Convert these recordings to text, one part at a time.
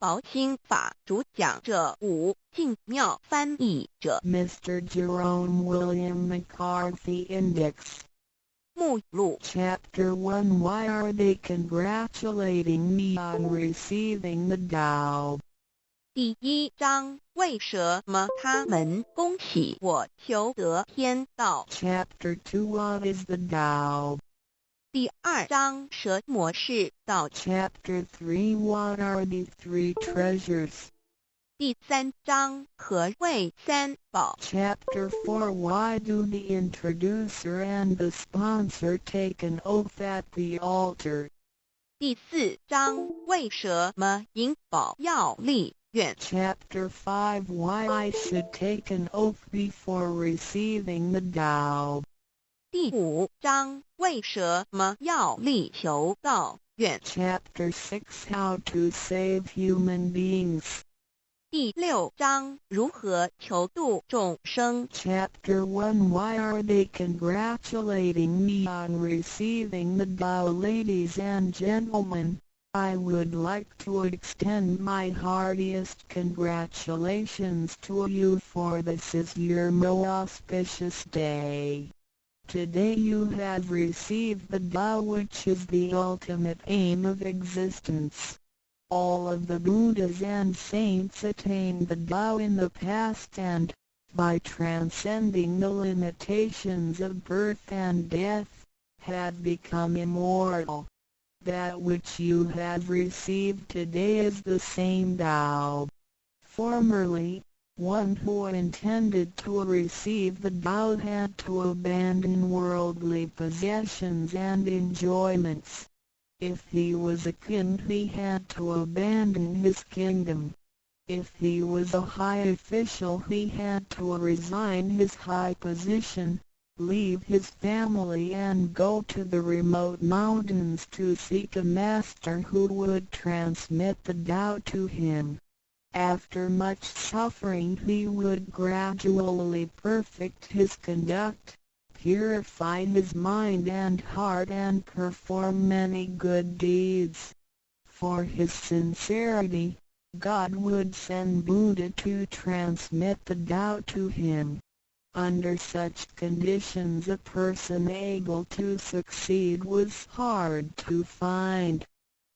宝心法主讲者5静妙翻译者 Mr. Jerome William McCarthy Index 目录 Chapter 1 Why are they congratulating me on receiving the Tao? 第1章为什么他们恭喜我求得天道 Chapter 2 What is the Tao? 第2章蛇魔是道 Chapter 3 What are the three treasures? 第3章何谓三宝 Chapter 4 Why do the introducer and the sponsor take an oath at the altar? 第4章为什么引宝要立愿 Chapter 5 Why I should take an oath before receiving the Tao? 第5章为什么要立求道愿 Chapter 6 How to save human beings. 第6章如何求度众生 Chapter 1 Why are they congratulating me on receiving the Tao? Ladies and gentlemen, I would like to extend my heartiest congratulations to you, for this is your most auspicious day. Today you have received the Tao, which is the ultimate aim of existence. All of the Buddhas and saints attained the Tao in the past and, by transcending the limitations of birth and death, had become immortal. That which you have received today is the same Tao. Formerly, one who intended to receive the Tao had to abandon worldly possessions and enjoyments. If he was a king, he had to abandon his kingdom. If he was a high official, he had to resign his high position, leave his family and go to the remote mountains to seek a master who would transmit the Tao to him. After much suffering he would gradually perfect his conduct, purify his mind and heart and perform many good deeds. For his sincerity, God would send Buddha to transmit the Tao to him. Under such conditions a person able to succeed was hard to find.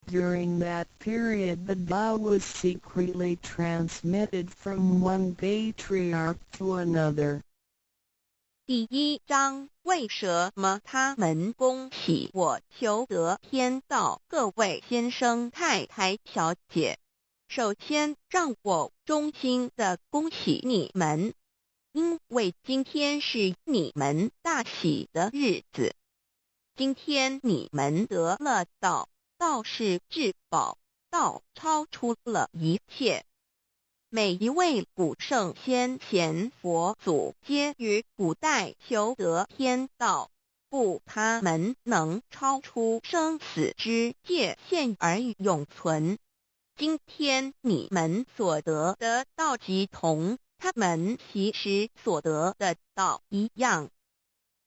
During that period the Tao was secretly transmitted from one patriarch to another. 第1章为什么他们恭喜我求得天道？各位先生太太小姐，首先让我衷心的恭喜你们，因为今天是你们大喜的日子。今天你们得了道，道是至宝，道超出了一切。每一位古圣先贤佛祖皆于古代求得天道，故他们能超出生死之界限而永存。今天你们所得的道即同他们其实所得的道一样。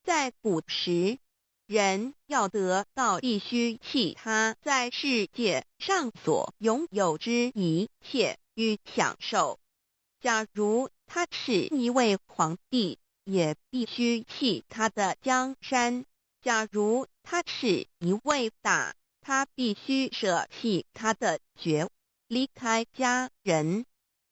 在古时，人要得道必须弃他在世界上所拥有之一切与享受。假如他是一位皇帝，也必须弃他的江山；假如他是一位大，他必须舍弃他的爵，离开家人，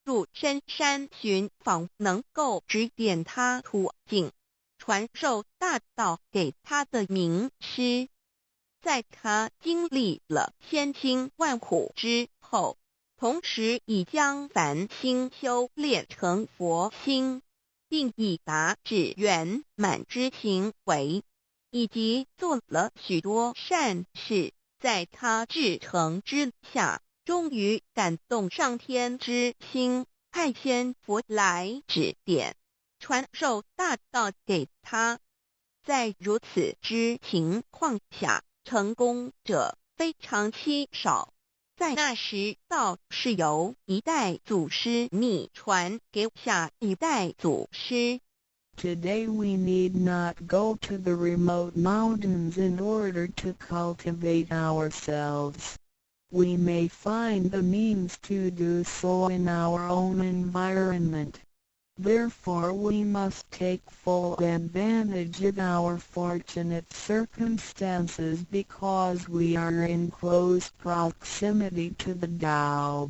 入深山寻访能够指点他途径，传授大道给他的名师。在他经历了千辛万苦之后，同时已将凡心修炼成佛心，并已达至圆满之行为，以及做了许多善事，在他至诚之下，终于感动上天之心，派仙佛来指点，传授大道给他。在如此之情况下，成功者非常稀少。在那时，道是由一代祖师秘传给下一代祖师。Today we need not go to the remote mountains in order to cultivate ourselves. we may find the means to do so in our own environment. Therefore we must take full advantage of our fortunate circumstances because we are in close proximity to the Tao.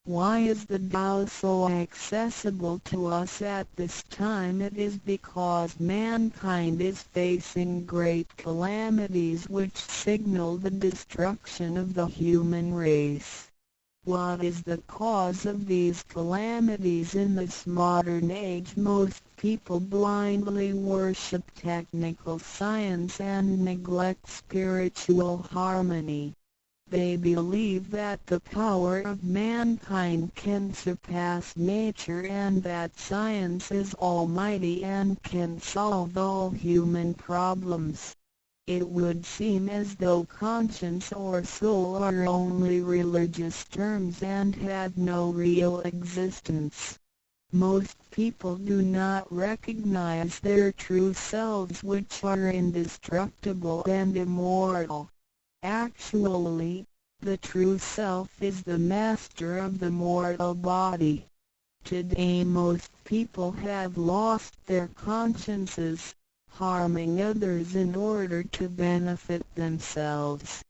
Why is the Tao so accessible to us at this time? It is because mankind is facing great calamities which signal the destruction of the human race. What is the cause of these calamities in this modern age? Most people blindly worship technical science and neglect spiritual harmony. They believe that the power of mankind can surpass nature and that science is almighty and can solve all human problems. It would seem as though conscience or soul are only religious terms and have no real existence. Most people do not recognize their true selves, which are indestructible and immortal. Actually, the true self is the master of the mortal body. Today most people have lost their consciences, harming others in order to benefit themselves.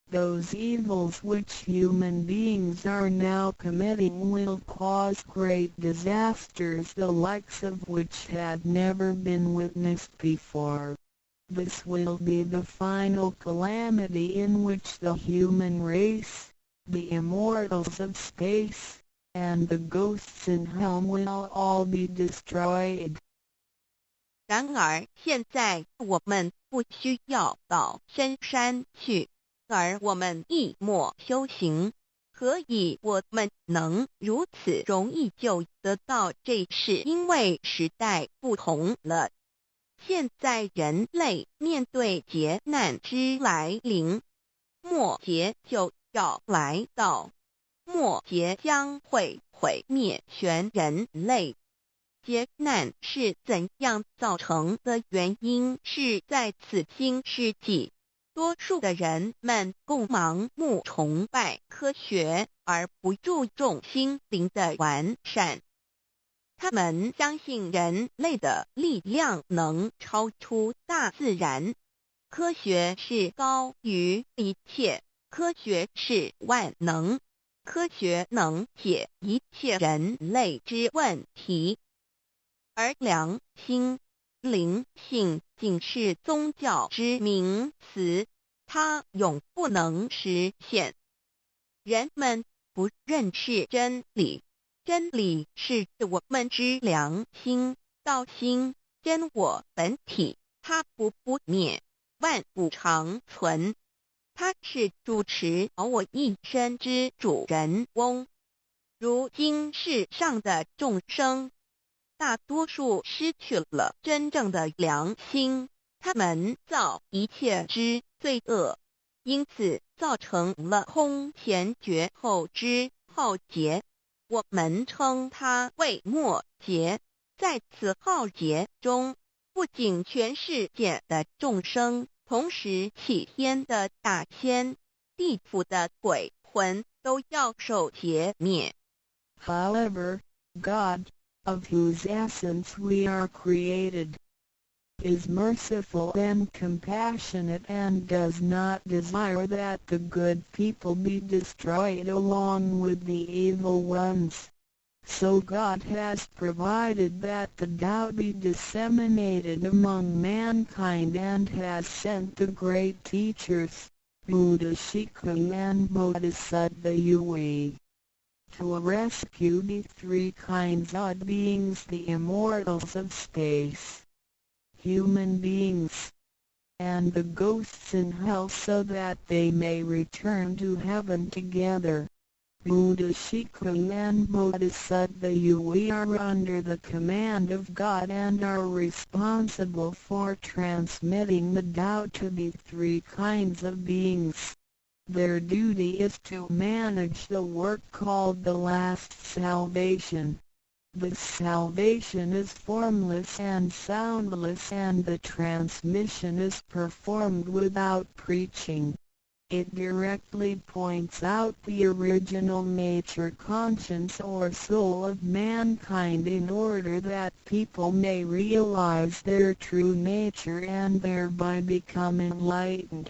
Those evils which human beings are now committing will cause great disasters, the likes of which had never been witnessed before. This will be the final calamity in which the human race, the immortals of space, and the ghosts in hell will all be destroyed. 然而现在我们不需要到深山去，而我们一默修行。何以我们能如此容易就得到这是因为时代不同了。现在人类面对劫难之来临，末劫就要来到，末劫将会毁灭全人类。劫难是怎样造成的？原因是在此今世纪，多数的人们共盲目崇拜科学，而不注重心灵的完善。他们相信人类的力量能超出大自然，科学是高于一切，科学是万能，科学能解一切人类之问题。而良心、灵性仅是宗教之名词，它永不能实现。人们不认识真理，真理是我们之良心、道心、真我本体，它不灭，万物长存。它是主持我一生之主人翁。如今世上的众生，大多数失去了真正的良心，他们造一切之罪恶，因此造成了空前绝后之浩劫。我们称它为末劫。在此浩劫中，不仅全世界的众生，同时起天的大仙、地府的鬼魂都要受劫灭。However, God, of whose essence we are created, is merciful and compassionate and does not desire that the good people be destroyed along with the evil ones. So God has provided that the Tao be disseminated among mankind and has sent the great teachers, Buddha Shikung and Bodhisattva Yue, to rescue the three kinds of beings, the immortals of space, human beings, and the ghosts in hell, so that they may return to heaven together. Buddha Shikung and Bodhisattva Yue are under the command of God and are responsible for transmitting the Tao to the three kinds of beings. Their duty is to manage the work called the last salvation. This salvation is formless and soundless, and the transmission is performed without preaching. It directly points out the original nature, conscience or soul of mankind in order that people may realize their true nature and thereby become enlightened.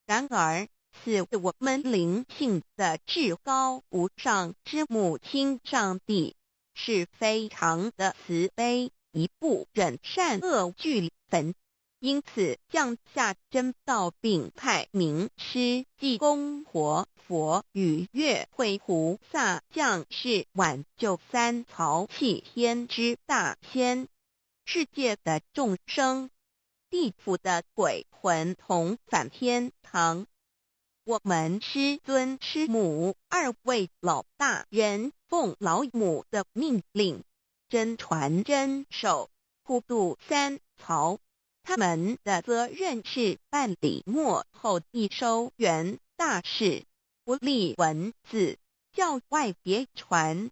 然而，是我们灵性的至高无上之母亲上帝，是非常的慈悲，一不忍善恶俱焚。因此降下真道，并派名师济公活佛与月慧菩萨降世挽救三曹弃天之大仙，世界的众生，地府的鬼魂同返天堂。我们师尊师母二位老大人奉老母的命令，真传真守，普渡三曹。他们的责任是办理末后一收圆大事，不立文字，教外别传，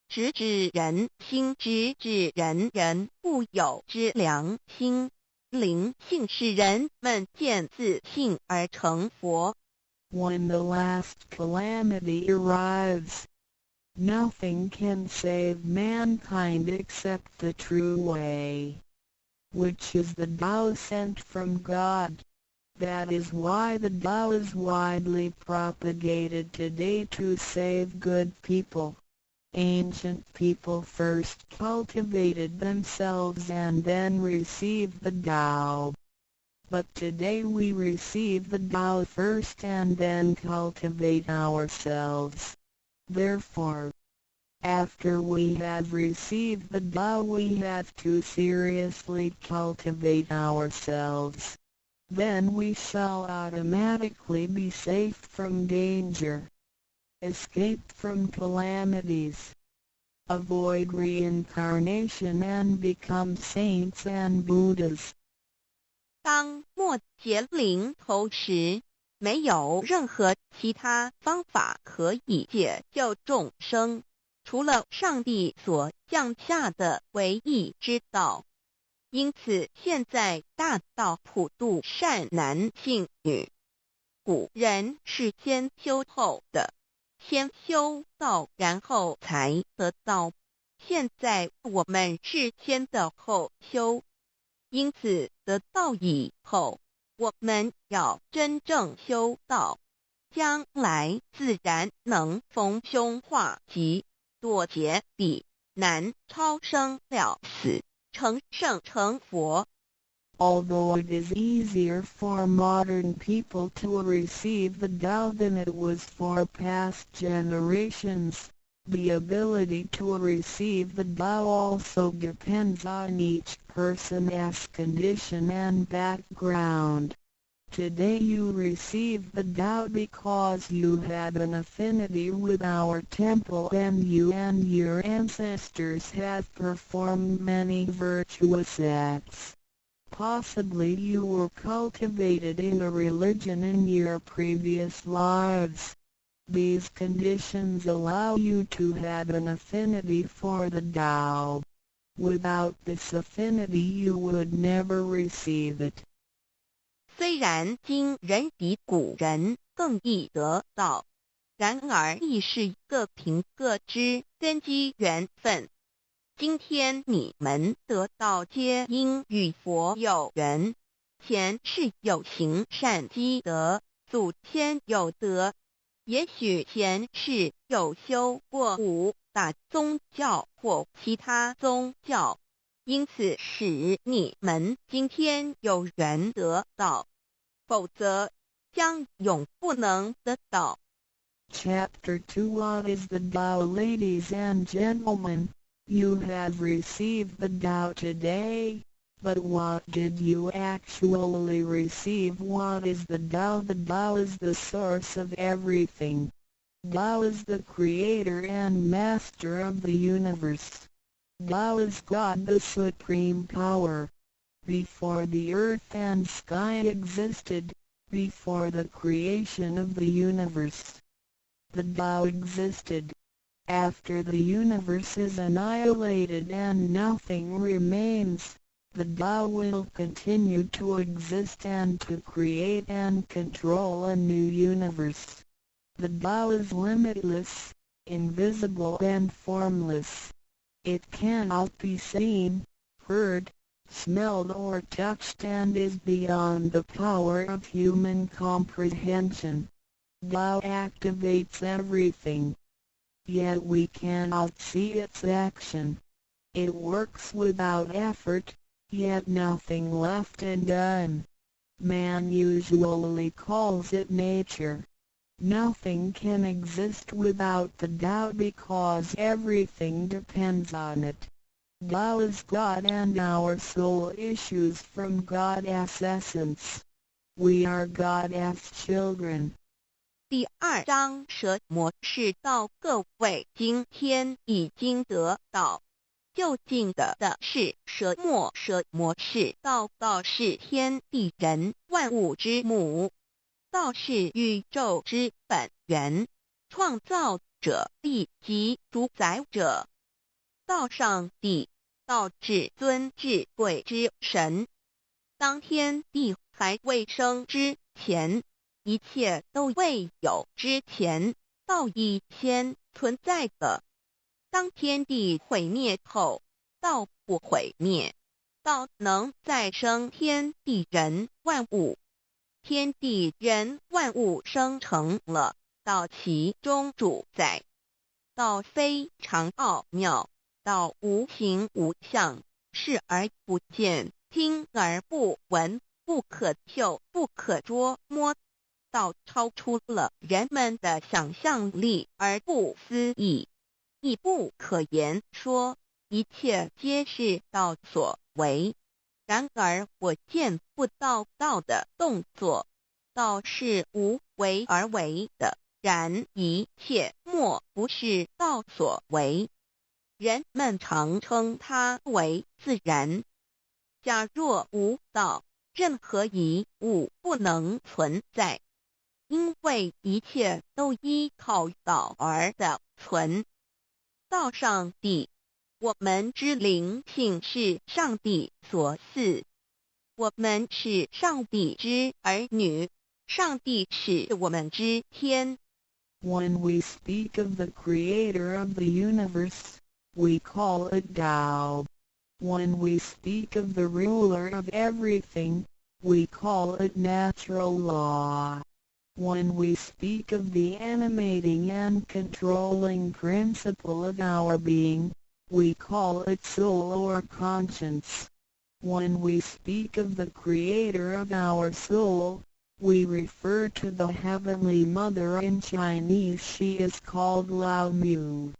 直指人心，直指人人固有之良心。灵性使人们见自性而成佛。When the last calamity arrives, nothing can save mankind except the true way, which is the Tao sent from God. That is why the Tao is widely propagated today to save good people. Ancient people first cultivated themselves and then received the Tao. But today we receive the Tao first and then cultivate ourselves. Therefore, after we have received the Tao, we have to seriously cultivate ourselves. Then we shall automatically be safe from danger, escape from calamities, avoid reincarnation and become saints and Buddhas. 当末劫临头时，没有任何其他方法可以解救众生，除了上帝所降下的唯一之道。因此现在大道普渡善男信女，古人是先修后的，先修道然后才得道，现在我们是先的后修。因此得道以后，我们要真正修道，将来自然能逢凶化吉，躲劫彼难，超生了死，成圣成佛。Although it is easier for modern people to receive the Tao than it was for past generations, the ability to receive the Tao also depends on each person's condition and background. Today you receive the Tao because you had an affinity with our temple and you and your ancestors have performed many virtuous acts. Possibly you were cultivated in a religion in your previous lives. These conditions allow you to have an affinity for the Tao. Without this affinity you would never receive it. 虽然今人比古人更易得道，然而亦是各凭各之，根基缘分。今天你们得道皆因与佛有缘，前世有行善积德，祖先有德，也许前世有修过武打宗教或其他宗教，因此使你们今天有缘得道，否则将永不能得到。Chapter 2 What is the Tao? Ladies and gentlemen, you have received the Tao today, but what did you actually receive? What is the Tao? The Tao is the source of everything. Tao is the creator and master of the universe. Tao is God, the supreme power. Before the earth and sky existed, before the creation of the universe, the Tao existed. After the universe is annihilated and nothing remains, the Tao will continue to exist and to create and control a new universe. The Tao is limitless, invisible and formless. It cannot be seen, heard, smelled or touched and is beyond the power of human comprehension. Tao activates everything. Yet we cannot see its action. It works without effort, yet nothing left undone. Man usually calls it nature. Nothing can exist without the Tao because everything depends on it. Tao is God and our soul issues from God's essence. We are God's children. 第2章蛇魔是道，各位今天已经得到。究竟的是蛇魔，蛇魔是道，道是天地人万物之母，道是宇宙之本源，创造者亦即主宰者。道上帝，道至尊至贵之神。当天地还未生之前，一切都未有之前，道已先存在的。当天地毁灭后，道不毁灭，道能再生天地人万物。天地人万物生成了，道其中主宰。道非常奥妙，道无形无相，视而不见，听而不闻，不可嗅，不可捉摸。道超出了人们的想象力而不思议，亦不可言说，一切皆是道所为。然而我见不到道的动作，道是无为而为的，然一切莫不是道所为。人们常称它为自然。假若无道，任何一物不能存在，因为一切都依靠道而的存。道上帝，我们之灵性是上帝所赐，我们是上帝之儿女，上帝是我们之天。When we speak of the creator of the universe, we call it Tao. When we speak of the ruler of everything, we call it natural law. When we speak of the animating and controlling principle of our being, we call it soul or conscience. When we speak of the creator of our soul, we refer to the Heavenly Mother. In Chinese she is called Lao Mu.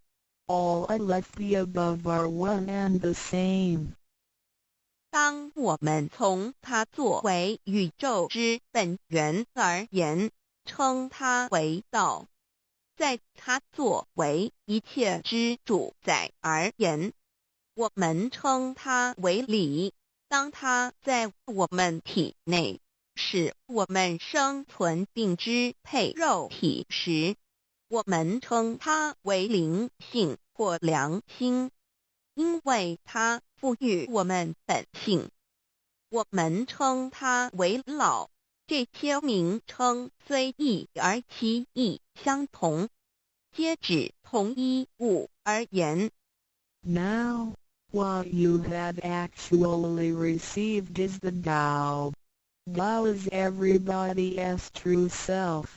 All of the above are one and the same. 当我们从它作为宇宙之本源而言，称它为道；在它作为一切之主宰而言，我们称它为理。当它在我们体内，使我们生存并支配肉体时，我们称它为灵性或良心，因为它赋予我们本性。我们称它为老，这些名称虽异而其意相同，皆指同一物而言。Now, what you have actually received is the Tao. Tao is everybody's true self.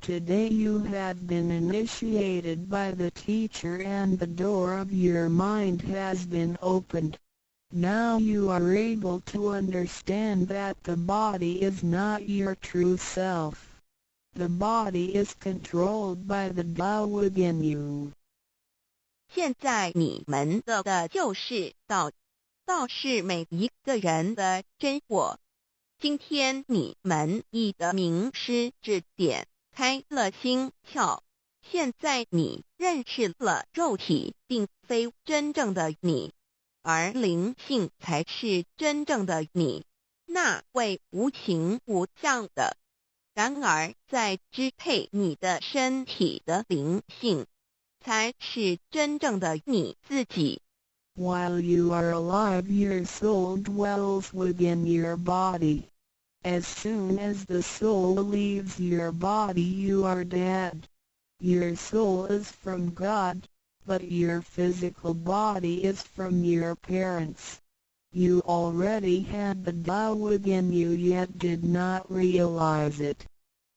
Today you have been initiated by the teacher and the door of your mind has been opened. Now you are able to understand that the body is not your true self. The body is controlled by the Tao within you. 现在你们的就是道，道是每一个人的真我。今天你们已得名师指点，开了心窍。现在你认识了肉体并非真正的你，而灵性才是真正的你，那位无形无相的。然而在支配你的身体的灵性，才是真正的你自己。While you are alive, your soul dwells within your body. As soon as the soul leaves your body, you are dead. Your soul is from God, but your physical body is from your parents. You already had the Tao within you, yet did not realize it.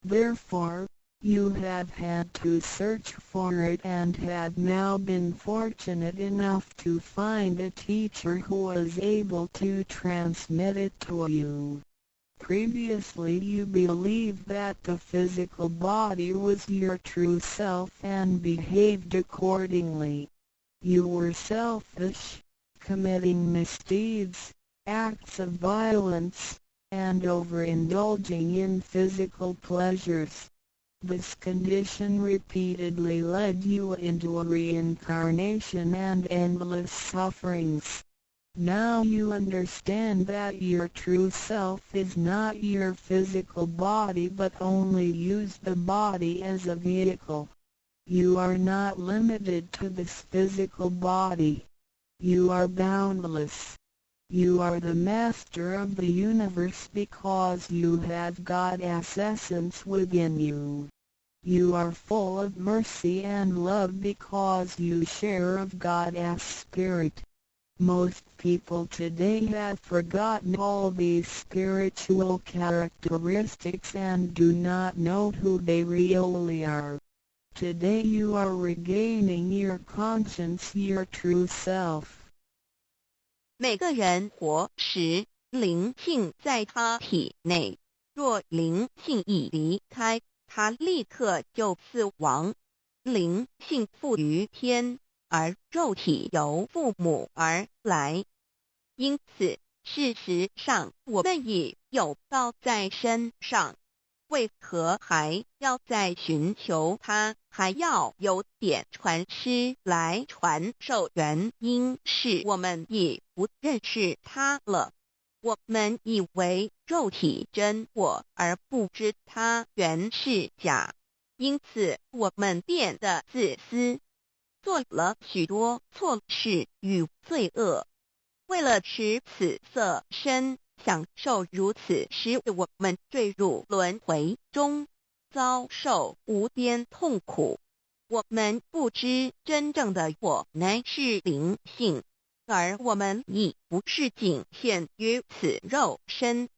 Therefore, you have had to search for it and had now been fortunate enough to find a teacher who was able to transmit it to you. Previously you believed that the physical body was your true self and behaved accordingly. You were selfish, committing misdeeds, acts of violence, and overindulging in physical pleasures. This condition repeatedly led you into a reincarnation and endless sufferings. Now you understand that your true self is not your physical body but only use the body as a vehicle. You are not limited to this physical body. You are boundless. You are the master of the universe because you have God's essence within you. You are full of mercy and love because you share of God's spirit. Most people today have forgotten all these spiritual characteristics and do not know who they really are. Today you are regaining your conscience, your true self. 每个人活时，灵性在他体内，若灵性一离开，他立刻就死亡。灵性附于天，而肉体由父母而来。因此，事实上我们已有道在身上，为何还要再寻求它？还要有点传师来传授？原因是我们已不认识它了。我们以为肉体真我，而不知它原是假，因此我们变得自私，做了许多错事与罪恶。为了使此色身享受如此，使我们坠入轮回中，遭受无边痛苦。我们不知真正的我乃是灵性，而我们已不是仅限于此肉身。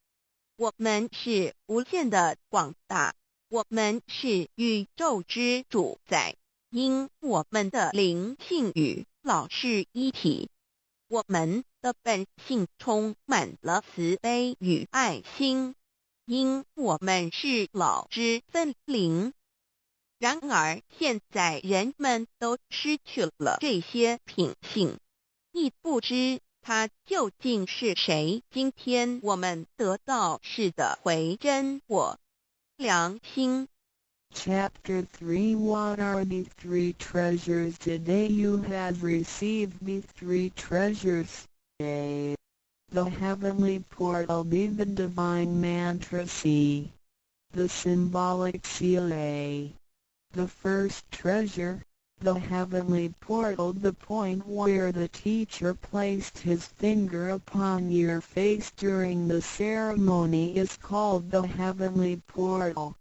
我们是无限的广大，我们是宇宙之主宰，因我们的灵性与老是一体。我们的本性充满了慈悲与爱心，因我们是老之分灵。然而现在人们都失去了这些品性，亦不知它究竟是谁。今天我们得到是的回真我良心。Chapter 3 What are the three treasures? Today you have received the three treasures. A. The heavenly portal. B. The divine mantra. C. The symbolic seal. A. The first treasure, the heavenly portal. The point where the teacher placed his finger upon your face during the ceremony is called the heavenly portal.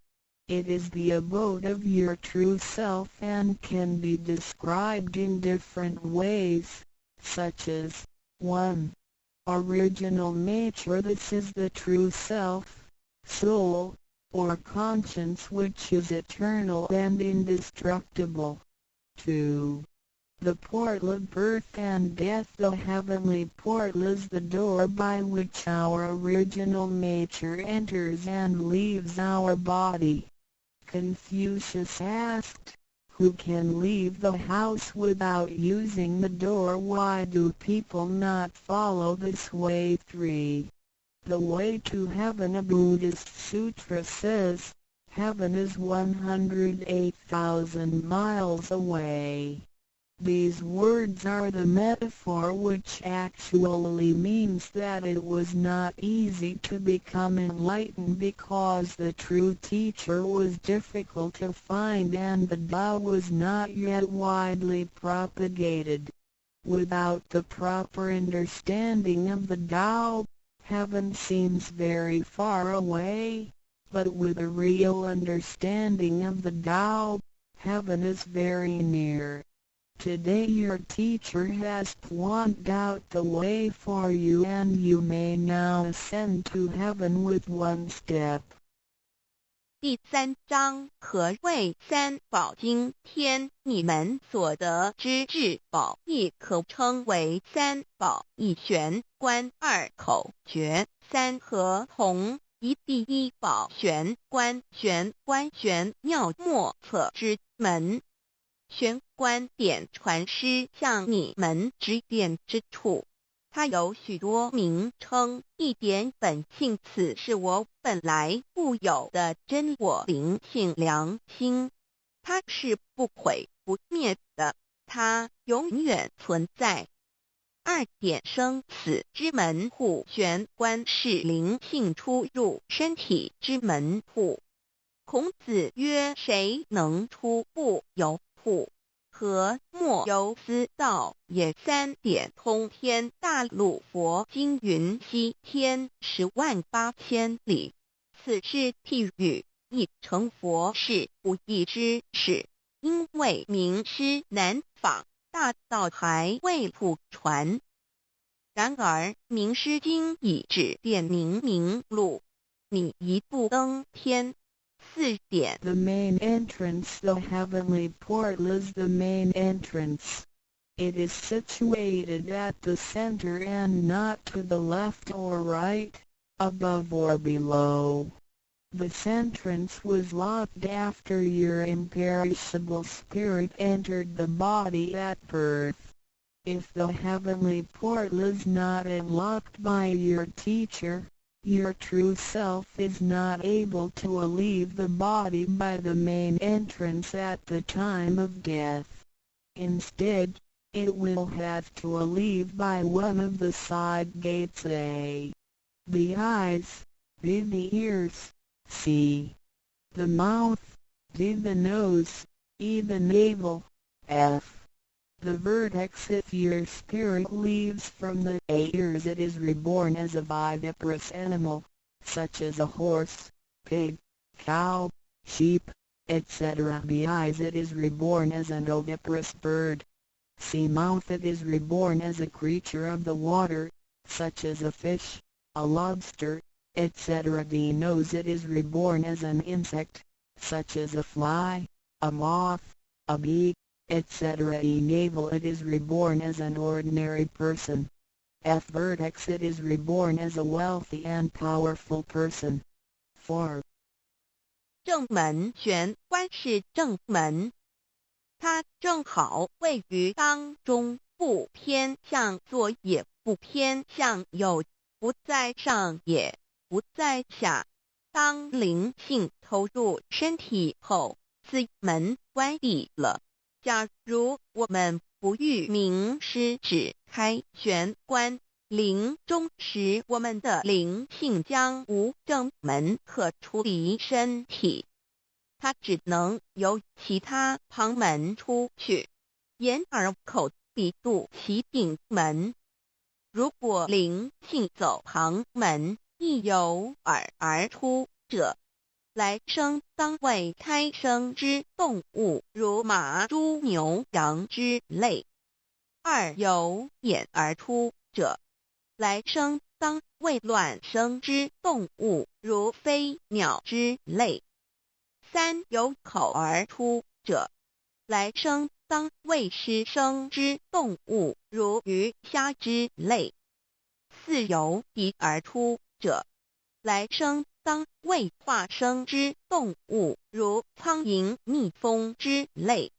It is the abode of your true self and can be described in different ways, such as 1. Original nature. This is the true self, soul, or conscience which is eternal and indestructible. 2. The portal of birth and death. The heavenly portal is the door by which our original nature enters and leaves our body. Confucius asked, who can leave the house without using the door? Why do people not follow this way? 3. The way to heaven. A Buddhist sutra says, heaven is 108,000 miles away. These words are the metaphor which actually means that it was not easy to become enlightened because the true teacher was difficult to find and the Tao was not yet widely propagated. Without the proper understanding of the Tao, heaven seems very far away, but with a real understanding of the Tao, heaven is very near. Today your teacher has pointed out the way for you and you may now ascend to heaven with one step. 第3章何谓三宝经天？你们所得之至宝，亦可称为三宝：一玄观，二口诀，三合同。一第一宝玄观，玄观玄妙莫测之门。玄观点传师向你们指点之处，它有许多名称，一点本性，此是我本来固有的真我灵性良心，它是不毁不灭的，它永远存在。二点生死之门户，玄观是灵性出入身体之门户。孔子曰：谁能出不由户？何莫由斯道也。三点通天大陆佛经云：西天108000里，此是譬喻，亦成佛是不易之事，因为名师难访，大道还未普传。然而名师经已指点明路，你一步登天。4点 The main entrance, the heavenly portal, is the main entrance. It is situated at the center and not to the left or right, above or below. This entrance was locked after your imperishable spirit entered the body at birth. If the heavenly portal is not unlocked by your teacher, your true self is not able to leave the body by the main entrance at the time of death. Instead, it will have to leave by one of the side gates: A. The eyes, B. The ears, C. The mouth, D. The nose, E. The navel, F. The vertex. If your spirit leaves from the ears, it is reborn as a viviparous animal, such as a horse, pig, cow, sheep, etc. B. Eyes. It is reborn as an oviparous bird. C. Mouth. It is reborn as a creature of the water, such as a fish, a lobster, etc. D. Nose. It is reborn as an insect, such as a fly, a moth, a bee, etc. E. Navel. It is reborn as an ordinary person. F. Vertex. It is reborn as a wealthy and powerful person. 4. 正门玄观是正门，它正好位于当中，不偏向左也不偏向右，不在上也不在下。当灵性投入身体后，此门关闭了。假如我们不欲名师指开玄关，临终时我们的灵性将无正门可出离身体，它只能由其他旁门出去，眼耳口鼻肚脐顶门。如果灵性走旁门，亦由耳而出者，来生当为胎生之动物，如马、猪、牛、羊之类；二由眼而出者，来生当为卵生之动物，如飞鸟之类；三由口而出者，来生当为湿生之动物，如鱼、虾之类；四由鼻而出者，来生当为化生之动物，如苍蝇、蜜蜂之类；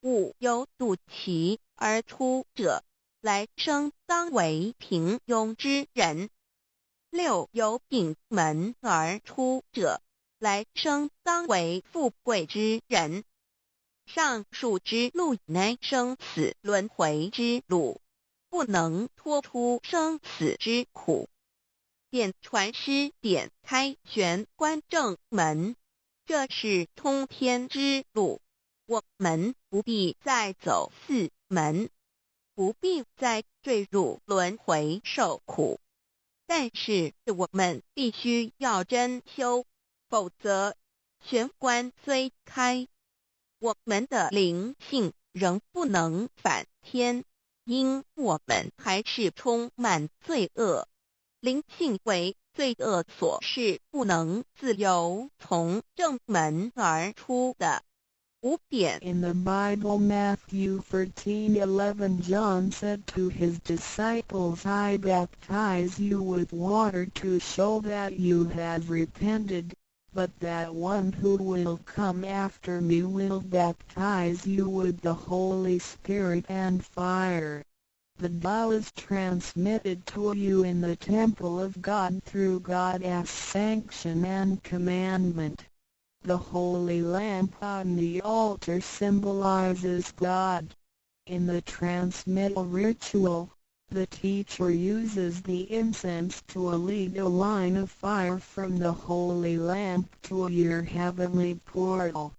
五由肚脐而出者，来生当为平庸之人；六由顶门而出者，来生当为富贵之人。上述之路乃生死轮回之路，不能脱出生死之苦。点传师点开玄关正门，这是通天之路，我们不必再走四门。不必再坠入轮回受苦。但是我们必须要真修，否则玄关虽开，我们的灵性仍不能返天，因我们还是充满罪恶，灵性为罪恶所是不能自由从正门而出的。5点 In the Bible, Matthew 13:11, John said to his disciples, I baptize you with water to show that you have repented, but that one who will come after me will baptize you with the Holy Spirit and fire. The Tao is transmitted to you in the temple of God through God's sanction and commandment. The holy lamp on the altar symbolizes God. In the transmittal ritual, the teacher uses the incense to lead a line of fire from the holy lamp to your heavenly portal.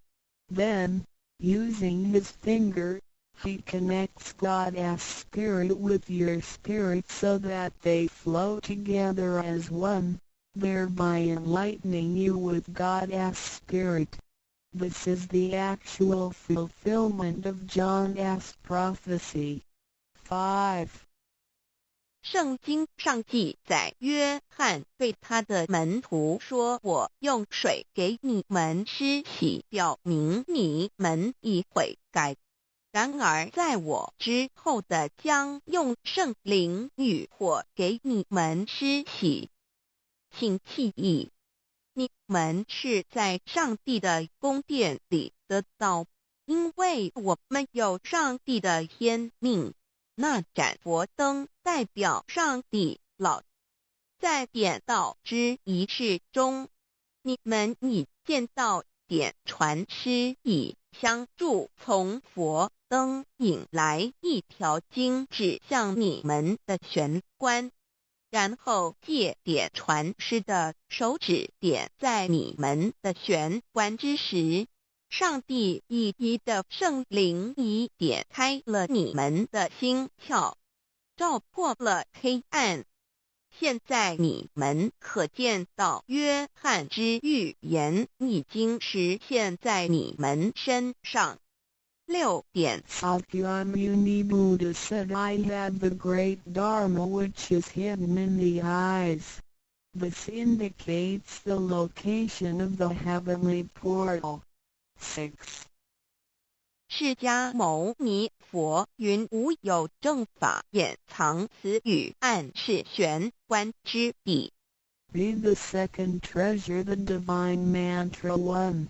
Then, using his finger, he connects God's spirit with your spirit so that they flow together as one, thereby enlightening you with God's Spirit. This is the actual fulfillment of John's prophecy. 5. 圣经上记载，约翰对他的门徒说：“我用水给你们施洗，表明你们已悔改。然而在我之后的将用圣灵与火给你们施洗。请记忆，你们是在上帝的宫殿里得到，因为我们有上帝的天命。那盏佛灯代表上帝老。在点道之仪式中，你们已见到点传师以香柱从佛灯引来一条经指向你们的玄关。然后借点传师的手指点在你们的玄关之时，上帝一滴的圣灵已点开了你们的心窍，照破了黑暗。现在你们可见到约翰之预言已经实现在你们身上。6点 Sakyamuni Buddha said, I have the great Dharma which is hidden in the eyes. This indicates the location of the heavenly portal. 6. 释迦牟尼佛云无有正法，掩藏此语，暗示玄关之地。 Be the second treasure, the divine mantra 1.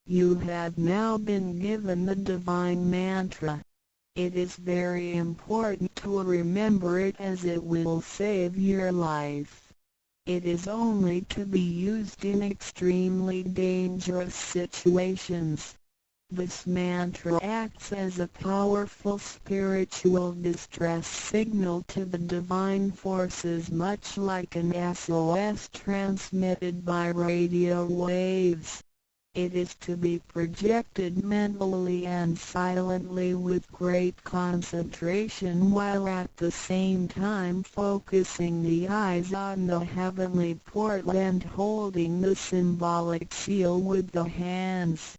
You have now been given the divine mantra. It is very important to remember it as it will save your life. It is only to be used in extremely dangerous situations. This mantra acts as a powerful spiritual distress signal to the divine forces, much like an SOS transmitted by radio waves. It is to be projected mentally and silently with great concentration, while at the same time focusing the eyes on the heavenly portal and holding the symbolic seal with the hands.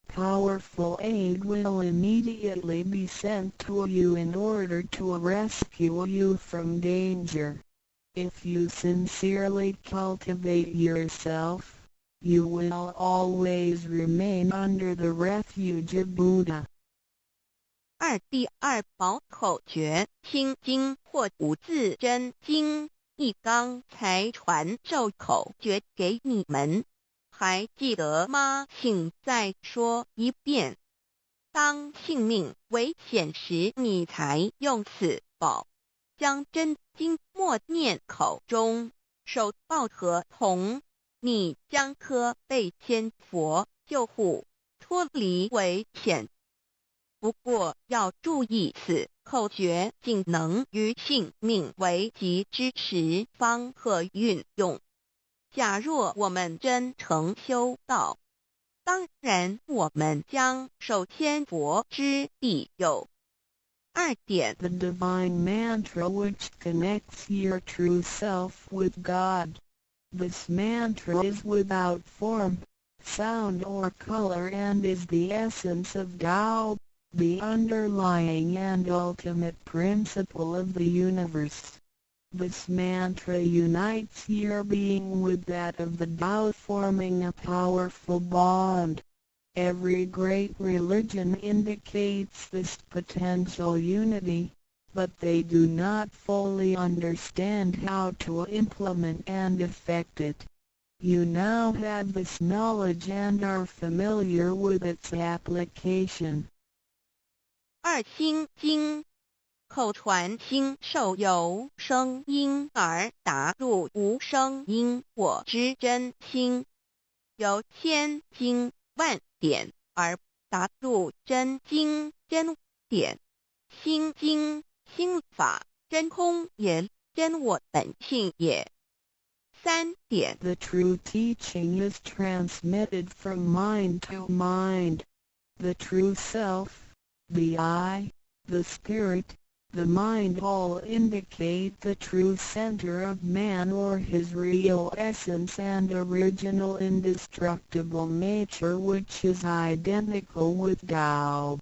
Powerful aid will immediately be sent to you in order to rescue you from danger. If you sincerely cultivate yourself, you will always remain under the refuge of Buddha. 第二宝口诀：心经或无字真经，一刚才传授口诀给你们，还记得吗？请再说一遍。当性命危险时，你才用此宝，将真经默念口中，手抱合同。你将可被千佛救护，脱离危险。不过要注意，此口诀仅能于性命危急之时方可运用。假若我们真诚修道，当然我们将受千佛之庇佑。2点 The divine mantra which connects your true self with God. This mantra is without form, sound or color and is the essence of Tao, the underlying and ultimate principle of the universe. This mantra unites your being with that of the Tao, forming a powerful bond. Every great religion indicates this potential unity, but they do not fully understand how to implement and effect it. You now have this knowledge and are familiar with its application. 2心经口传心授由声音而达入无声因果之真心，由千经万典而达入真经真典。心经心法真空也，真我本性也。3点 The true teaching is transmitted from mind to mind. The true self, the I, the spirit, the mind all indicate the true center of man or his real essence and original indestructible nature, which is identical with Tao.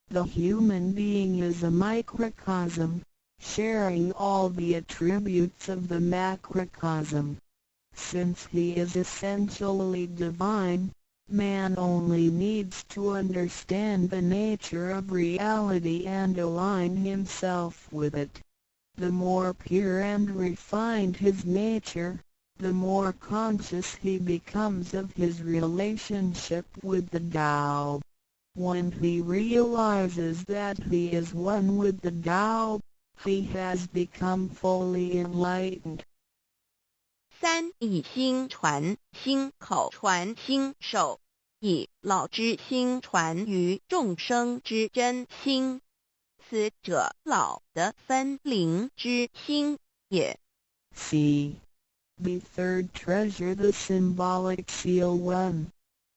The human being is a microcosm, sharing all the attributes of the macrocosm. Since he is essentially divine, man only needs to understand the nature of reality and align himself with it. The more pure and refined his nature, the more conscious he becomes of his relationship with the Tao. When he realizes that he is one with the Tao, he has become fully enlightened. 3以心传心口传心授，以老之心传于众生之真心，此者老的分灵之心也。C. The third treasure, the symbolic seal 1.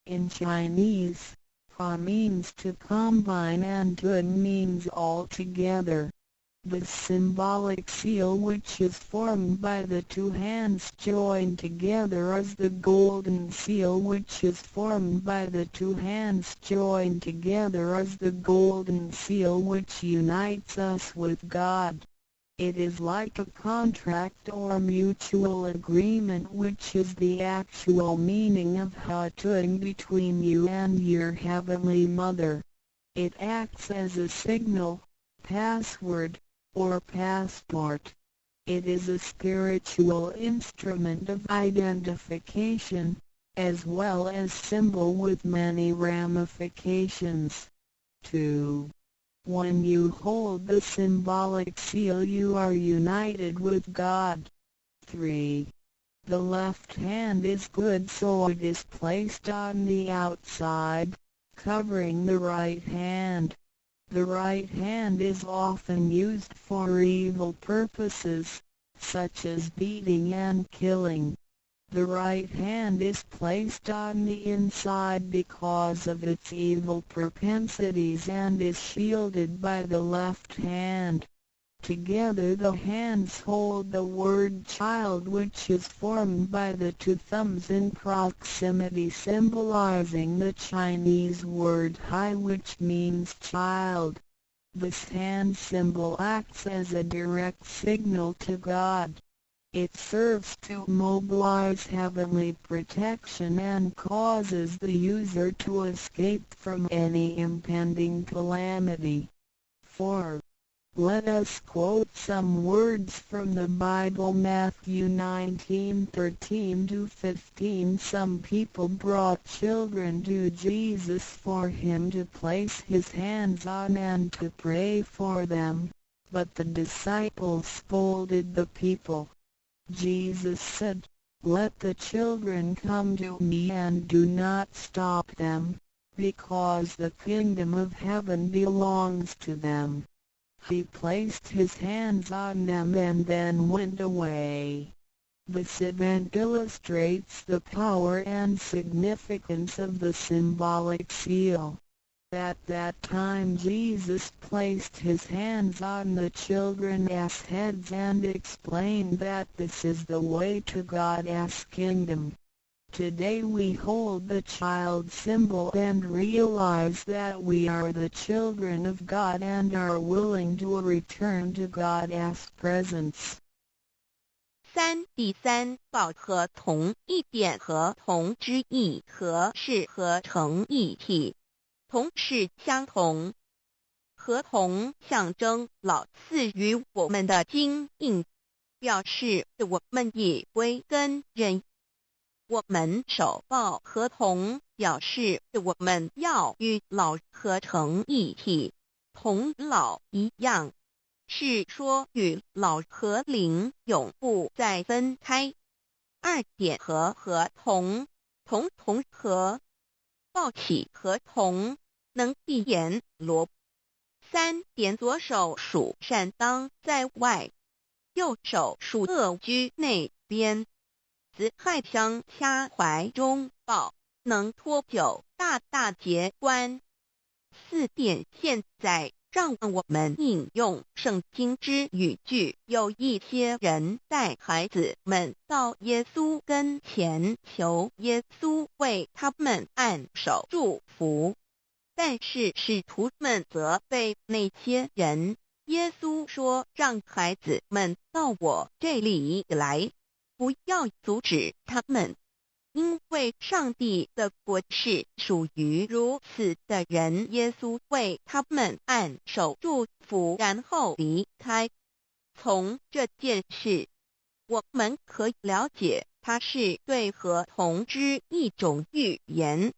In Chinese, Pa means to combine and Tun means all together. The symbolic seal, which is formed by the two hands joined together, is the golden seal, which is formed by the two hands joined together, is the golden seal which unites us with God. It is like a contract or mutual agreement, which is the actual meaning of Hatun between you and your Heavenly Mother. It acts as a signal, password, or passport. It is a spiritual instrument of identification, as well as symbol with many ramifications. 2. When you hold the symbolic seal, you are united with God. 3. The left hand is good, so it is placed on the outside, covering the right hand. The right hand is often used for evil purposes, such as beating and killing. The right hand is placed on the inside because of its evil propensities and is shielded by the left hand. Together the hands hold the word child, which is formed by the two thumbs in proximity, symbolizing the Chinese word hai, which means child. This hand symbol acts as a direct signal to God. It serves to mobilize heavenly protection and causes the user to escape from any impending calamity. 4. Let us quote some words from the Bible. Matthew 19:13-15. Some people brought children to Jesus for him to place his hands on and to pray for them, but the disciples scolded the people. Jesus said, "Let the children come to me and do not stop them, because the kingdom of heaven belongs to them." He placed his hands on them and then went away. This event illustrates the power and significance of the symbolic seal. At that time Jesus placed his hands on the children's heads and explained that this is the way to God's kingdom. Today we hold the child symbol and realize that we are the children of God and are willing to return to God's presence. 3. 第三，抱合同一点合同之意，合是合成一体，同是相同。合同象征老赐予我们的经印，表示我们以为跟人。我们手抱合同，表示我们要与老合成一体，同老一样。是说与老和灵永不再分开。2点合合同，同同合，抱起合同，能闭眼罗。3点左手属善当在外，右手属恶居内边。子亥相掐怀中抱，能托九大大节关。4点现在让我们引用圣经之语句，有一些人带孩子们到耶稣跟前，求耶稣为他们按手祝福，但是使徒们责备那些人。耶稣说，让孩子们到我这里来，不要阻止他们，因为上帝的国是属于如此的人。耶稣为他们按手祝福，然后离开。从这件事，我们可以了解，它是对合同之一种预言。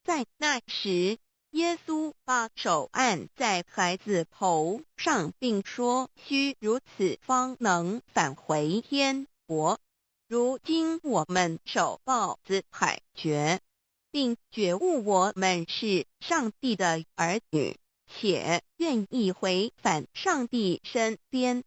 在那时，耶稣把手按在孩子头上，并说：“须如此，方能返回天国。”如今我们手抱子海觉，并觉悟我们是上帝的儿女，且愿意回返上帝身边。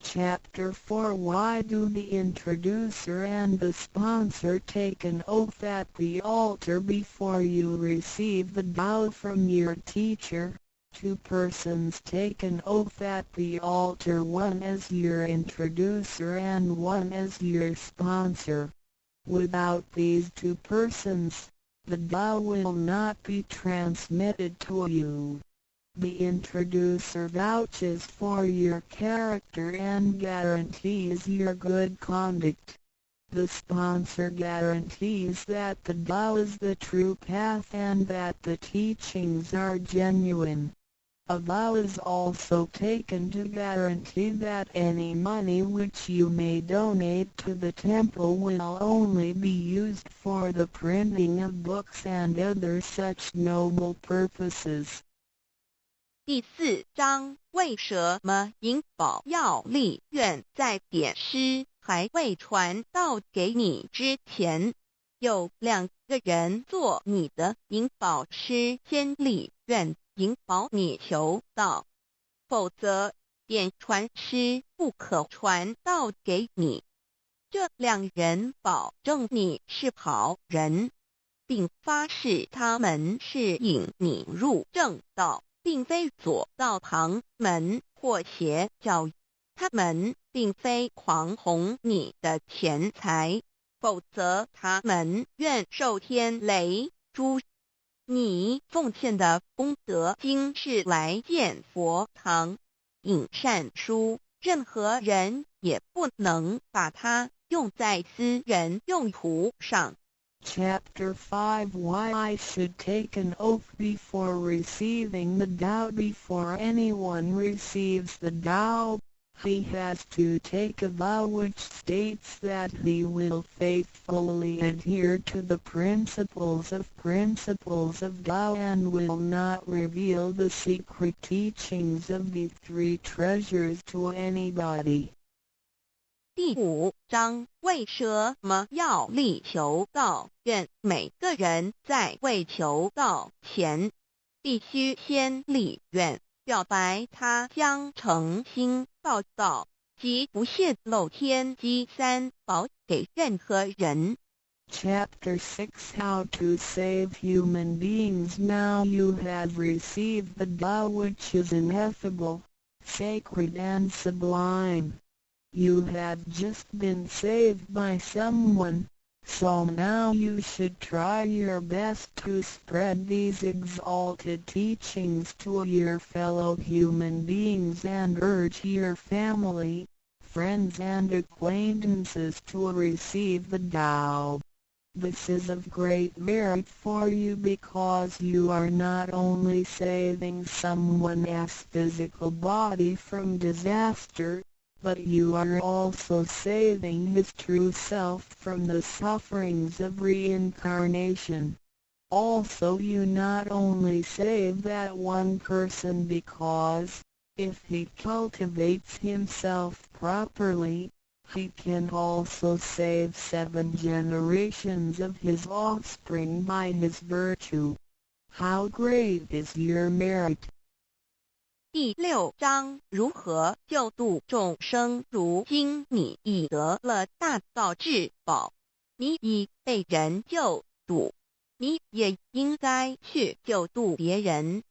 Chapter 4 Why do the introducer and the sponsor take an oath at the altar before you receive the Tao from your teacher? 2 persons take an oath at the altar, one as your introducer and one as your sponsor. Without these 2 persons, the Tao will not be transmitted to you. The introducer vouches for your character and guarantees your good conduct. The sponsor guarantees that the Tao is the true path and that the teachings are genuine. A vow is also taken to guarantee that any money which you may donate to the temple will only be used for the printing of books and other such noble purposes. 第4章，为什么银宝要立愿在典诗还未传到给你之前，有2个人做你的银宝师，先立愿引保你求道，否则典传师不可传道给你。这2人保证你是好人，并发誓他们是引你入正道，并非左道旁门或邪教。他们并非狂哄你的钱财，否则他们愿受天雷诛。你奉献的功德金是来建佛堂、引善书，任何人也不能把它用在私人用途上。Chapter 5 Why I should take an oath before receiving the Tao. Before anyone receives the Tao, he has to take a vow which states that he will faithfully adhere to the principles of Tao and will not reveal the secret teachings of the 3 treasures to anybody. 第5章，为什么要立求道愿？每个人在为求道前，必须先立愿，表白他将诚心报道及不泄露天机3宝给任何人。Chapter 6 How to Save Human Beings. Now you have received the Tao, which is ineffable, sacred and sublime. You have just been saved by someone, so now you should try your best to spread these exalted teachings to your fellow human beings and urge your family, friends and acquaintances to receive the Tao. This is of great merit for you because you are not only saving someone's physical body from disaster, but you are also saving his true self from the sufferings of reincarnation. Also you not only save that one person because, if he cultivates himself properly, he can also save 7 generations of his offspring by his virtue. How great is your merit! 第6章如何救度众生。如今你已得了大道至宝，你已被人救度，你也应该去救度别人。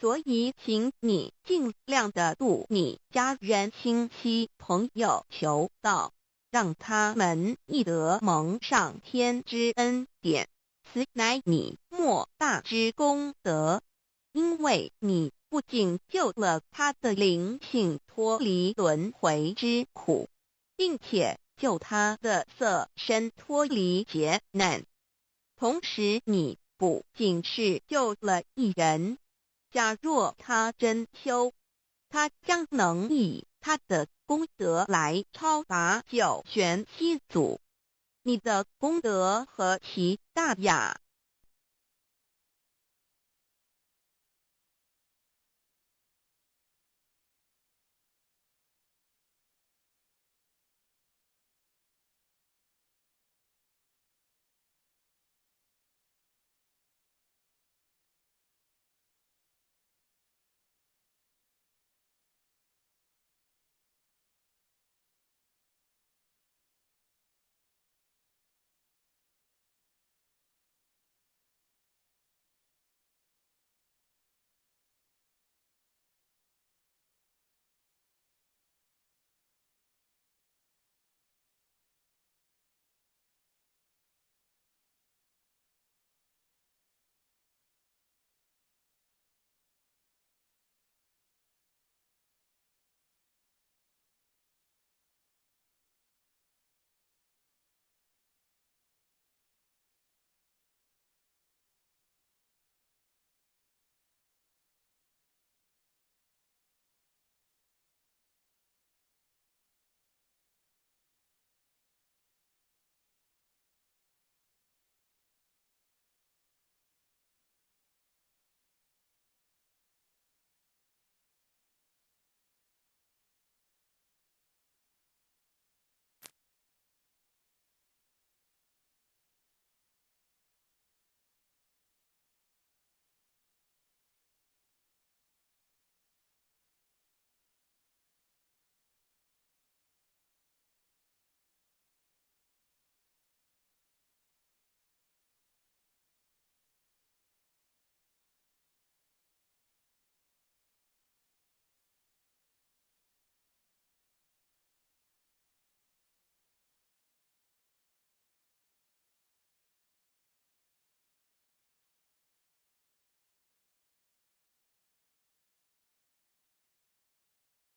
所以请你尽量的度你家人、亲戚、朋友求道，让他们亦得蒙上天之恩典，此乃你莫大之功德。因为你不仅救了他的灵性脱离轮回之苦，并且救他的色身脱离劫难，同时你不仅是救了一人，假若他真修，他将能以他的功德来超拔九玄七祖。你的功德何其大呀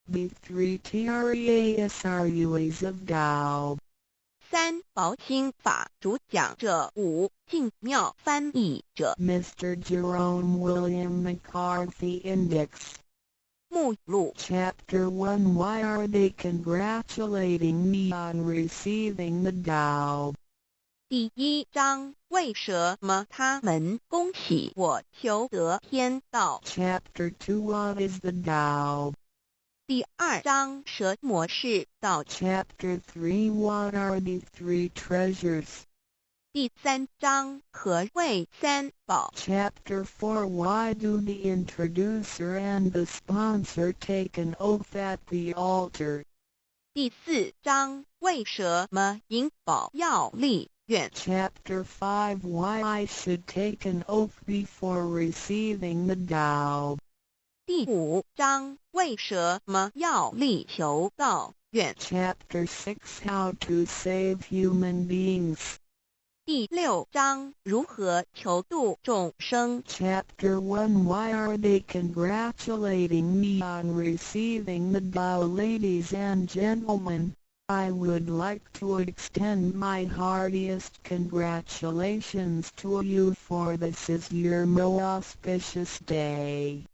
！B3 TREASRUAs of Tao 三宝心法主讲者5净妙翻译者 Mr. Jerome William McCarthy Index 目录 Chapter 1 Why are they congratulating me on receiving the Tao? 第1章为什么他们恭喜我求得天道。 Chapter 2 What is the Tao? 第2章蛇魔是道。 Chapter 3 What are the 3 treasures? 第3章何谓三宝。 Chapter 4 Why do the introducer and the sponsor take an oath at the altar? 第4章为什么引宝要立愿 Chapter 5 Why I should take an oath before receiving the Tao. 第5章为什么要力求道？愿 Chapter 6 How to save human beings. 第6章如何求度众生？ Chapter 1 Why are they congratulating me on receiving the Tao? Ladies and gentlemen, I would like to extend my heartiest congratulations to you, for this is your most auspicious day.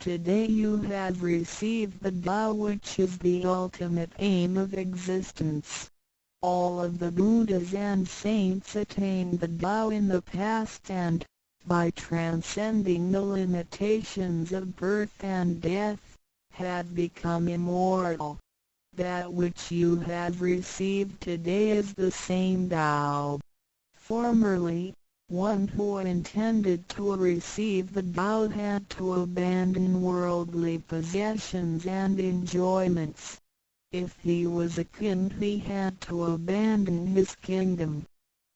Today you have received the Tao, which is the ultimate aim of existence. All of the Buddhas and saints attained the Tao in the past and, by transcending the limitations of birth and death, had become immortal. That which you have received today is the same Tao. Formerly, one who intended to receive the Tao had to abandon worldly possessions and enjoyments. If he was a king, he had to abandon his kingdom.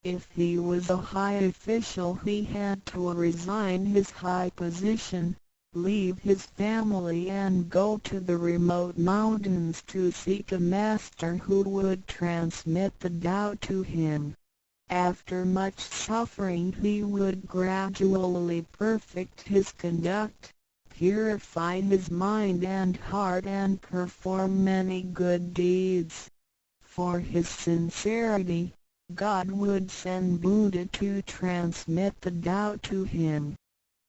If he was a high official, he had to resign his high position, leave his family and go to the remote mountains to seek a master who would transmit the Tao to him. After much suffering he would gradually perfect his conduct, purify his mind and heart and perform many good deeds. For his sincerity, God would send Buddha to transmit the Tao to him.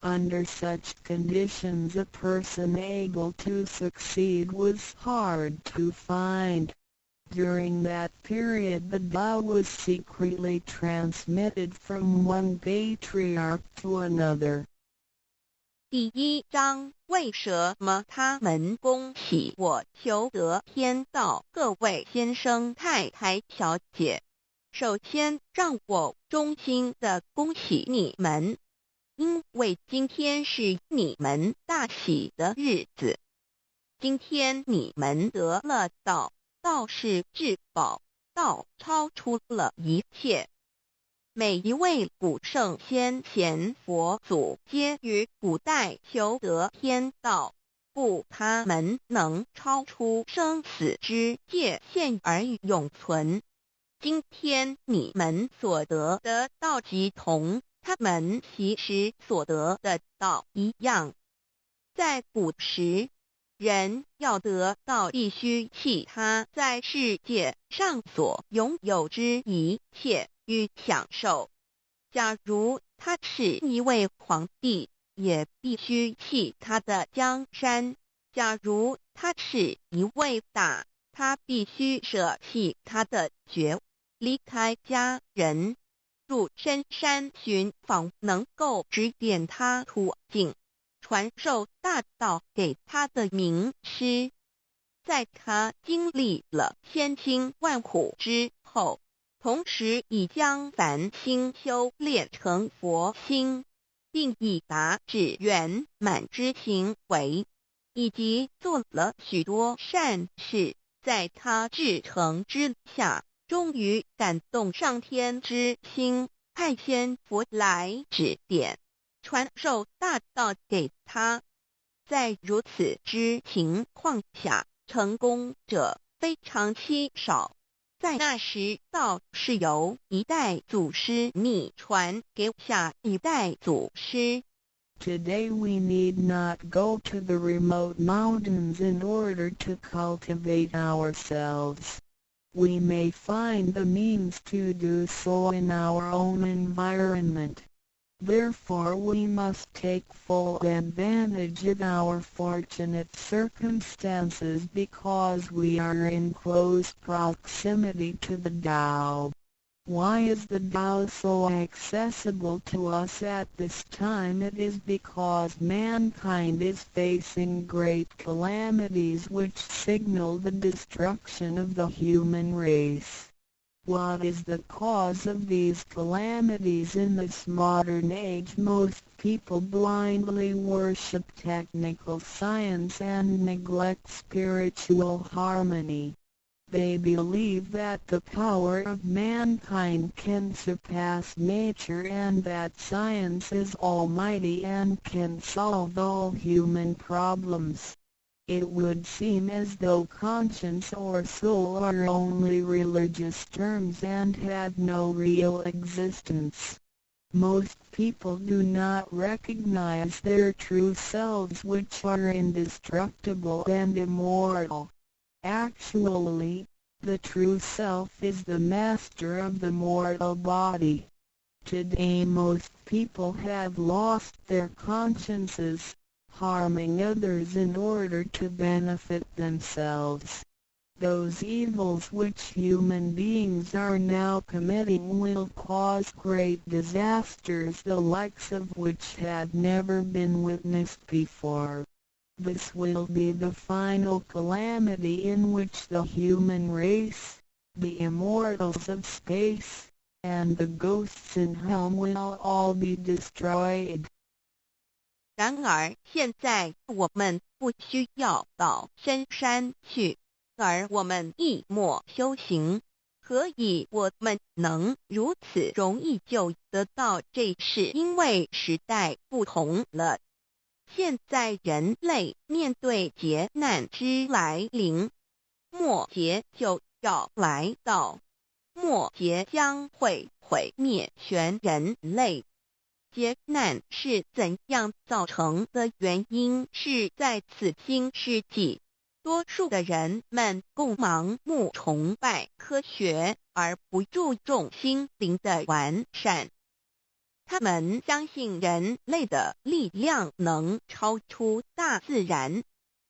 Under such conditions a person able to succeed was hard to find. During that period the Tao was secretly transmitted from one patriarch to another. 第1章为什么他们恭喜我求得天道？各位先生太太小姐，首先让我衷心的恭喜你们，因为今天是你们大喜的日子。今天你们得了道，道是至宝，道超出了一切。每一位古圣先贤佛祖皆于古代求得天道，故他们能超出生死之界限而永存。今天你们所得的道即同他们其实所得的道一样。在古时，人要得道必须弃他在世界上所拥有之一切与享受。假如他是一位皇帝，也必须弃他的江山；假如他是一位大，他必须舍弃他的爵，离开家人，入深山寻访能够指点他途径，传授大道给他的名师。在他经历了千辛万苦之后，同时已将凡心修炼成佛心，并已达至圆满之行为，以及做了许多善事，在他至诚之下，终于感动上天之心，派仙佛来指点，传授大道给他。在如此之情况下，成功者非常稀少。在那时，道是由一代祖师秘传给下一代祖师。Today we need not go to the remote mountains in order to cultivate ourselves. We may find the means to do so in our own environment. Therefore we must take full advantage of our fortunate circumstances because we are in close proximity to the Tao. Why is the Tao so accessible to us at this time? It is because mankind is facing great calamities which signal the destruction of the human race. What is the cause of these calamities? In this modern age most people blindly worship technical science and neglect spiritual harmony. They believe that the power of mankind can surpass nature and that science is almighty and can solve all human problems. It would seem as though conscience or soul are only religious terms and have no real existence. Most people do not recognize their true selves, which are indestructible and immortal. Actually, the true self is the master of the mortal body. Today most people have lost their consciences, harming others in order to benefit themselves. Those evils which human beings are now committing will cause great disasters, the likes of which had never been witnessed before. This will be the final calamity in which the human race, the immortals of space, and the ghosts in hell will all be destroyed. 然而现在我们不需要到深山去，而我们一默修行。何以我们能如此容易就得到这是因为时代不同了。现在人类面对劫难之来临，末劫就要来到，末劫将会毁灭全人类。劫难是怎样造成的原因是在此今世纪，多数的人们共盲目崇拜科学，而不注重心灵的完善。他们相信人类的力量能超出大自然，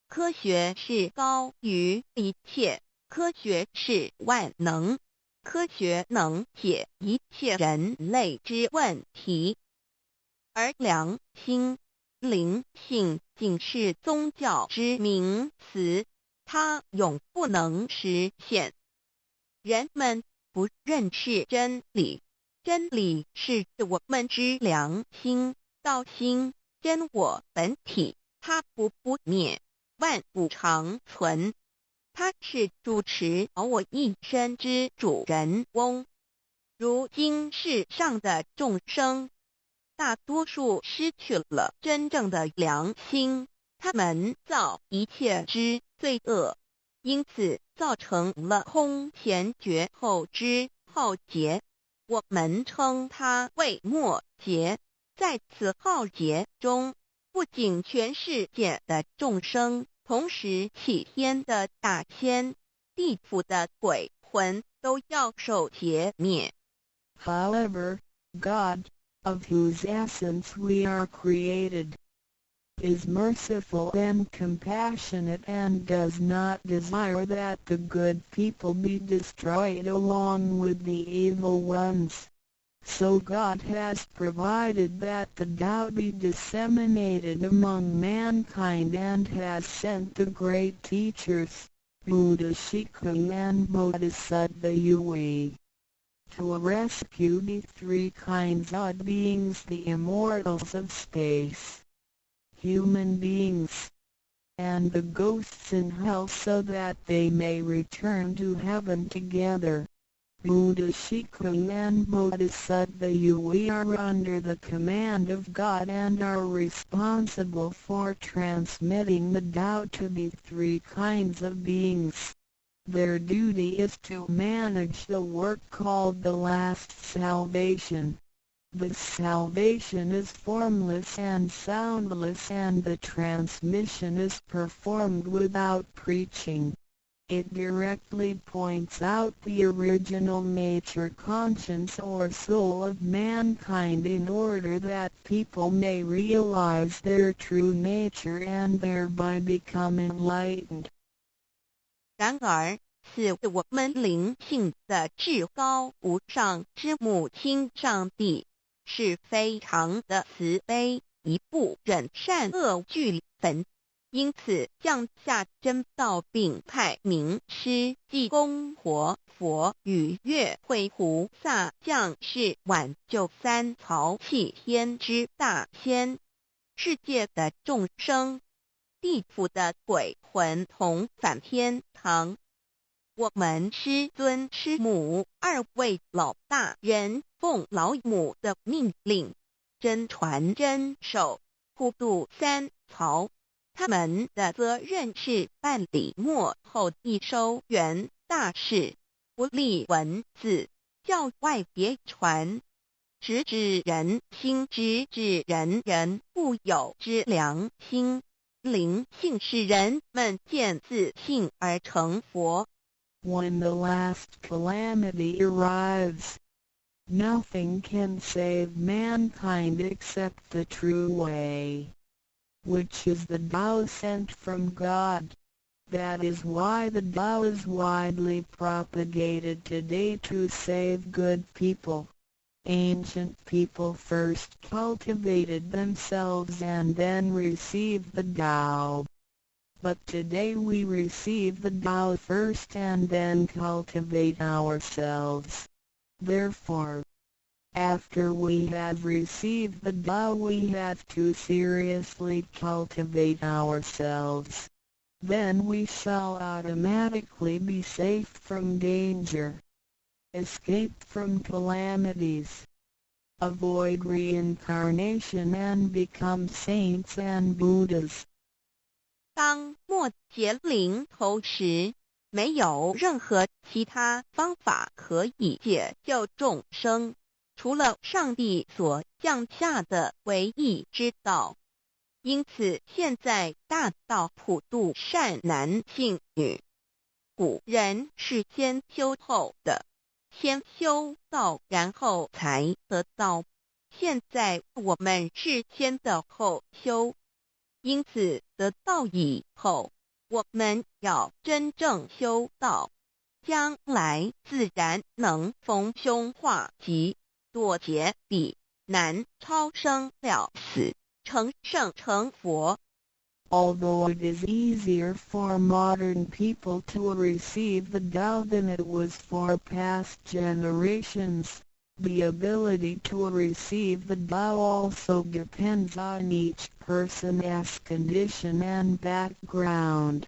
科学是高于一切，科学是万能，科学能解一切人类之问题。而良心、灵性仅是宗教之名词，它永不能实现。人们不认识真理，真理是我们之良心、道心、真我本体，它不灭，万物长存。它是主持我一生之主人翁。如今世上的众生，大多数失去了真正的良心，他们造一切之罪恶，因此造成了空前绝后之浩劫。我们称它为末劫。在此浩劫中，不仅全世界的众生，同时起天的大仙、地府的鬼魂都要受劫灭。However, God, of whose essence we are created, is merciful and compassionate and does not desire that the good people be destroyed along with the evil ones. So God has provided that the Tao be disseminated among mankind and has sent the great teachers, Buddha Shikung and Bodhisattva Yui, to rescue the three kinds of beings, the immortals of space, human beings, and the ghosts in hell, so that they may return to heaven together. Buddha Shikung and Bodhisattva Yui are under the command of God and are responsible for transmitting the Tao to the three kinds of beings. Their duty is to manage the work called the last salvation. This salvation is formless and soundless, and the transmission is performed without preaching. It directly points out the original nature, conscience or soul of mankind in order that people may realize their true nature and thereby become enlightened. 然而，是我们灵性的至高无上之母亲上帝，是非常的慈悲，一不忍善恶俱焚，因此降下真道，并派名师济公活佛与月慧菩萨降世挽救三曹弃天之大仙。世界的众生，地府的鬼魂同返天堂。我们师尊师母2位老大人奉老母的命令，真传真守，普渡3曹。他们的责任是办理末后一收元大事，不立文字，教外别传。直指人心，直指人人不有之良心。灵性使人们见自信而成佛。When the last calamity arrives, nothing can save mankind except the true way, which is the Tao sent from God. That is why the Tao is widely propagated today to save good people. Ancient people first cultivated themselves and then received the Tao. But today we receive the Tao first and then cultivate ourselves. Therefore, after we have received the Tao, we have to seriously cultivate ourselves. Then we shall automatically be safe from danger, escape from calamities, avoid reincarnation and become saints and Buddhas. 当末劫临头时，没有任何其他方法可以解救众生，除了上帝所降下的唯一之道。因此现在大道普渡善男信女。古人是先修后的，先修道然后才得道。现在我们是先的后修，因此得道以后，我们要真正修道，将来自然能逢凶化吉，躲劫彼难，超生了死，成圣成佛。Although it is easier for modern people to receive the Tao than it was for past generations, the ability to receive the Tao also depends on each person's condition and background.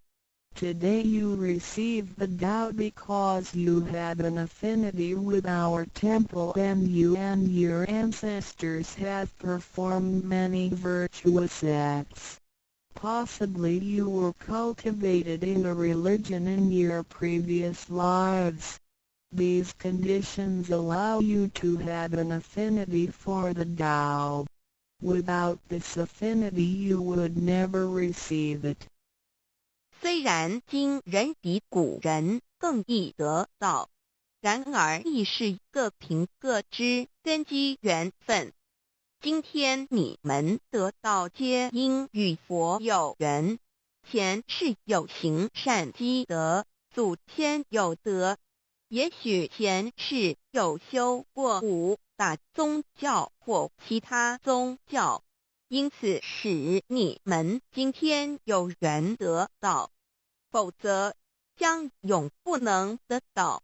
Today you receive the Tao because you had an affinity with our temple and you and your ancestors have performed many virtuous acts. Possibly you were cultivated in a religion in your previous lives. These conditions allow you to have an affinity for the Tao. Without this affinity you would never receive it. 虽然今人比古人更易得道，然而亦是各凭各知，根基缘分。今天你们得道皆因与佛有缘，前世有行善积德，祖先有德，也许前世有修过5大宗教或其他宗教，因此使你们今天有缘得道，否则将永不能得道。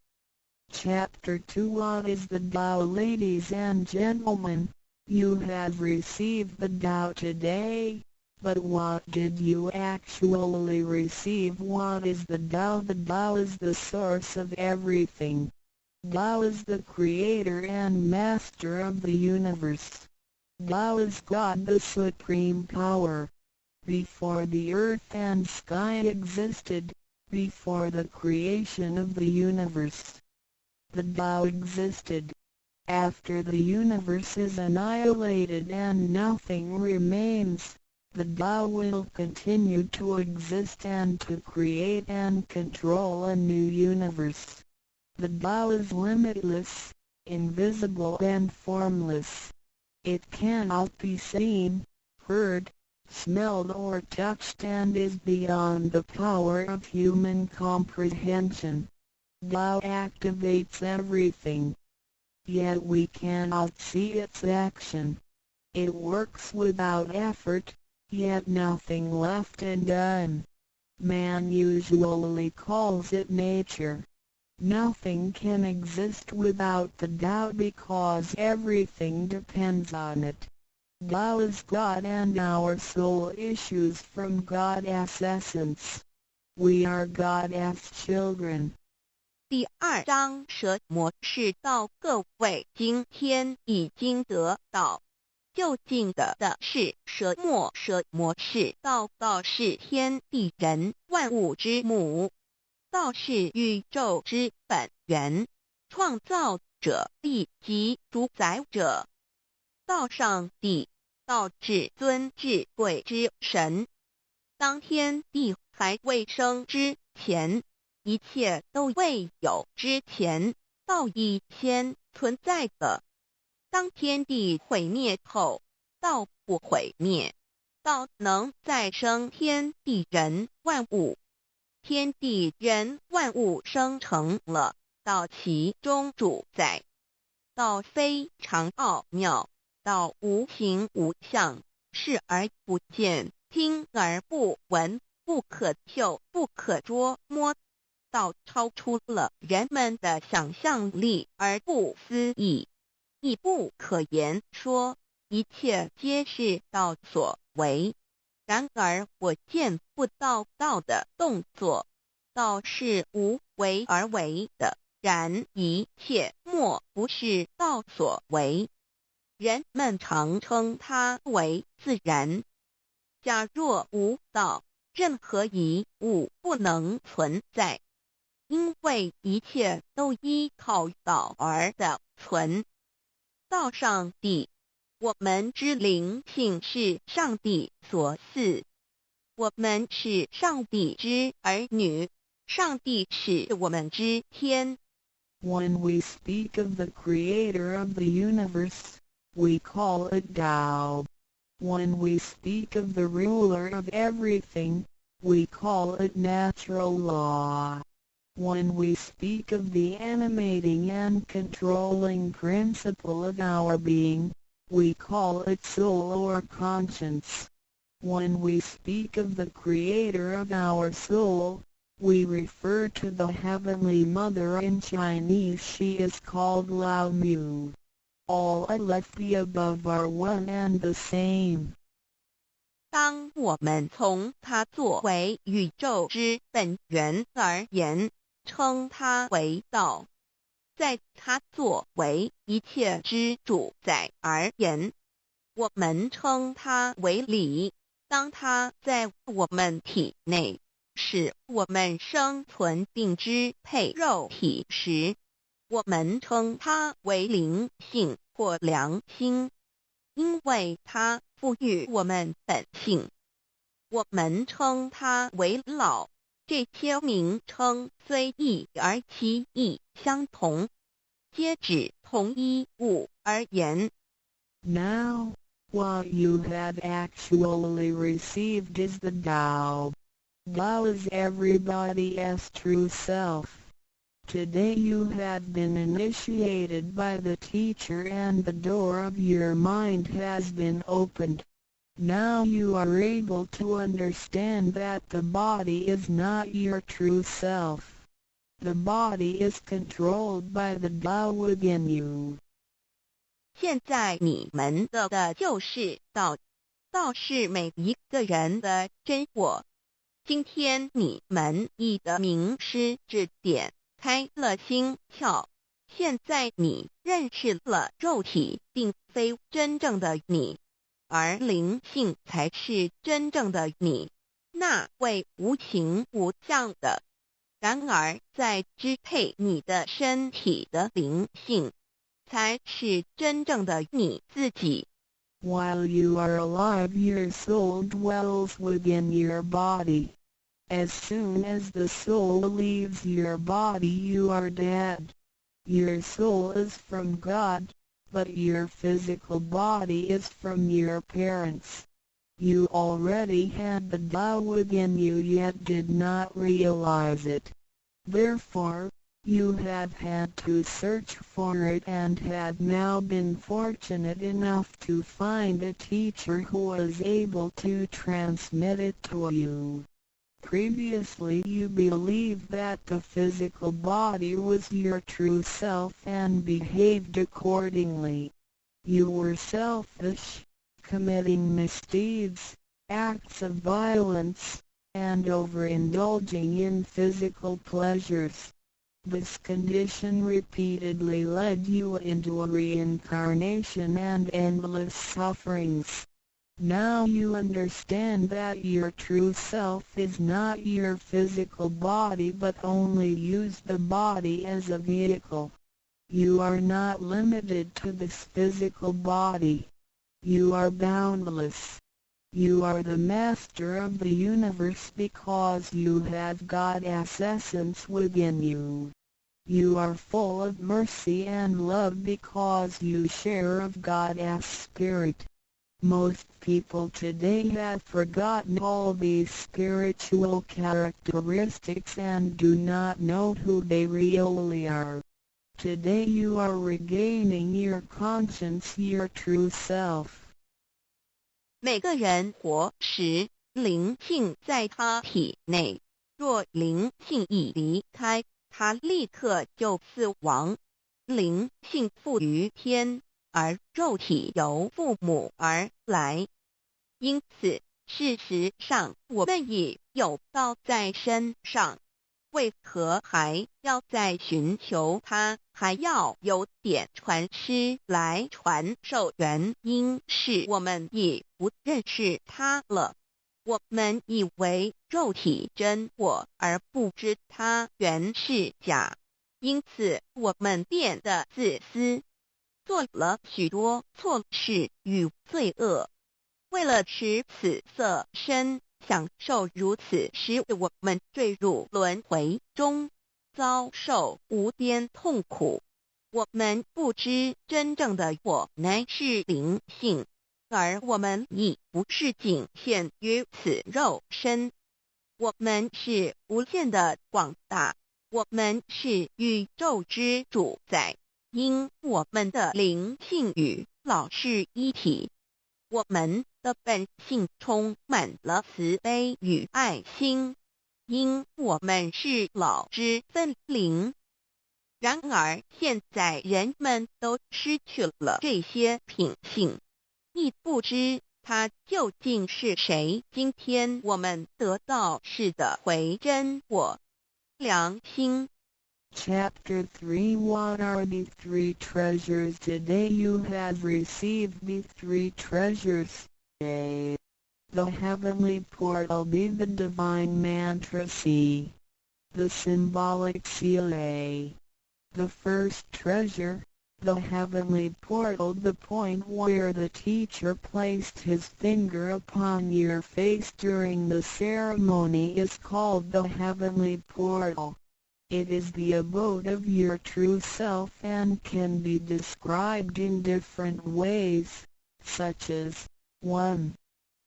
Chapter 2 What is the Tao? Ladies and gentlemen, you have received the Tao today, but what did you actually receive? What is the Tao? The Tao is the source of everything. Tao is the creator and master of the universe. Tao is God, the supreme power. Before the earth and sky existed, before the creation of the universe, the Tao existed. After the universe is annihilated and nothing remains, the Tao will continue to exist and to create and control a new universe. The Tao is limitless, invisible and formless. It cannot be seen, heard, smelled or touched and is beyond the power of human comprehension. Tao activates everything, yet we cannot see its action. It works without effort, yet nothing left undone. Man usually calls it nature. Nothing can exist without the Tao because everything depends on it. Tao is God and our soul issues from God's essence. We are God's children. 第2章蛇魔是道，各位今天已经得到究竟的是蛇魔，蛇魔是道，道是天地人万物之母，道是宇宙之本源，创造者亦即主宰者。道上帝，道至尊至贵之神。当天地还未生之前，一切都未有之前，道已先存在的。当天地毁灭后，道不毁灭，道能再生天地人万物。天地人万物生成了，道其中主宰。道非常奥妙，道无形无相，视而不见，听而不闻，不可嗅，不可捉摸。道超出了人们的想象力而不思议，亦不可言说，一切皆是道所为。然而我见不到道的动作，道是无为而为的，然一切莫不是道所为。人们常称它为自然。假若无道，任何一物不能存在，因为一切都依靠道而的存。道上帝，我们之灵性是上帝所赐，我们是上帝之儿女，上帝是我们之天。When we speak of the creator of the universe, we call it Tao. When we speak of the ruler of everything, we call it natural law. When we speak of the animating and controlling principle of our being, we call it soul or conscience. When we speak of the creator of our soul, we refer to the Heavenly Mother. In Chinese she is called Lao Mu. All of the above are one and the same. 当我们从它作为宇宙之本源而言，称它为道；在它作为一切之主宰而言，我们称它为理。当它在我们体内，使我们生存并支配肉体时，我们称它为灵性或良心，因为它赋予我们本性。我们称它为老，这些名称虽异而其意相同，皆指同一物而言。Now, what you have actually received is the Tao. Tao is everybody's true self. Today you have been initiated by the teacher and the door of your mind has been opened. Now you are able to understand that the body is not your true self. The body is controlled by the Tao within you. 现在你们的就是道，道是每一个人的真我。今天你们已得名师指点，开了心窍。现在你认识了肉体并非真正的你，而灵性才是真正的你，那位无形无相的。然而在支配你的身体的灵性，才是真正的你自己。While you are alive, your soul dwells within your body. As soon as the soul leaves your body, you are dead. Your soul is from God, but your physical body is from your parents. You already had the Tao within you yet did not realize it. Therefore, you have had to search for it and have now been fortunate enough to find a teacher who is able to transmit it to you. Previously you believed that the physical body was your true self and behaved accordingly. You were selfish, committing misdeeds, acts of violence, and overindulging in physical pleasures. This condition repeatedly led you into a reincarnation and endless sufferings. Now you understand that your true self is not your physical body but only use the body as a vehicle. You are not limited to this physical body. You are boundless. You are the master of the universe because you have God's essence within you. You are full of mercy and love because you share of God's spirit. Most people today have forgotten all these spiritual characteristics and do not know who they really are. Today you are regaining your conscience, your true self. 每个人活时，灵性在他体内，若灵性一离开，他立刻就死亡。灵性附于天，而肉体由父母而来。因此，事实上我们已有道在身上，为何还要再寻求它？还要有点传师来传授？原因是我们已不认识它了。我们以为肉体真我，而不知它原是假，因此我们变得自私，做了许多错事与罪恶。为了使此色身享受如此，使我们坠入轮回中，遭受无边痛苦。我们不知真正的我乃是灵性，而我们已不是仅限于此肉身。我们是无限的广大，我们是宇宙之主宰，因我们的灵性与老是一体。我们的本性充满了慈悲与爱心，因我们是老之分灵。然而现在人们都失去了这些品性，亦不知它究竟是谁。今天我们得到是的回真我良心。Chapter 3 What are the three treasures? Today you have received the three treasures. A. The heavenly portal. B. The divine mantra. C. The symbolic seal. A. The first treasure, the heavenly portal. The point where the teacher placed his finger upon your face during the ceremony is called the heavenly portal. It is the abode of your true self and can be described in different ways, such as 1.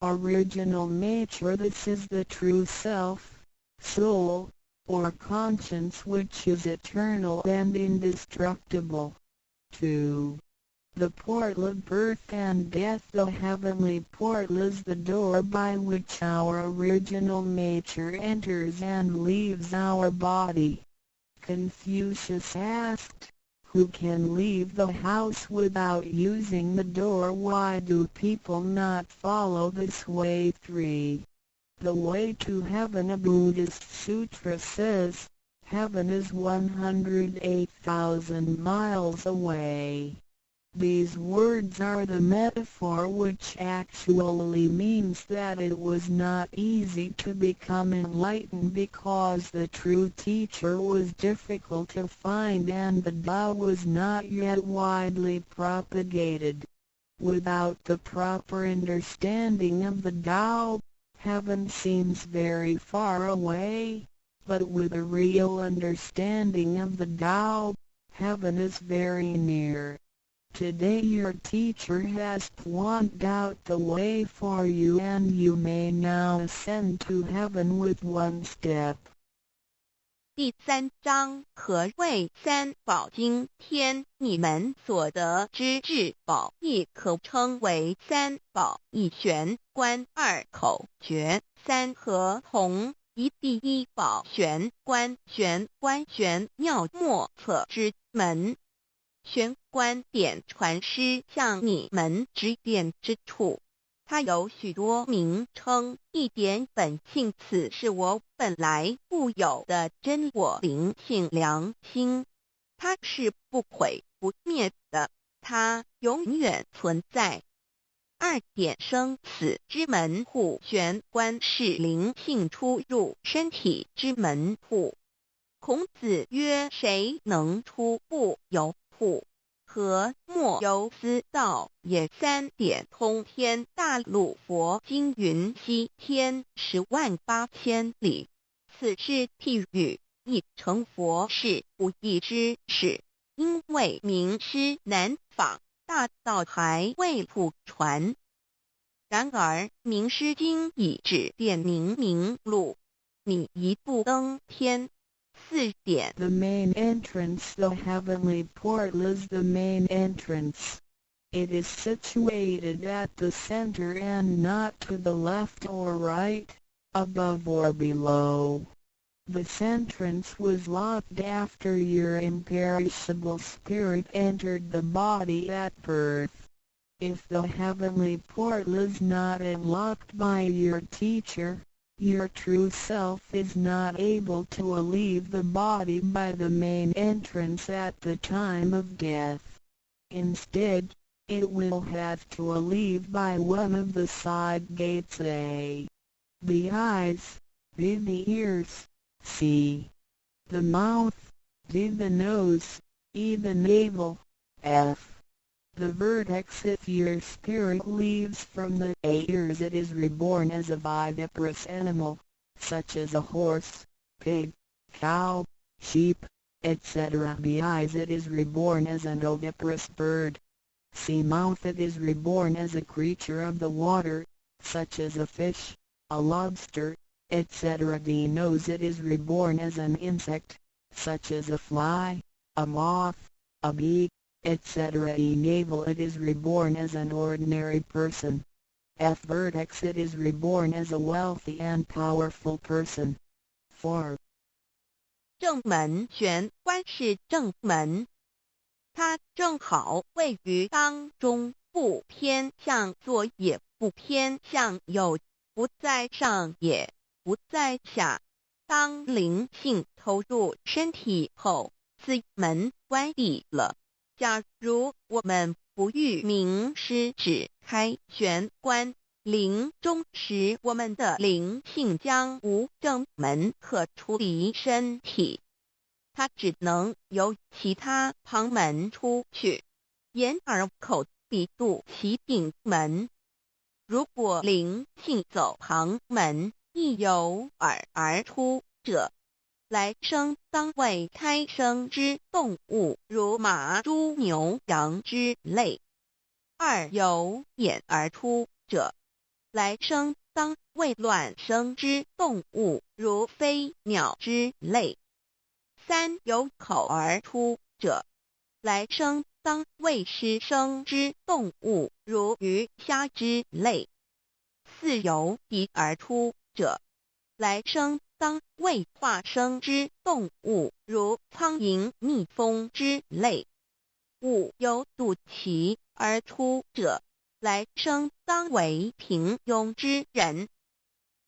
Original nature. This is the true self, soul, or conscience which is eternal and indestructible. 2. The portal of birth and death. The heavenly portal is the door by which our original nature enters and leaves our body. Confucius asked, who can leave the house without using the door? Why do people not follow this way? 3. The way to heaven. A Buddhist sutra says, heaven is 108,000 miles away. These words are the metaphor which actually means that it was not easy to become enlightened because the true teacher was difficult to find and the Tao was not yet widely propagated. Without the proper understanding of the Tao, heaven seems very far away, but with a real understanding of the Tao, heaven is very near. Today your teacher has pointed out the way for you and you may now ascend to heaven with one step. 第3章何谓三宝经天？你们所得之至宝，亦可称为三宝：一玄观，二口诀，三合同。一第一宝玄观，玄观玄妙莫测之门。玄观点传师向你们指点之处，它有许多名称，一点本性，此是我本来固有的真我灵性良心，它是不毁不灭的，它永远存在。二点生死之门户，玄关是灵性出入身体之门户。孔子曰：谁能出不由户？何莫由斯道也。三点通天大陆，佛经云：西天108000里，此是譬喻，亦成佛是不义之事，因为名师难访，大道还未普传。然而名师经已指点明路，你一步登天。四点 The main entrance, the heavenly portal, is the main entrance. It is situated at the center and not to the left or right, above or below. This entrance was locked after your imperishable spirit entered the body at birth. If the heavenly portal is not unlocked by your teacher, your true self is not able to leave the body by the main entrance at the time of death. Instead, it will have to leave by one of the side gates: A, the eyes; B, the ears; C, the mouth; D, the nose; E, the navel; F, the vertex. If your spirit leaves from the ears, it is reborn as a viviparous animal, such as a horse, pig, cow, sheep, etc. B, eyes, it is reborn as an oviparous bird. C, mouth, it is reborn as a creature of the water, such as a fish, a lobster, etc. D, nose, it is reborn as an insect, such as a fly, a moth, a bee, etc. E, navel, it is reborn as an ordinary person. F, vertex, it is reborn as a wealthy and powerful person. 4. 正门，玄关是正门，它正好位于当中，不偏向左也不偏向右，不在上也不在下。当灵性投入身体后，此门关闭了。假如我们不欲名师指开玄关，临终时我们的灵性将无正门可出离身体，它只能由其他旁门出去，眼耳口鼻肚脐顶门。如果灵性走旁门，亦由耳而出者，来生当为胎生之动物，如马、猪、牛、羊之类；二由眼而出者，来生当为卵生之动物，如飞鸟之类；三由口而出者，来生当为湿生之动物，如鱼虾之类；四由鼻而出者，来生当为化生之动物，如苍蝇、蜜蜂之类；五由肚脐而出者，来生当为平庸之人；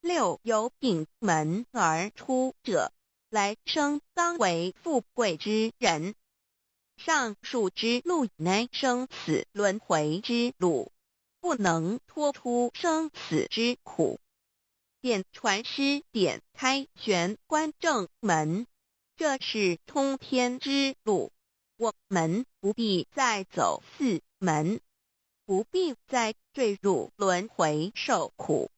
六由顶门而出者，来生当为富贵之人。上述之路乃生死轮回之路，不能脱出生死之苦。点传师点开玄关正门，这是通天之路，我们不必再走四门，不必再坠入轮回受苦。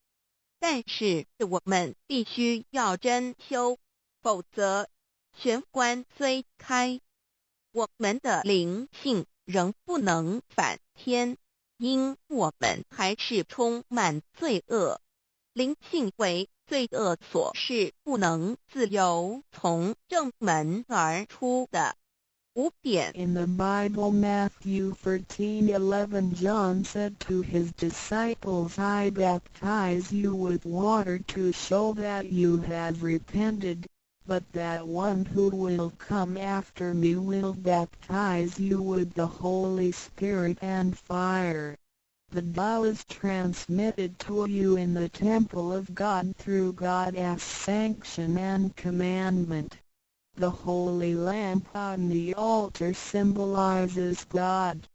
但是我们必须要真修，否则玄关虽开，我们的灵性仍不能返天，因我们还是充满罪恶。灵性为罪恶所是不能自由从正门而出的。5点 In the Bible, Matthew 13:11, John said to his disciples, I baptize you with water to show that you have repented, but that one who will come after me will baptize you with the Holy Spirit and fire. The Tao is transmitted to you in the temple of God through God's sanction and commandment. The holy lamp on the altar symbolizes God.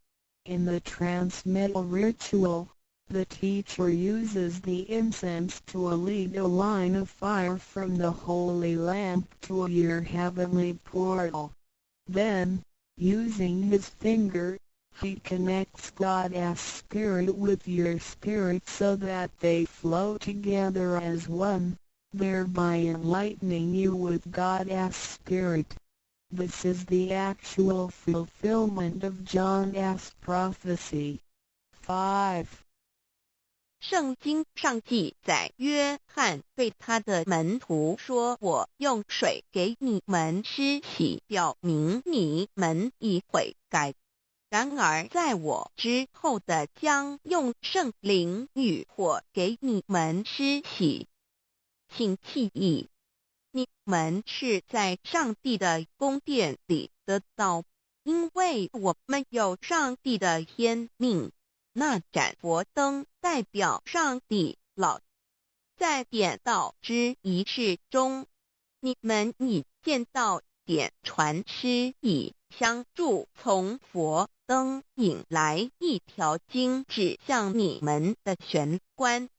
In the transmittal ritual, the teacher uses the incense to lead a line of fire from the holy lamp to your heavenly portal. Then, using his finger, he connects God's spirit with your spirit so that they flow together as one, thereby enlightening you with God's spirit. This is the actual fulfillment of John's prophecy. 5. 圣经上记载，约翰对他的门徒说：“我用水给你们施洗，表明你们已悔改。然而在我之后的将用圣灵与火给你们施洗。请记忆，你们是在上帝的宫殿里得到，因为我们有上帝的天命。那盏佛灯代表上帝老。在点道之仪式中，你们已见到点传师以相助从佛灯引来一条经指向你们的玄关，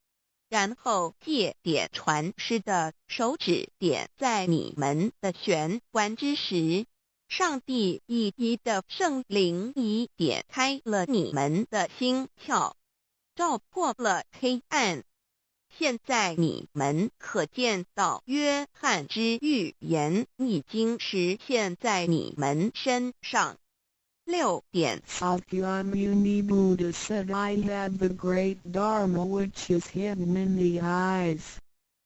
然后借点传师的手指点在你们的玄关之时，上帝一滴的圣灵已点开了你们的心窍，照破了黑暗。现在你们可见到约翰之预言已经实现在你们身上。6点 Sakyamuni Buddha said, I had the great Dharma which is hidden in the eyes.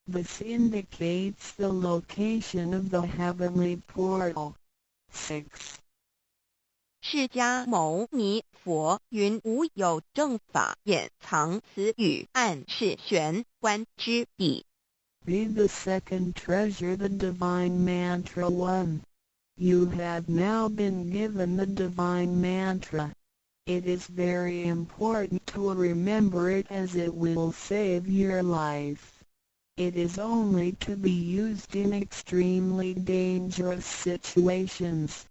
This indicates the location of the heavenly portal. 6. 释迦牟尼佛云无有正法，掩藏此语，暗示玄关之地。Be the second treasure, the divine mantra 1. You have now been given the divine mantra. It is very important to remember it as it will save your life. It is only to be used in extremely dangerous situations.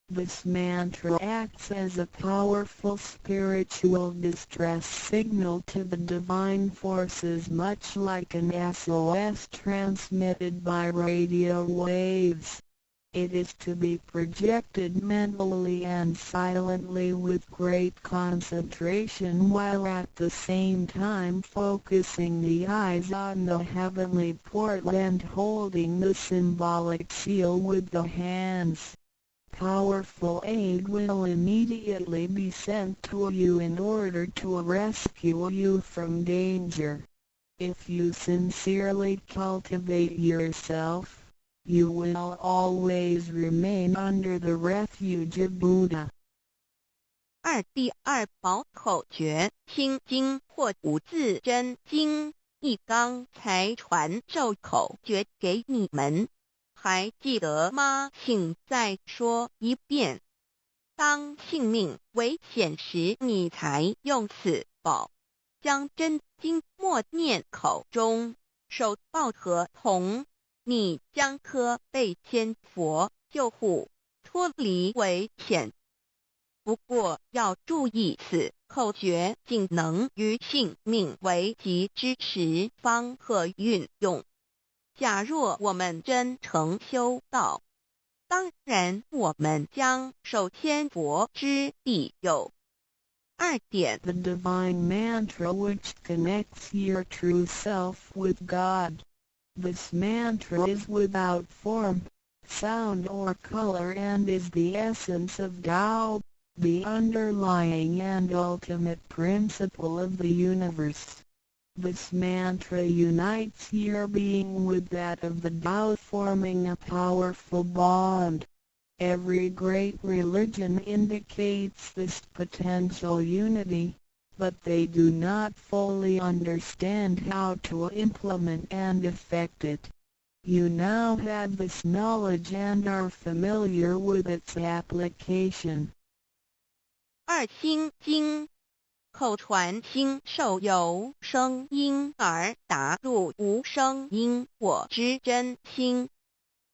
This mantra acts as a powerful spiritual distress signal to the divine forces, much like an SOS transmitted by radio waves. It is to be projected mentally and silently with great concentration, while at the same time focusing the eyes on the heavenly portal and holding the symbolic seal with the hands. Powerful aid will immediately be sent to you in order to rescue you from danger. If you sincerely cultivate yourself, you will always remain under the refuge of Buddha. 第二宝口诀：心经或无字真经，一刚才传授口诀给你们，还记得吗？请再说一遍。当性命危险时，你才用此宝，将真经默念口中，手抱合同。你将可被千佛救护，脱离危险。不过要注意，此口诀仅能于性命危急之时方可运用。假若我们真诚修道，当然我们将受千佛之庇佑。2点 The divine mantra which connects your true self with God. This mantra is without form, sound or color and is the essence of Tao, the underlying and ultimate principle of the universe. This mantra unites your being with that of the Tao, forming a powerful bond. Every great religion indicates this potential unity, but they do not fully understand how to implement and effect it. You now have this knowledge and are familiar with its application. 心经口传心授由声音而达入无声因果之真心，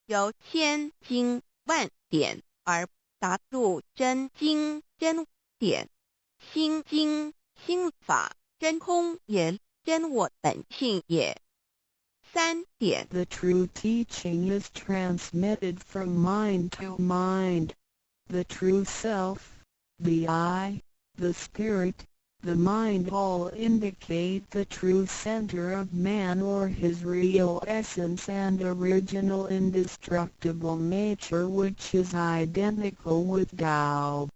由千经万典而达入真经真典，心经心法真空也，真我本性也。三点 The true teaching is transmitted from mind to mind. The true self, the I, the spirit, the mind all indicate the true center of man or his real essence and original indestructible nature, which is identical with Tao.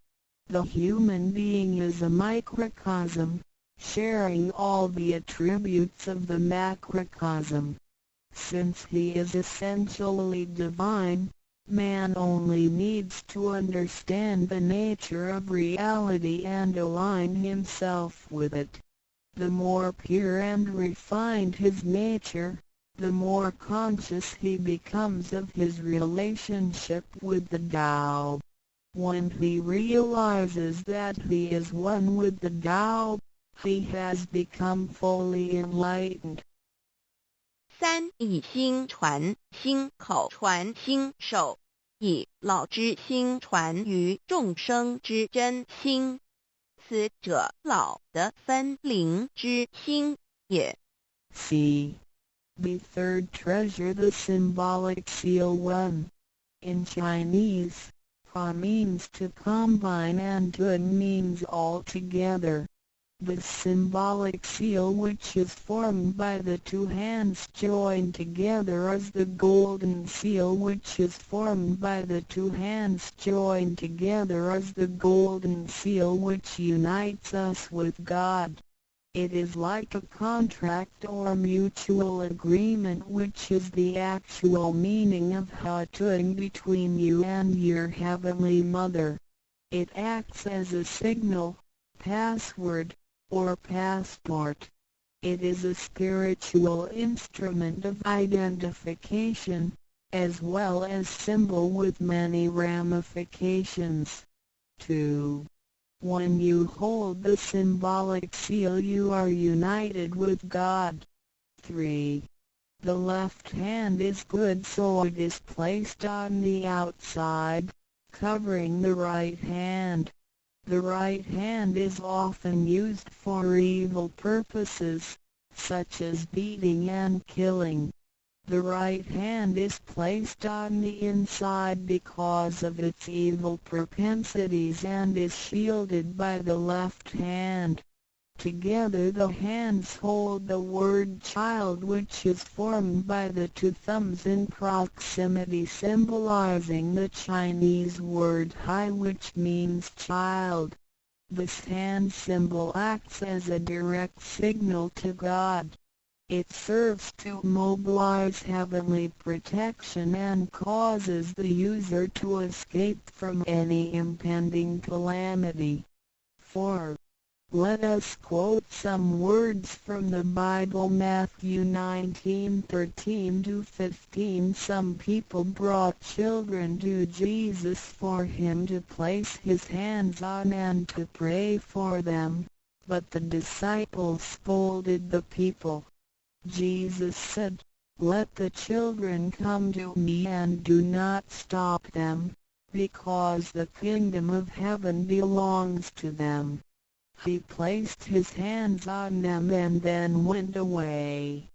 The human being is a microcosm, sharing all the attributes of the macrocosm. Since he is essentially divine, man only needs to understand the nature of reality and align himself with it. The more pure and refined his nature, the more conscious he becomes of his relationship with the Tao. When he realizes that he is one with the Tao, he has become fully enlightened. 三以心传心，口传心授，以老之心传于众生之真心，此者老的分灵之心也。C. The third treasure, the symbolic seal 1. In Chinese, Pa means to combine and Tun means all together. The symbolic seal, which is formed by the two hands joined together, is the golden seal, which is formed by the two hands joined together, is the golden seal which unites us with God. It is like a contract or mutual agreement, which is the actual meaning of Hatun between you and your Heavenly Mother. It acts as a signal, password, or passport. It is a spiritual instrument of identification, as well as symbol with many ramifications. 2. When you hold the symbolic seal, you are united with God. 3. The left hand is good, so it is placed on the outside, covering the right hand. The right hand is often used for evil purposes, such as beating and killing. The right hand is placed on the inside because of its evil propensities and is shielded by the left hand. Together the hands hold the word child, which is formed by the two thumbs in proximity, symbolizing the Chinese word hai, which means child. This hand symbol acts as a direct signal to God. It serves to mobilize heavenly protection and causes the user to escape from any impending calamity. 4. Let us quote some words from the Bible. Matthew 19:13-15. Some people brought children to Jesus for him to place his hands on and to pray for them, but the disciples scolded the people. Jesus said, "Let the children come to me and do not stop them, because the kingdom of heaven belongs to them." He placed his hands on them and then went away.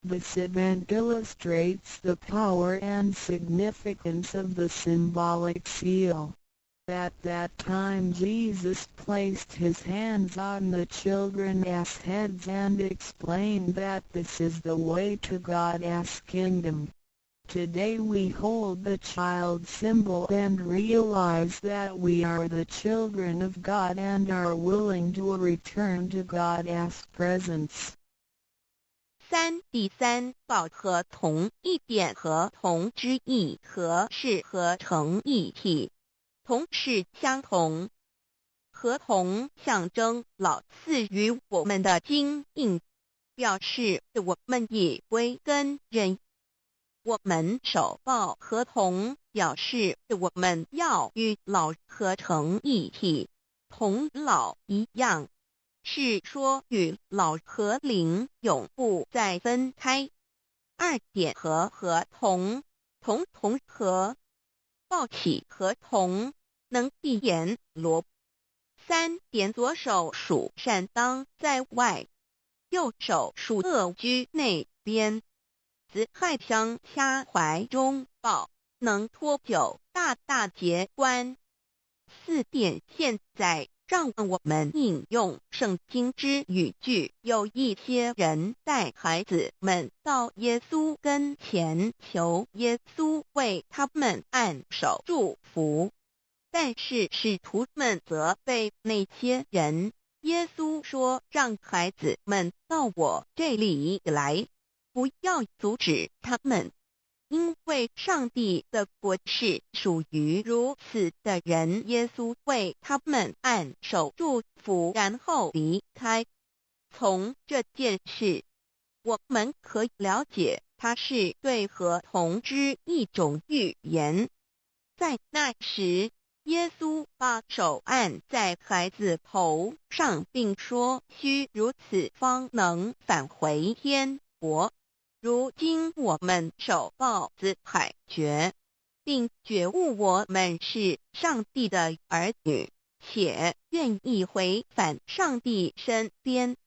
This event illustrates the power and significance of the symbolic seal. At that time Jesus placed his hands on the children's heads and explained that this is the way to God's kingdom. Today we hold the child symbol and realize that we are the children of God and are willing to return to God's presence. 3. 第三报合同一点合同之意，合是合成一体，同是相同，合同象征老赐予我们的经印，表示我们以为跟人。我们守抱合同，表示我们要与老合成一体，同老一样。是说与老和灵永不再分开。二点和同和，抱起和同，能闭眼罗。三点左手属善当在外，右手属恶居内边。子亥相掐怀中抱，能托九大节关。四点现在让我们引用圣经之语句，有一些人带孩子们到耶稣跟前，求耶稣为他们按手祝福，但是使徒们责备那些人。耶稣说，让孩子们到我这里来，不要阻止他们，因为上帝的国是属于如此的人。耶稣为他们按手祝福，然后离开。从这件事，我们可以了解，它是对合同之一种预言。在那时，耶稣把手按在孩子头上，并说，须如此方能返回天国。如今我们手抱子海觉，并觉悟我们是上帝的儿女，且愿意回返上帝身边。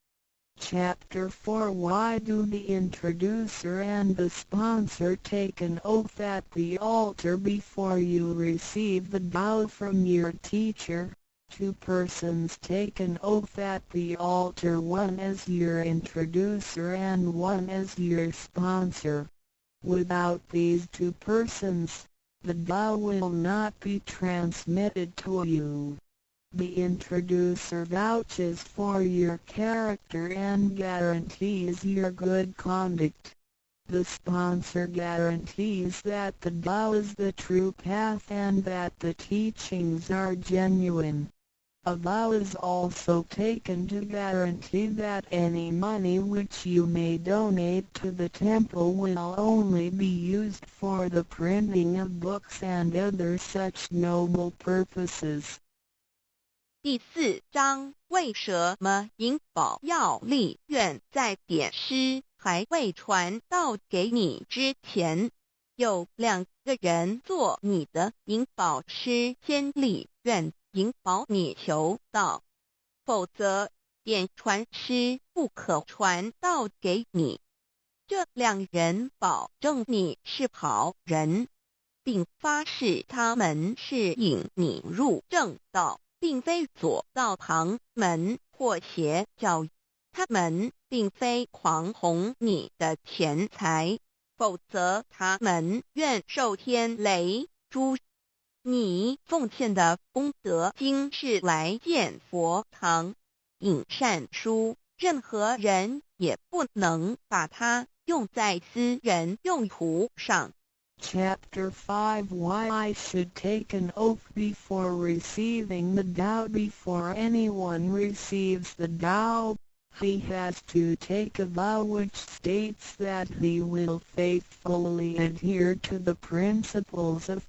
Chapter 4 Why do the introducer and the sponsor take an oath at the altar before you receive the vow from your teacher? Two persons take an oath at the altar, one as your introducer and one as your sponsor. Without these two persons, the vow will not be transmitted to you. The introducer vouches for your character and guarantees your good conduct. The sponsor guarantees that the vow is the true path and that the teachings are genuine. A vow is also taken to guarantee that any money which you may donate to the temple will only be used for the printing of books and other such noble purposes. 第4章，为什么银宝要立愿在典诗还未传到给你之前，有2个人做你的银宝师，先立愿引保你求道，否则典传师不可传道给你。这2人保证你是好人，并发誓他们是引你入正道，并非左道旁门或邪教。他们并非狂哄你的钱财，否则他们愿受天雷诛。你奉献的功德金是来建佛堂、引善书，任何人也不能把它用在私人用途上。Chapter 5 Why I should take an oath before receiving the vow. Before anyone receives the vow, he has to take a vow which states that he will faithfully adhere to the principles of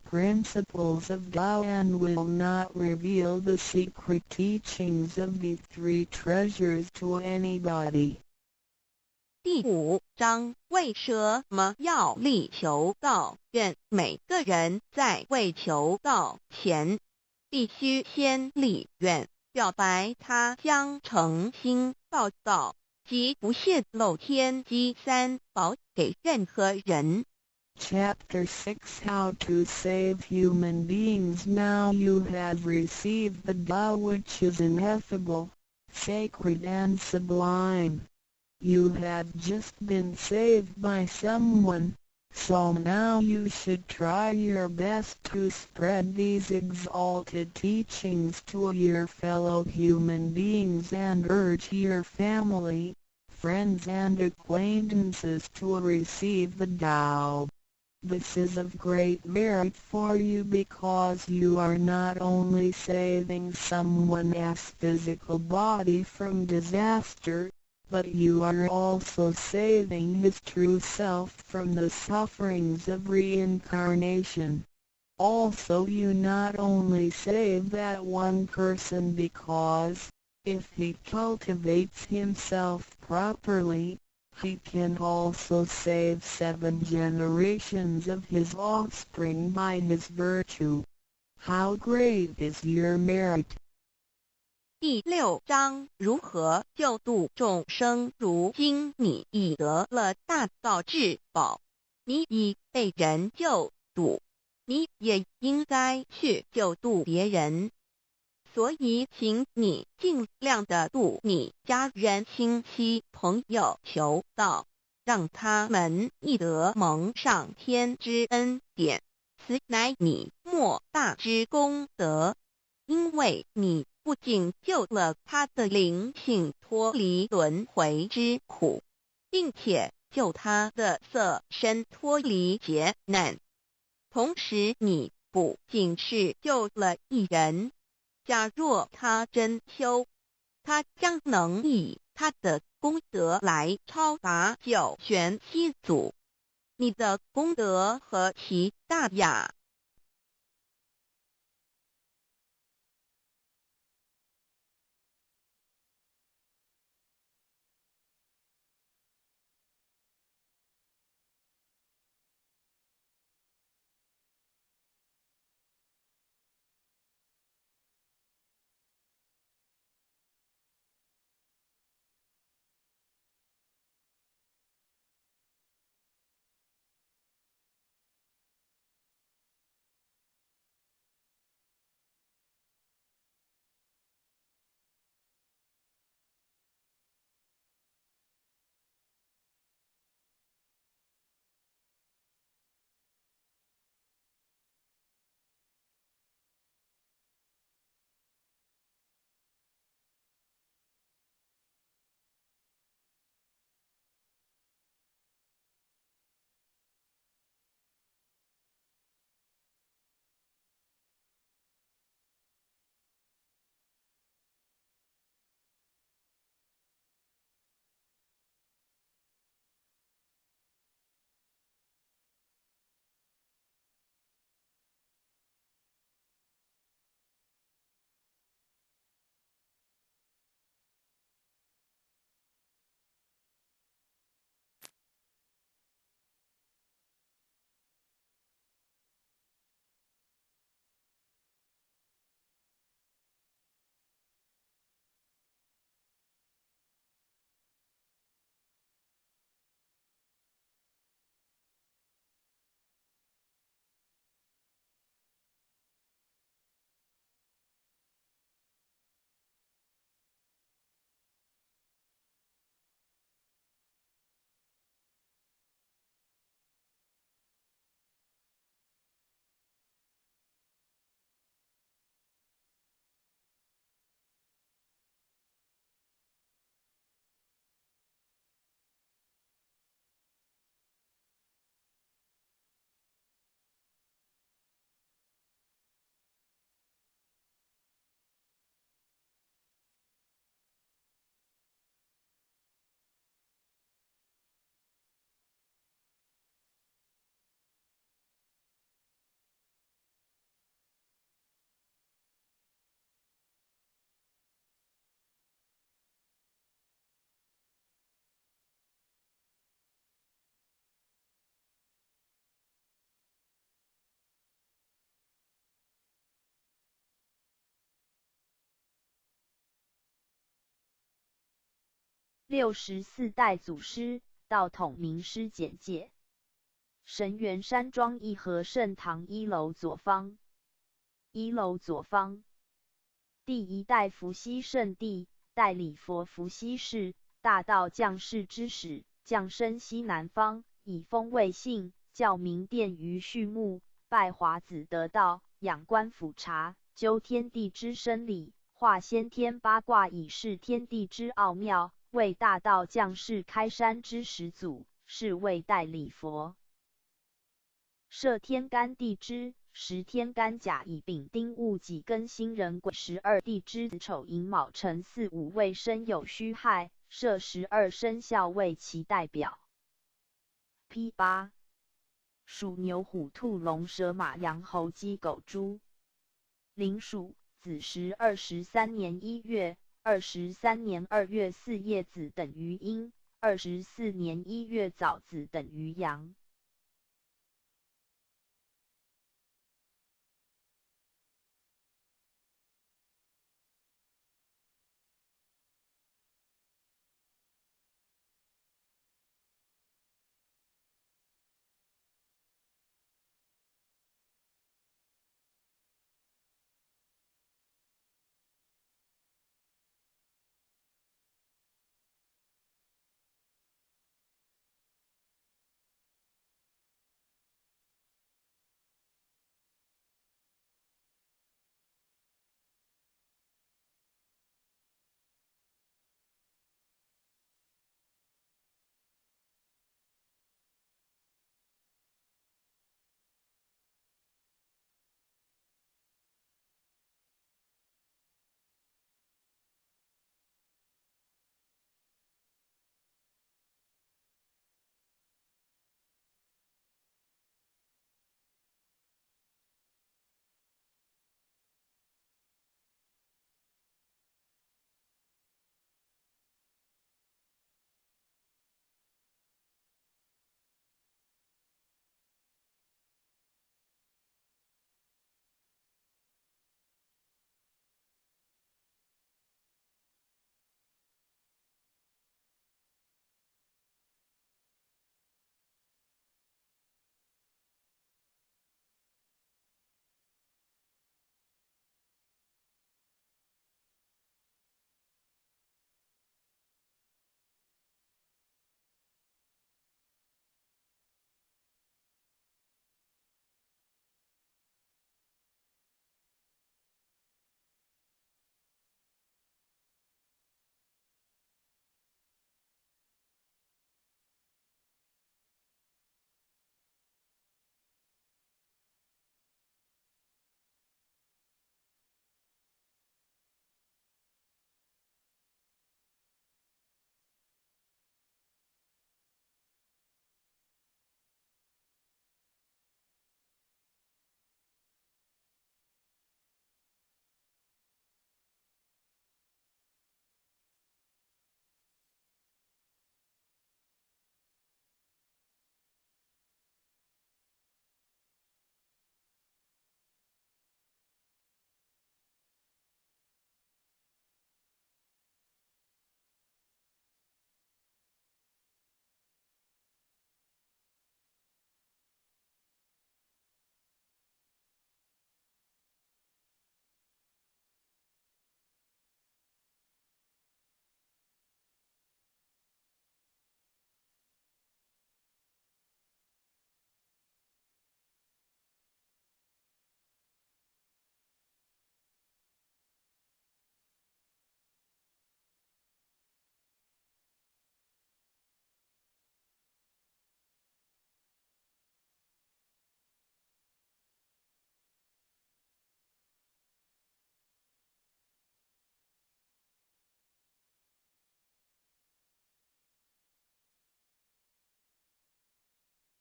vow and will not reveal the secret teachings of the 3 treasures to anybody. 第5章，为什么要立求道愿？每个人在为求道前，必须先立愿，表白他将诚心报道及不泄露天机3宝给任何人。Chapter 6 How to save human beings. Now you have received the vow which is ineffable, sacred and sublime. You have just been saved by someone, so now you should try your best to spread these exalted teachings to your fellow human beings and urge your family, friends and acquaintances to receive the vow. This is of great merit for you because you are not only saving someone's physical body from disaster, but you are also saving his true self from the sufferings of reincarnation. Also you not only save that one person because, If he cultivates himself properly, he can also save 7 generations of his offspring by his virtue. How great is your merit! 第6章如何救度众生。如今你已得了大道至宝，你已被人救度，你也应该去救度别人。所以请你尽量的度你家人、亲戚、朋友求道，让他们亦得蒙上天之恩典，此乃你莫大之功德。因为你不仅救了他的灵性脱离轮回之苦，并且救他的色身脱离劫难，同时你不仅是救了一人，假若他真修，他将能以他的功德来超拔九玄七祖。你的功德何其大呀！64代祖师道统名师简介。神元山庄义和圣堂1楼左方。1楼左方。第1代伏羲圣帝，代理佛伏羲氏，大道降世之始，降生西南方，以封为姓，教明殿于序幕，拜华子得道，仰观俯察，究天地之生理，化先天八卦以示天地之奥妙，为大道降世开山之始祖，是谓代理佛。摄天干地支10天干甲乙丙丁戊己庚辛壬癸12地支子丑寅卯辰巳午未申酉戌亥，设12生肖为其代表。P8 属牛虎兔龙蛇马羊猴鸡狗猪。临属子时23年1月23年2月4夜子等于阴，24年1月早子等于阳。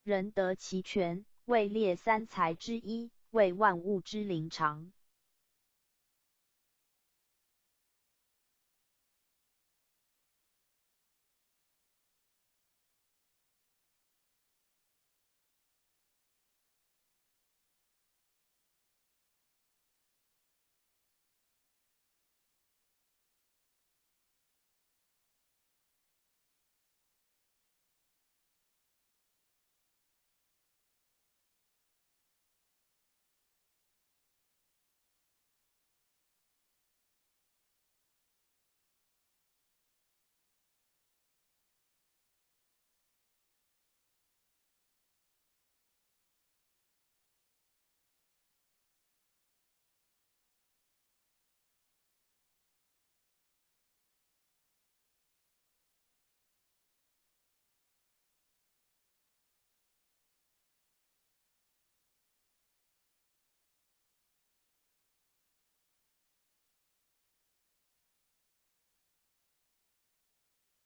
人得其权，位列三才之一，为万物之灵常。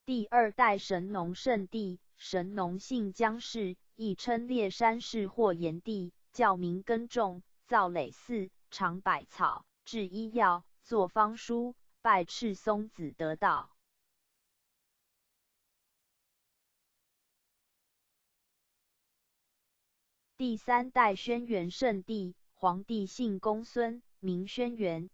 第二代神农圣帝，神农姓姜氏，亦称烈山氏或炎帝，教民耕种，造耒耜，尝百草，制医药，作方书，拜赤松子得道。第三代轩辕圣帝，皇帝姓公孙，名轩辕。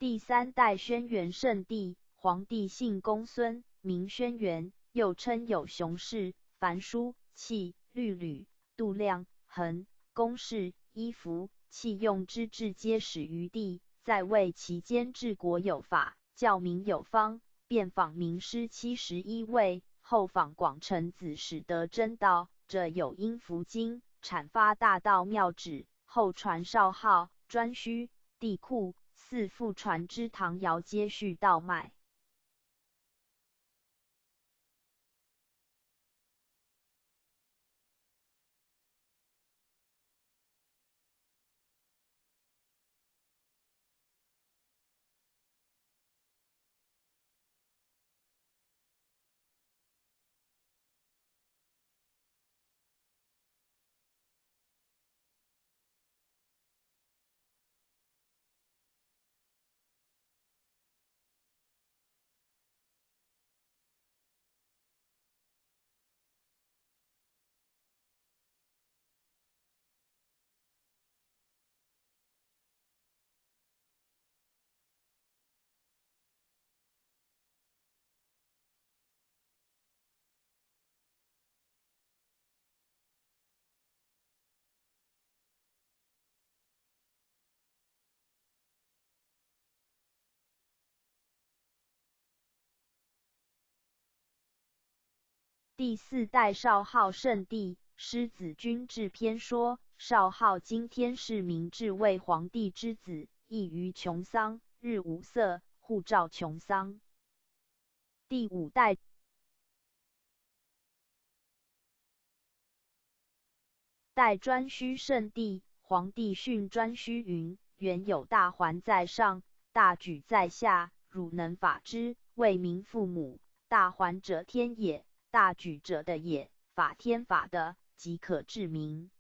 第三代轩辕圣帝，皇帝姓公孙，名轩辕，又称有熊氏、樊叔、器、律吕、度量、衡、公氏、衣服、器用之制皆始于帝，在位期间治国有法，教民有方，遍访名师71位，后访广成子始得真道，者有阴符经、阐发大道妙旨，后传少昊、颛顼、帝喾，四复传之唐尧皆续道脉。第四代少昊圣帝，师子君至篇说，少昊今天是明治为皇帝之子，异于穷桑，日无色，护照穷桑。第五代颛顼圣帝，皇帝训颛顼云：原有大环在上，大举在下，汝能法之，为民父母。大环者天也，大举者的也，法天法的，即可治民。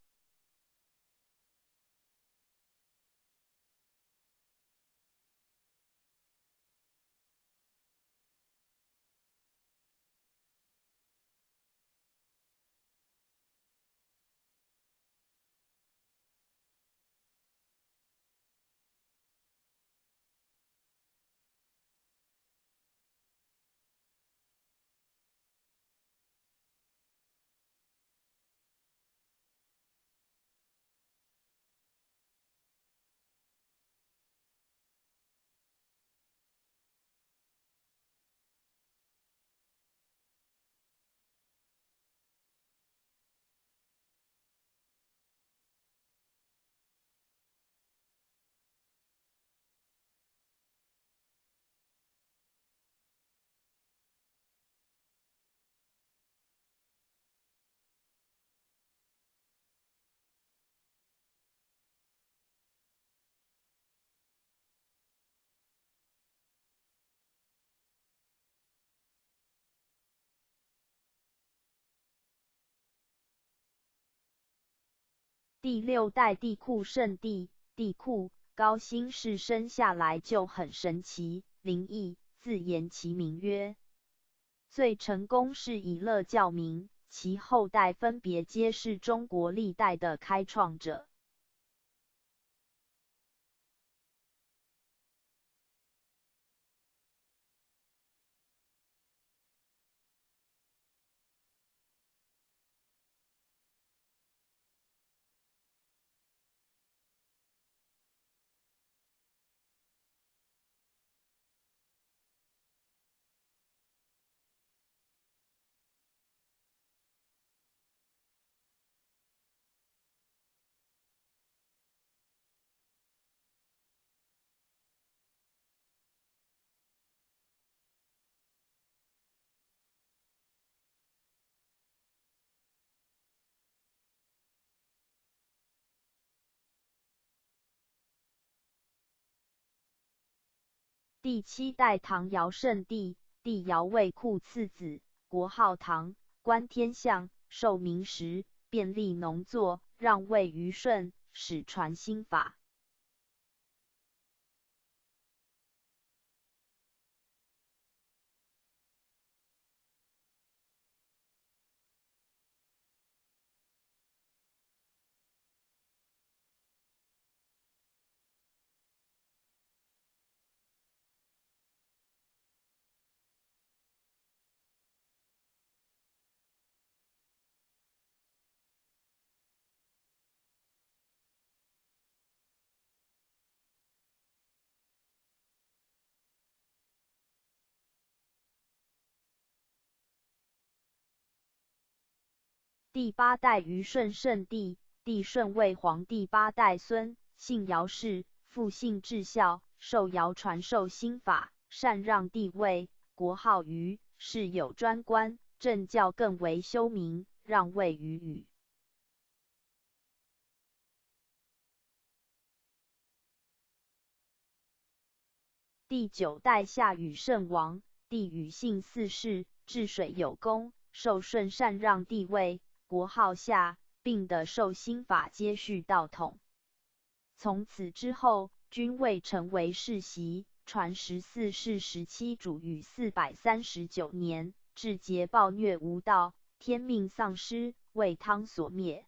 第六代帝喾圣帝，帝喾高辛氏生下来就很神奇灵异，自言其名曰。最成功是以乐教民，其后代分别皆是中国历代的开创者。第7代唐尧圣帝，帝尧为库次子，国号唐，观天象，授名时，便立农作，让位于舜，始传新法。第8代虞舜圣帝，帝舜为皇帝8代孙，姓尧氏，父姓至孝，受尧传授新法，禅让帝位，国号虞，谥有专官，政教更为修明，让位于禹。第9代夏禹圣王，帝禹姓四世，治水有功，受舜禅让帝位，国号夏，并的受新法接续道统。从此之后，均未成为世袭，传14世17主禹439年，至桀暴虐无道，天命丧失，为汤所灭。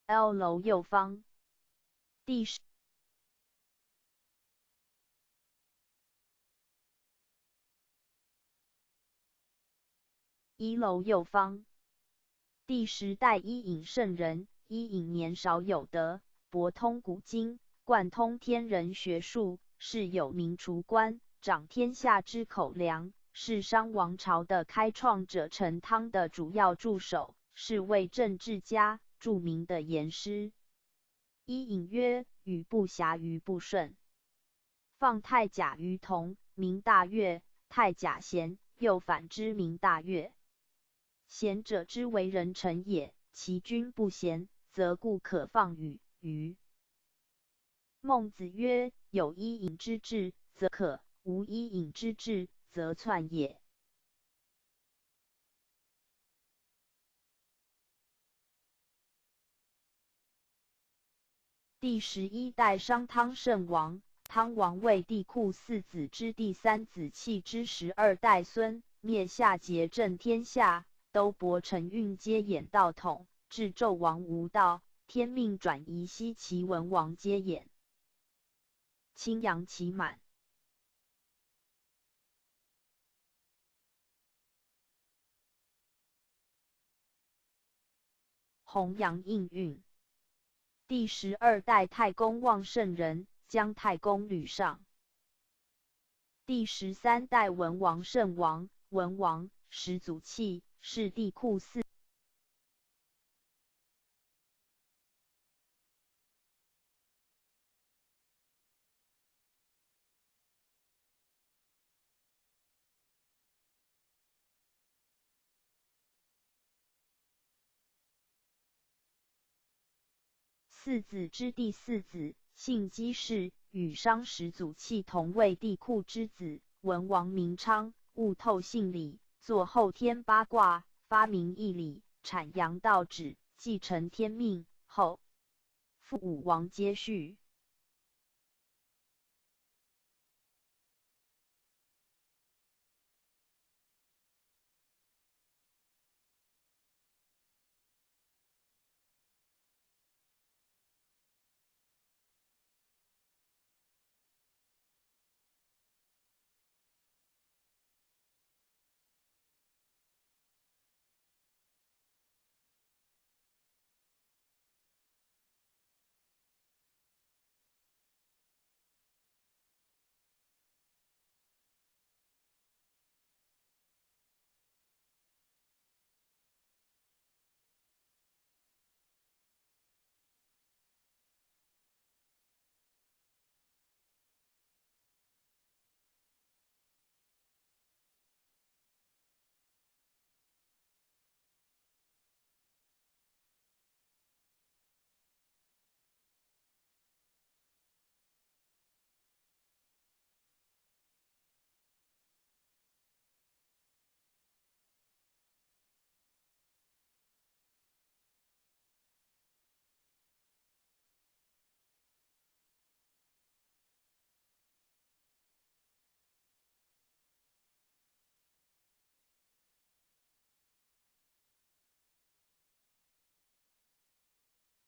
L 楼右方。第10一楼右方。第10代伊尹圣人，伊尹年少有德，博通古今，贯通天人学术，是有名厨官，掌天下之口粮，是商王朝的开创者陈汤的主要助手，是位政治家，著名的言师。伊尹曰：禹不暇于不顺，放太甲于同，名大悦；太甲咸，又反之，名大悦。贤者之为人臣也，其君不贤，则故可放禹。孟子曰：有伊尹之志，则可；无伊尹之志，则篡也。第11代商汤圣王，汤王为帝喾4子之第3子弃之12代孙，灭夏桀，正天下，都伯承运，皆衍道统，至纣王无道，天命转移，西齐文王皆衍。青阳其满。弘扬应运。第12代太公望圣人，姜太公吕尚。第13代文王圣王，文王始祖契，是帝喾4子之第4子，姓姬氏，与商始祖契同为帝喾之子。文王名昌，悟透性理，作后天八卦，发明义理，阐扬道旨，继承天命，后父武王接续。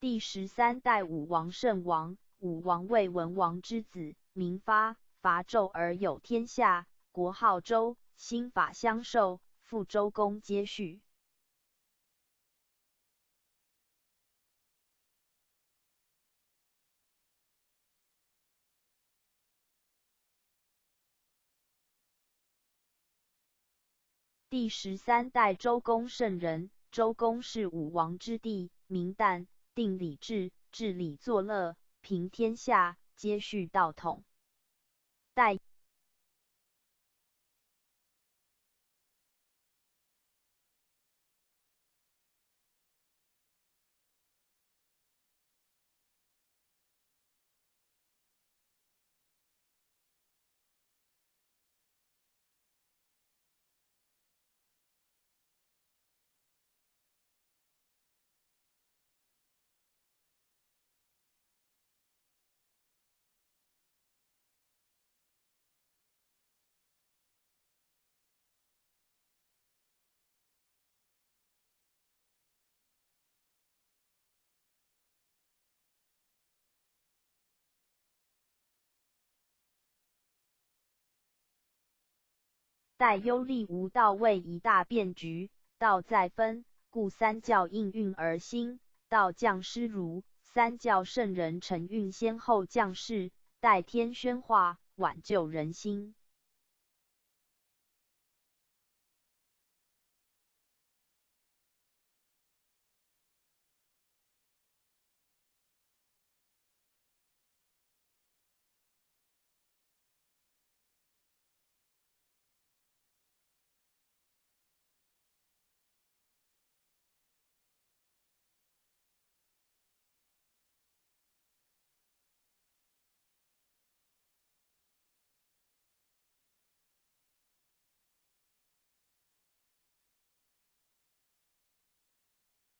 第13代武王圣王，武王为文王之子，名发，伐纣而有天下，国号周，心法相授，复周公接续。第13代周公圣人，周公是武王之弟，名旦，定礼制，治理作乐，平天下，接续道统。代代忧厉无道为一大变局，道在分，故三教应运而兴，道降师儒，三教圣人承运先后降世，代天宣化，挽救人心。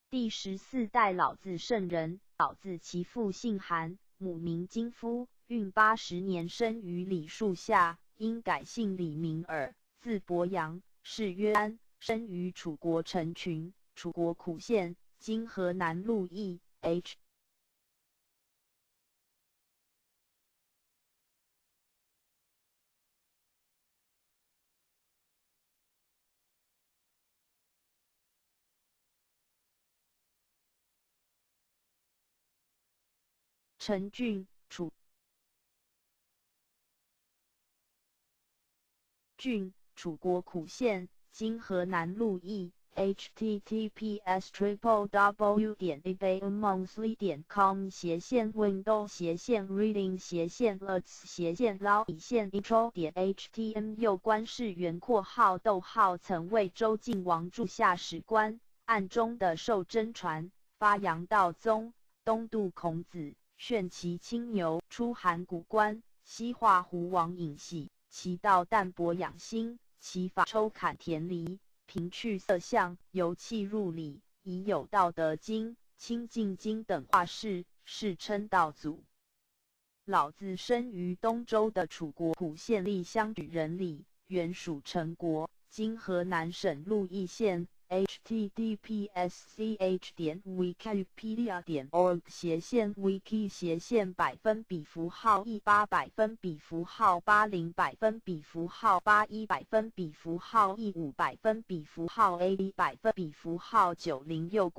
第14代老子圣人，老子其父姓韩，母名金夫，运80年生于李树下，因改姓李名耳，字伯阳，谥曰安，生于楚国成群，楚国苦县，今河南鹿邑。陈郡，楚国苦县，今河南鹿邑。https://www.amonthly.com/reading/law/intro. htm 右官士元括号逗号曾为周晋王柱下史官，暗中的授真传，发扬道宗，东渡孔子，炫其青牛，出函谷关，西化胡王尹喜，其道淡泊养心，其法抽砍田离，平去色相，由气入理，以有道德经、清净经等化世，世称道祖。老子生于东周的楚国蒲县历乡举人里，原属陈国，今河南省鹿邑县。https://wiki.pedia.org/100%/80%/80%/15%80%/90右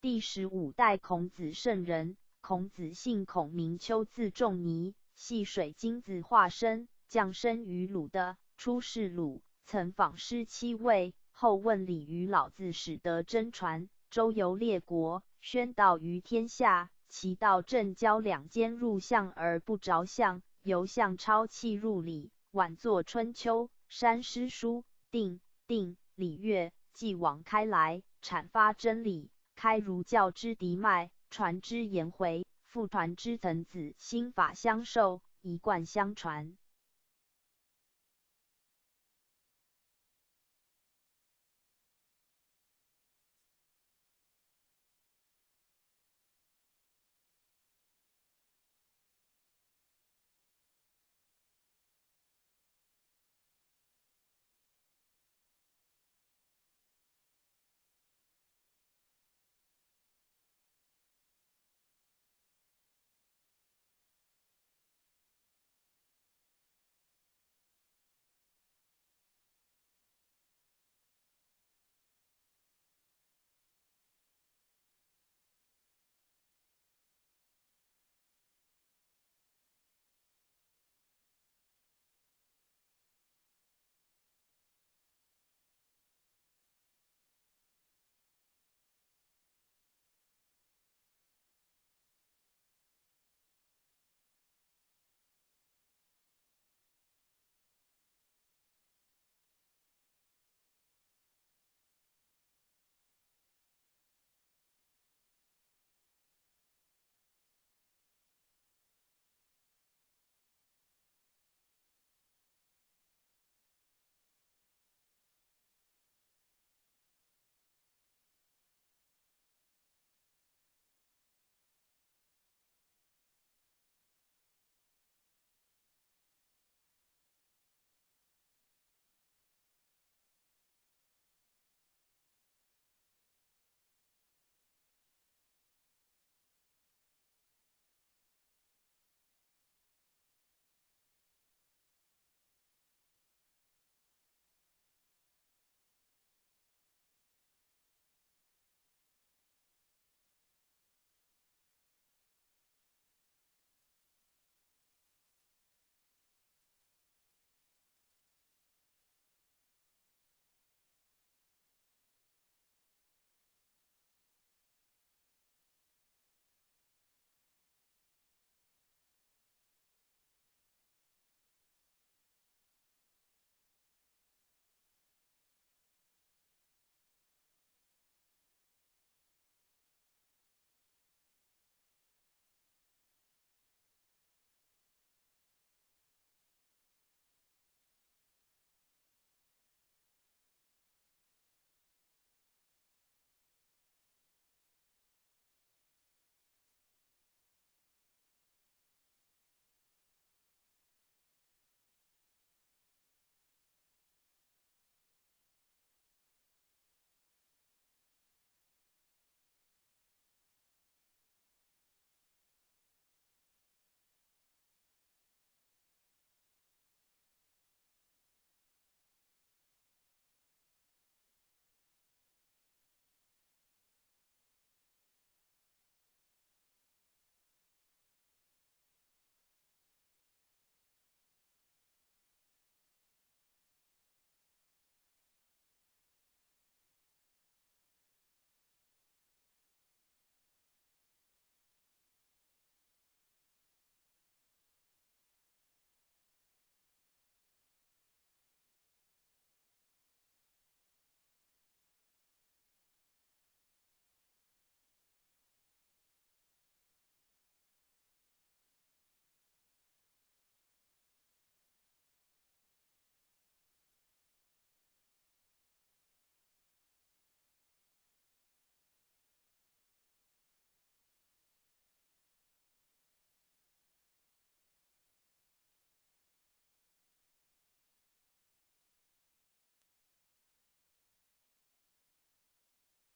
第15代孔子圣人。孔子姓孔，名丘，字仲尼，系水金子化身，降生于鲁的，出仕鲁，曾访师7位，后问礼于老子，始得真传，周游列国，宣导于天下。其道正交两间，入相而不着相，由相超气入理，晚作春秋，删诗书，定礼乐，继往开来，阐发真理，开儒教之嫡脉，传之颜回，复传之曾子，心法相授，一贯相传。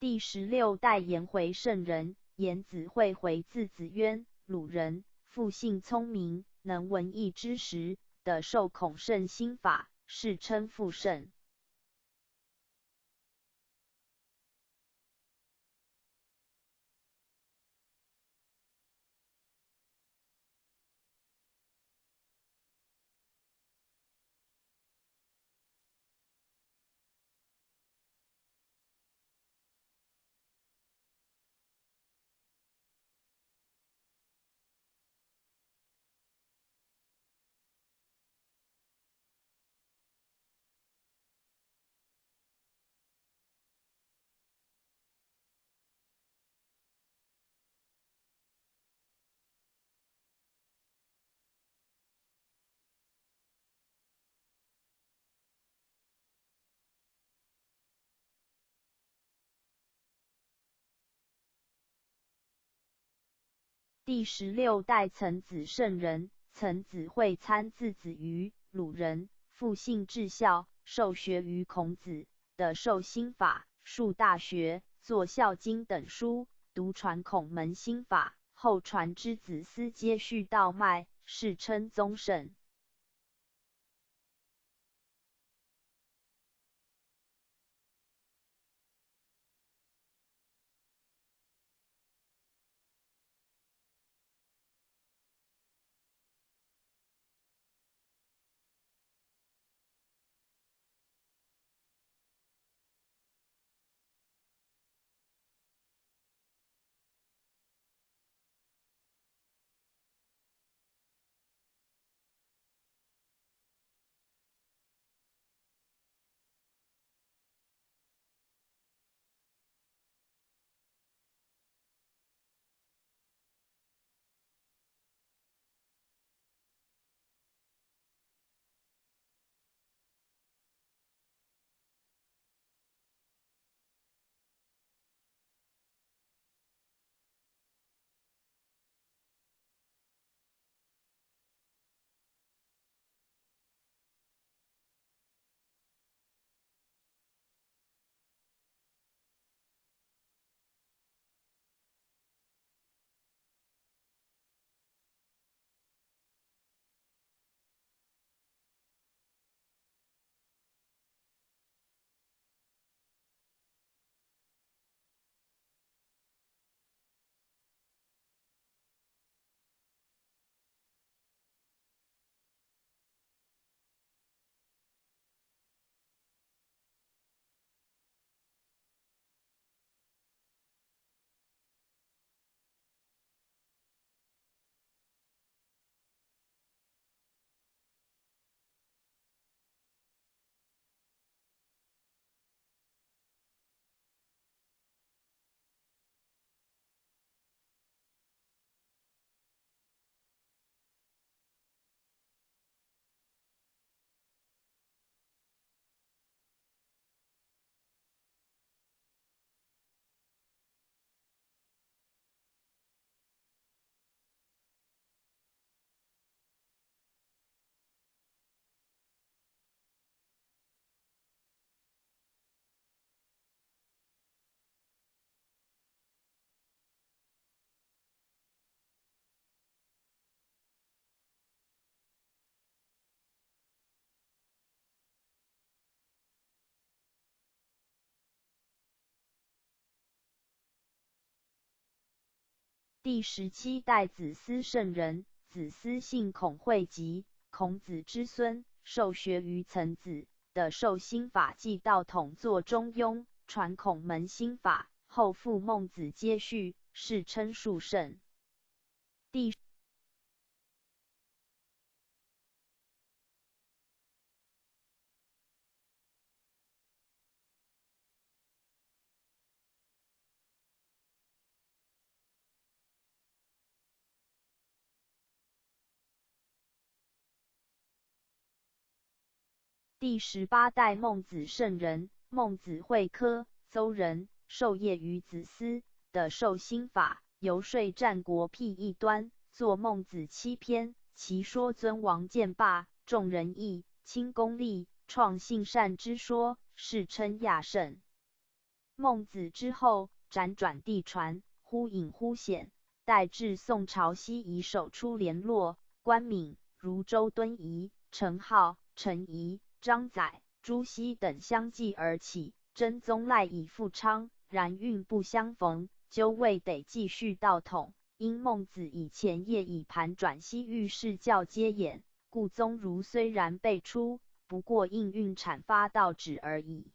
第16代颜回圣人，颜子惠回，字子渊，鲁人，复性聪明，能文艺之时，得受孔圣心法，世称复圣。第16代岑子圣人，岑子会参字子于鲁人，复姓至孝，受学于孔子，的授心法，述大学，作孝经等书，独传孔门心法，后传之子嗣皆续道脉，世称宗圣。第17代子思圣人，子思姓孔惠吉，孔子之孙，受学于岑子，的授心法纪道统作中庸，传孔门心法，后复孟子接续，世称述圣。第18代孟子圣人，孟子会科，邹人，授业于子思，的授心法，游说战国辟异端，作孟子7篇，其说尊王剑霸，众人义，轻功利，创性善之说，世称亚圣。孟子之后，辗转地传，忽隐忽显，待至宋朝西夷首出联络，官名如周敦颐、程颢、陈颐、张载、朱熹等相继而起，真宗赖以复昌，然运不相逢，纠未得继续道统。因孟子以前业以盘转西域世教皆掩，故宗儒虽然辈出，不过应运阐发道旨而已。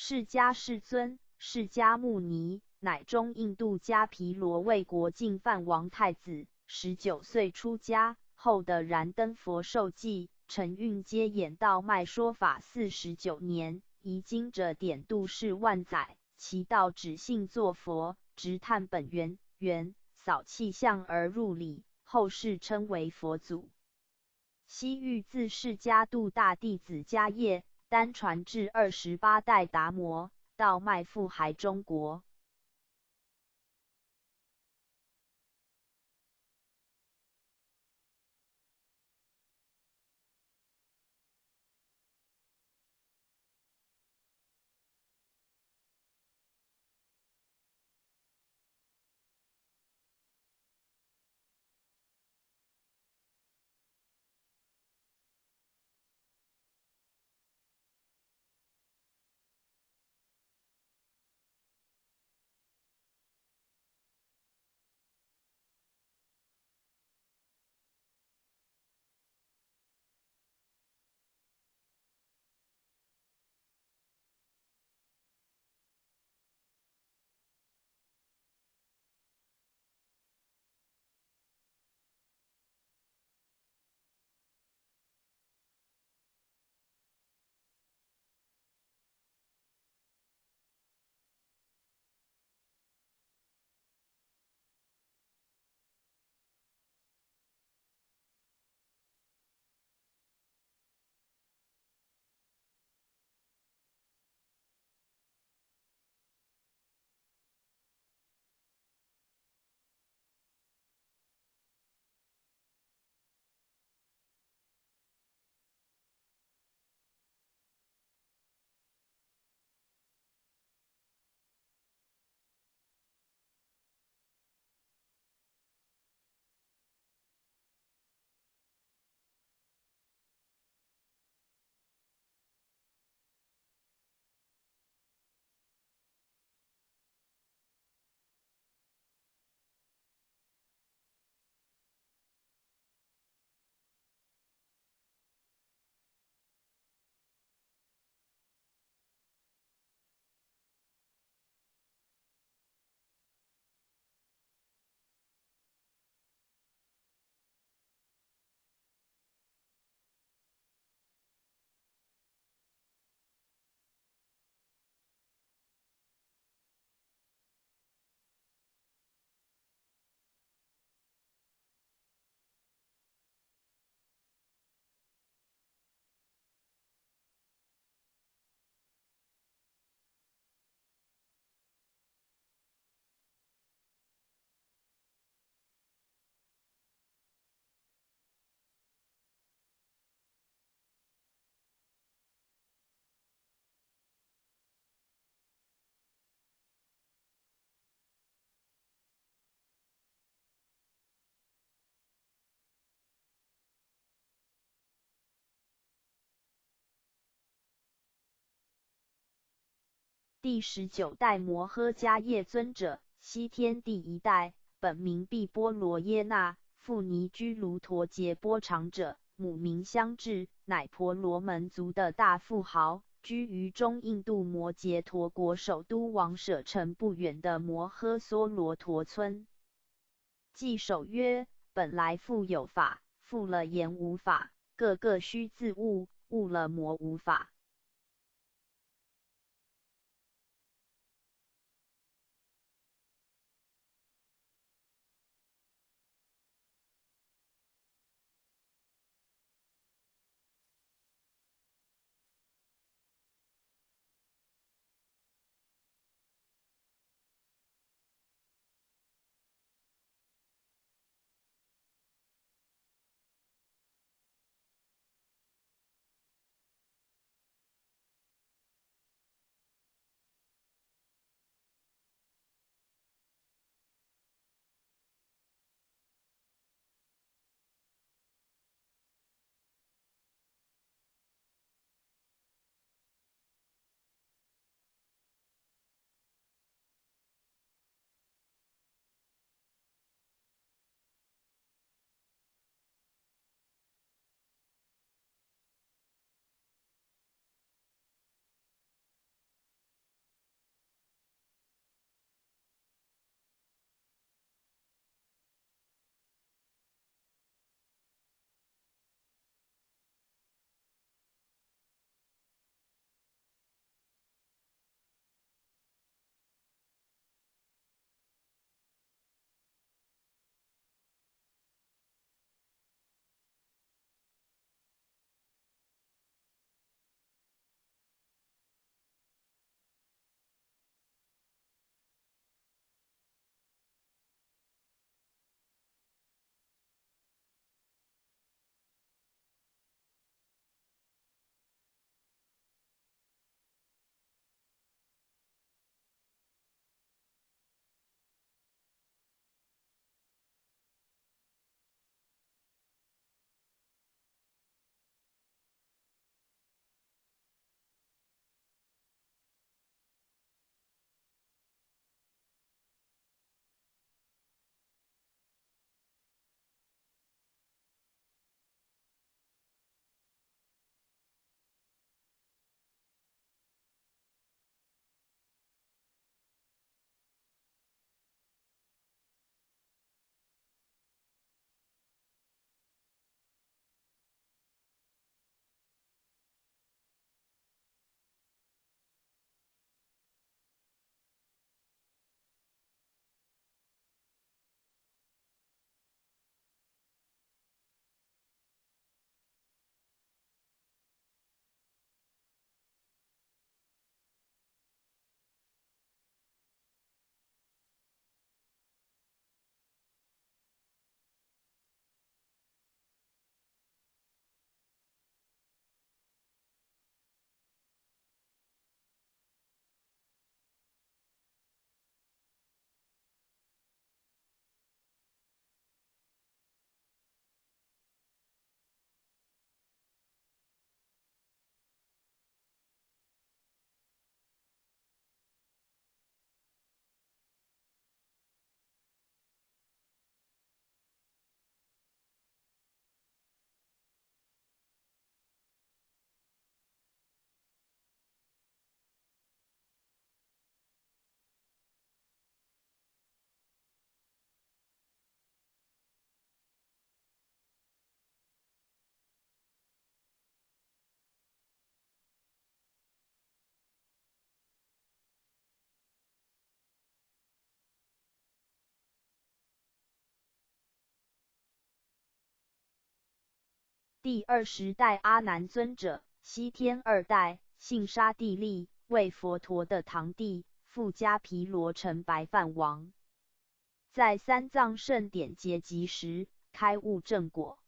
释迦世尊、释迦牟尼，乃中印度迦毗罗卫国净饭王太子，19岁出家，后的燃灯佛受记、承运接演道卖说法49年，遗经者典度世万载，其道只信作佛，直探本源，扫气象而入理，后世称为佛祖。西域自释迦度大弟子迦叶，单传至28代达摩，到卖赴海中国。第19代摩诃迦叶尊者，西天第一代，本名毕波罗耶那，父尼居卢陀杰波长者，母名香智，乃婆罗门族的大富豪，居于中印度摩羯陀国首都王舍城不远的摩诃娑罗陀村。记首曰：本来复有法，复了言无法，个个须自悟，悟了魔无法。第20代阿难尊者，西天2代，姓沙地利，为佛陀的堂弟，富迦毗罗城白饭王。在三藏圣典结集时，开悟正果。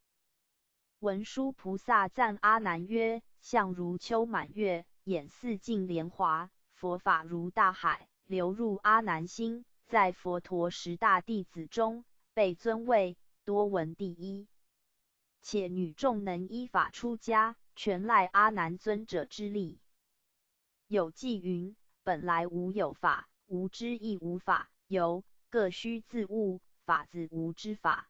文殊菩萨赞阿难曰：相如秋满月，眼似净莲华，佛法如大海，流入阿难心，在佛陀10大弟子中，被尊为多闻第一。且女众能依法出家，全赖阿难尊者之力。有记云：本来无有法，无知亦无法，有各须自悟，法自无之法。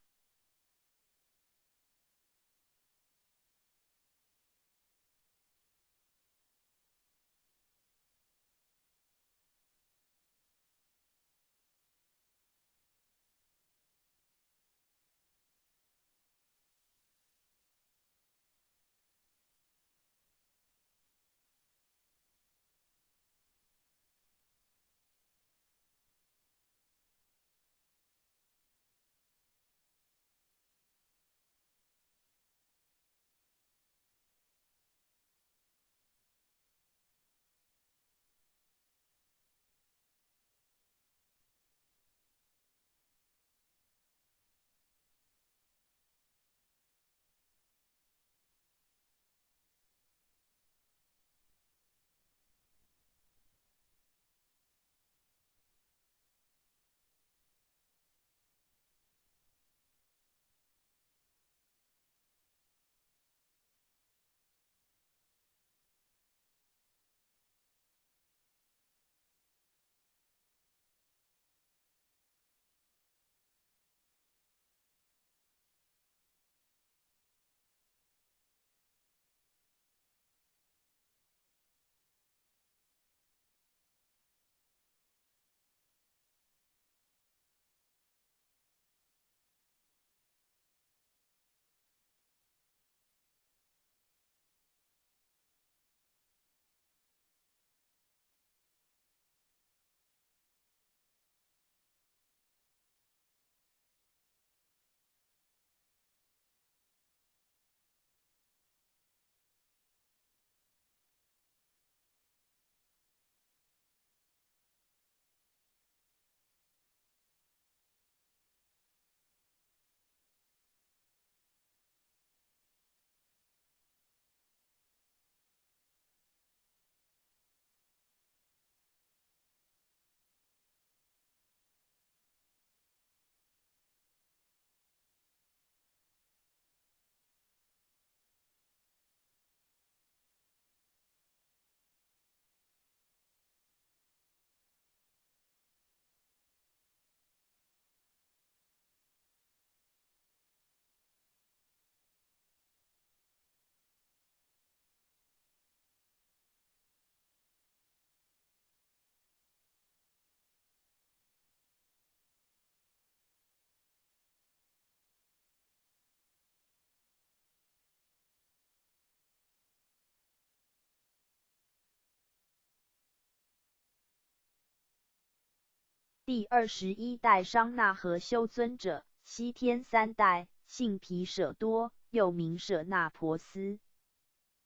第21代商那和修尊者，西天3代，姓毗舍多，又名舍那婆斯，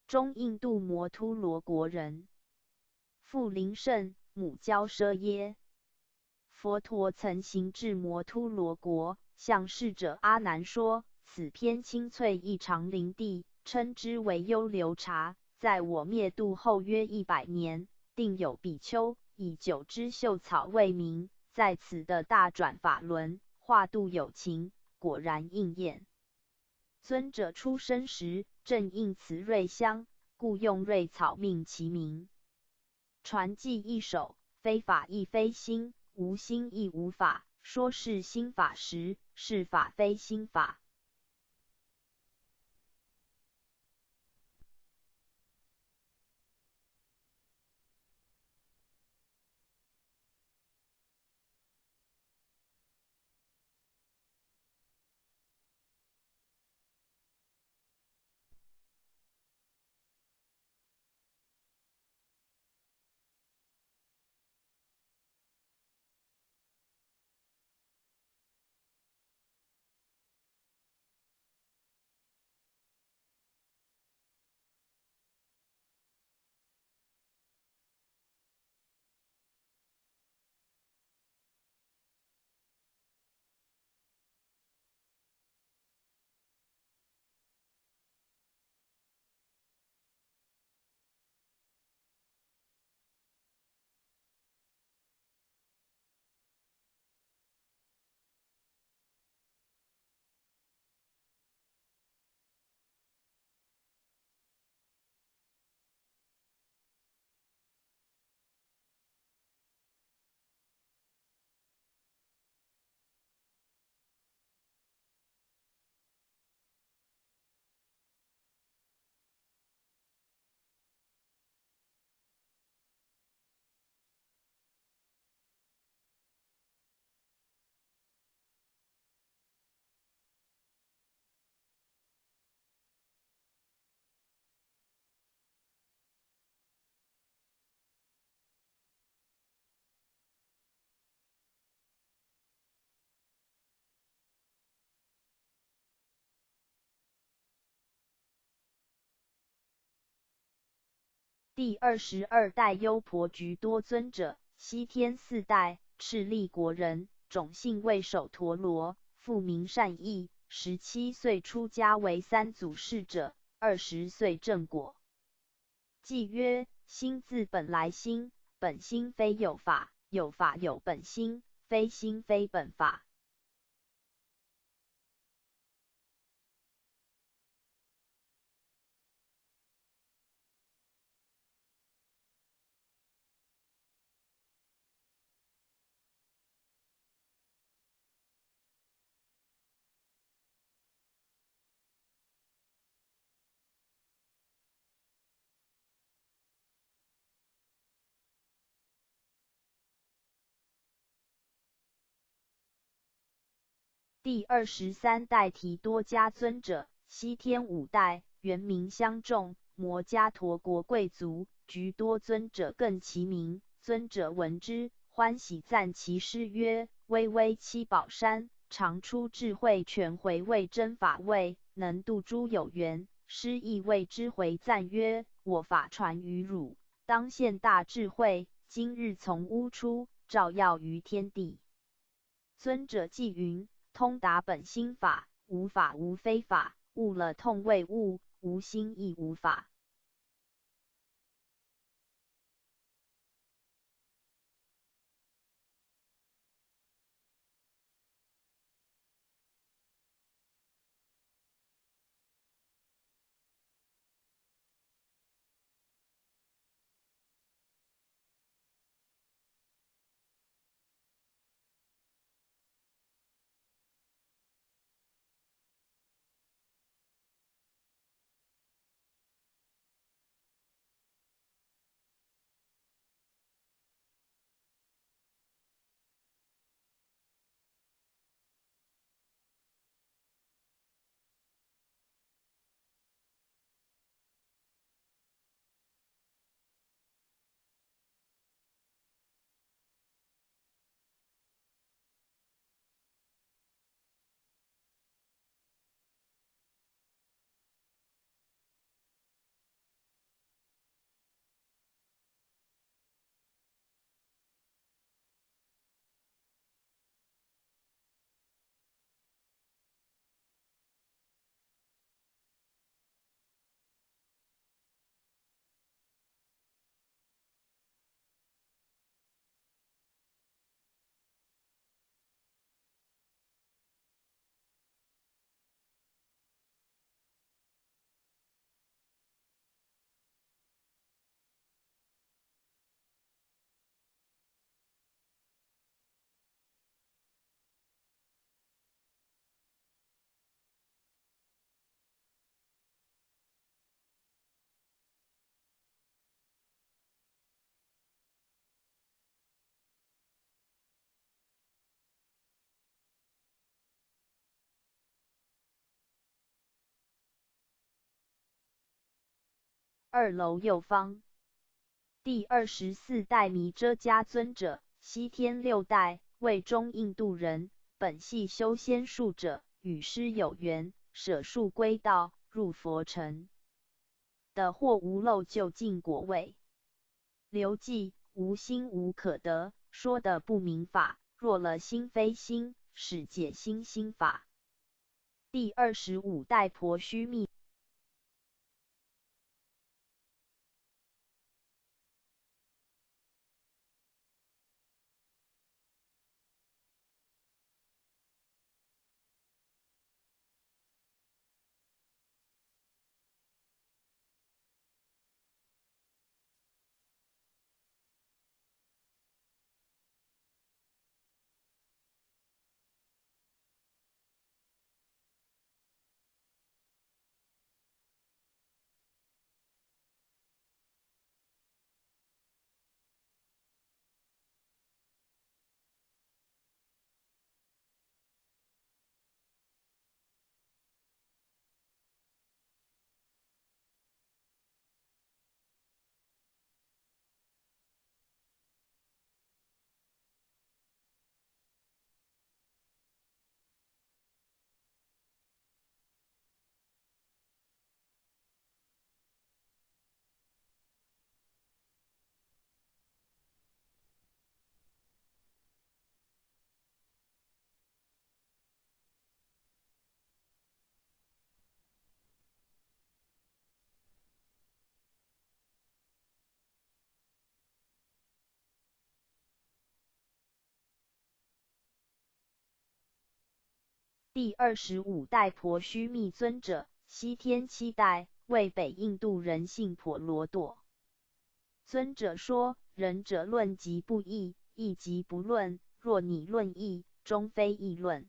中印度摩突罗国人，父灵胜，母娇奢耶。佛陀曾行至摩突罗国，向侍者阿难说：此片青翠异常林地，称之为优流茶，在我灭度后约100年，定有比丘以9枝秀草为名，在此的大转法轮，化度有情，果然应验。尊者出生时，正应此瑞香，故用瑞草命其名。传记一首，非法亦非心，无心亦无法，说是心法时，是法非心法。第22代优婆局多尊者，西天4代，赤利国人，种姓为首陀罗，父名善意，17岁出家为三祖释者，20岁正果。偈曰：心自本来心，本心非有法，有法有本心，非心非本法。第23代提多迦尊者，西天5代，原名相众，摩伽陀国贵族，局多尊者更其名。尊者闻之，欢喜赞其师曰：巍巍七宝山，常出智慧全回味真法味，能度诸有缘。师亦谓之回赞曰：我法传于汝，当现大智慧，今日从屋出，照耀于天地。尊者偈云：通达本心法，无法无非法，悟了痛为悟，无心亦无法。2楼右方。第24代弥遮迦尊者，西天6代，为中印度人，本系修仙术者，与师有缘，舍术归道，入佛城。得获无漏究竟果位。流偈：无心无可得，说的不明法，若了心非心，使解心心法。第25代婆须密。第25代婆须密尊者，西天7代，为北印度人姓婆罗多。尊者说：仁者论即不议，议即不论。若你论议，终非议论。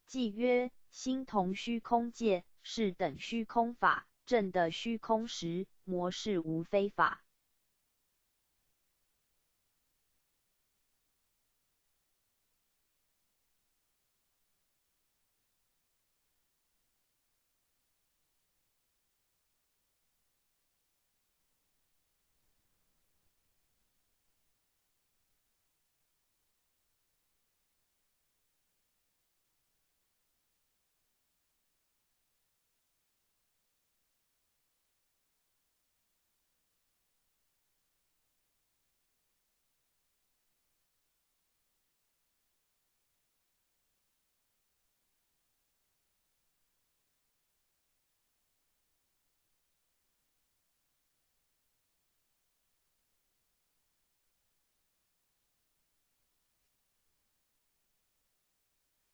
即曰：心同虚空界，是等虚空法，正的虚空时，魔是无非法。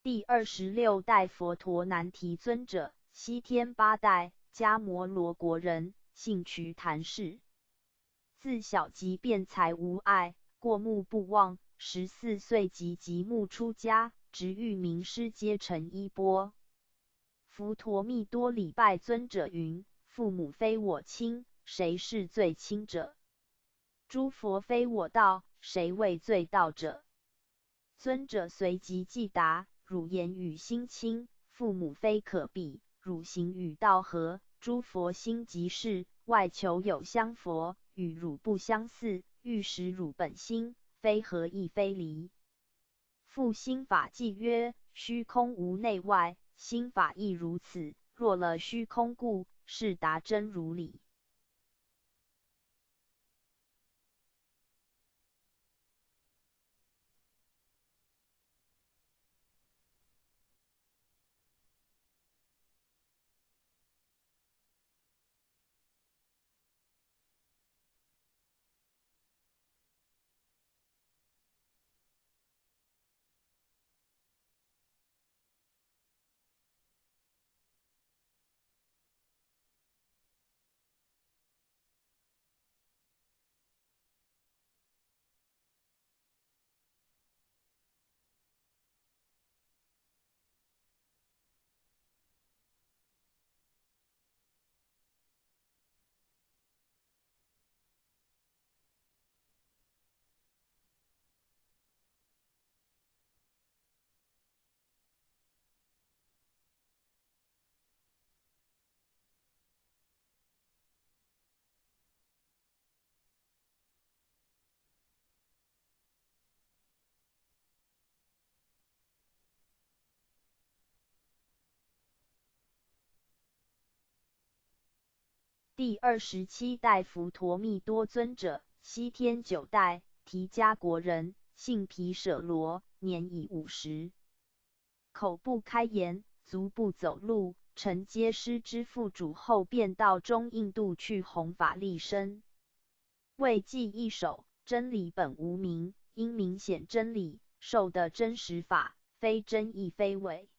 第26代佛陀难提尊者，西天8代，迦摩罗国人，姓瞿昙氏。自小即辩才无碍，过目不忘。14岁即极目出家，直遇名师皆成衣钵。佛陀密多礼拜尊者云：父母非我亲，谁是最亲者？诸佛非我道，谁为最道者？尊者随即即答：汝言语心亲，父母非可比；汝行与道合，诸佛心即是。外求有相佛，与汝不相似，欲识汝本心，非合亦非离。复心法纪曰：虚空无内外，心法亦如此。若了虚空故，是达真如理。第27代佛陀密多尊者，西天9代，提迦国人，姓毗舍罗，年已50。口不开言，足不走路，承接师之父主后，便到中印度去弘法利生。为记一首：真理本无名，因明显真理，受的真实法，非真亦非伪。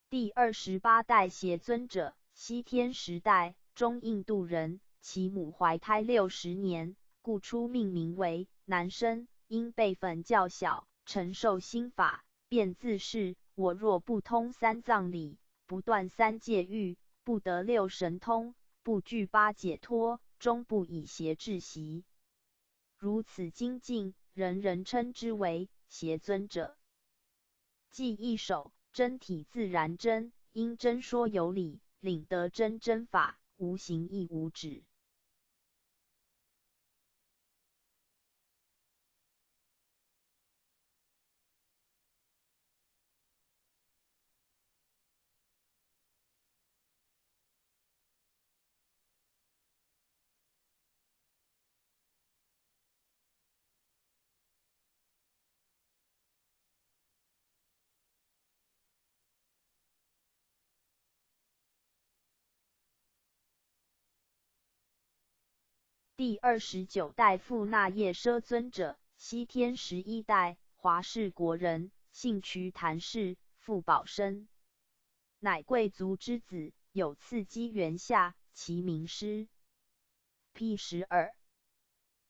第28代邪尊者，西天10代，中印度人，其母怀胎60年，故初命名为男生，因辈分较小，承受心法，便自是我若不通三藏理，不断三界欲，不得六神通，不具八解脱，终不以邪致习。如此精进，人人称之为邪尊者。即一首真体自然真，因真说有理，领得真法，无形亦无止。第29代富那夜奢尊者，西天11代，华氏国人，姓瞿昙氏，父保生，乃贵族之子，有次机缘下，其名师。P12。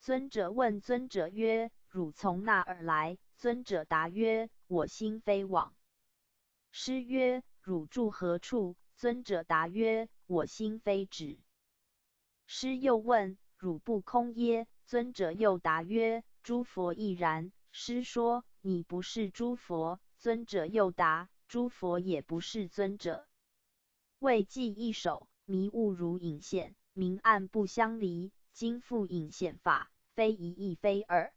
尊者问尊者曰：汝从那而来？尊者答曰：我心非往。师曰：汝住何处？尊者答曰：我心非止。师又问：汝不空耶？尊者又答曰：诸佛亦然。师说：你不是诸佛。尊者又答：诸佛也不是尊者。为记一首，迷悟如影现，明暗不相离。今复影现法，非一亦非二。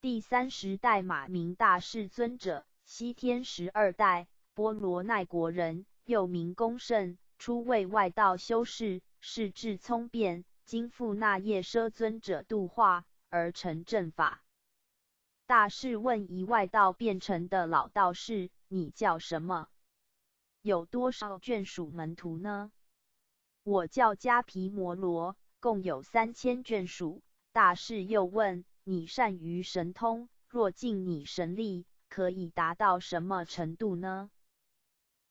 第30代马明大士尊者，西天12代，波罗奈国人，又名公胜，初为外道修士，是智聪辩，经富那夜奢尊者度化，而成正法。大士问一外道变成的老道士：你叫什么？有多少眷属门徒呢？我叫迦毗摩罗，共有3000眷属。大士又问：你善于神通，若尽你神力，可以达到什么程度呢？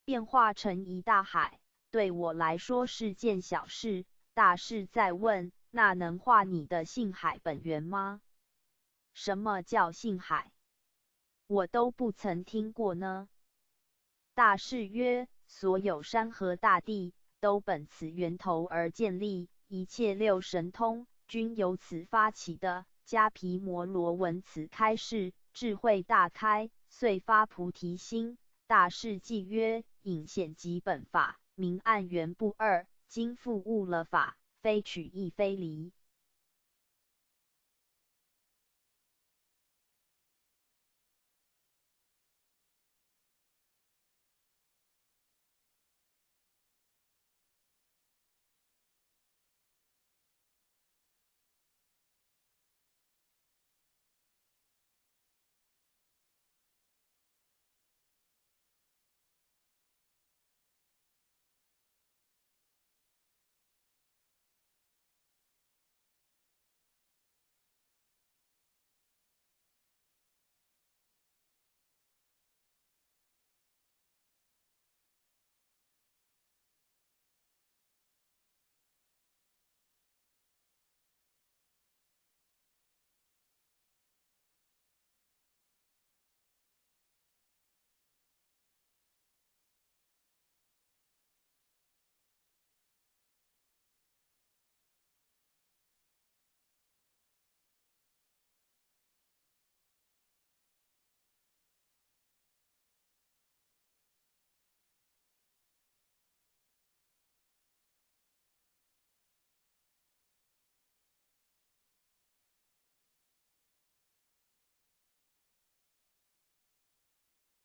变化成一大海，对我来说是件小事。大士再问：那能化你的性海本源吗？什么叫性海？我都不曾听过呢。大士曰：所有山河大地，都本此源头而建立，一切六神通，均由此发起的。迦毗摩罗闻此开示，智慧大开，遂发菩提心，大事记曰：引显即本法，明暗原不二，今复误了法，非取亦非离。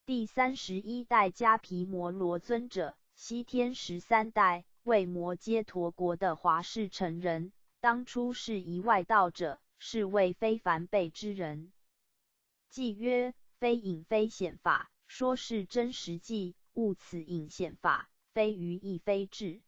第31代迦毗摩罗尊者，西天13代，为摩揭陀国的华氏成人，当初是一外道者，是为非凡辈之人。记曰：非隐非显法，说是真实记，悟此隐显法，非愚亦非智。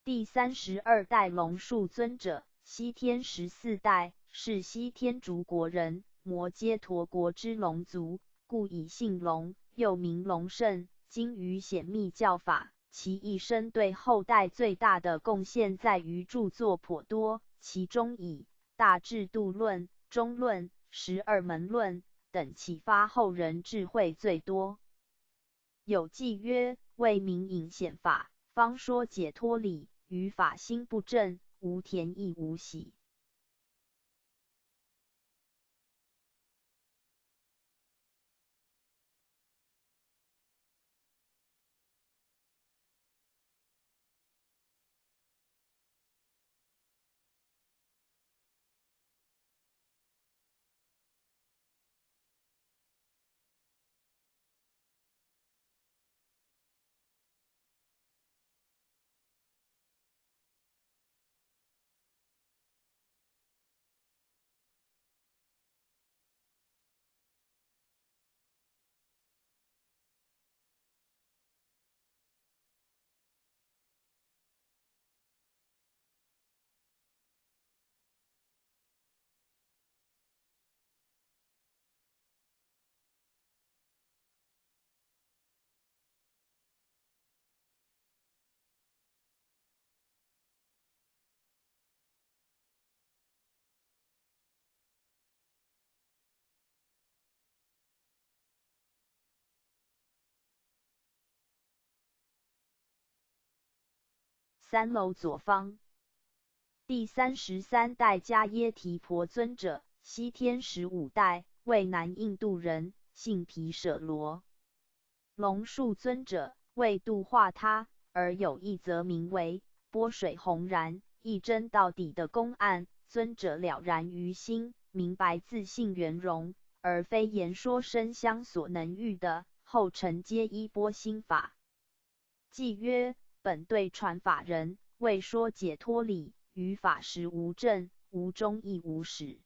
第32代龙树尊者，西天14代，是西天竺国人，摩揭陀国之龙族，故以姓龙，又名龙胜。精于显密教法，其一生对后代最大的贡献在于著作颇多，其中以大智度论、中论、12门论等启发后人智慧最多。有记曰：为明隐显法，方说解脱理，于法心不正，无田亦无喜。3楼左方。第33代迦耶提婆尊者，西天15代，为南印度人，姓毗舍罗。龙树尊者，为度化他，而有一则名为波水洪然，一真到底的公案。尊者了然于心，明白自性圆融，而非言说声香所能喻的，后承接依波心法。记曰：本对传法人，为说解脱理，于法实无证，无中亦无始。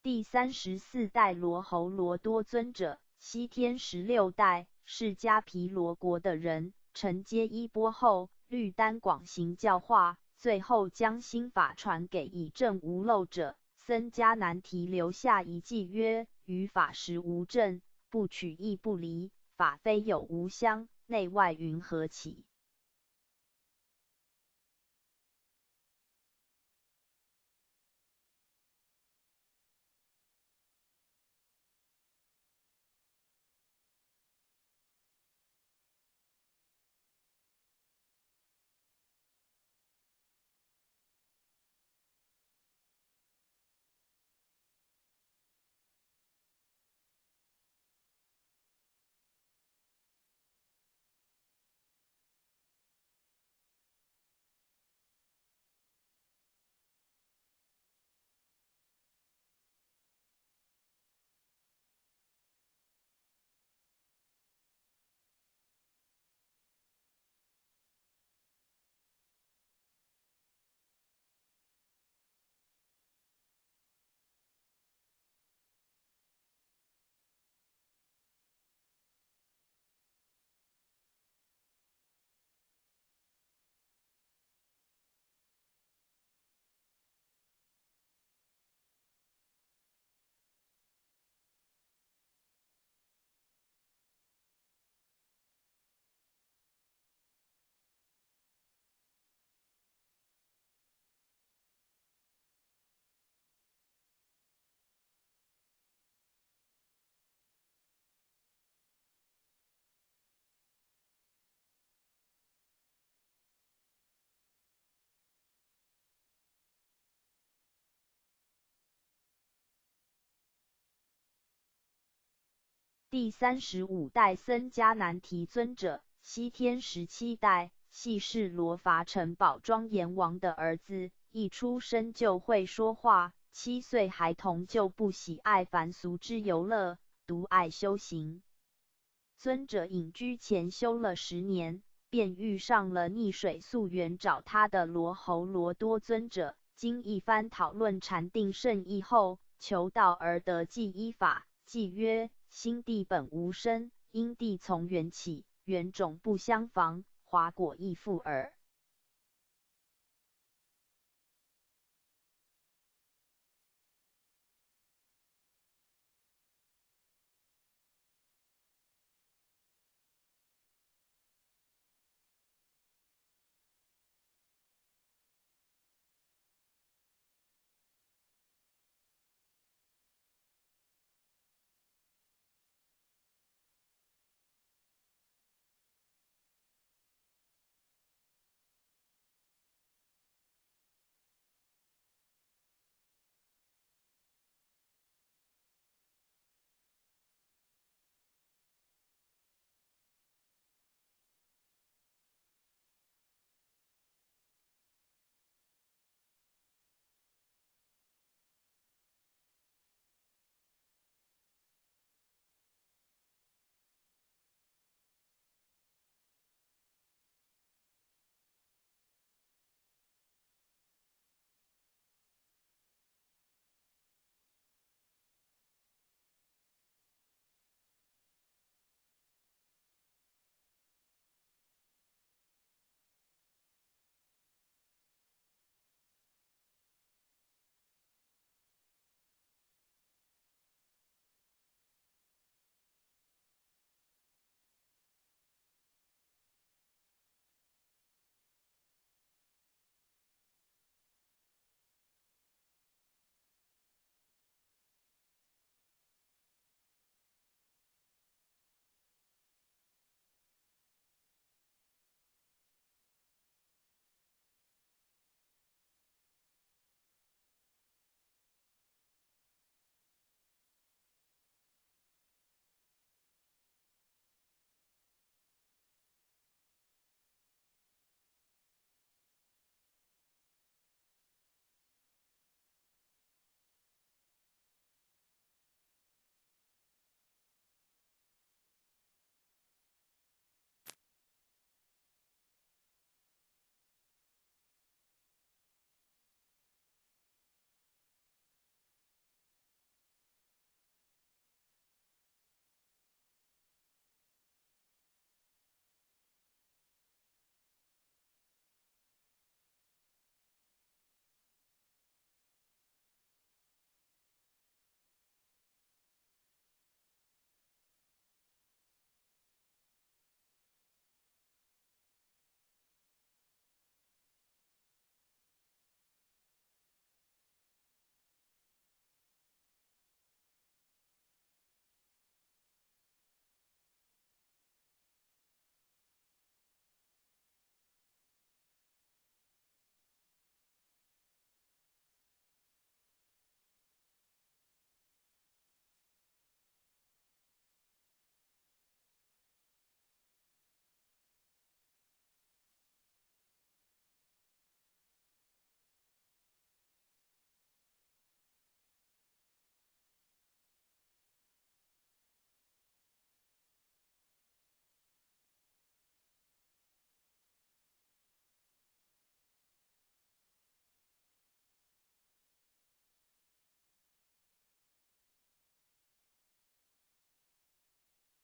第34代罗侯罗多尊者，西天16代，是迦毗罗国的人，承接衣钵后，律丹广行教化，最后将心法传给以证无漏者。僧迦难提留下一偈曰：于法实无证，不取亦不离，法非有无相，内外云何起？第35代僧迦难提尊者，西天17代，系释罗伐城宝庄阎王的儿子，一出生就会说话，7岁孩童就不喜爱凡俗之游乐，独爱修行。尊者隐居前修了10年，便遇上了溺水溯源找他的罗侯罗多尊者，经一番讨论禅定圣意后，求道而得记依法。记曰：心地本无生，因地从缘起，缘种不相妨，华果亦复耳。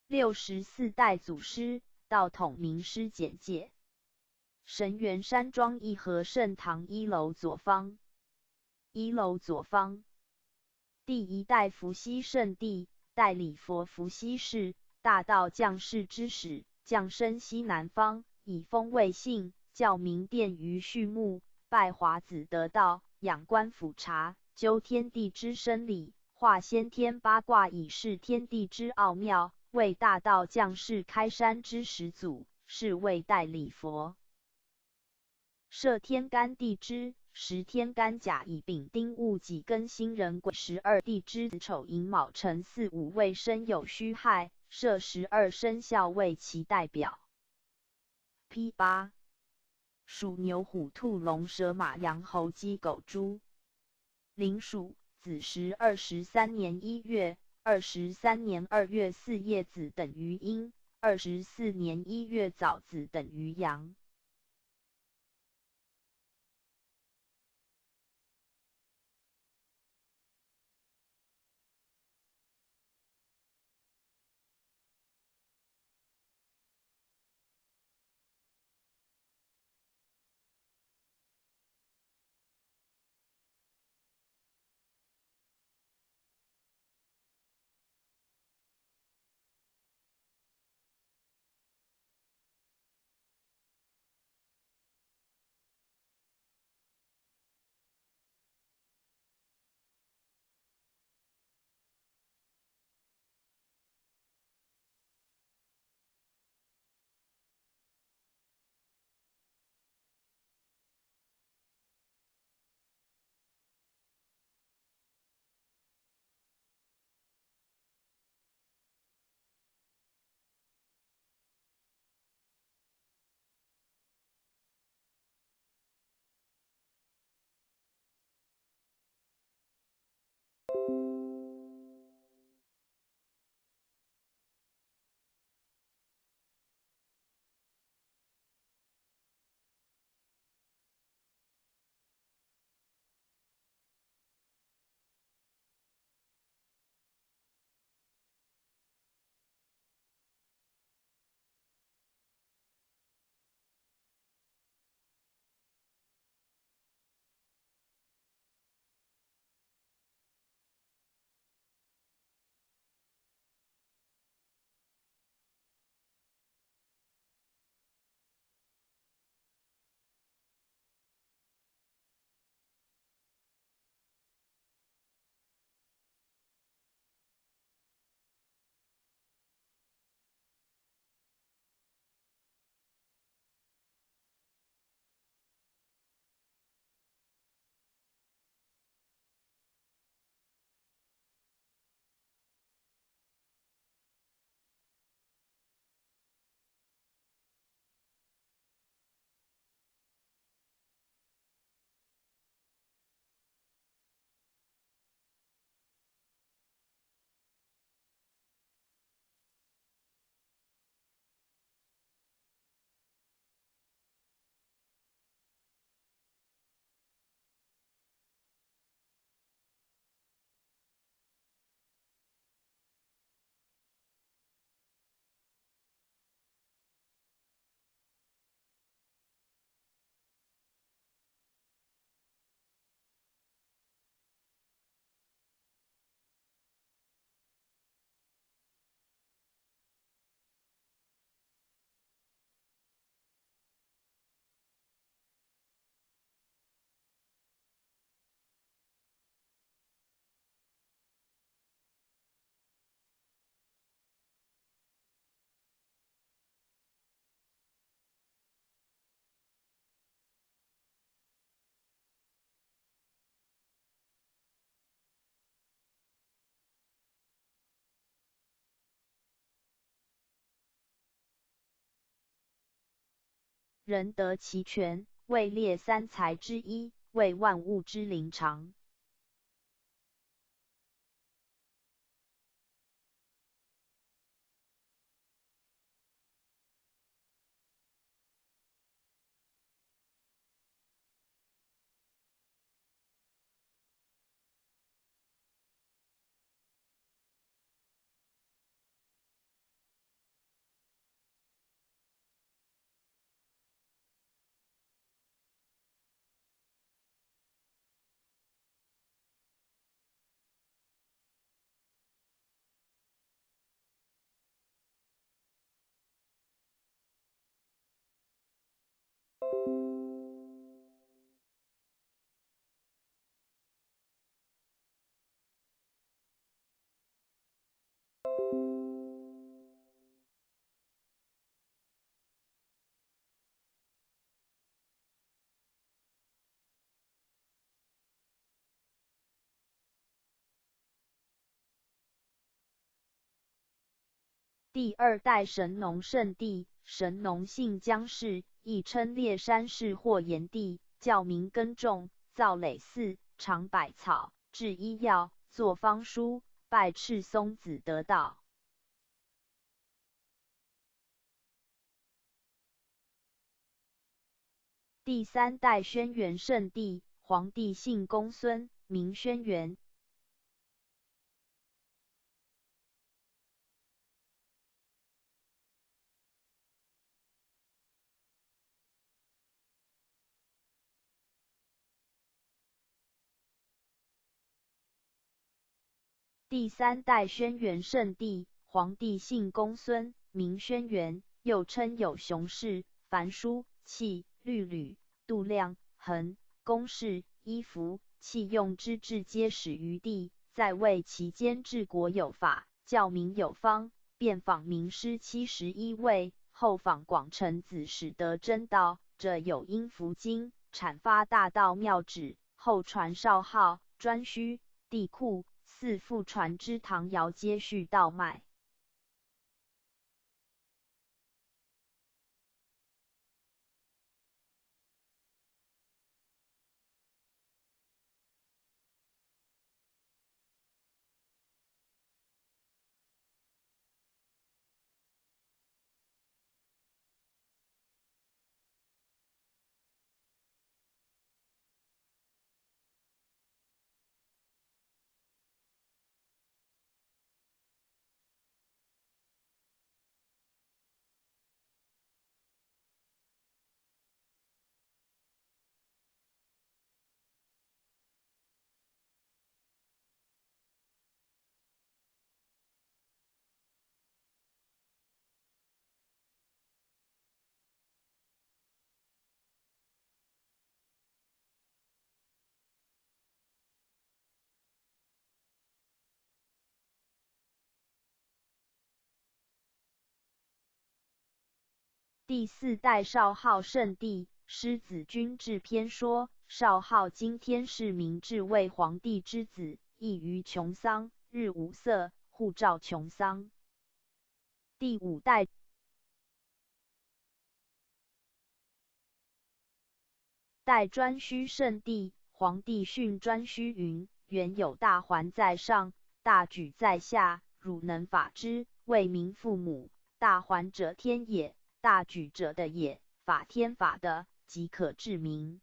64代祖师道统名师简介。神元山庄义和圣堂一楼左方。一楼左方。第一代伏羲圣帝，代理佛伏羲氏，大道降世之始，降生西南方，以封为姓，教民殿于序幕，拜华子得道，仰观辅察，究天地之生理，化先天八卦以示天地之奥妙，为大道降世开山之始祖，是谓代理佛。设天干地支，时天干甲乙丙丁戊己庚辛壬癸12地支子丑寅卯辰巳午未申酉戌亥，设12生肖为其代表。P8 属牛虎兔龙蛇马羊猴鸡狗猪。临属子时23年1月、23年2月4夜子等于阴，24年1月早子等于阳。人得其权，位列三才之一，为万物之灵常。第二代神农圣帝，神农姓姜氏，亦称烈山氏或炎帝，教民耕种，造耒耜，尝百草，制医药，作方书，拜赤松子得道。第三代轩辕圣帝，黄帝姓公孙，名轩辕。第三代轩辕圣帝，黄帝姓公孙，名轩辕，又称有熊氏、樊叔、器、律吕、度量、衡、公氏、衣服、器用之制皆始于帝，在位期间治国有法，教民有方，遍访名师71位，后访广成子始得真道，者有因符经，阐发大道妙旨，后传少昊、颛顼、帝喾。四父传之唐尧接续道脉。第四代少昊圣帝，师子君治篇说，少昊今天是明治为皇帝之子，异于穷桑，日无色，护照穷桑。第五代颛顼圣帝，皇帝训颛顼云：原有大环在上，大举在下，汝能法之，为民父母。大环者天也，大举者的也，法天法的，即可治民。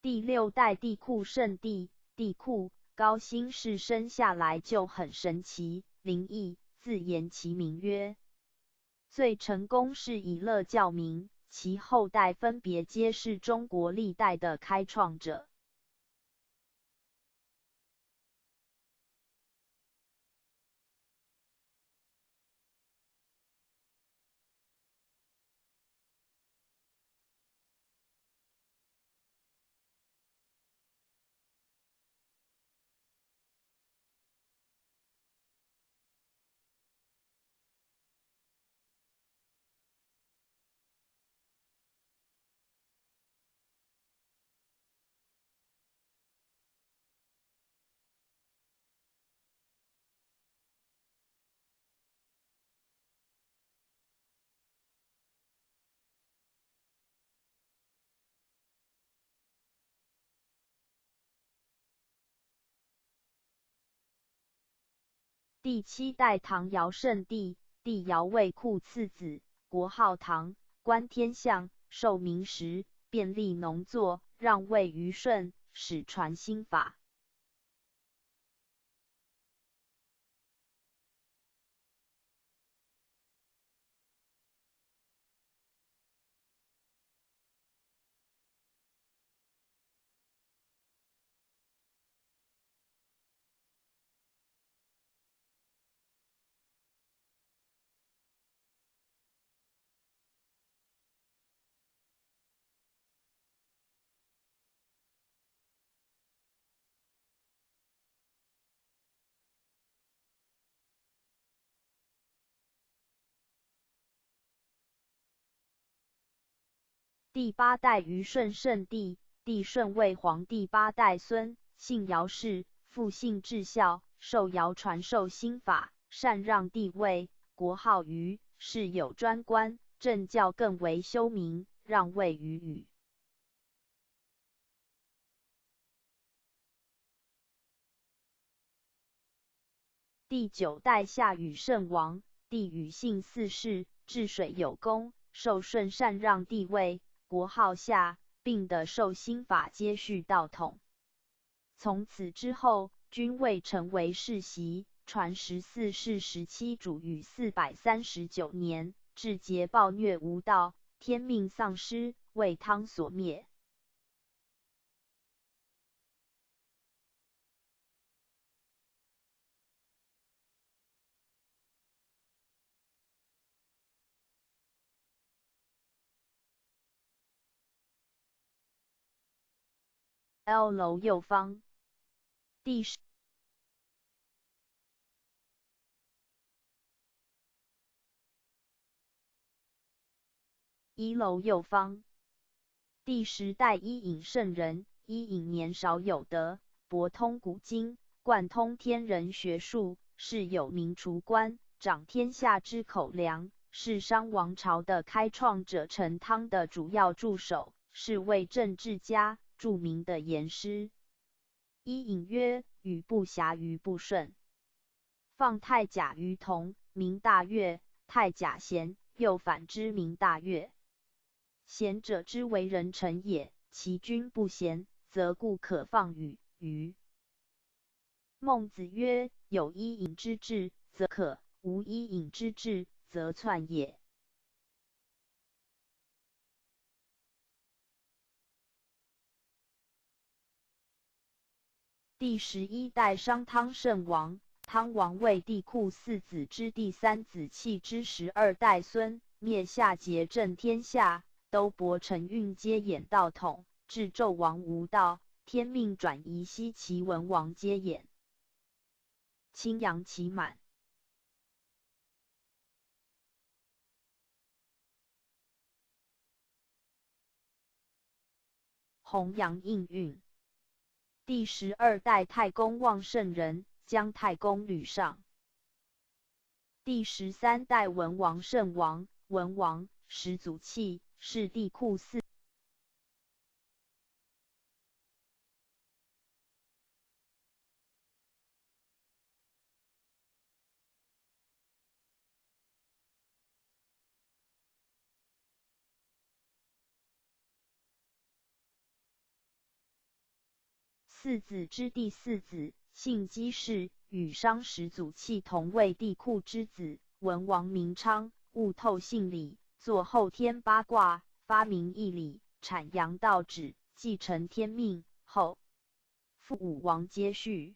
第六代帝喾圣帝，帝喾高辛氏生下来就很神奇灵异，自言其名曰。最成功是以乐教民，其后代分别皆是中国历代的开创者。第7代唐尧圣帝，帝尧为库次子，国号唐，官天相，受名时，便立农作，让位于舜，始传新法。第8代虞舜圣帝，帝舜为皇帝8代孙，姓尧氏，父姓至孝，受尧传授新法，禅让帝位，国号虞，是有专官，政教更为修明，让位于禹。第9代夏禹圣王，帝禹姓四世，治水有功，受舜禅让帝位，国号夏，并的受新法接续道统。从此之后，均未成为世袭，传14世时期主禹439年，至桀暴虐无道，天命丧失，为汤所灭。L 楼右方。第10一楼右方。第10代伊尹圣人，伊尹年少有德，博通古今，贯通天人学术，是有名厨官，掌天下之口粮，是商王朝的开创者陈汤的主要助手，是位政治家，著名的言师。伊尹曰：禹不暇于不顺，放太甲于同，名大悦；太甲咸，又反之，名大悦。贤者之为人臣也，其君不贤，则故可放禹。孟子曰：有伊尹之志，则可；无伊尹之志，则篡也。第11代商汤圣王，汤王为帝喾4子之第3子弃之12代孙，灭夏桀，正天下，都伯承运皆衍道统，至纣王无道，天命转移，西齐文王皆衍。青阳其满。弘扬应运。第12代太公望圣人，姜太公吕尚。第13代文王圣王，文王始祖弃，是帝喾4。4子之第4子，姓姬氏，与商始祖弃同为帝喾之子。文王名昌，悟透性理，作后天八卦，发明义理，阐扬道旨，继承天命后，父武王接续。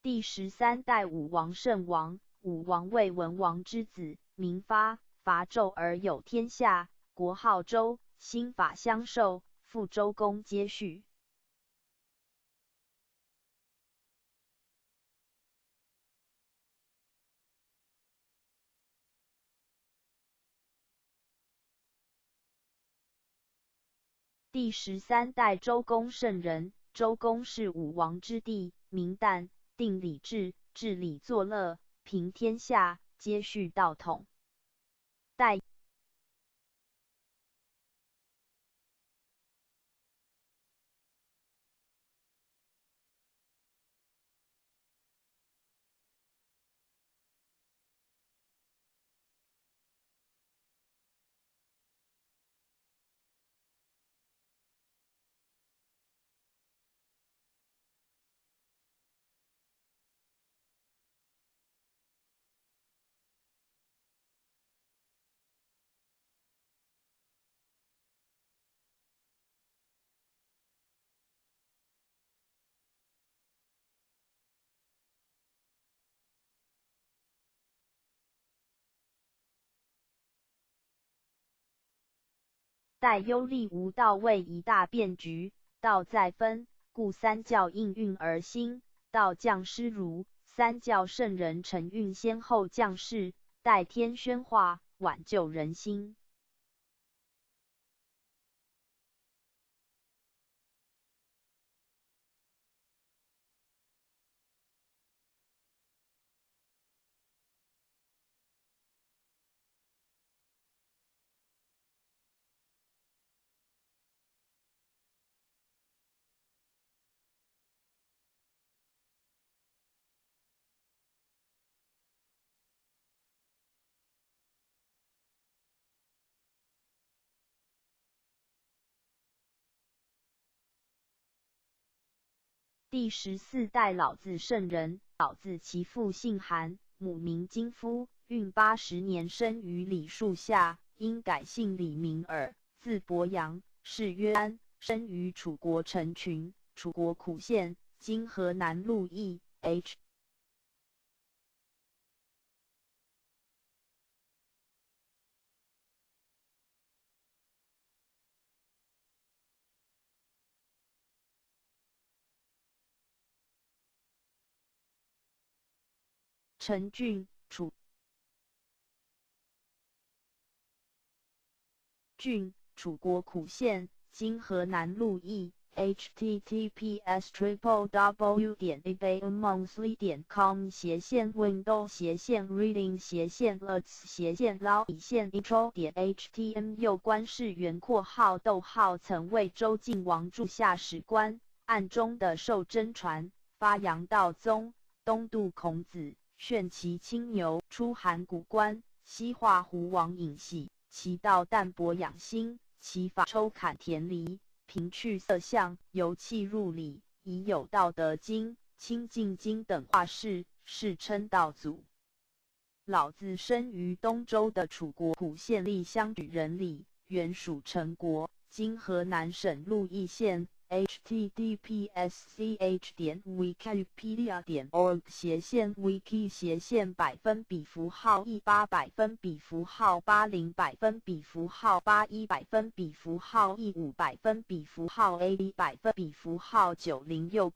第13代武王圣王，武王为文王之子，名发，伐纣而有天下，国号周，心法相授，复周公接续。第13代周公圣人，周公是武王之弟，名旦，定礼制，治理作乐，平天下，接续道统。代代忧厉无道为一大变局，道在分，故三教应运而兴，道降师儒，三教圣人承运先后降世，代天宣化，挽救人心。第14代老子圣人，老子其父姓韩，母名金夫，运80年生于李树下，因改姓李名耳，字伯阳，谥曰安，生于楚国成群，楚国苦县，今河南鹿邑。陈郡，楚郡，楚国苦县，今河南鹿邑。https://www.abemonthly.com/reading/law/intro.htm 右官是元括号逗号曾为周晋王柱下史官，暗中的授真传，发扬道宗，东渡孔子，炫其青牛，出函谷关，西化胡王尹系，其道淡泊养心，其法抽砍田离，平去色相，由气入理，以有道德经、清净经等化世，世称道祖。老子生于东周的楚国蒲县历乡举人里，原属陈国，今河南省鹿邑县。https://wiki.pedia.org/100%/80%/80%/100%/80%/80 右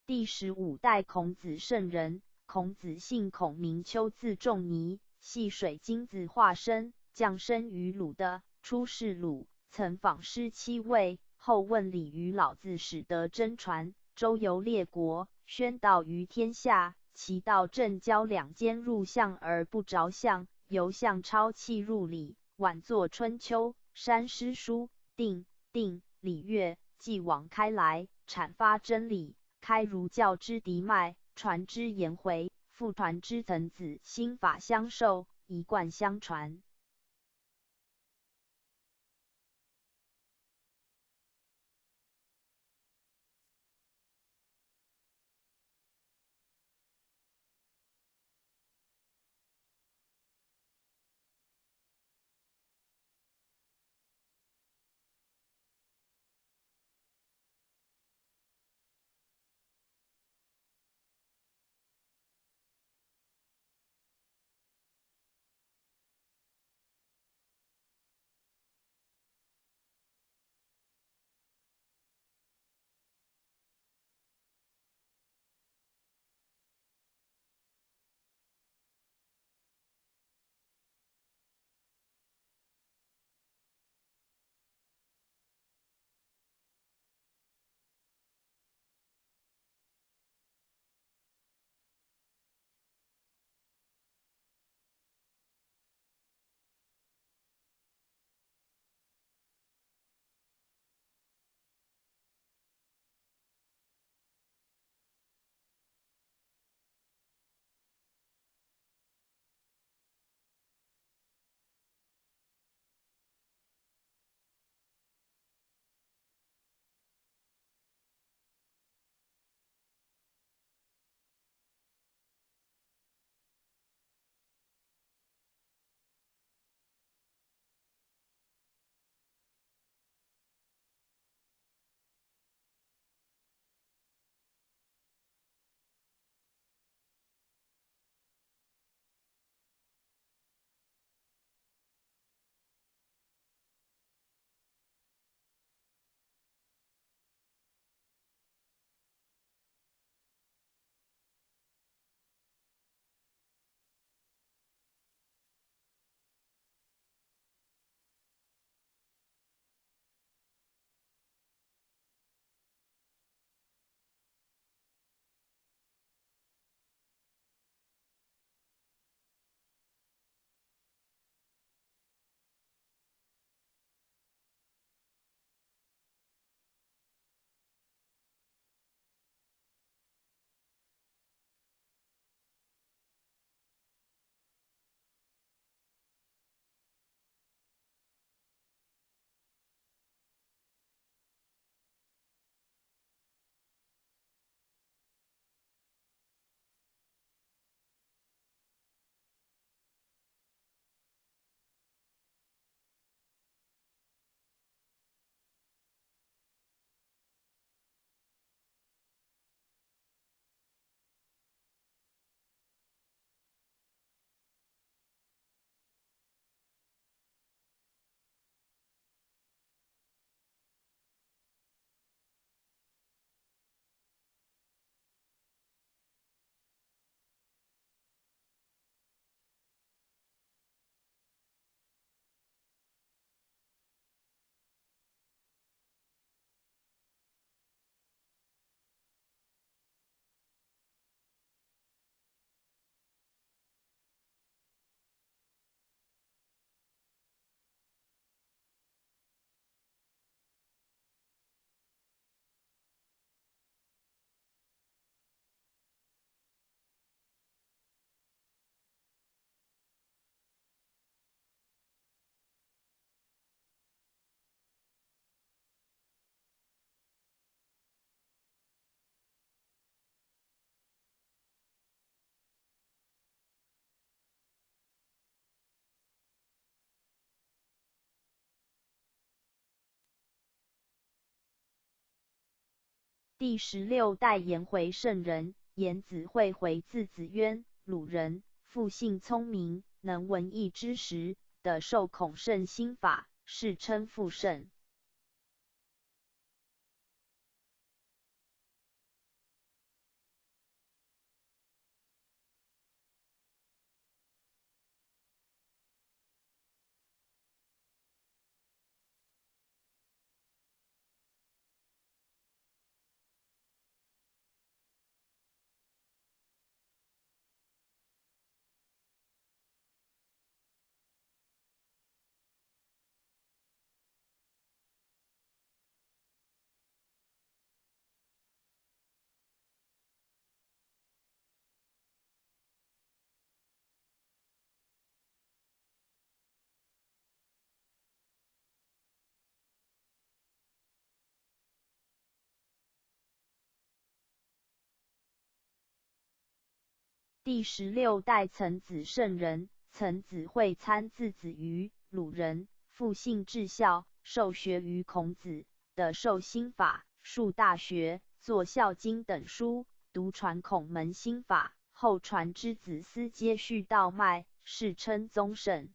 第15代孔子圣人。孔子姓孔，名丘，字仲尼，系水晶子化身，降生于鲁的，出仕鲁，曾访师7位，后问礼于老子，始得真传，周游列国，宣道于天下。其道正交两间，入相而不着相，由相超气入理，晚作春秋，删诗书，定礼乐，继往开来，阐发真理，开儒教之嫡脉，传之颜回，复传之曾子，心法相授，一贯相传。第16代颜回圣人。颜子惠回，字子渊，鲁人，父性聪明，能文艺之时，得受孔圣心法，世称父圣。第16代岑子圣人，岑子会参字子于鲁人，复性至孝，受学于孔子，的授心法，述大学，作孝经等书，独传孔门心法，后传之子思皆续道脉，世称宗圣。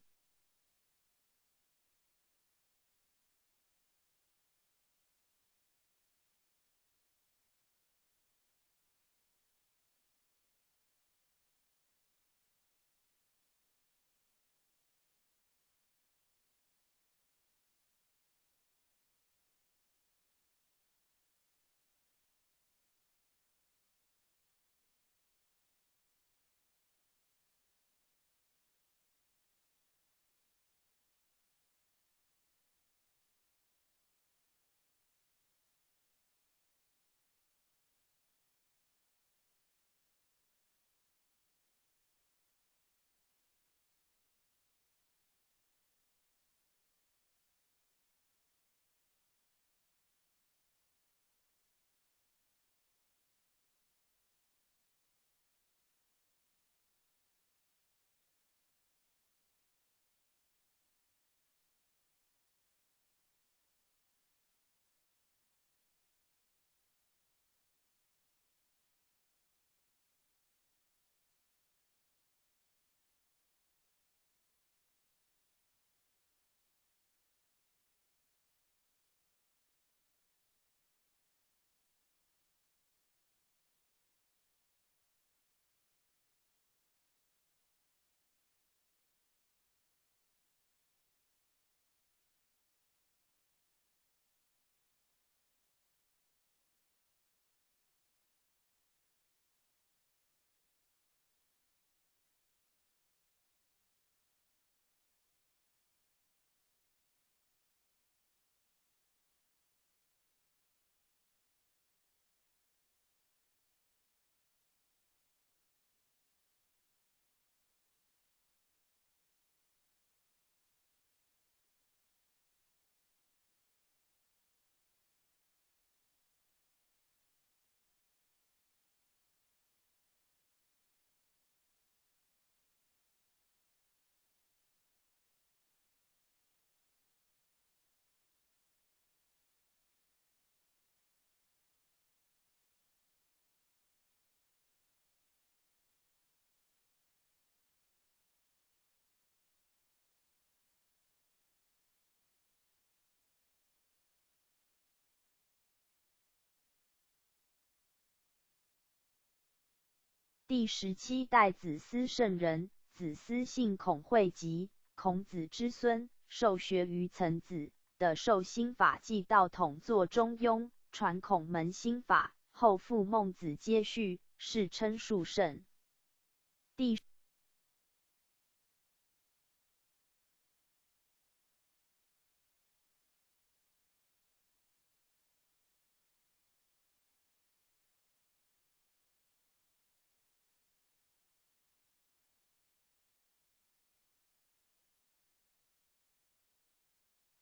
第17代子思圣人，子思姓孔惠吉，孔子之孙，受学于岑子，的授心法纪道统作中庸，传孔门心法，后复孟子接续，世称述圣。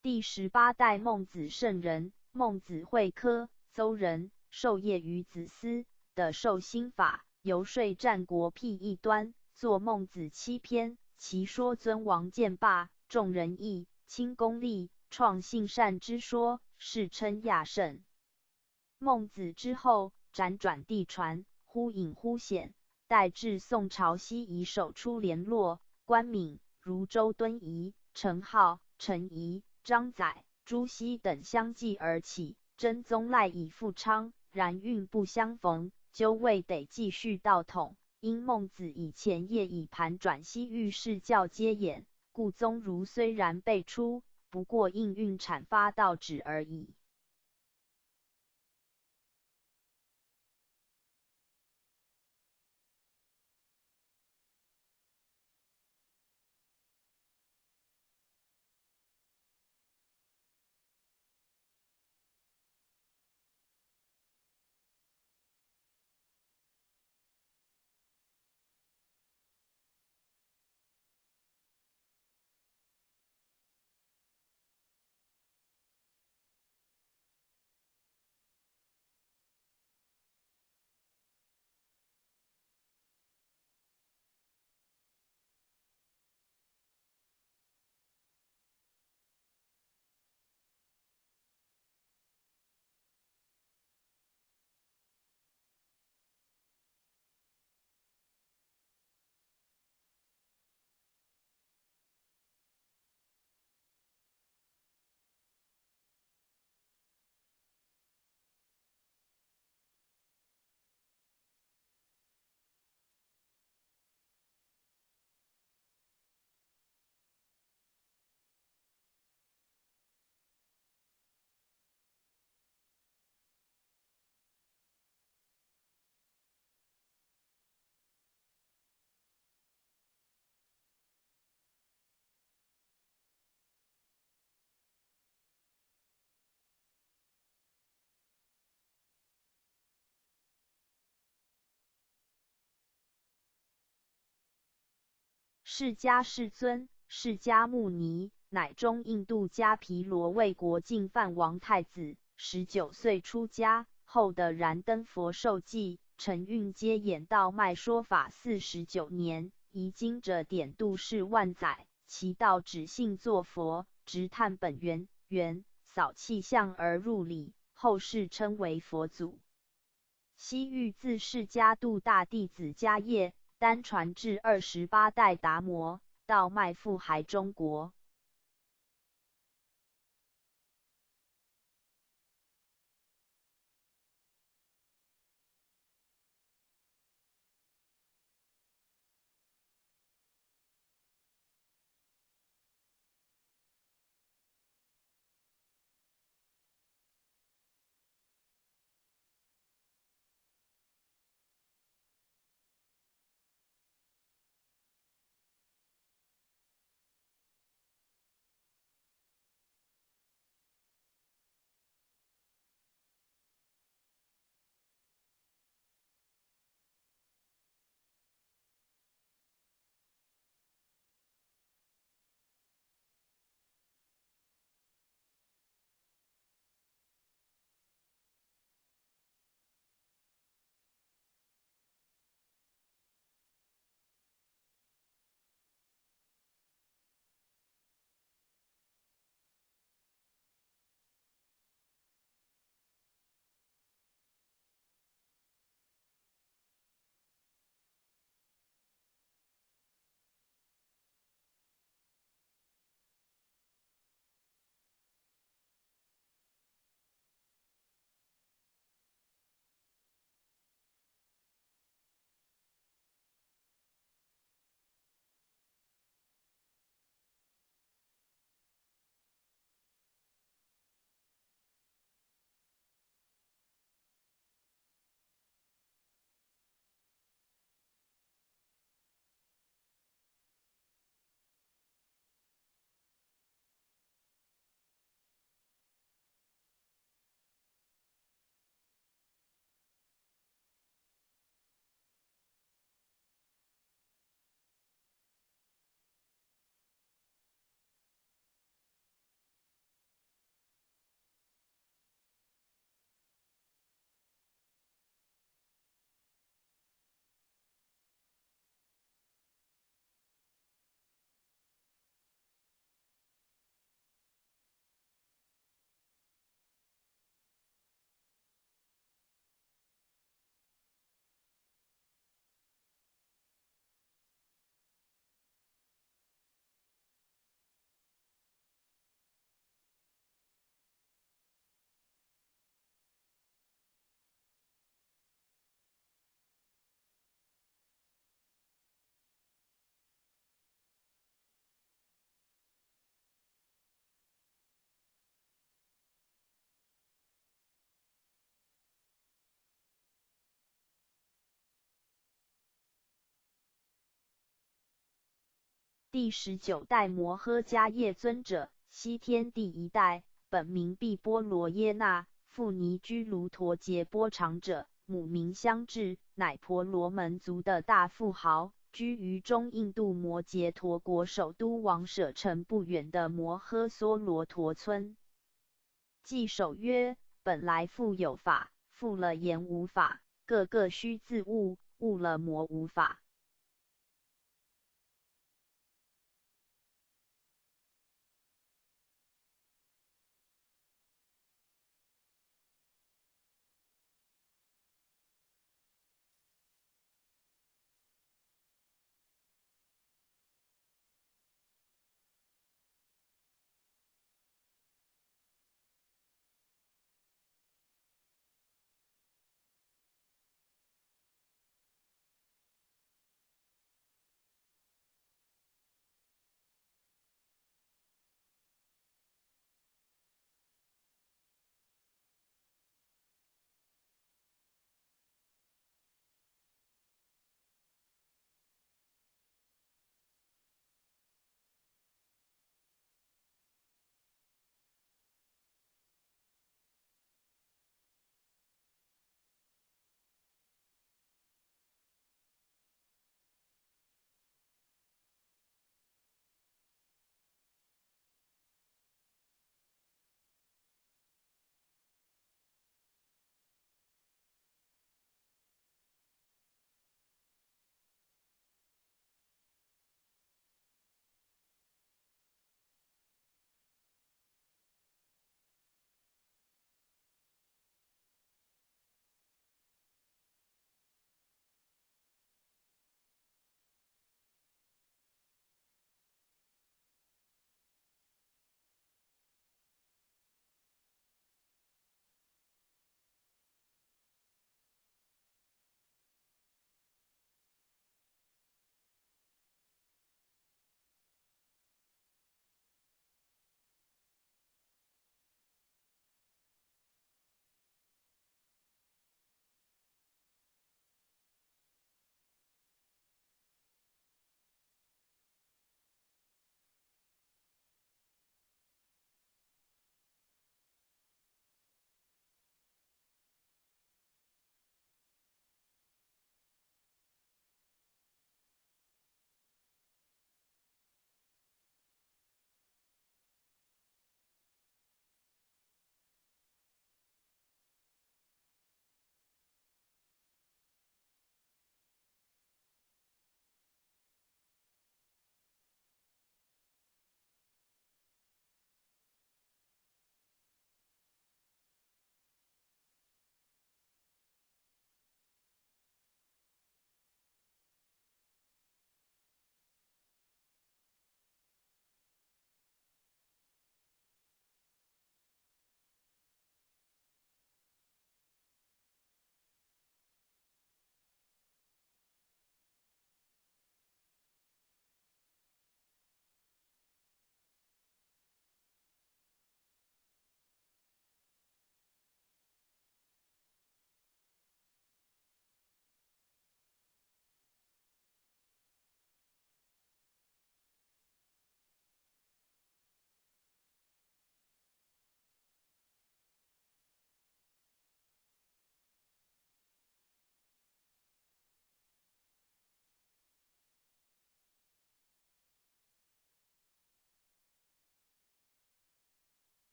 第18代孟子圣人，孟子会科，邹人，授业于子思，的授心法，游说战国辟异端，作孟子7篇，其说尊王剑霸，众人义，轻功利，创性善之说，世称亚圣。孟子之后，辗转地传，忽隐忽显，待至宋朝西夷首出联络，关闵、如周敦颐、程颢、陈颐、张载、朱熹等相继而起，真宗赖以复昌，然运不相逢，纠未得继续道统。因孟子以前业以盘转西域世教接演，故宗儒虽然辈出，不过应运阐发道旨而已。释迦世尊、释迦牟尼，乃中印度迦毗罗卫国净饭王太子，19岁出家后的燃灯佛受记，承运接演道卖说法49年，遗经者典度世万载，其道只信作佛，直探本源，扫气象而入理，后世称为佛祖。西域自释迦度大弟子迦叶，单传至28代达摩，到卖赴海中国。第19代摩诃迦叶尊者，西天第一代，本名毕波罗耶那，父尼居卢陀杰波长者，母名香智，乃婆罗门族的大富豪，居于中印度摩羯陀国首都王舍城不远的摩诃娑罗陀村。记首曰：本来复有法，复了言无法，个个须自悟，悟了魔无法。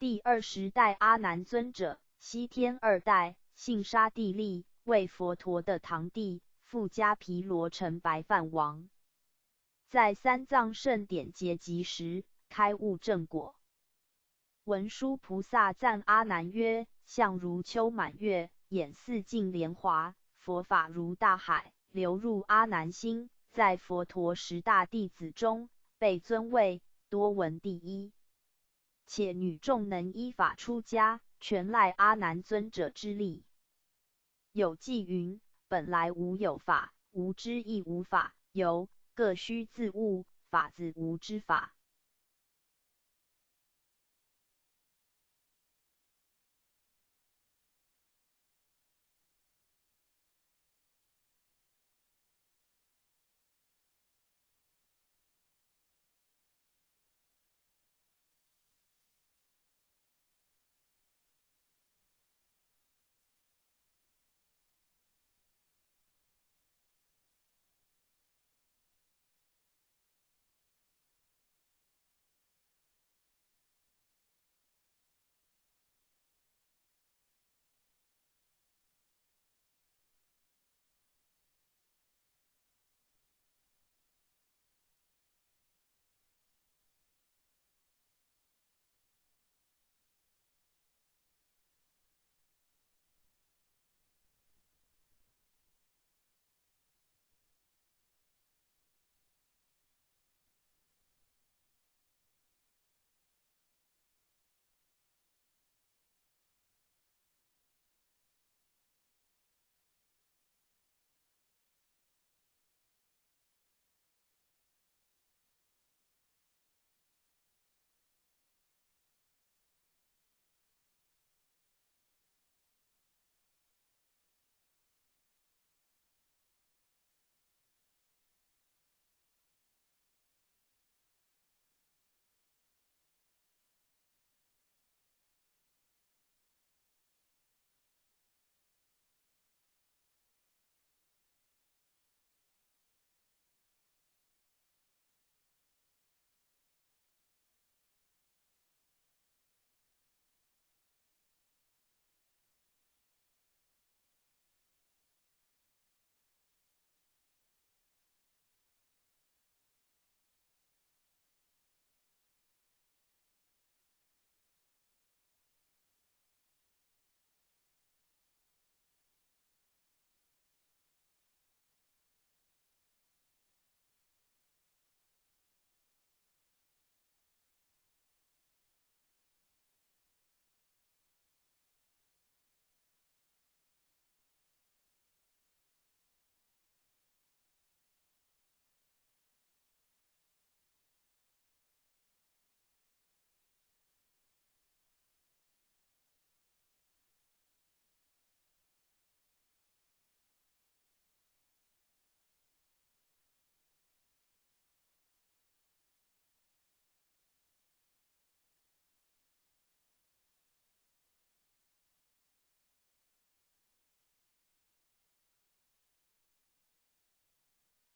第20代阿难尊者，西天2代，姓沙地利，为佛陀的堂弟，富迦毗罗城白饭王。在三藏圣典结集时，开悟正果。文殊菩萨赞阿难曰：相如秋满月，眼似净莲华，佛法如大海，流入阿难心。在佛陀10大弟子中，被尊为多闻第一。且女众能依法出家，全赖阿难尊者之力。有记云：本来无有法，无知亦无法，有各须自悟，法自无知法。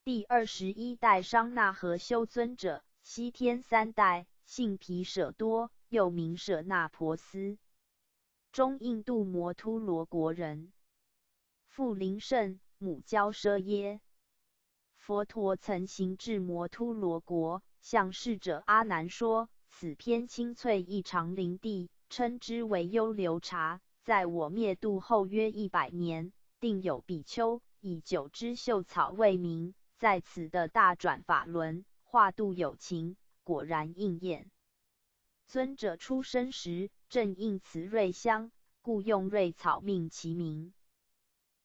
第21代商那和修尊者，西天3代，姓毗舍多，又名舍那婆斯，中印度摩突罗国人，父灵胜，母娇奢耶。佛陀曾行至摩突罗国，向侍者阿难说：此片青翠异常林地，称之为优流茶，在我灭度后约100年，定有比丘以9枝秀草为名，在此的大转法轮，化度有情，果然应验。尊者出生时，正应此瑞香，故用瑞草命其名。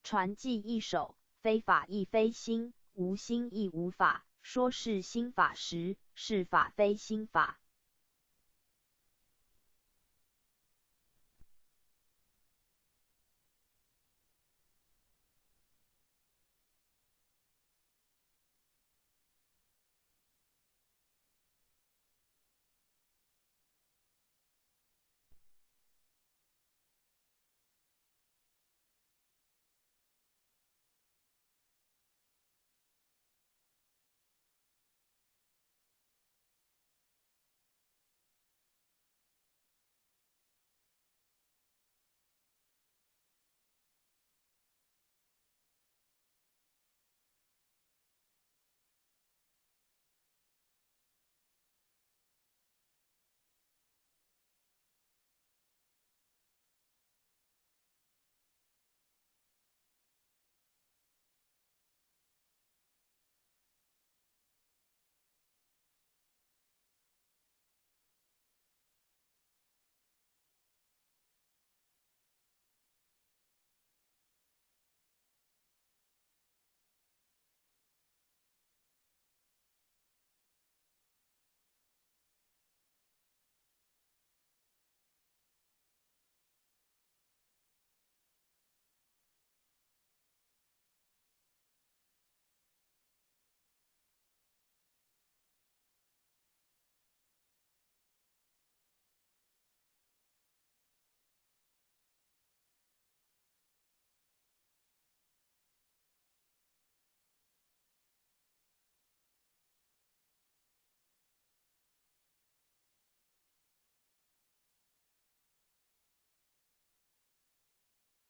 传记一首，非法亦非心，无心亦无法，说是心法时，是法非心法。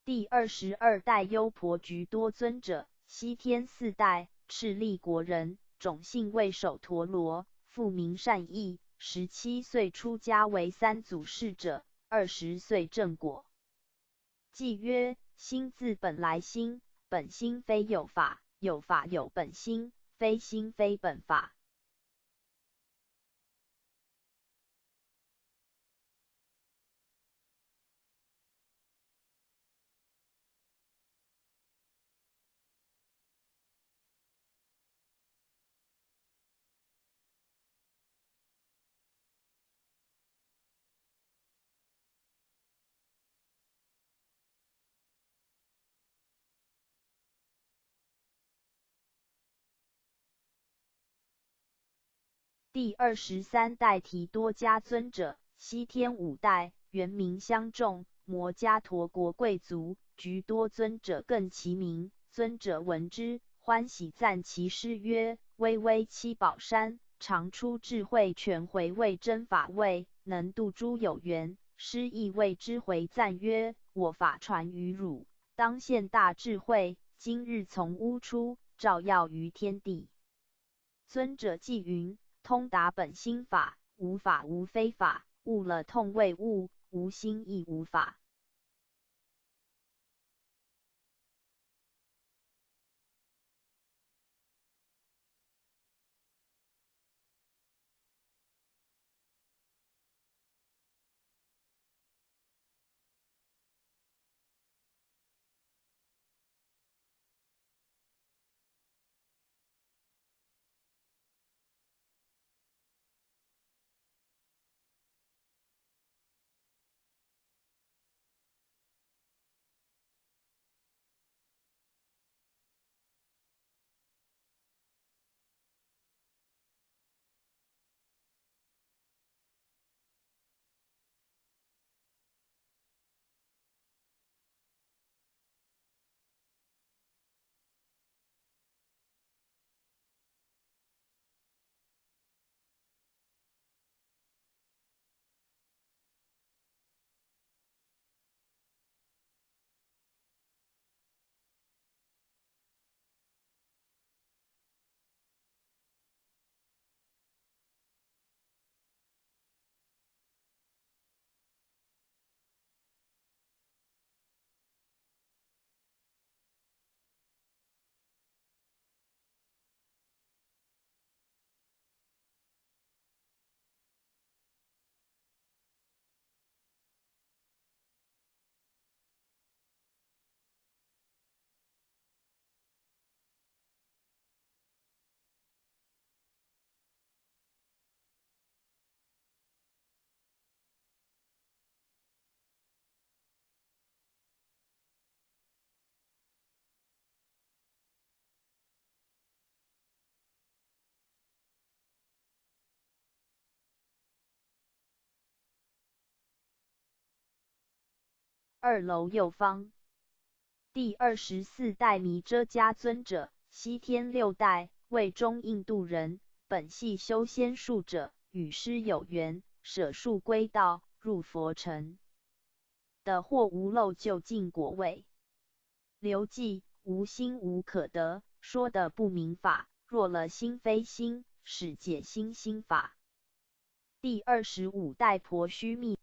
第22代优婆居多尊者，西天4代，赤利国人，种姓为首陀罗，父名善意，17岁出家为三祖侍者，20岁正果。偈曰：心自本来心，本心非有法，有法有本心，非心非本法。第23代提多迦尊者，西天5代，原名相仲，摩伽陀国贵族。居多尊者更其名，尊者闻之，欢喜赞其师曰：巍巍七宝山，常出智慧权回味真法味，能度诸有缘。师亦谓之回赞曰：我法传于汝，当现大智慧，今日从屋出，照耀于天地。尊者偈云：通达本心法，无法无非法，悟了痛为悟，无心亦无法。2楼右方。第24代弥遮迦尊者，西天6代，为中印度人，本系修仙术者，与师有缘，舍术归道，入佛城。得获无漏究竟果位。流偈：无心无可得，说的不明法，若了心非心，使解心心法。第25代婆须密。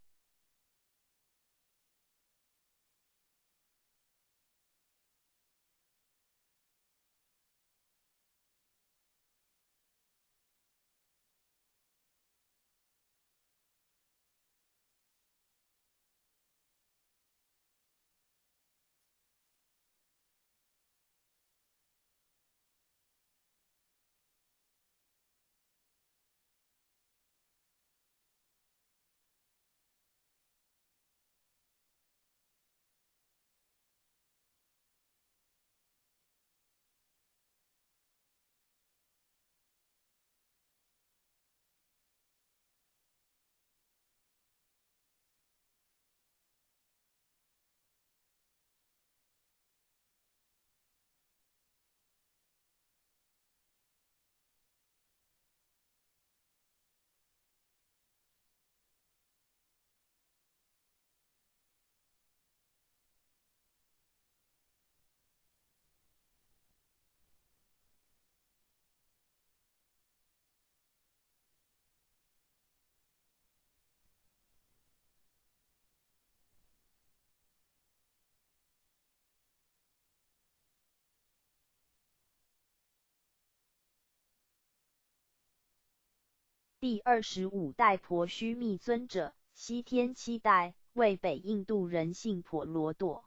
第25代婆须密尊者，西天7代，为北印度人姓婆罗多。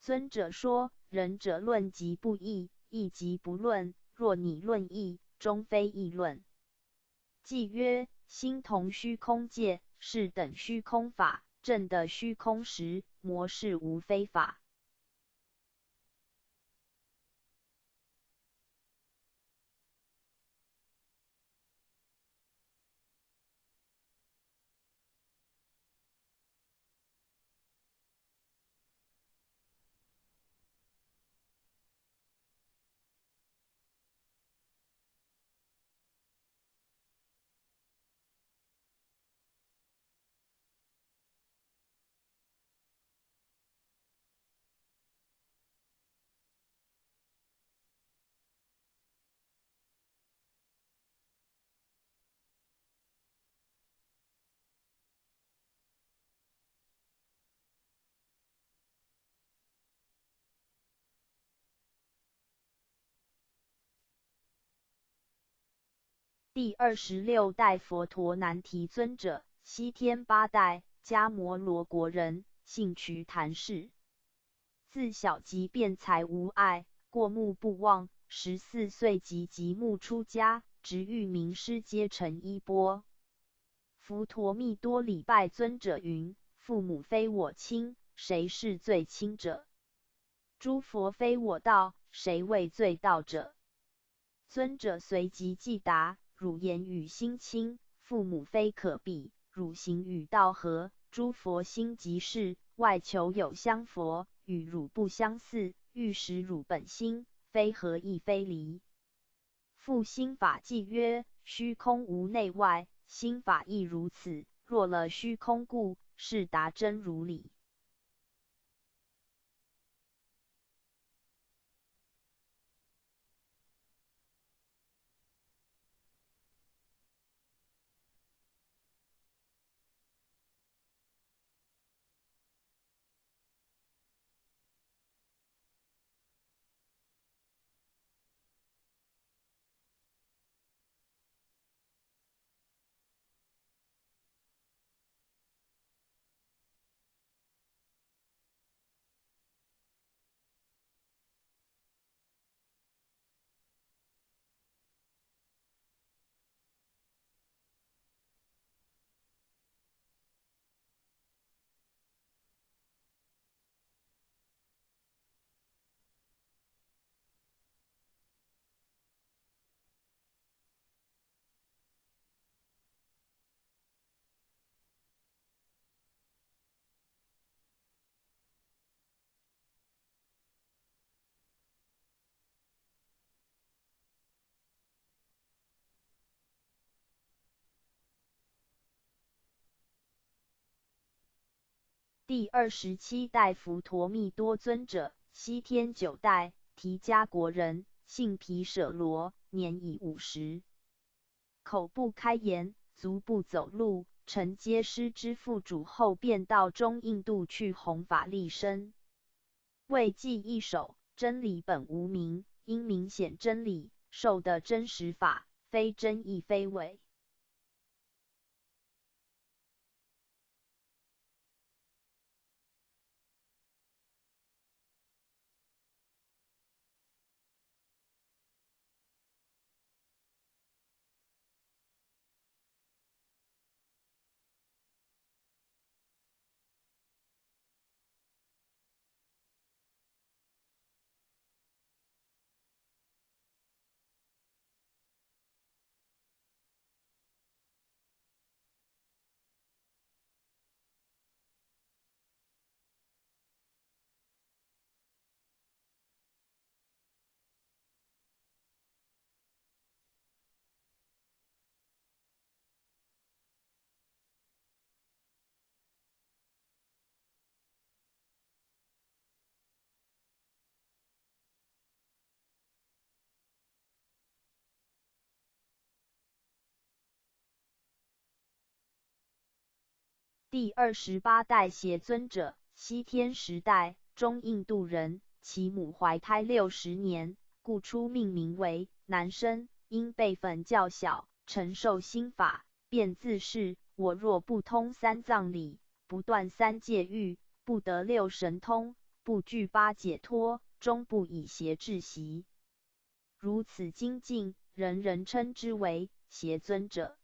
尊者说：仁者论即不议，议即不论。若你论议，终非议论。即曰：心同虚空界，是等虚空法，证得虚空时，魔是无非法。第26代佛陀难提尊者，西天8代，迦摩罗国人，姓瞿昙氏。自小即辩才无碍，过目不忘。14岁即极目出家，直遇名师，皆成衣钵。佛陀密多礼拜尊者云：父母非我亲，谁是最亲者？诸佛非我道，谁为最道者？尊者随即即答：汝言语心亲，父母非可比；汝行与道合，诸佛心即是。外求有相佛，与汝不相似，欲使汝本心，非合亦非离。复心法纪曰：虚空无内外，心法亦如此。若了虚空故，是达真如理。第27代佛陀密多尊者，西天9代，提迦国人，姓毗舍罗，年已50。口不开言，足不走路，承接师之父主后，便到中印度去弘法利生。为记一首：真理本无名，因明显真理，受的真实法，非真亦非伪。第28代协尊者，西天10代，中印度人，其母怀胎60年，故初命名为男生，因辈分较小，承受心法，便自是我若不通三藏理，不断三界欲，不得六神通，不具八解脱，终不以邪致习。如此精进，人人称之为邪尊者。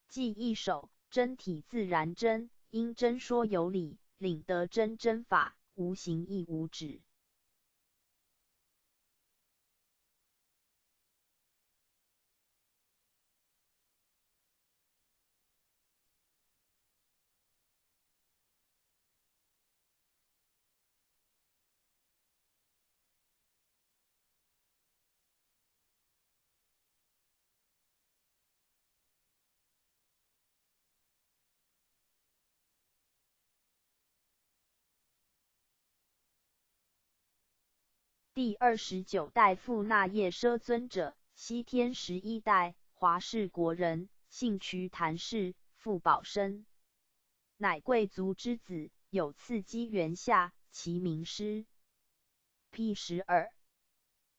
即一首真体自然真，因真说有理，领得真真法，无形亦无止。第29代富那夜奢尊者，西天11代，华氏国人，姓瞿昙氏，父保生，乃贵族之子，有次机缘下，其名师。P12。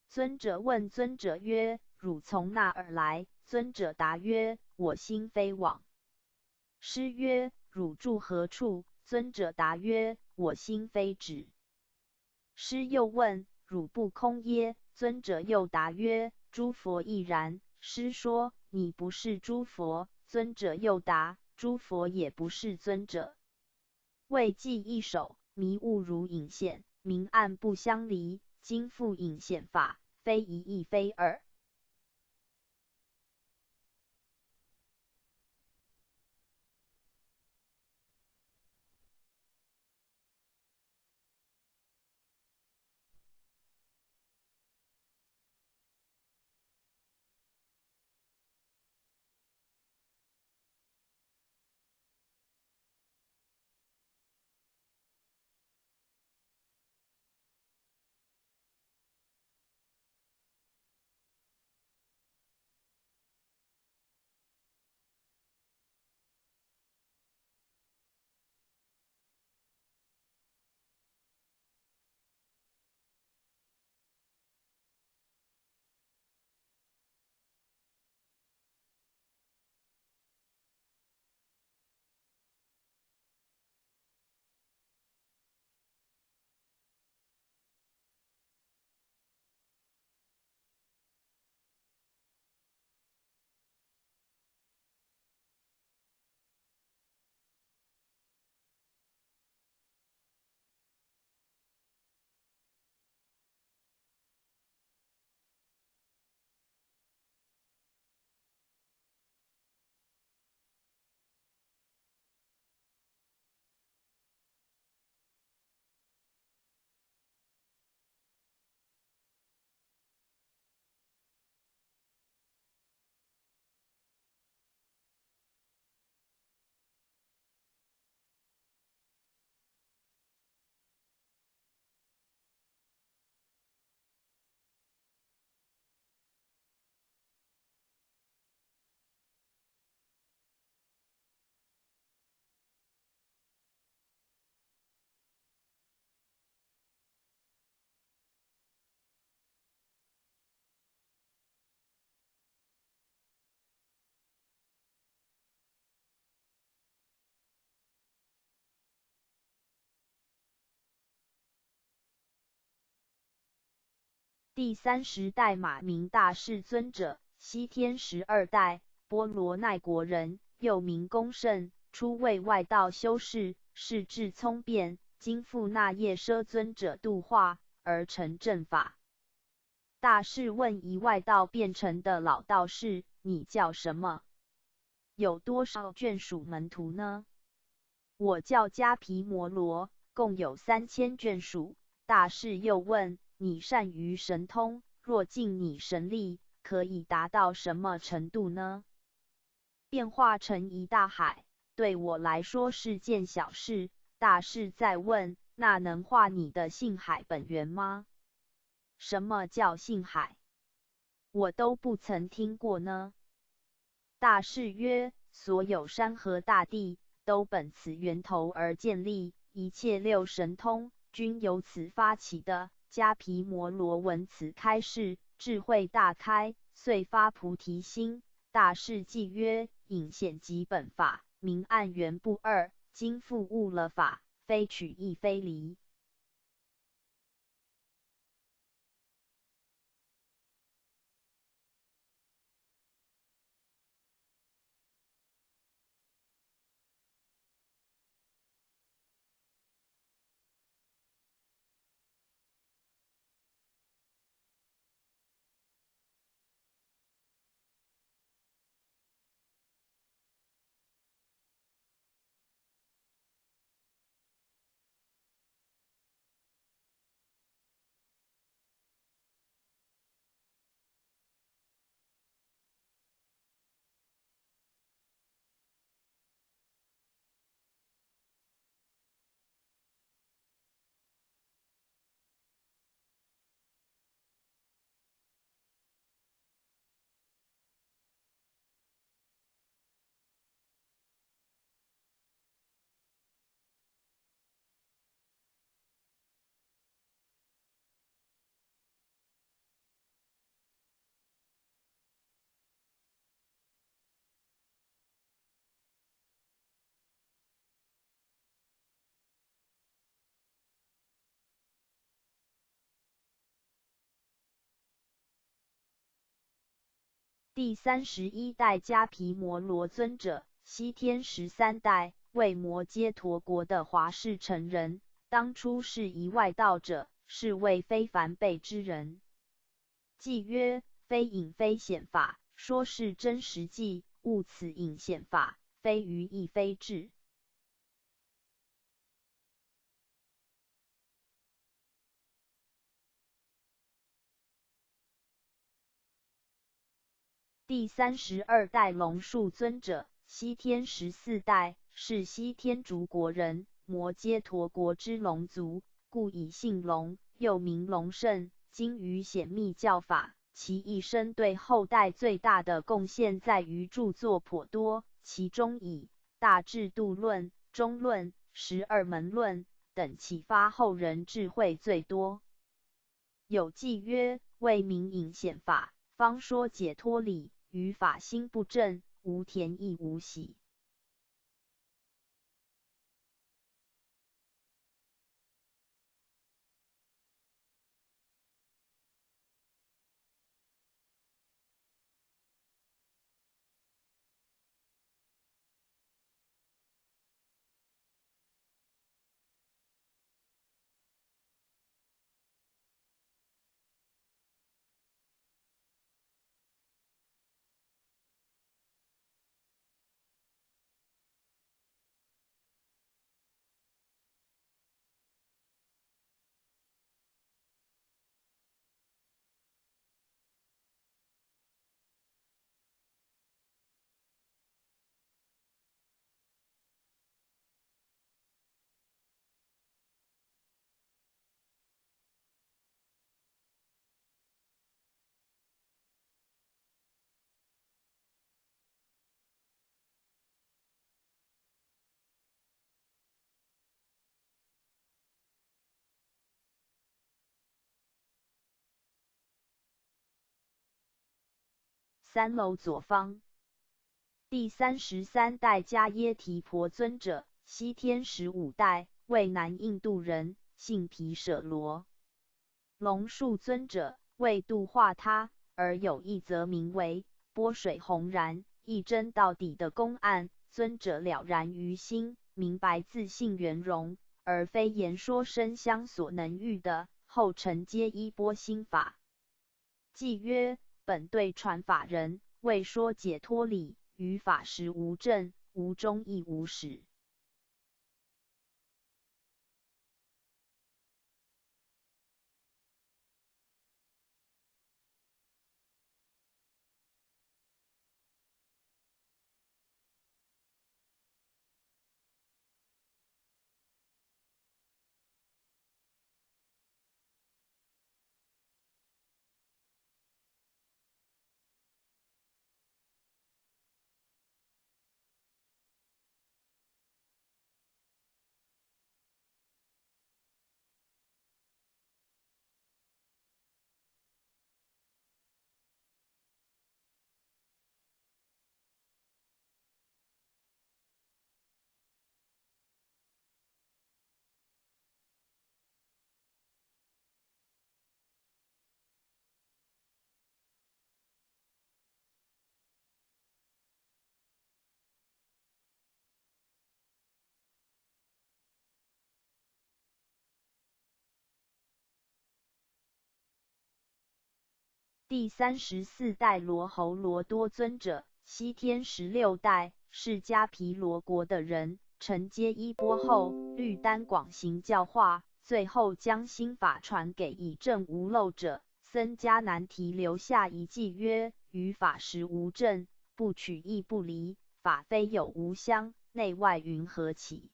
尊者问尊者曰：汝从那而来？尊者答曰：我心非往。师曰：汝住何处？尊者答曰：我心非止。师又问：汝不空耶？尊者又答曰：诸佛亦然。师说：你不是诸佛。尊者又答：诸佛也不是尊者。为记一首，迷悟如影现，明暗不相离。今复影现法，非一亦非二。第30代马明大士尊者，西天12代，波罗奈国人，又名公胜，初为外道修士，是智聪辩，经富那夜奢尊者度化，而成正法。大士问一外道变成的老道士：你叫什么？有多少眷属门徒呢？我叫迦毗摩罗，共有3000眷属。大士又问：你善于神通，若尽你神力，可以达到什么程度呢？变化成一大海，对我来说是件小事。大士再问：那能化你的性海本源吗？什么叫性海？我都不曾听过呢。大士曰：所有山河大地，都本此源头而建立，一切六神通，均由此发起的。迦毗摩罗闻此开示，智慧大开，遂发菩提心，大事记曰：引显即本法，明暗原不二。今复误了法，非取亦非离。第31代迦毗摩罗尊者，西天13代，为摩揭陀国的华氏成人。当初是一外道者，是为非凡辈之人。记曰：非隐非显法，说是真实记，悟此隐显法，非愚亦非智。第32代龙树尊者，西天14代，是西天竺国人，摩揭陀国之龙族，故以姓龙，又名龙胜。精于显密教法，其一生对后代最大的贡献在于著作颇多，其中以大智度论、中论、12门论等启发后人智慧最多。有记曰：为明隐显法，方说解脱理，于法心不正，无田亦无喜。三楼左方。第33代迦耶提婆尊者，西天15代，为南印度人，姓毗舍罗。龙树尊者，为度化他，而有一则名为波水洪然，一真到底的公案。尊者了然于心，明白自性圆融，而非言说声香所能喻的，后承接依波心法。记曰：本对传法人，为说解脱理，于法实无证，无中亦无始。第34代罗侯罗多尊者，西天16代，是迦毗罗国的人，承接衣钵后，律丹广行教化，最后将心法传给以证无漏者。僧迦难提留下一偈曰：于法实无证，不取亦不离，法非有无相，内外云何起？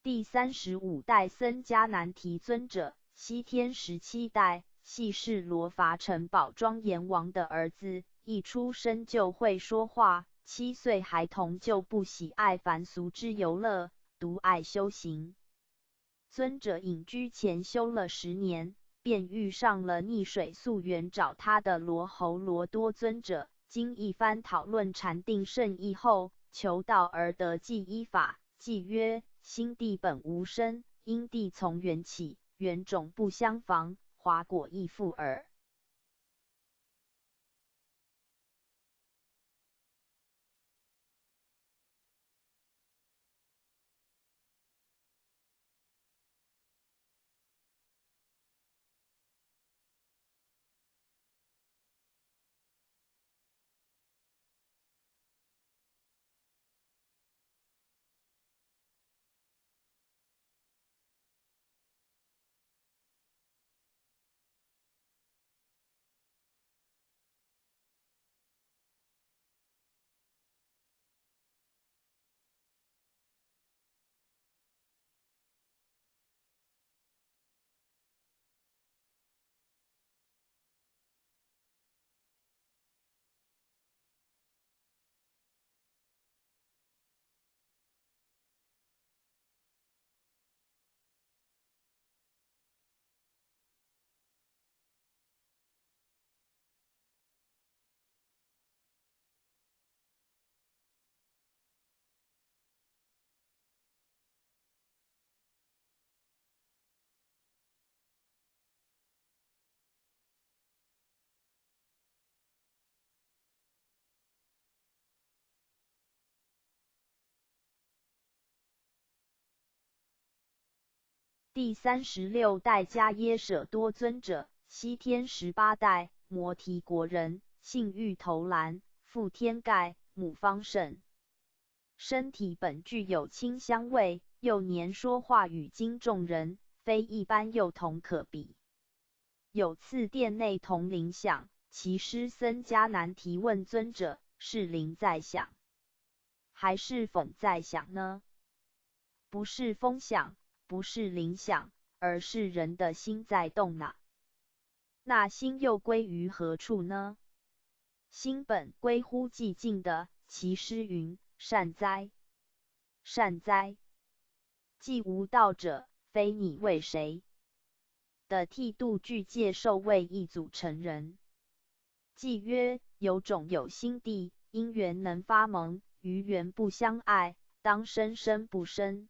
第35代僧迦难提尊者，西天17代，系是罗伐城宝庄阎王的儿子，一出生就会说话，7岁孩童就不喜爱凡俗之游乐，独爱修行。尊者隐居前修了10年，便遇上了溺水溯源找他的罗侯罗多尊者，经一番讨论禅定圣意后，求道而得记依法。偈曰：心地本无生，因地从缘起，缘种不相妨，华果亦复耳。第36代迦耶舍多尊者，西天18代，摩提国人，姓玉头兰，父天盖，母方胜。身体本具有清香味，幼年说话语惊众人，非一般幼童可比。有次殿内铜铃响，其师僧迦难提问尊者：是铃在响，还是风在响呢？不是风响，不是铃响，而是人的心在动呢。那心又归于何处呢？心本归乎寂静的，其师云：善哉，善哉！既无道者，非你为谁？的剃度具戒受位一组成人。偈曰：有种有心地，因缘能发蒙，于缘不相爱，当生生不生。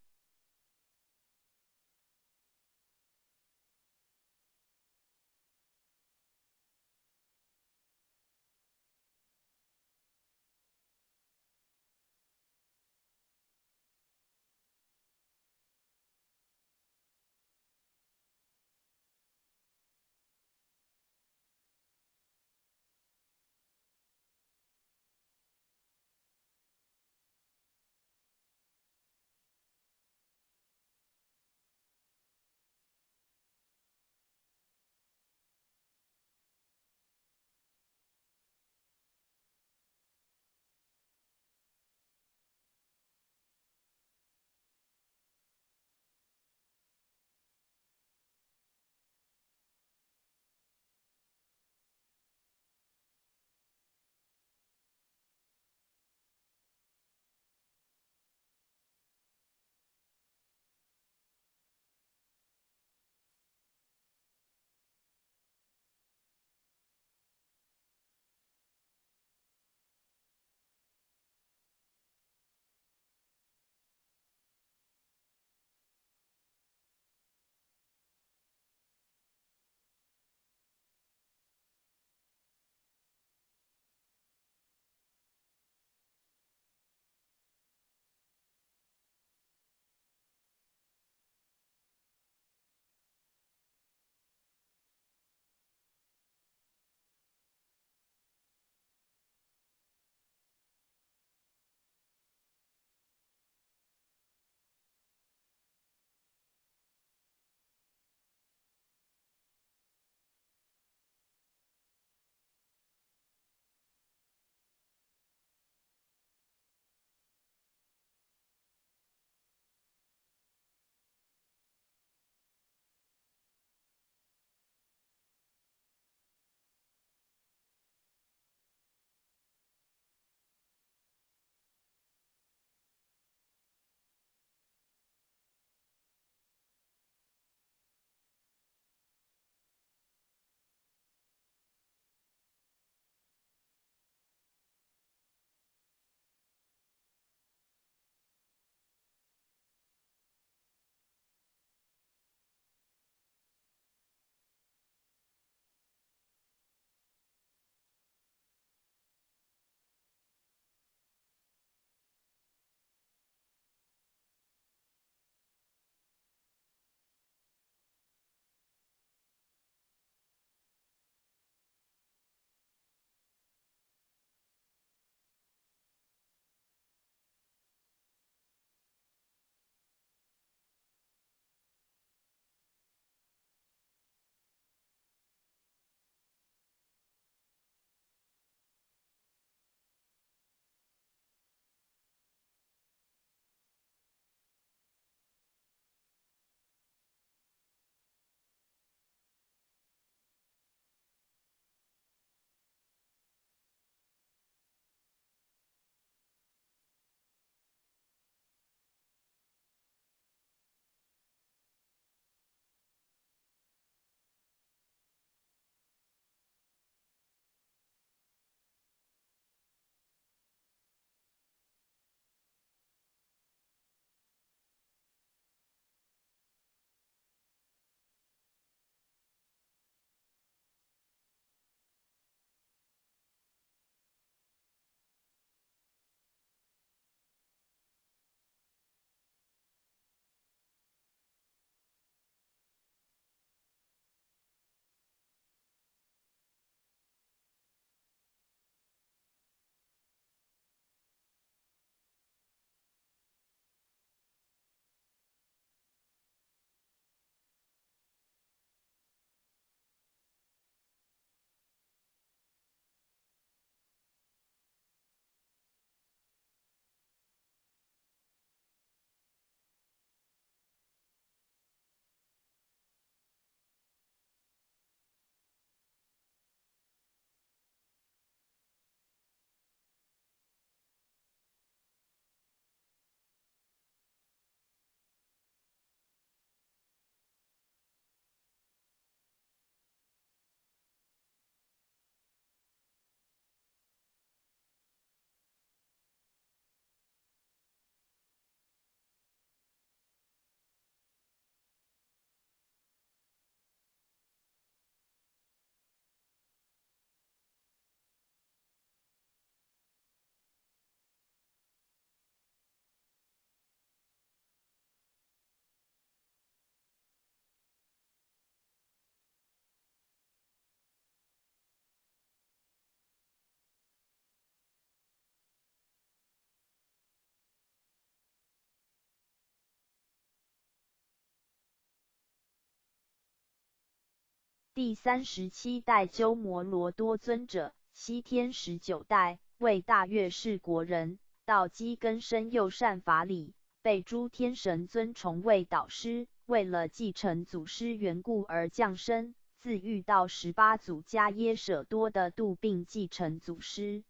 第37代鸠摩罗多尊者，西天19代，为大月氏国人，道基根深又善法理，被诸天神尊崇为导师，为了继承祖师缘故而降生，自遇到18祖迦耶舍多的度并继承祖师。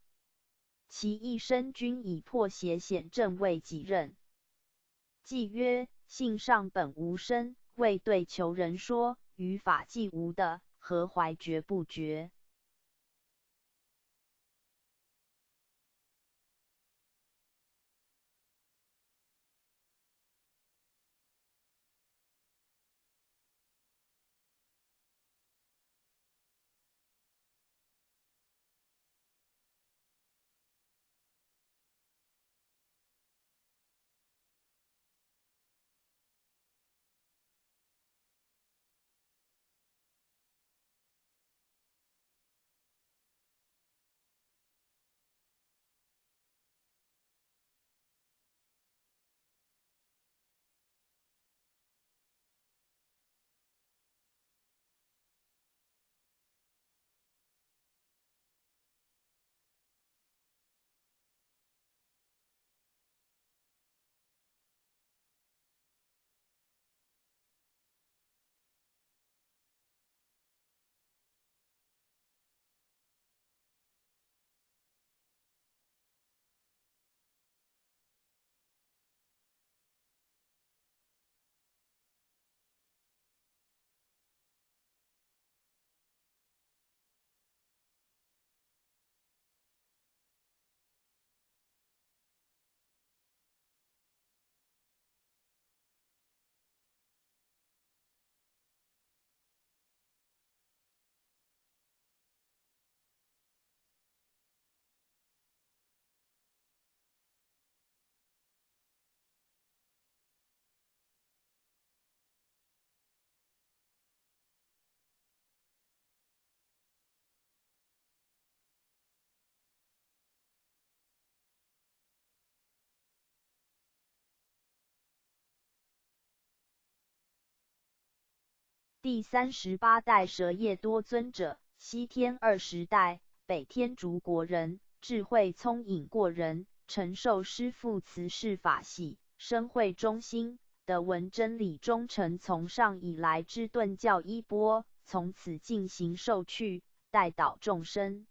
其一生均以破邪显正为己任。既曰：性上本无生，为对求人说，于法既无的，何怀觉不觉？第38代舍叶多尊者，西天20代，北天竺国人，智慧聪颖过人，承受师父慈氏法系，深慧忠心，得闻真理忠诚从上以来之顿教衣钵，从此进行受去，代导众生。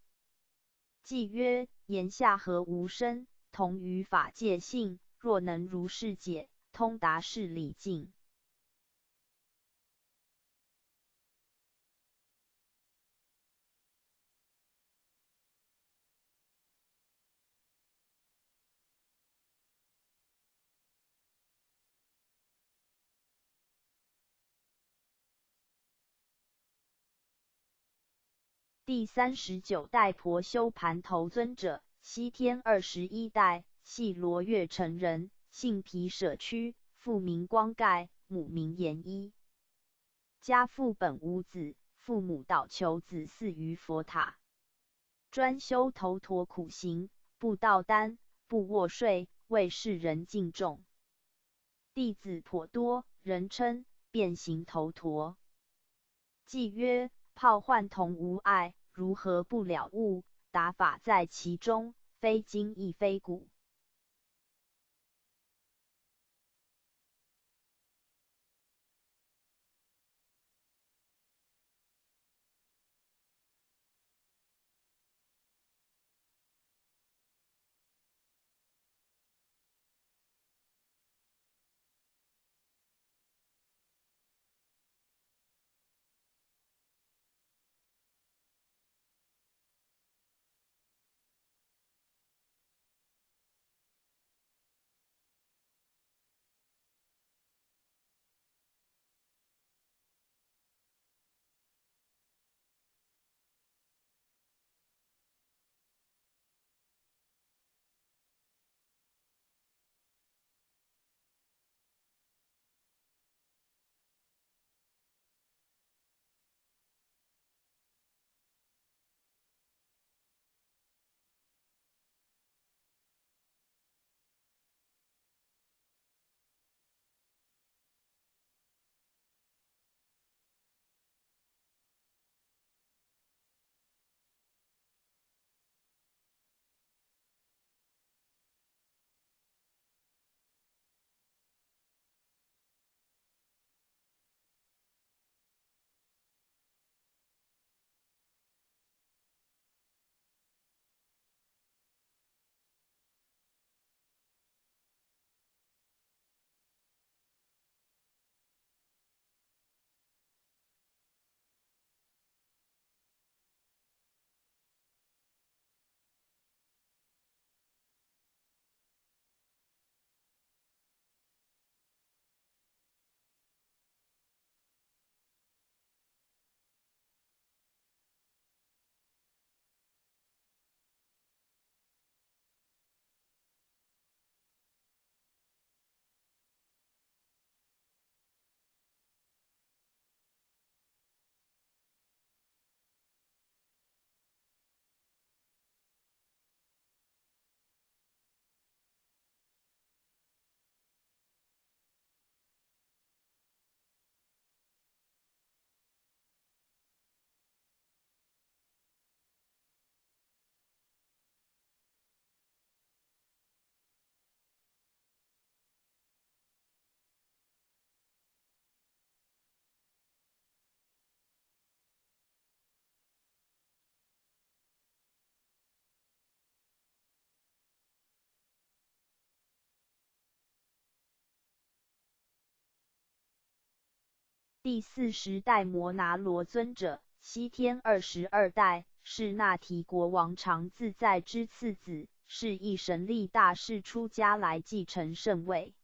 既曰：言下何无生，同于法界性，若能如是解，通达事理境。第39代婆修盘头尊者，西天21代，系罗越城人，姓毗舍屈，父名光盖，母名延一。家父本无子，父母倒求子嗣于佛塔，专修头陀苦行，不倒丹，不卧睡，为世人敬重。弟子颇多，人称变形头陀。既曰：泡幻同无碍，如何不了悟？答法在其中，非今亦非古。第40代摩拿罗尊者，西天22代，是那提国王常自在之次子，是一神力大士出家来继承圣位，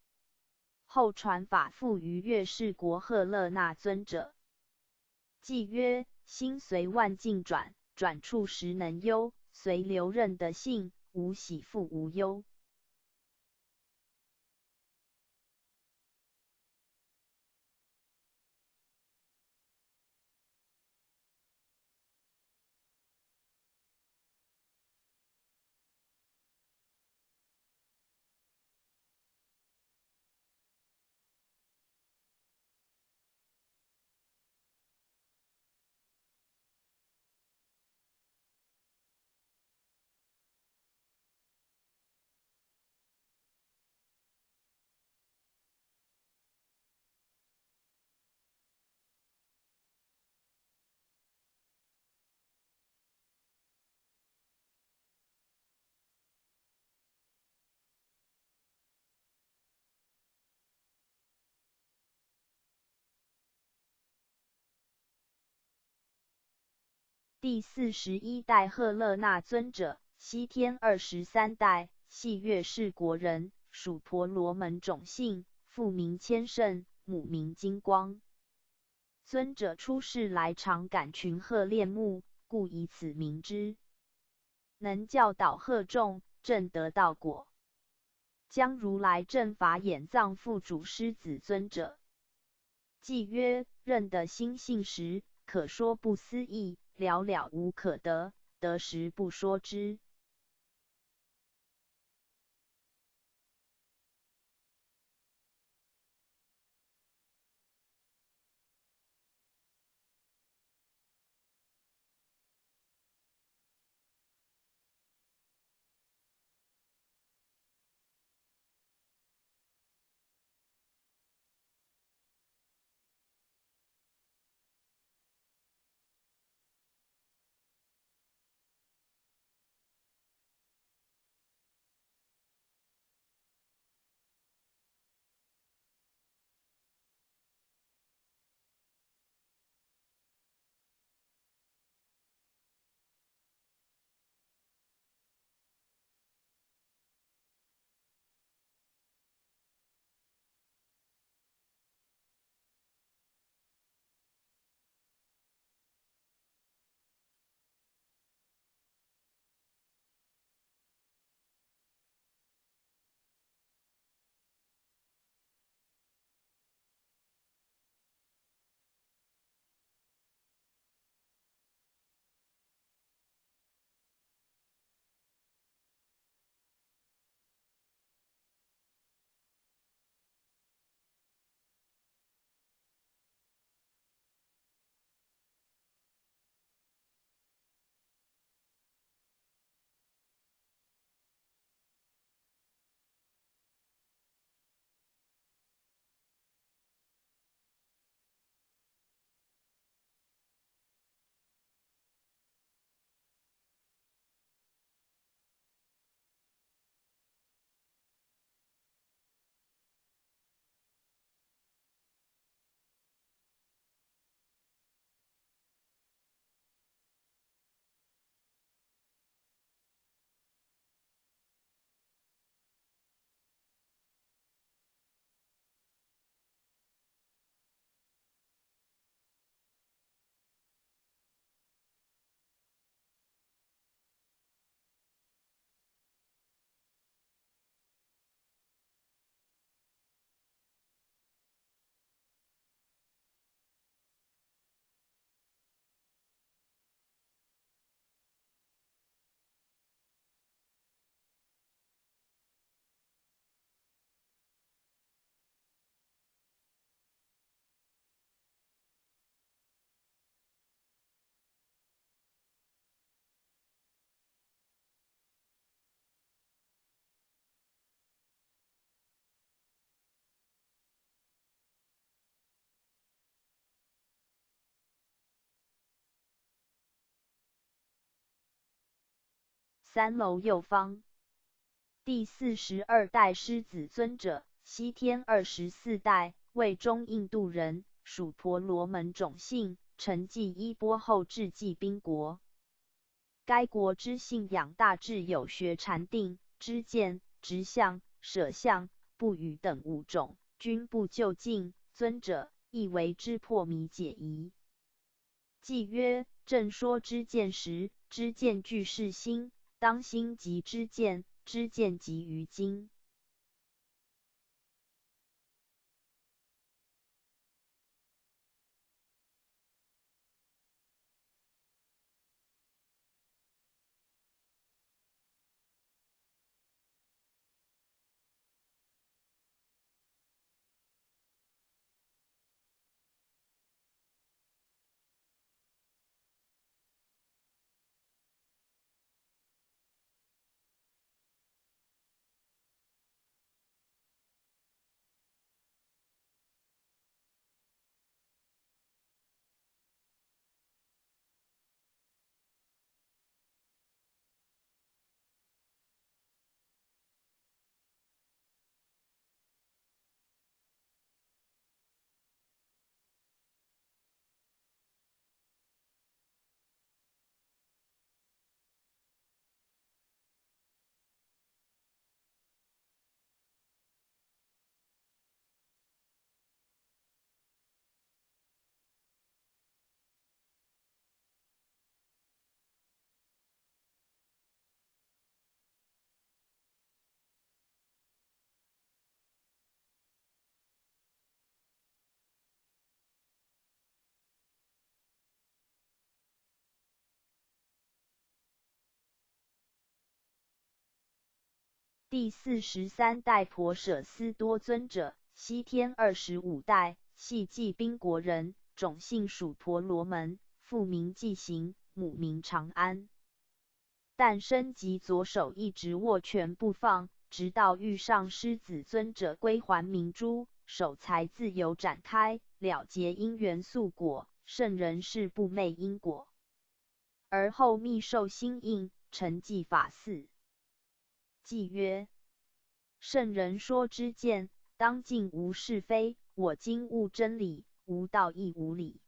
后传法付于月氏国赫勒那尊者。偈曰：心随万境转，转处时能忧，随流任的性，无喜复无忧。第41代赫勒那尊者，西天23代，系月氏国人，属婆罗门种姓，父名千胜，母名金光。尊者出世来常感群鹤恋慕，故以此名之。能教导鹤众，正得道果。将如来正法眼藏副主师子尊者。偈曰：认得心性时，可说不思议，了了无可得，得时不说之。3楼右方。第42代狮子尊者，西天24代，为中印度人，属婆罗门种姓，承继衣钵后至继宾国。该国之信仰大致有学禅定、知见、执相、舍相、不语等5种，均不究竟。尊者亦为之破迷解疑。记曰：正说知见时，知见具是心，当心即知见，知见即于经。第43代婆舍斯多尊者，西天25代，系继宾国人，种姓属婆罗门，父名继行，母名长安。诞生即左手一直握拳不放，直到遇上狮子尊者归还明珠，手才自由展开，了结因缘宿果。圣人是不昧因果，而后密受心印，承继法嗣。记曰：圣人说知见，当尽无是非。我今悟真理，无道亦无理。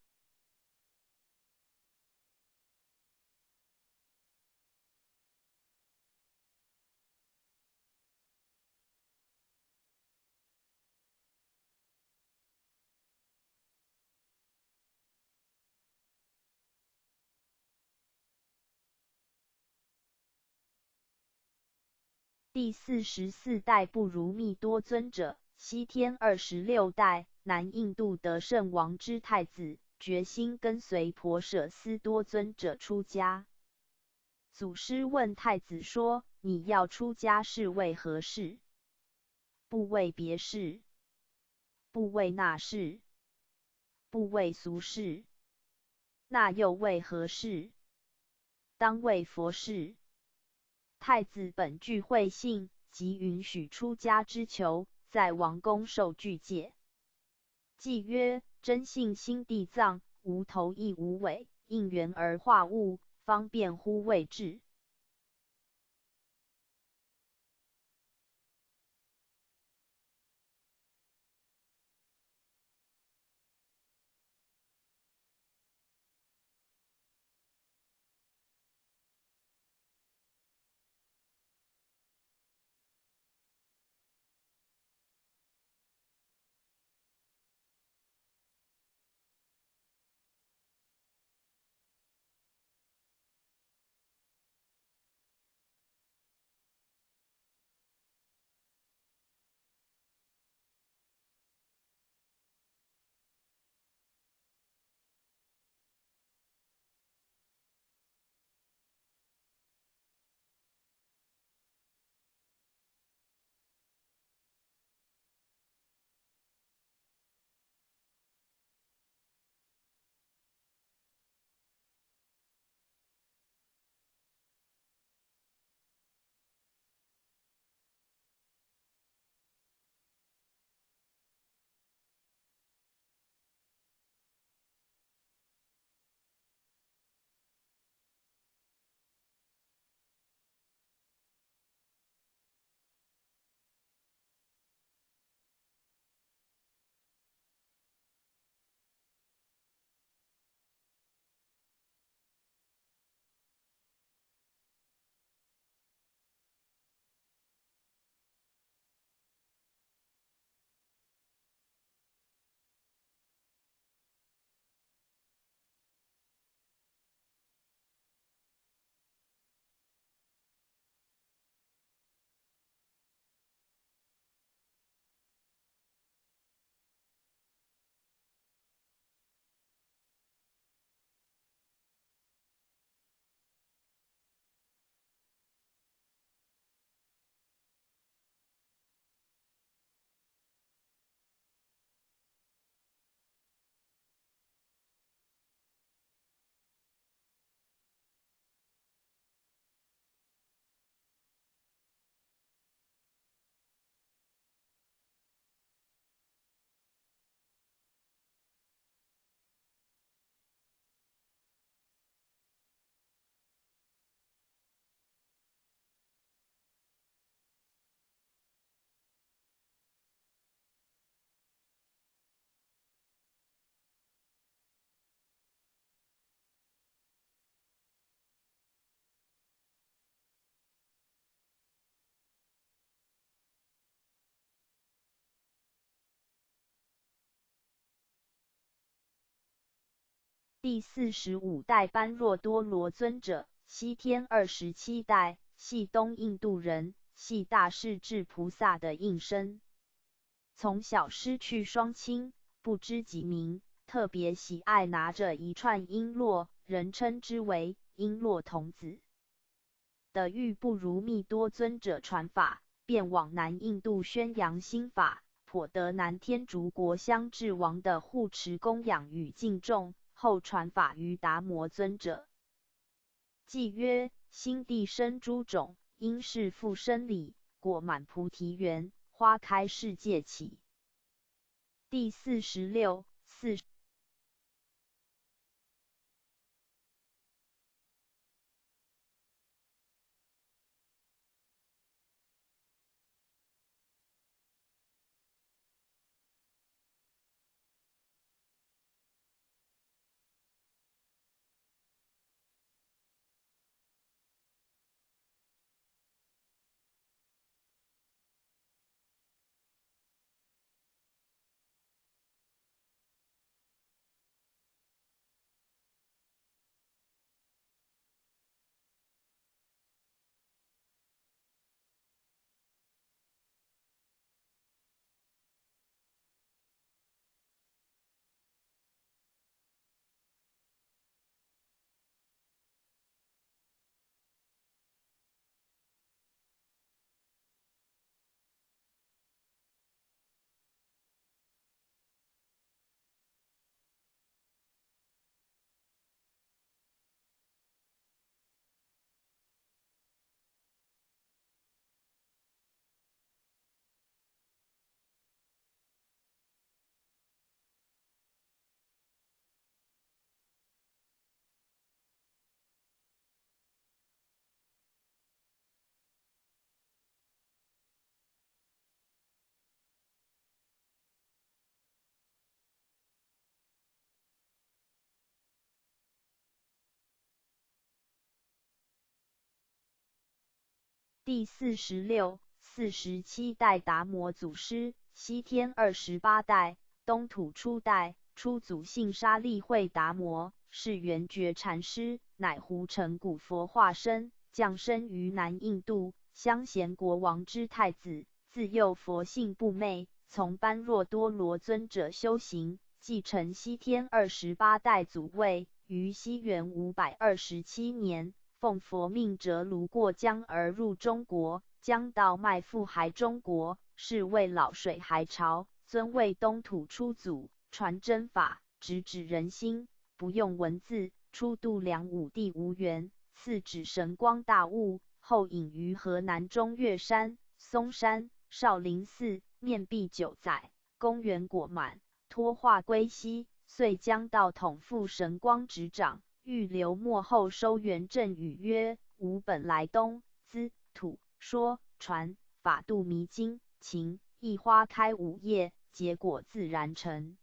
第44代不如密多尊者，西天26代，南印度得圣王之太子，决心跟随婆舍斯多尊者出家。祖师问太子说：你要出家是为何事？不为别事，不为那事，不为俗事，那又为何事？当为佛事。太子本具慧性，即允许出家之求，在王宫受具戒。记曰：真性心地藏，无头亦无尾，应缘而化物，方便乎谓智。第45代般若多罗尊者，西天27代，系东印度人，系大势至菩萨的应身。从小失去双亲，不知其名，特别喜爱拿着一串璎珞，人称之为璎珞童子的欲不如密多尊者传法，便往南印度宣扬新法，颇得南天竺国香智王的护持供养与敬重，后传法于达摩尊者。偈曰：心地生诸种，因是复生理，果满菩提园，花开世界起。第46、40第46、47代达摩祖师，西天28代，东土初代，初祖姓沙利慧达摩，是圆觉禅师，乃胡城古佛化身，降生于南印度，襄贤国王之太子，自幼佛性不昧，从般若多罗尊者修行，继承西天28代祖位，于西元527年。奉佛命折卢过江而入中国，将到麦赴海中国，是为老水海潮，尊为东土初祖，传真法，直指人心，不用文字，初度梁武帝无缘，赐指神光大物，后隐于河南中岳山、嵩山、少林寺，面壁9载，公元果满，脱化归西，遂将道统复神光执掌。欲留末后收元正语曰：吾本来东资土说传法度迷津情，一花开5叶，结果自然成。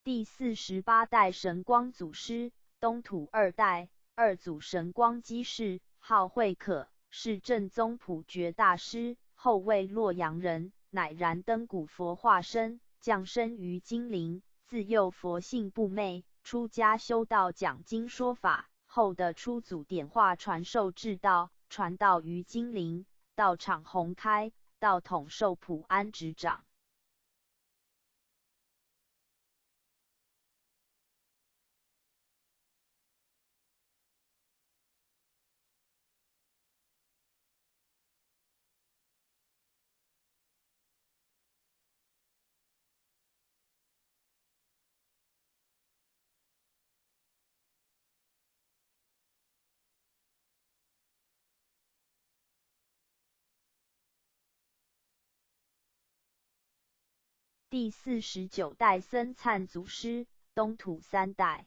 第48代神光祖师，东土二代，二祖神光基士，号慧可，是正宗普觉大师，后为洛阳人，乃燃灯古佛化身，降生于金陵，自幼佛性不昧，出家修道讲经说法，后的出祖点化传授至道，传道于金陵，道场宏开，道统受普安执掌。第49代僧璨祖师，东土三代。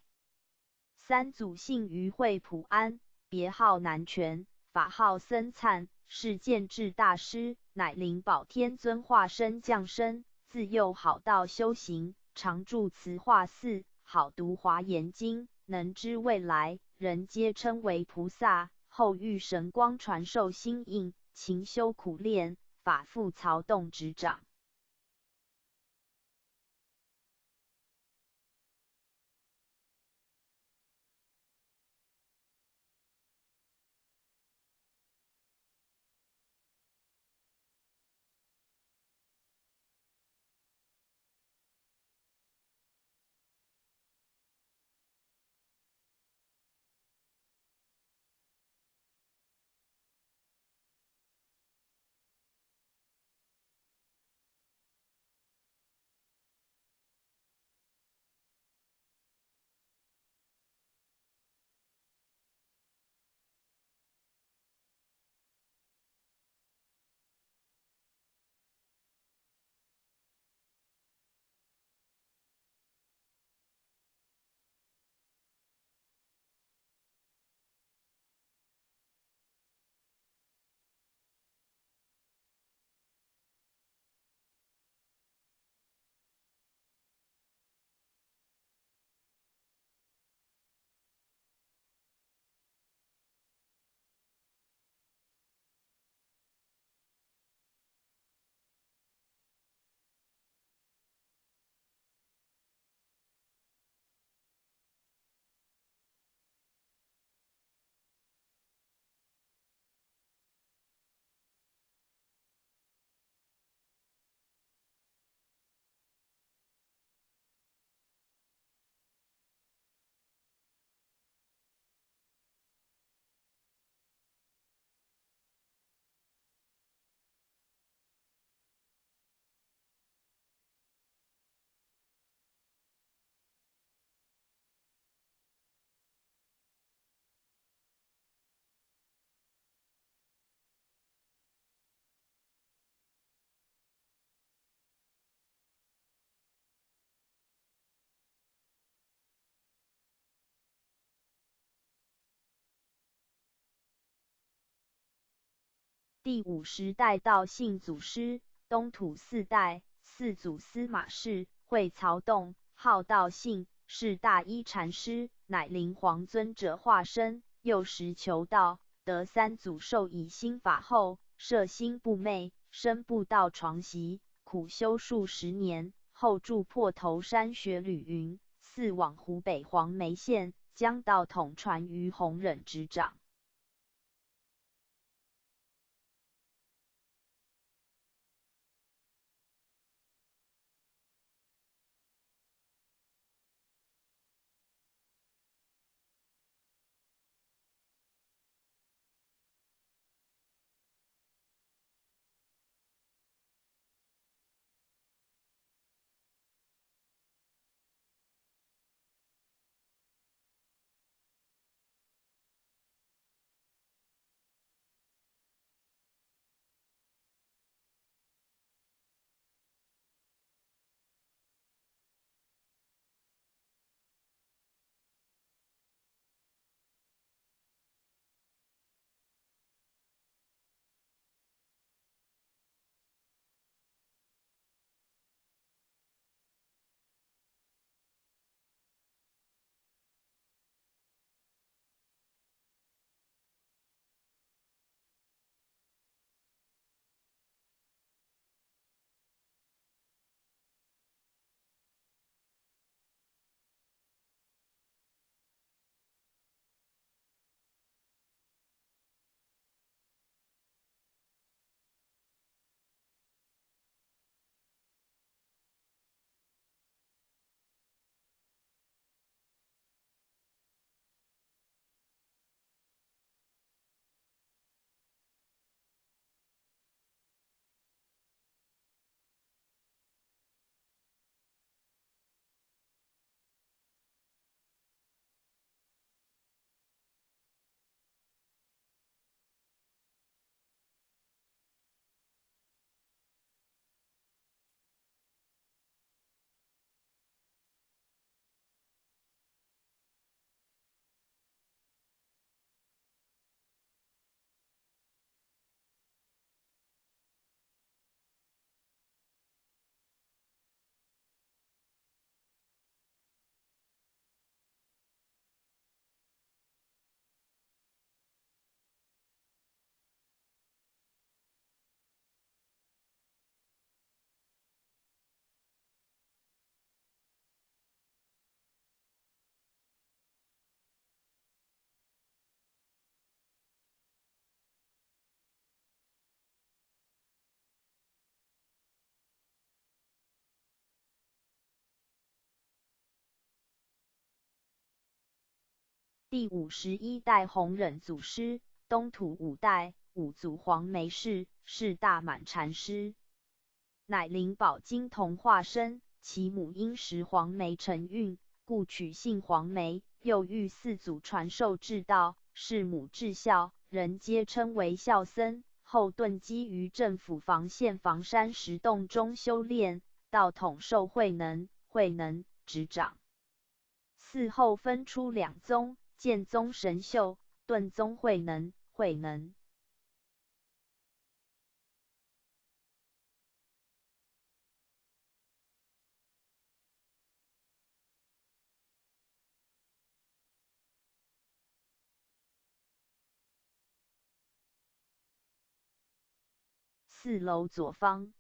三祖姓于慧普安，别号南泉，法号僧璨，是建智大师，乃灵宝天尊化身降生，自幼好道修行，常住慈化寺，好读华严经，能知未来，人皆称为菩萨。后遇神光传授心印，勤修苦练，法复曹洞执掌。第50代道信祖师，东土四代，四祖司马氏，会曹洞，号道信，是大一禅师，乃灵皇尊者化身。幼时求道，得三祖授以心法后，摄心不昧，生不到床席，苦修数十年，后住破头山学履云，嗣往湖北黄梅县，将道统传于弘忍执掌。第51代弘忍祖师，东土5代五祖黄梅氏，是大满禅师，乃灵宝金童化身。其母因食黄梅承孕，故取姓黄梅。又遇四祖传授至道，是母至孝，人皆称为孝僧。后遁基于政府房县房山石洞中修炼，道统受慧能，慧能执掌。嗣后分出2宗，建宗神秀，顿宗慧能，慧能。4楼左方。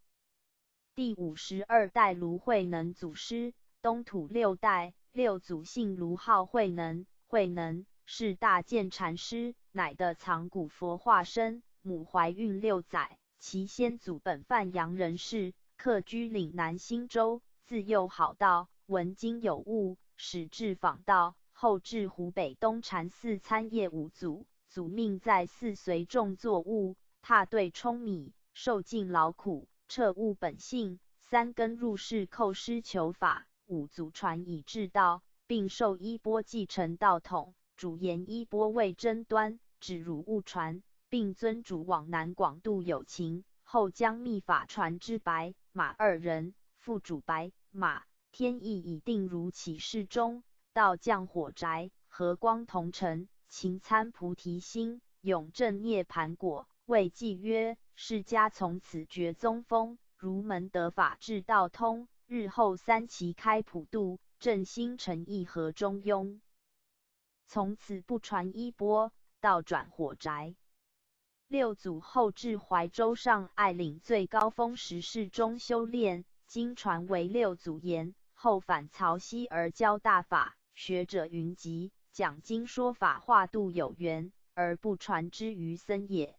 第52代卢慧能祖师，东土6代六祖姓卢，号慧能，慧能是大建禅师，乃的藏古佛化身。母怀孕6载，其先祖本范阳人士，客居岭南新州，自幼好道，闻经有悟，始至访道，后至湖北东禅寺参谒五祖，祖命在寺随众作悟，踏对舂米，受尽劳苦，彻悟本性。3更入室叩师求法，五祖传以至道，并授衣钵继承道统。主言衣钵为真端，只汝勿传，并尊主往南广度有情。后将密法传之白马2人，副主白马，天意已定如启示中。道降火宅，和光同尘，勤参菩提心，永证涅盘果。谓记曰：释迦从此觉宗风，如门得法治道通。日后3期开普度，正心诚意和中庸。从此不传衣钵，道转火宅。六祖后至怀州上爱岭最高峰石室中修炼，经传为六祖言。后返曹溪而教大法，学者云集，讲经说法化度有缘，而不传之于僧也。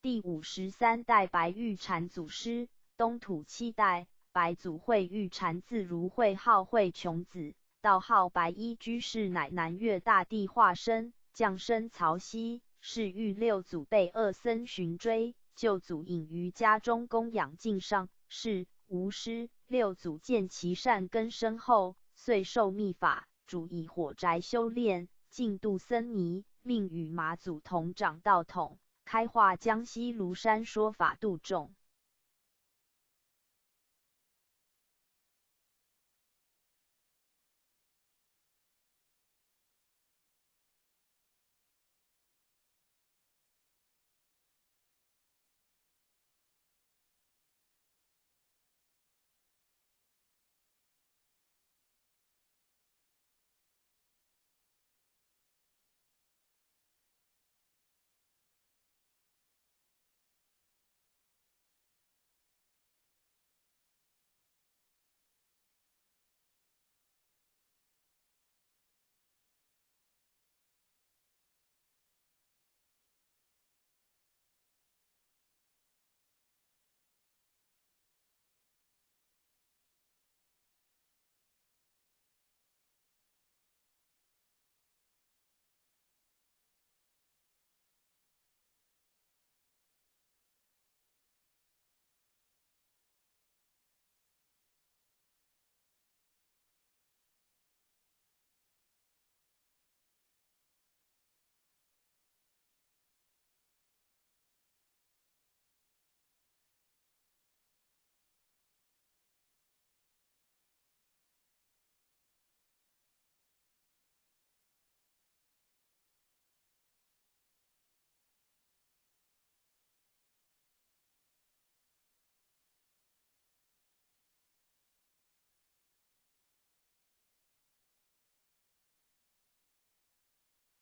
第53代白玉禅祖师，东土7代，白祖慧玉禅字如慧，号慧琼子，道号白衣居士，乃南岳大帝化身，降生曹溪，是欲六祖被恶僧寻追，救祖隐于家中供养敬上，是无师。六祖见其善根深厚，遂受密法，主以火宅修炼，净度僧尼，命与马祖同掌道统，开化江西庐山，说法度众。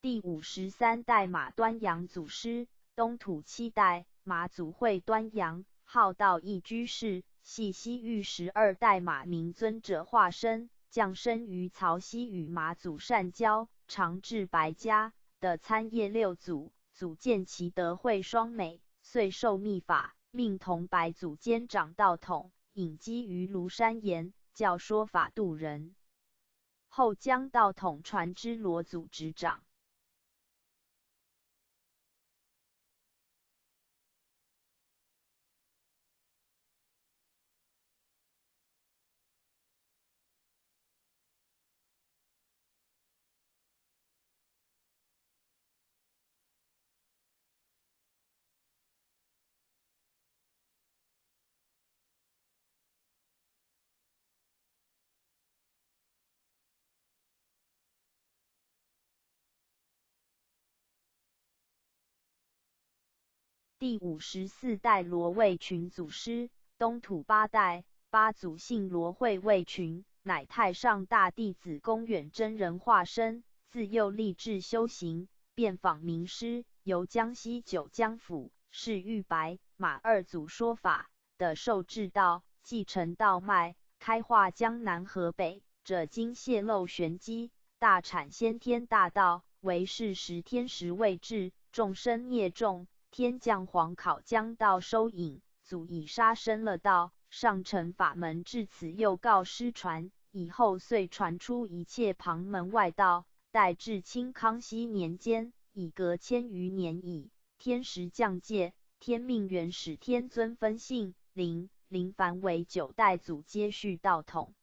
第53代马端阳祖师，东土7代，马祖慧端阳，号道义居士，系西域12代马明尊者化身，降生于曹溪，与马祖善交，常至白家的参谒六祖，祖见其德慧双美，遂受密法，命同白祖兼掌道统，隐居于庐山岩，教说法度人。后将道统传之罗祖执掌。第54代罗卫群祖师，东土8代，八祖姓罗，慧卫群，乃太上大弟子公远真人化身，自幼立志修行，遍访名师，由江西九江府是玉白、马二祖说法的受制道，继承道脉，开化江南河北，者今泄露玄机，大产先天大道，为是时天时未至，众生孽重。天降黄考将道收引，祖以杀生了道，上承法门至此，又告失传，以后遂传出一切旁门外道。待至清康熙年间，已隔1000余年矣。天时降界，天命元始天尊分姓林凡为9代祖接续道统。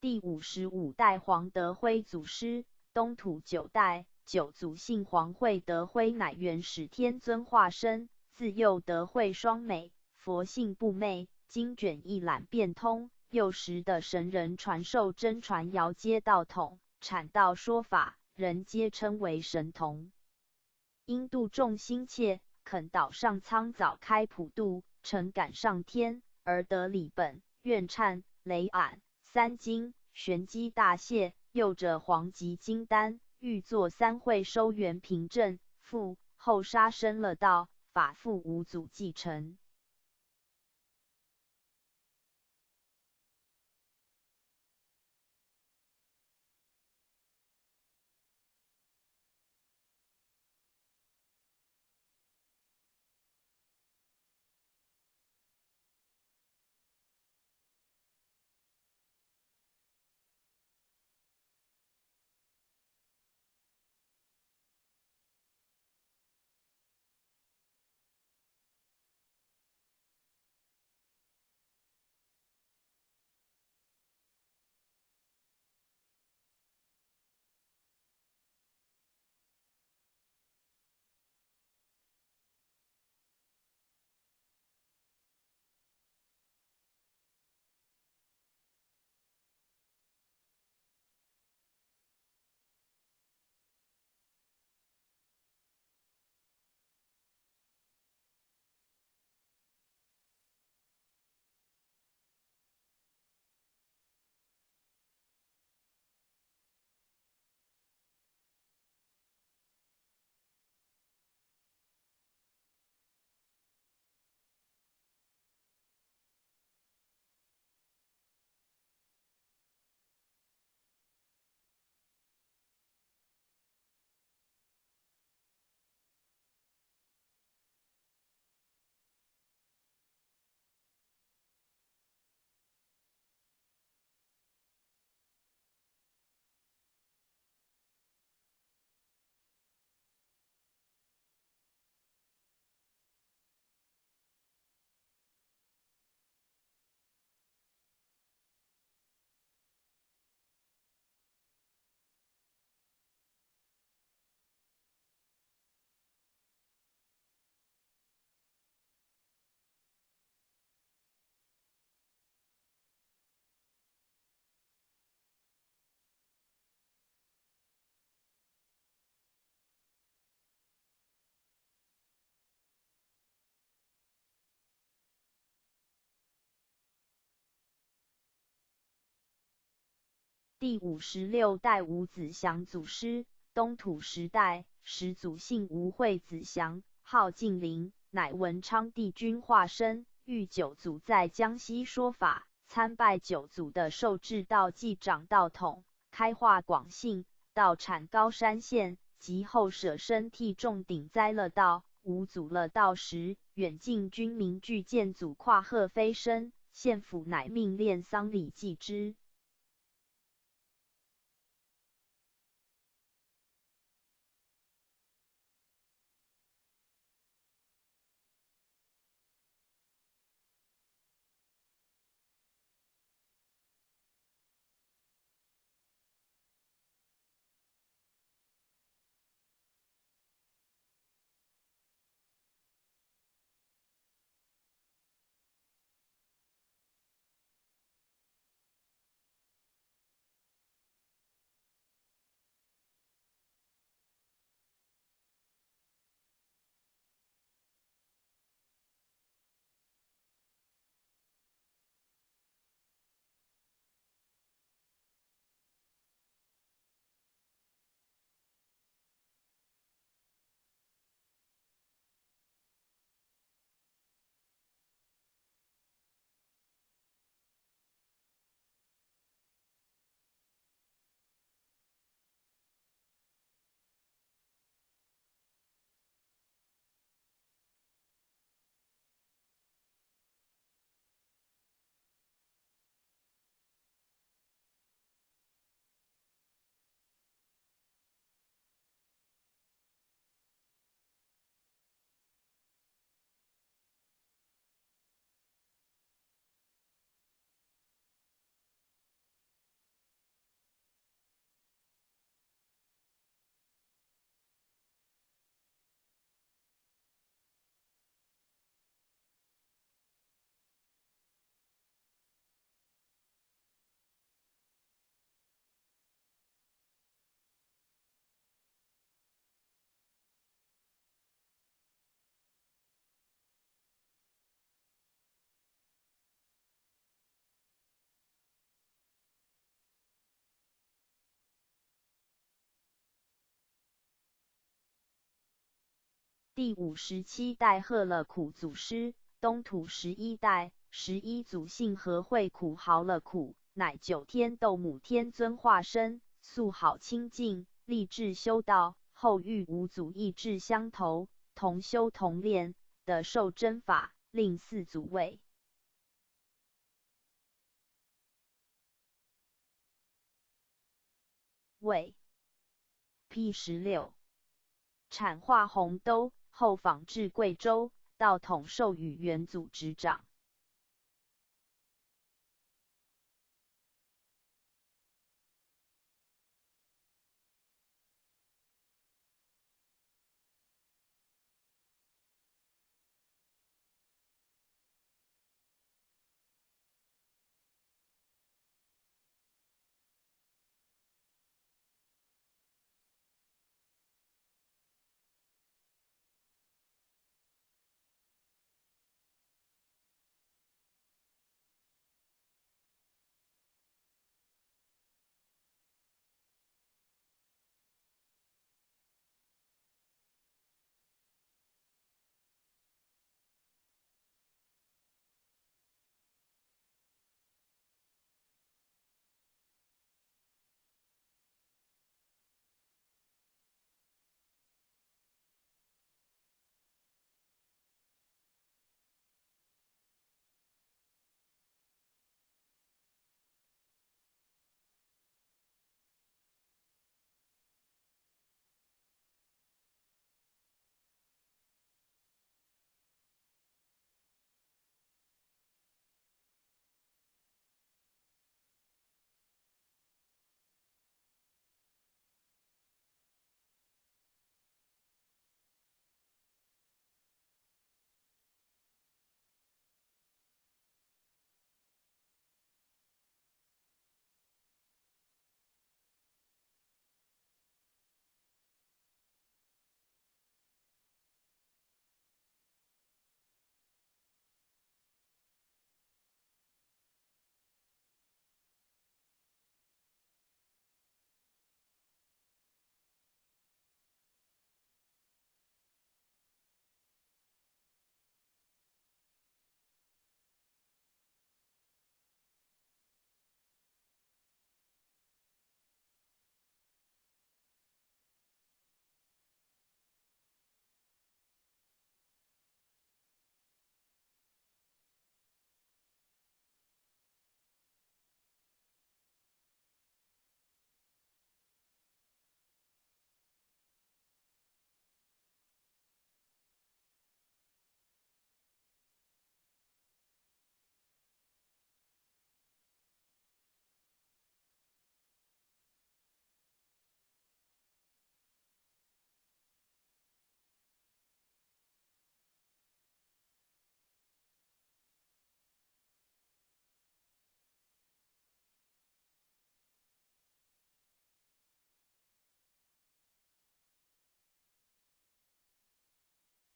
第55代黄德辉祖师，东土9代，九祖姓黄，慧德辉乃元始天尊化身，自幼德慧双美，佛性不昧，经卷一览变通，幼时的神人传授真传遥接道统，阐道说法，人皆称为神童。因度众心切，肯岛上苍早开普渡，诚感上天，而得礼本、愿忏、雷俺、三经、玄机大谢，又者黄极金丹，欲作3会收元凭证，复后杀生了道，法复无祖继承。第56代吴子祥祖师，东土10代，始祖姓吴，惠子祥，号晋陵，乃文昌帝君化身，遇九祖在江西说法，参拜九祖的受制道济长道统，开化广信，道产高山县，及后舍身替众顶灾了道。吴祖了道时，远近军民俱见祖跨鹤飞升，县府乃命殓丧礼祭之。第57代贺了苦祖师，东土11代11祖姓何会苦嚎了苦，乃9天斗母天尊化身，素好清净，立志修道，后遇五祖意志相投，同修同练的受真法，令四祖位。P16 产化洪都，后访至贵州，道统授予元祖执掌。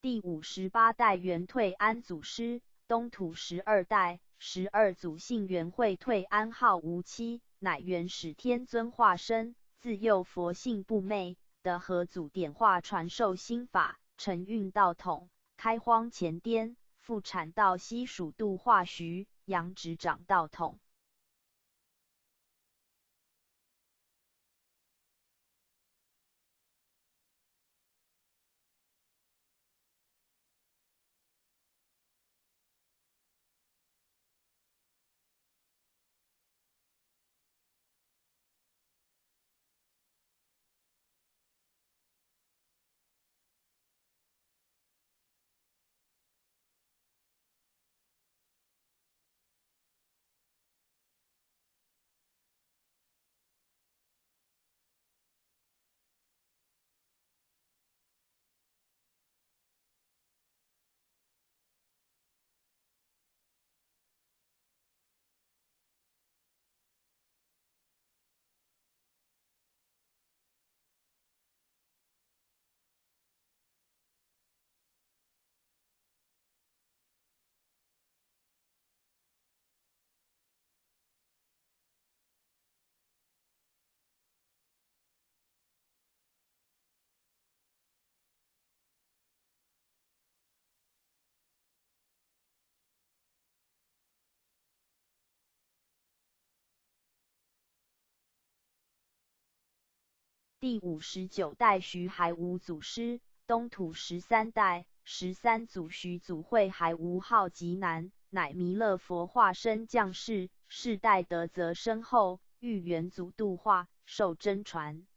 第58代元退安祖师，东土12代12祖姓元会退安号无期，乃元始天尊化身，自幼佛性不昧的何祖点化传授心法，承运道统，开荒前颠，复产道西蜀度化徐，杨执掌道统。第59代徐海吴祖师，东土13代13祖徐祖会海吴号极南，乃弥勒佛化身降世，世代德泽深厚，遇元祖度化，受真传。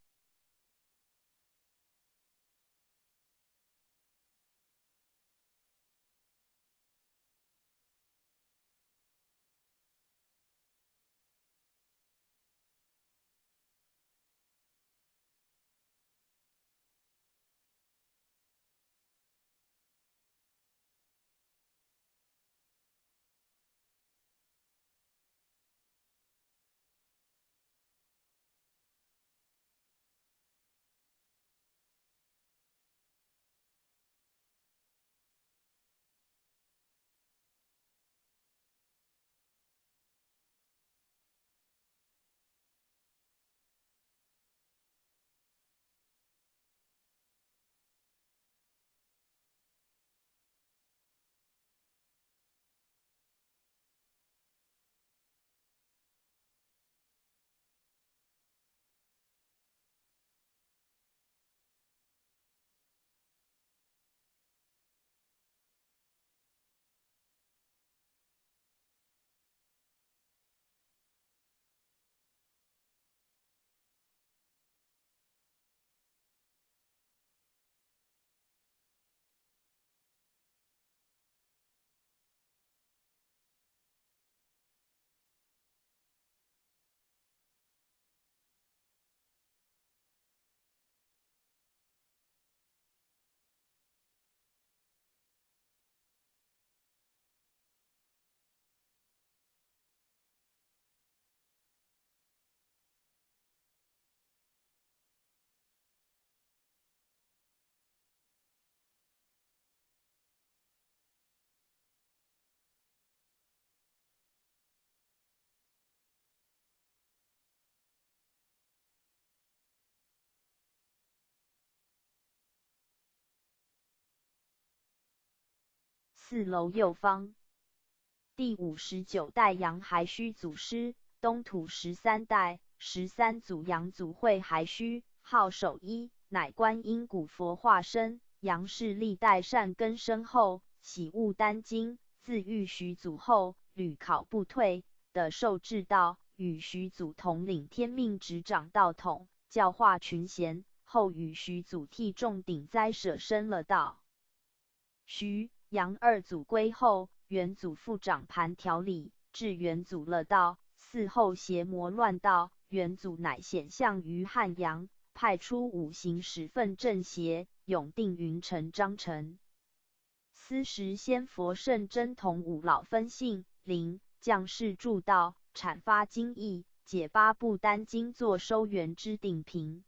4楼右方，第59代杨还虚祖师，东土13代13祖杨祖会还虚，号守一，乃观音古佛化身。杨氏历代善根深厚，喜悟丹经，自遇徐祖后，屡考不退，得受至道，与徐祖统领天命执掌道统，教化群贤。后与徐祖替众顶灾舍身了道。徐杨二祖归后，元祖复掌盘调理，至元祖乐道，嗣后邪魔乱道，元祖乃显相于汉阳，派出5行使奋正邪，永定云城张成。斯时仙佛圣真同五老分性灵降世助道，阐发经义，解8部丹经作收元之顶瓶。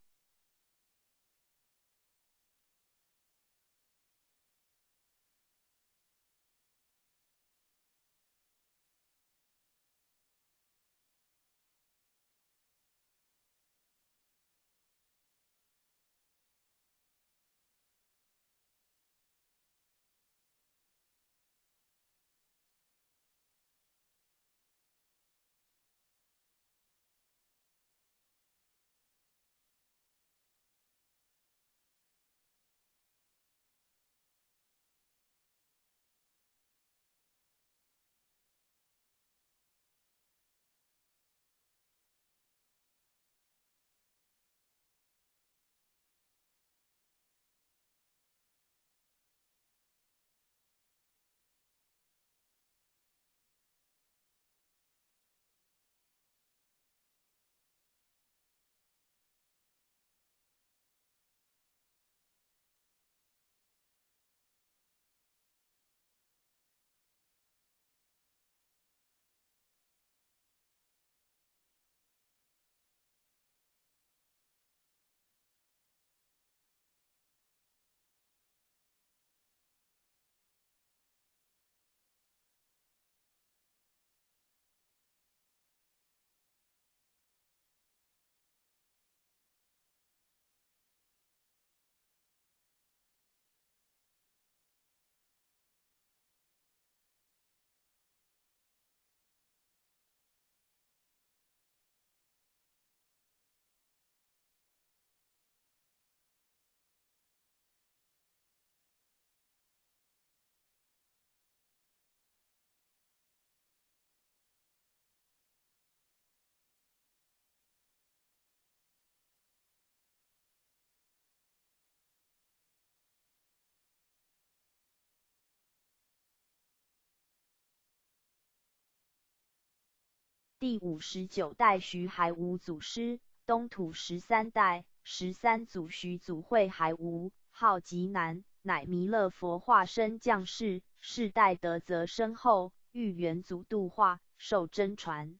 第59代徐海吴祖师，东土13代13祖徐祖会海吴，号极南，乃弥勒佛化身降世，世代德泽深厚，欲元祖度化，受真传。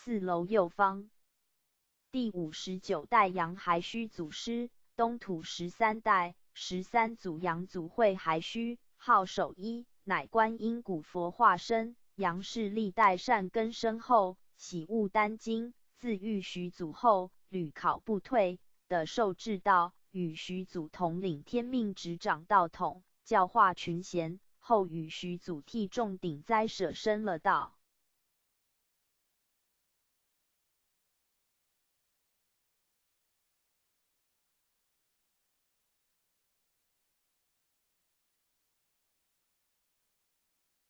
4楼右方，第59代杨还须祖师，东土13代13祖杨祖会还须，号守一，乃观音古佛化身。杨氏历代善根深厚，喜悟丹经，自遇徐祖后，屡考不退，得受至道，与徐祖统领天命执掌道统，教化群贤，后与徐祖替众顶灾舍身了道。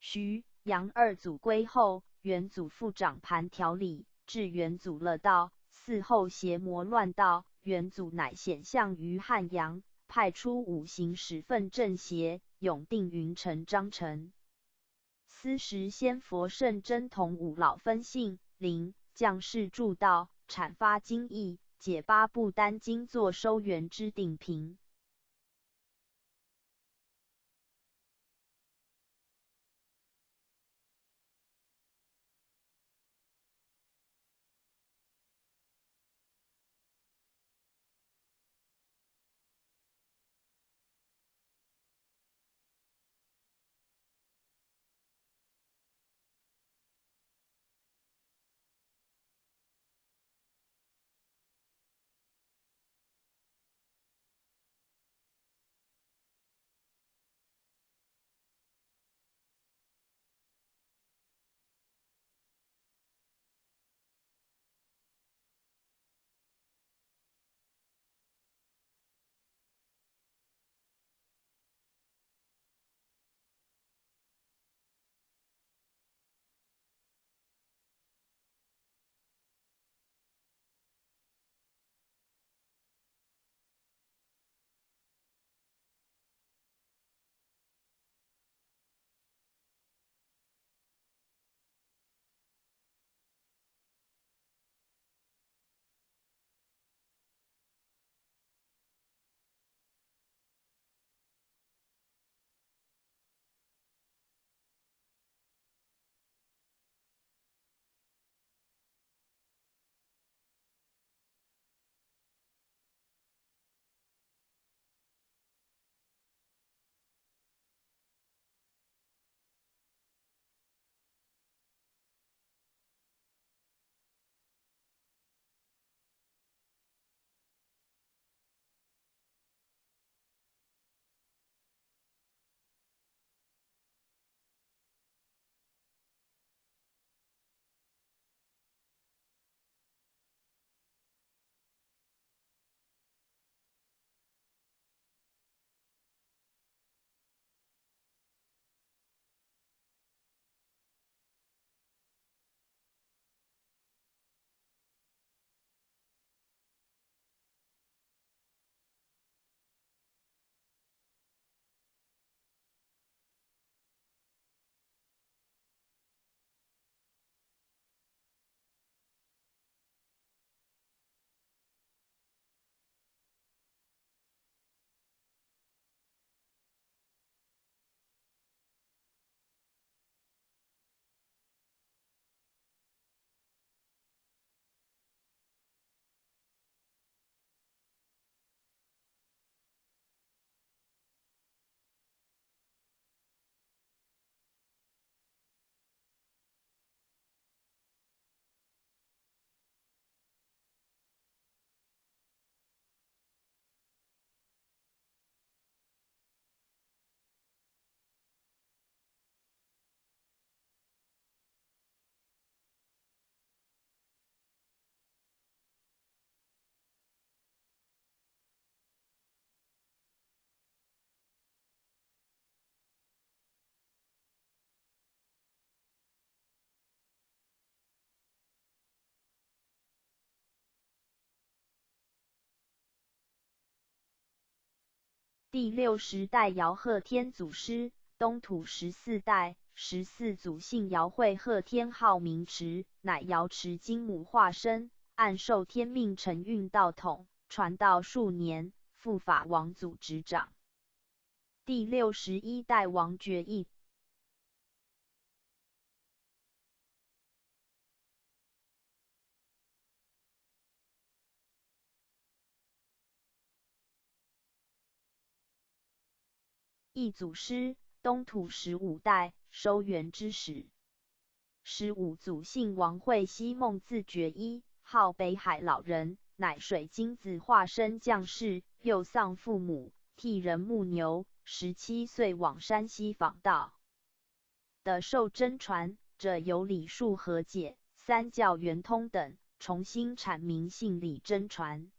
徐、杨二祖归后，元祖复掌盘调理，至元祖乐道，嗣后邪魔乱道，元祖乃显相于汉阳，派出5行使奋正邪，永定云城张成。斯时仙佛圣真同五老分性灵将士助道，阐发经义，解8部丹经作收元之定评。第60代姚贺天祖师，东土14代14祖姓姚会贺天号明池，乃瑶池金母化身，按受天命承运道统，传道数年，复法王祖执掌。第61代王觉义，义祖师，东土15代收元之始。15祖姓王会西梦字觉一，号北海老人，乃水晶子化身将士，幼丧父母，替人牧牛，17岁往山西访道。的受真传者有李树和解、三教圆通等，重新阐明信理真传。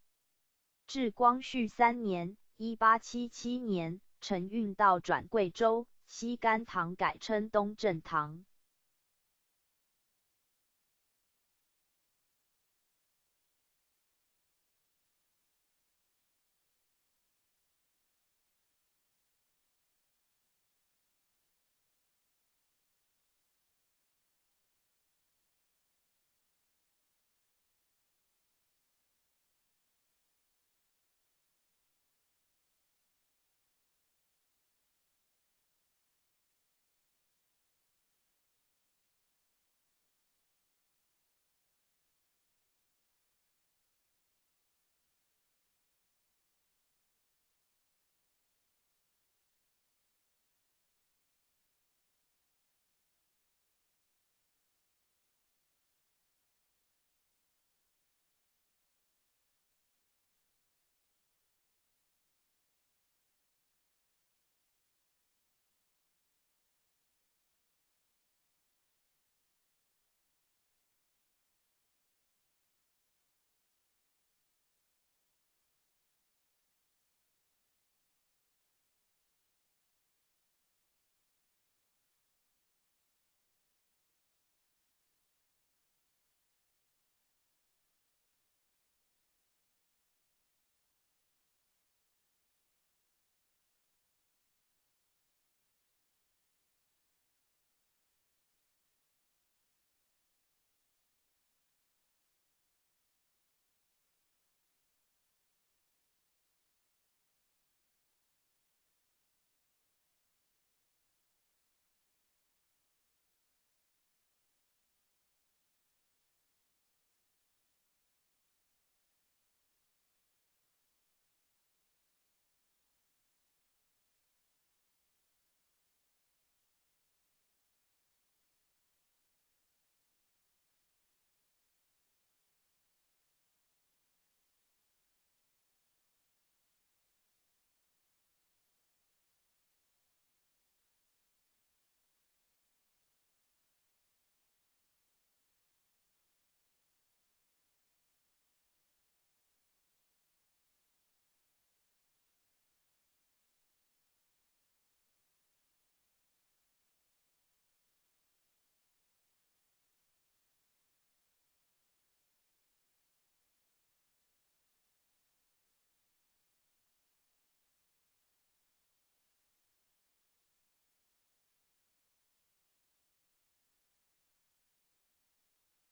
至光绪3年（1877年），承运道转贵州，西甘堂改称东正堂。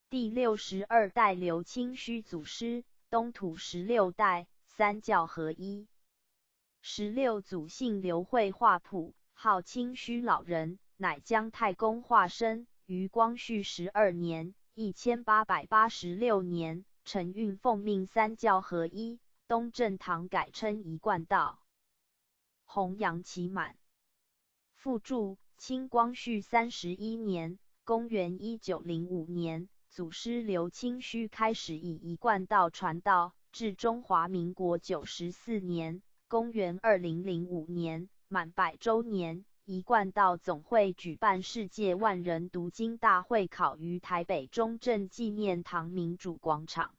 第62代刘清虚祖师，东土16代三教合一。16祖姓刘慧化普，号清虚老人，乃姜太公化身，于光绪12年（1886年）承运奉命三教合一，东正堂改称一贯道，弘扬其满。附注：清光绪31年（公元1905年）。祖师刘清虚开始以一贯道传道，至中华民国94年（公元2005年）满100周年，一贯道总会举办世界万人读经大会考于台北中正纪念堂民主广场。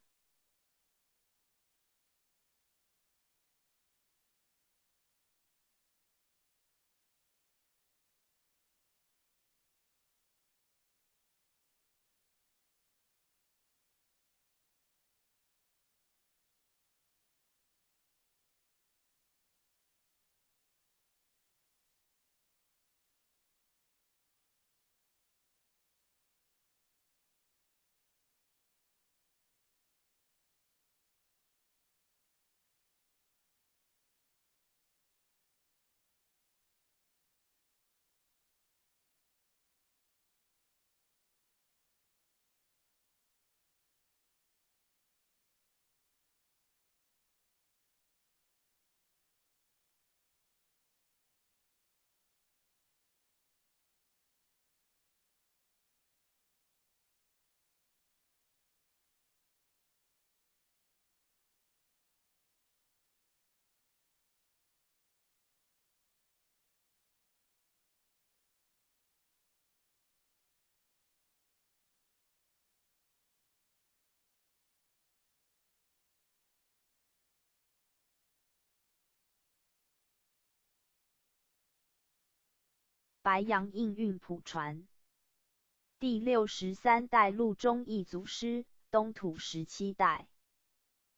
白杨应运普传。第63代陆中义祖师，东土17代。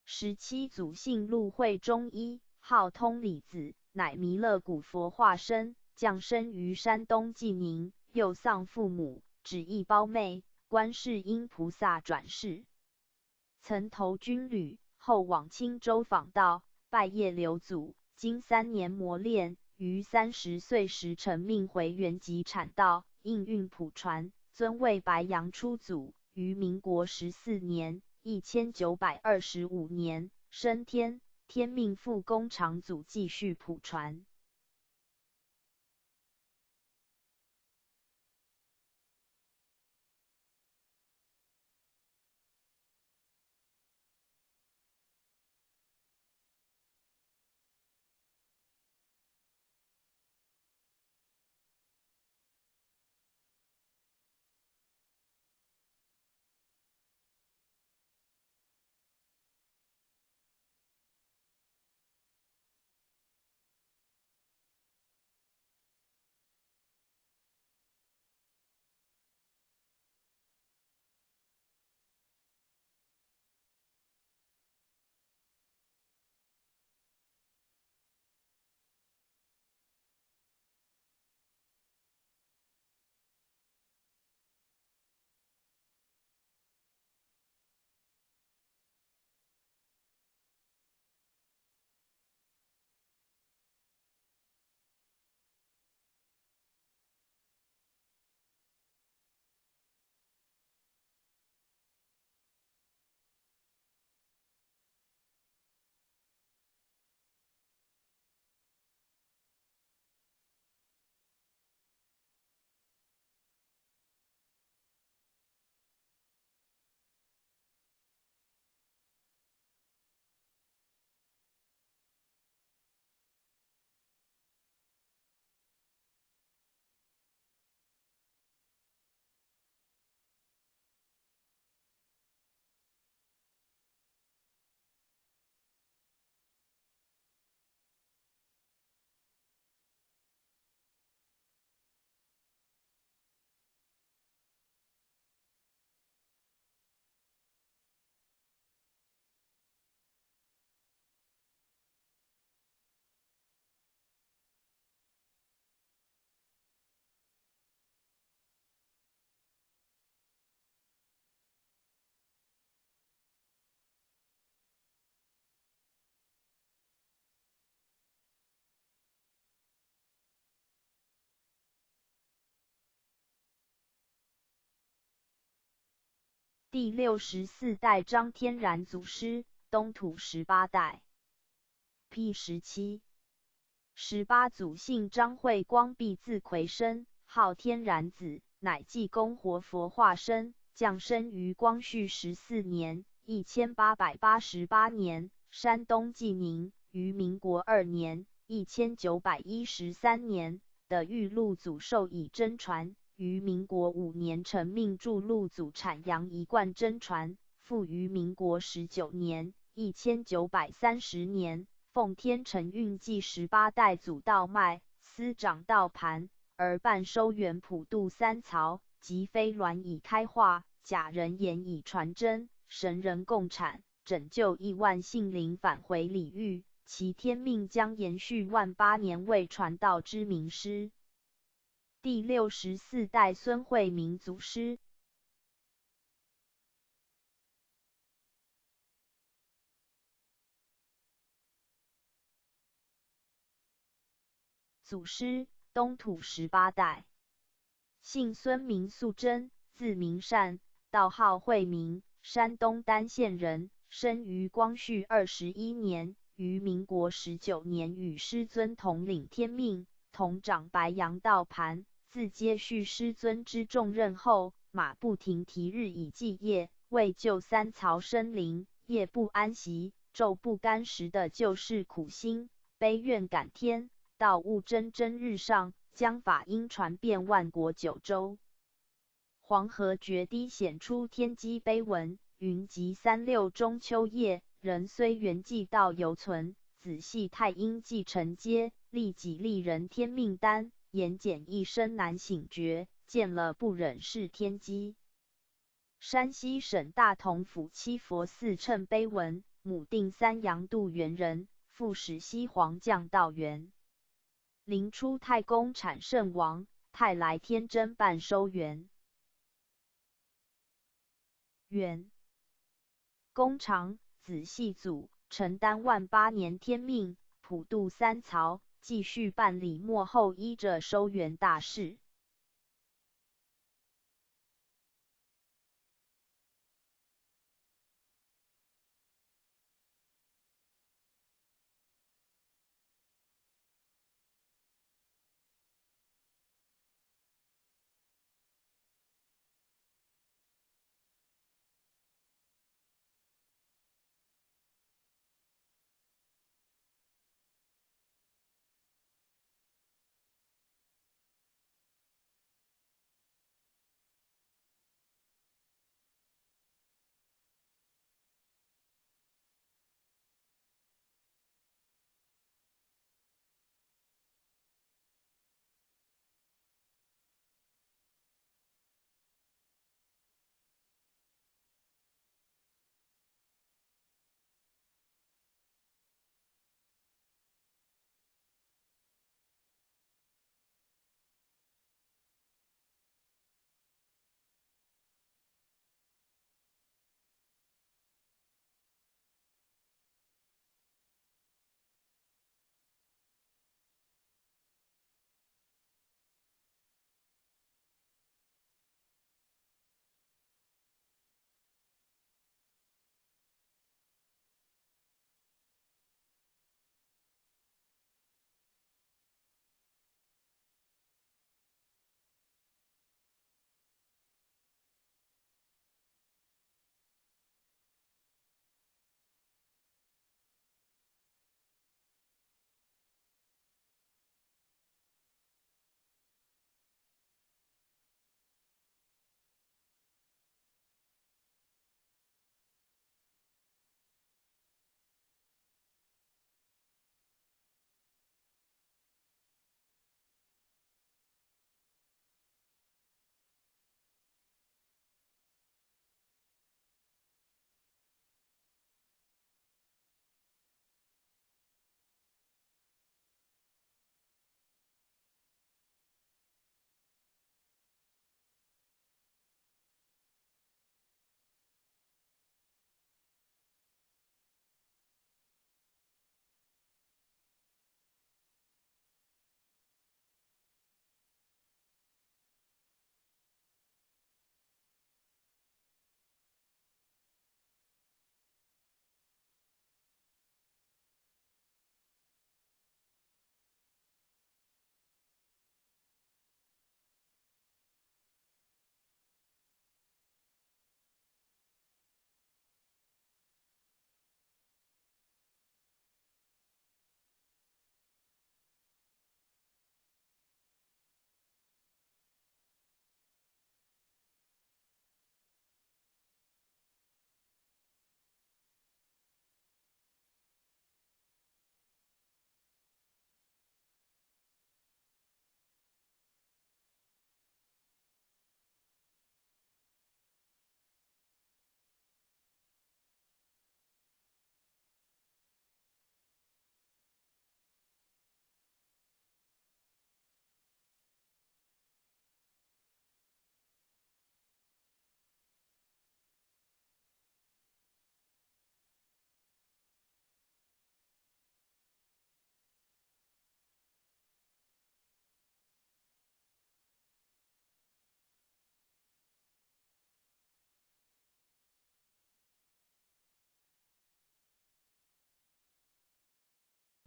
17祖姓陆，讳中医，号通理子，乃弥勒古佛化身，降生于山东济宁，幼丧父母，只忆胞妹，观世音菩萨转世。曾投军旅，后往青州访道，拜谒刘祖，经3年磨练，于30岁时成命回原籍阐道，应运普传，尊为白杨初祖，于民国14年1925年升天，天命复供长祖继续普传。第64代张天然祖师，东土18代。P17 18祖姓张，讳光弼，字魁生，号天然子，乃济公活佛化身，降生于光绪14年1888年，山东济宁，于民国2年1913年的玉露祖授以真传，于民国5年承命助露祖阐扬一贯真传，复于民国19年1930年奉天承运继18代祖道脉，司掌道盘，而办收元普渡3曹，即飞鸾以开化，假人言以传真，神人共产，拯救亿万性灵返回礼遇，其天命将延续万8年为传道之名师。第64代孙惠明祖师。祖师，东土18代。姓孙，名素贞，字明善，道号惠明，山东丹县人，生于光绪21年，于民国19年与师尊同领天命，同掌白杨道盘。自接续师尊之重任后，马不停蹄，日以继夜，为救3曹生灵，夜不安息，昼不甘食的救世苦心，悲愿感天，道悟蒸蒸日上，将法音传遍万国9州。黄河决堤显出天机碑文，云集36中秋夜，人虽圆寂道犹存，仔细太阴继承接，利己利人天命丹。言简一生难醒觉，见了不忍释天机。山西省大同府七佛寺称碑文：母定三阳度元人，父始西黄将道元。灵出太公产圣王，太来天真办收元。元，公长，子系祖，承担万8年天命，普渡三曹，继续办理末后依着收元大事。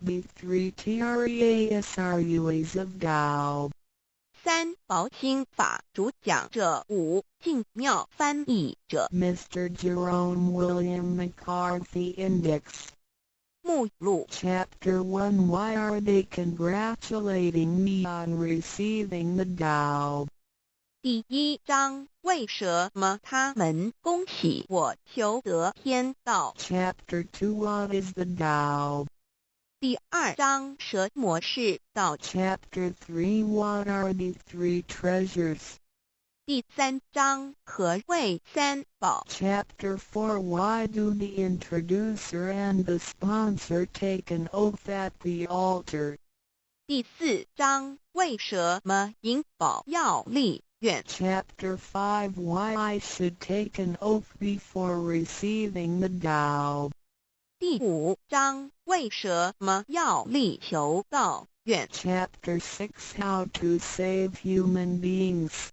B3 TREASRUAs of Tao 3. 薄心法主讲者5. 净妙翻译者 Mr. Jerome William McCarthy Index 目录 Chapter 1 Why are they congratulating me on receiving the Tao? 第1章为什么他们恭喜我求得天道 Chapter 2 What is the Tao? 第2章蛇模式道。 Chapter 3 What are the three treasures? 第3章何谓三宝。 Chapter 4 Why do the introducer and the sponsor take an oath at the altar? 第4章为什么引宝要立愿。 Chapter 5 Why I should take an oath before receiving the Tao. 第5章为什么要立求道愿。 Chapter 6 How to save human beings.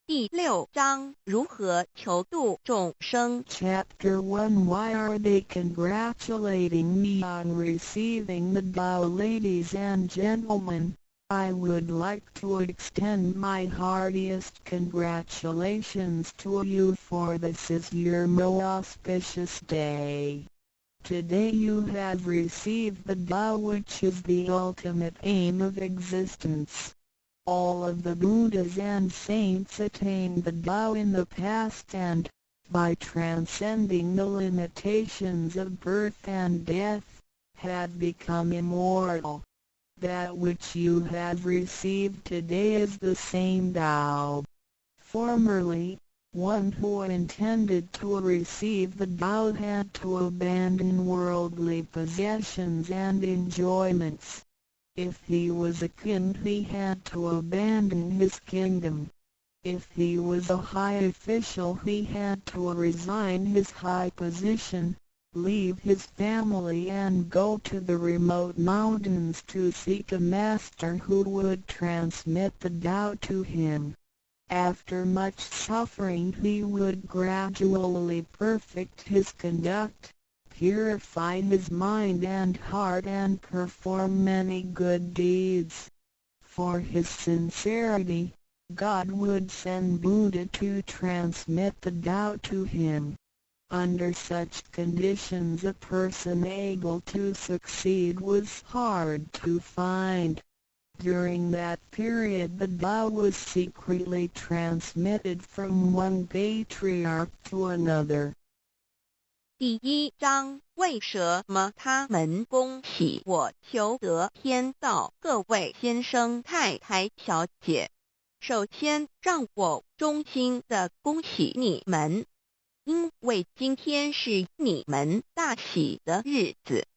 第6章如何求度众生。 Chapter 1 Why are they congratulating me on receiving the Tao? Ladies and gentlemen, I would like to extend my heartiest congratulations to you, for this is your most auspicious day. Today you have received the Tao, which is the ultimate aim of existence. All of the Buddhas and saints attained the Tao in the past, and, by transcending the limitations of birth and death, have become immortal. That which you have received today is the same Tao. Formerly, one who intended to receive the Tao had to abandon worldly possessions and enjoyments. If he was a king, he had to abandon his kingdom. If he was a high official, he had to resign his high position, leave his family and go to the remote mountains to seek a master who would transmit the Tao to him. After much suffering, he would gradually perfect his conduct, purify his mind and heart, and perform many good deeds. For his sincerity, God would send Buddha to transmit the Tao to him. Under such conditions, a person able to succeed was hard to find. During that period, the Tao was secretly transmitted from one patriarch to another. 第1章为什么他们恭喜我求得天道？各位先生太太小姐，首先让我衷心的恭喜你们，因为今天是你们大喜的日子。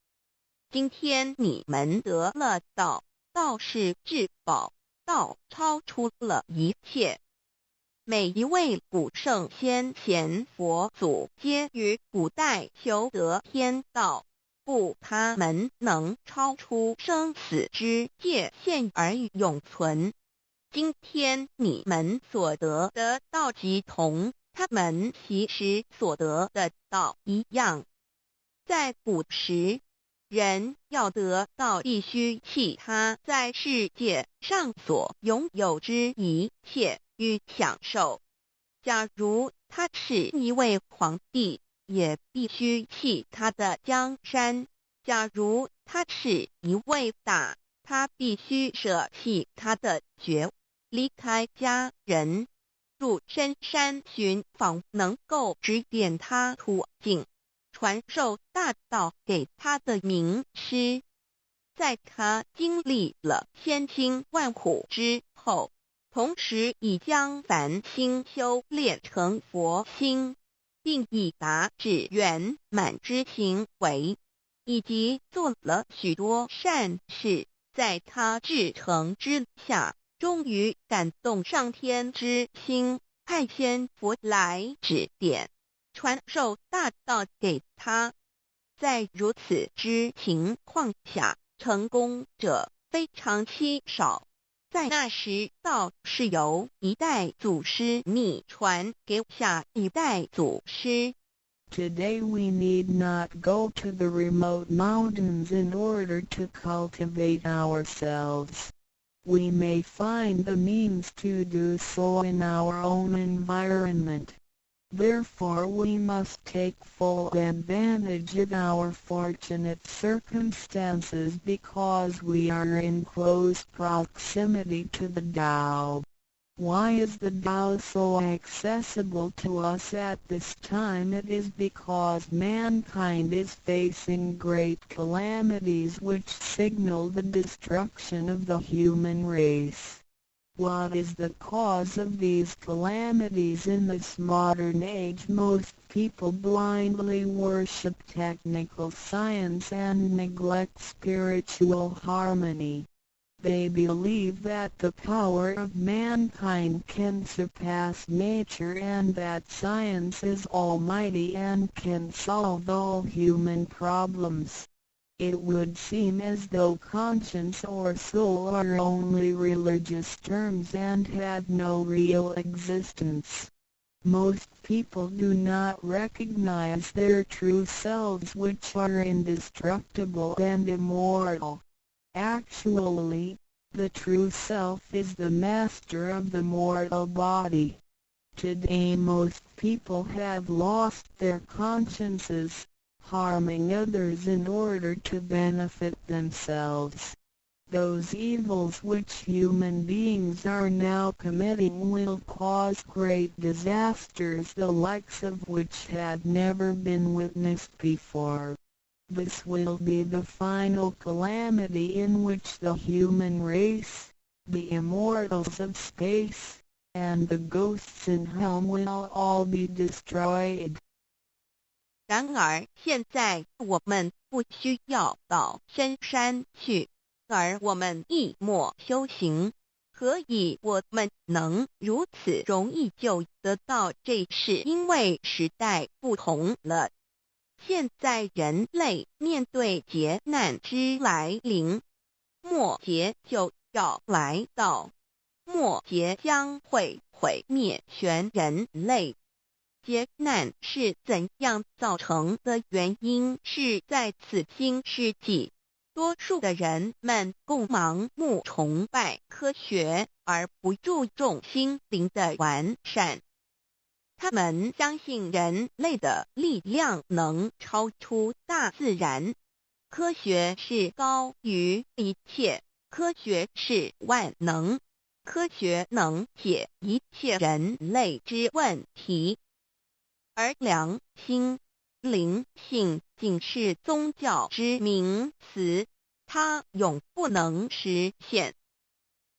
今天你们得了道，道是至宝，道超出了一切。每一位古圣先贤佛祖皆于古代求得天道，故他们能超出生死之界限而永存。今天你们所得的道即同他们其时所得的道一样。在古时，人要得道必须弃他在世界上所拥有之一切与享受。假如他是一位皇帝，也必须弃他的江山；假如他是一位大，他必须舍弃他的爵，离开家人，入深山寻访能够指点他途径，传授大道给他的名师。在他经历了千辛万苦之后，同时已将凡心修炼成佛心，并已达至圆满之行为，以及做了许多善事，在他至诚之下，终于感动上天之心，派仙佛来指点，传授大道给他。在如此之情况下，成功者非常稀少。在那时，道是由一代祖师秘传给下一代祖师。Today we need not go to the remote mountains in order to cultivate ourselves. We may find the means to do so in our own environment. Therefore we must take full advantage of our fortunate circumstances because we are in close proximity to the Tao. Why is the Tao so accessible to us at this time? It is because mankind is facing great calamities which signal the destruction of the human race. What is the cause of these calamities? In this modern age, most people blindly worship technical science and neglect spiritual harmony. They believe that the power of mankind can surpass nature and that science is almighty and can solve all human problems. It would seem as though conscience or soul are only religious terms and had no real existence. Most people do not recognize their true selves, which are indestructible and immortal. Actually, the true self is the master of the mortal body. Today most people have lost their consciences, harming others in order to benefit themselves. Those evils which human beings are now committing will cause great disasters, the likes of which had never been witnessed before. This will be the final calamity in which the human race, the immortals of space, and the ghosts in hell will all be destroyed. 然而现在我们不需要到深山去，而我们一默修行，何以我们能如此容易就得到？这是因为时代不同了。现在人类面对劫难之来临，末劫就要来到，末劫将会毁灭全人类。劫难是怎样造成的？原因是在此新世纪，多数的人们共盲目崇拜科学，而不注重心灵的完善。他们相信人类的力量能超出大自然，科学是高于一切，科学是万能，科学能解一切人类之问题。而良心、灵性仅是宗教之名词，它永不能实现。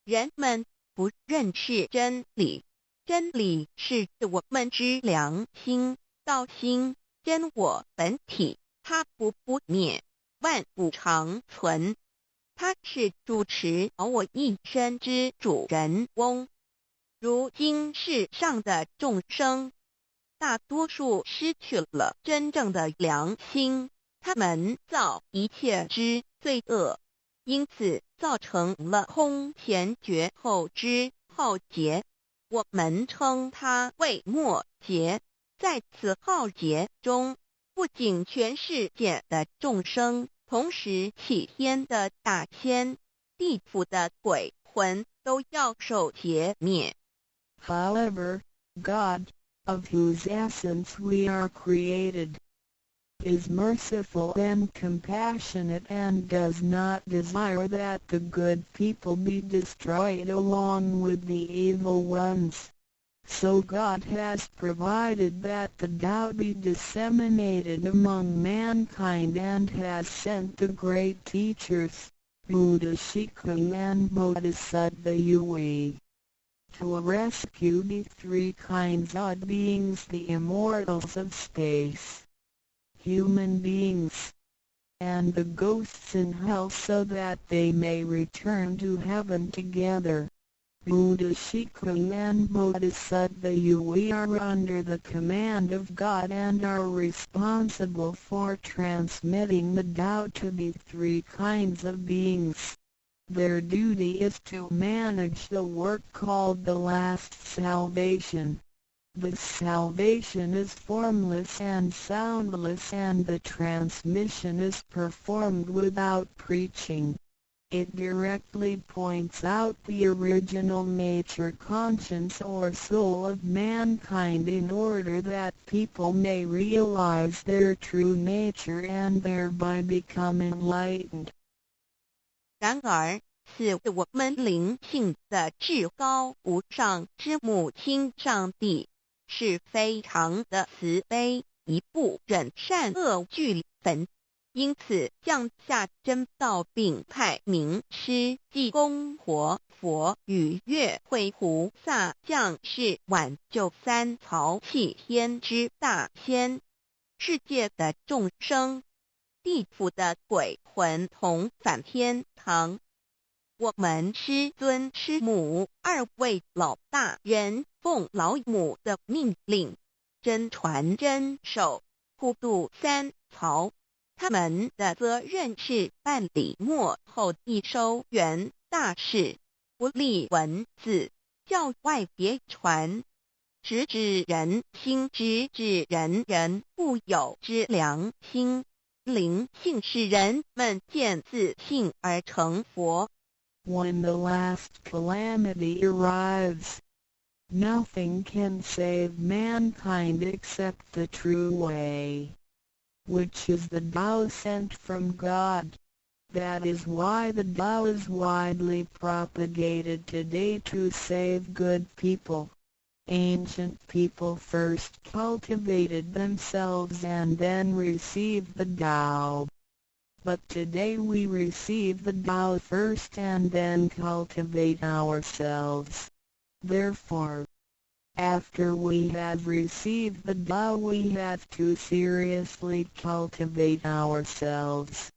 人们不认识真理，真理是我们之良心、道心、真我本体，它不灭，万物长存。它是主持我一生之主人翁。如今世上的众生，大多数失去了真正的良心，他们造一切之罪恶，因此造成了空前绝后之浩劫。我们称它为末劫。在此浩劫中，不仅全世界的众生，同时起天的大仙、地府的鬼魂都要受劫灭。However, God, of whose essence we are created, is merciful and compassionate and does not desire that the good people be destroyed along with the evil ones. So God has provided that the Tao be disseminated among mankind and has sent the great teachers, Buddha Shikung and Bodhisattva Yui, to rescue the three kinds of beings, the immortals of space, human beings, and the ghosts in hell, so that they may return to heaven together. Buddha Shikung and Bodhisattva Yui are under the command of God and are responsible for transmitting the Tao to the three kinds of beings. Their duty is to manage the work called the last salvation. This salvation is formless and soundless, and the transmission is performed without preaching. It directly points out the original nature, conscience or soul of mankind, in order that people may realize their true nature and thereby become enlightened. 然而，赐我们灵性的至高无上之母亲上帝，是非常的慈悲，一不忍善恶俱焚，因此降下真道，并派名师济公活佛与月慧菩萨降世，挽救三曹弃天之大仙。世界的众生，地府的鬼魂同返天堂。我们师尊师母二位老大人奉老母的命令，真传真守，普渡三曹。他们的责任是办理末后一收圆大事，不立文字，教外别传，直指人心，直指人人固有之良心。灵性使人们见自性而成佛。When the last calamity arrives, nothing can save mankind except the true way, which is the Tao sent from God. That is why the Tao is widely propagated today to save good people. Ancient people first cultivated themselves and then received the Tao. But today we receive the Tao first and then cultivate ourselves. Therefore, after we have received the Tao, we have to seriously cultivate ourselves.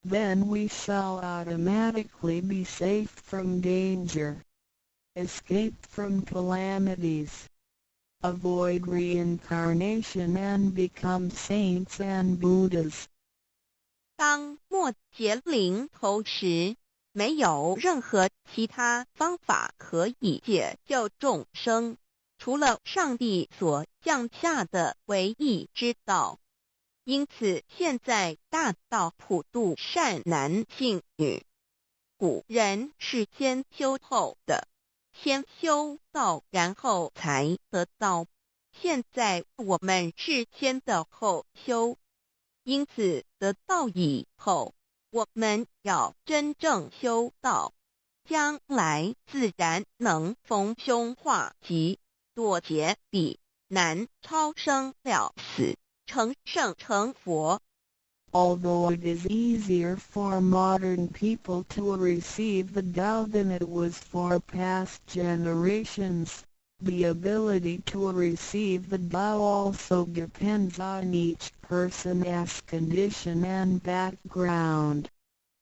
Then we shall automatically be safe from danger, escape from calamities, avoid reincarnation and become saints and Buddhas. 当末劫临头时，没有任何其他方法可以解救众生，除了上帝所降下的唯一之道。因此现在大道普渡善男信女。古人是先修后的，先修道然后才得道，现在我们是先的后修。因此得道以后，我们要真正修道，将来自然能逢凶化吉，躲劫彼难，超生了死，成圣成佛。Although it is easier for modern people to receive the Tao than it was for past generations, the ability to receive the Tao also depends on each person's condition and background.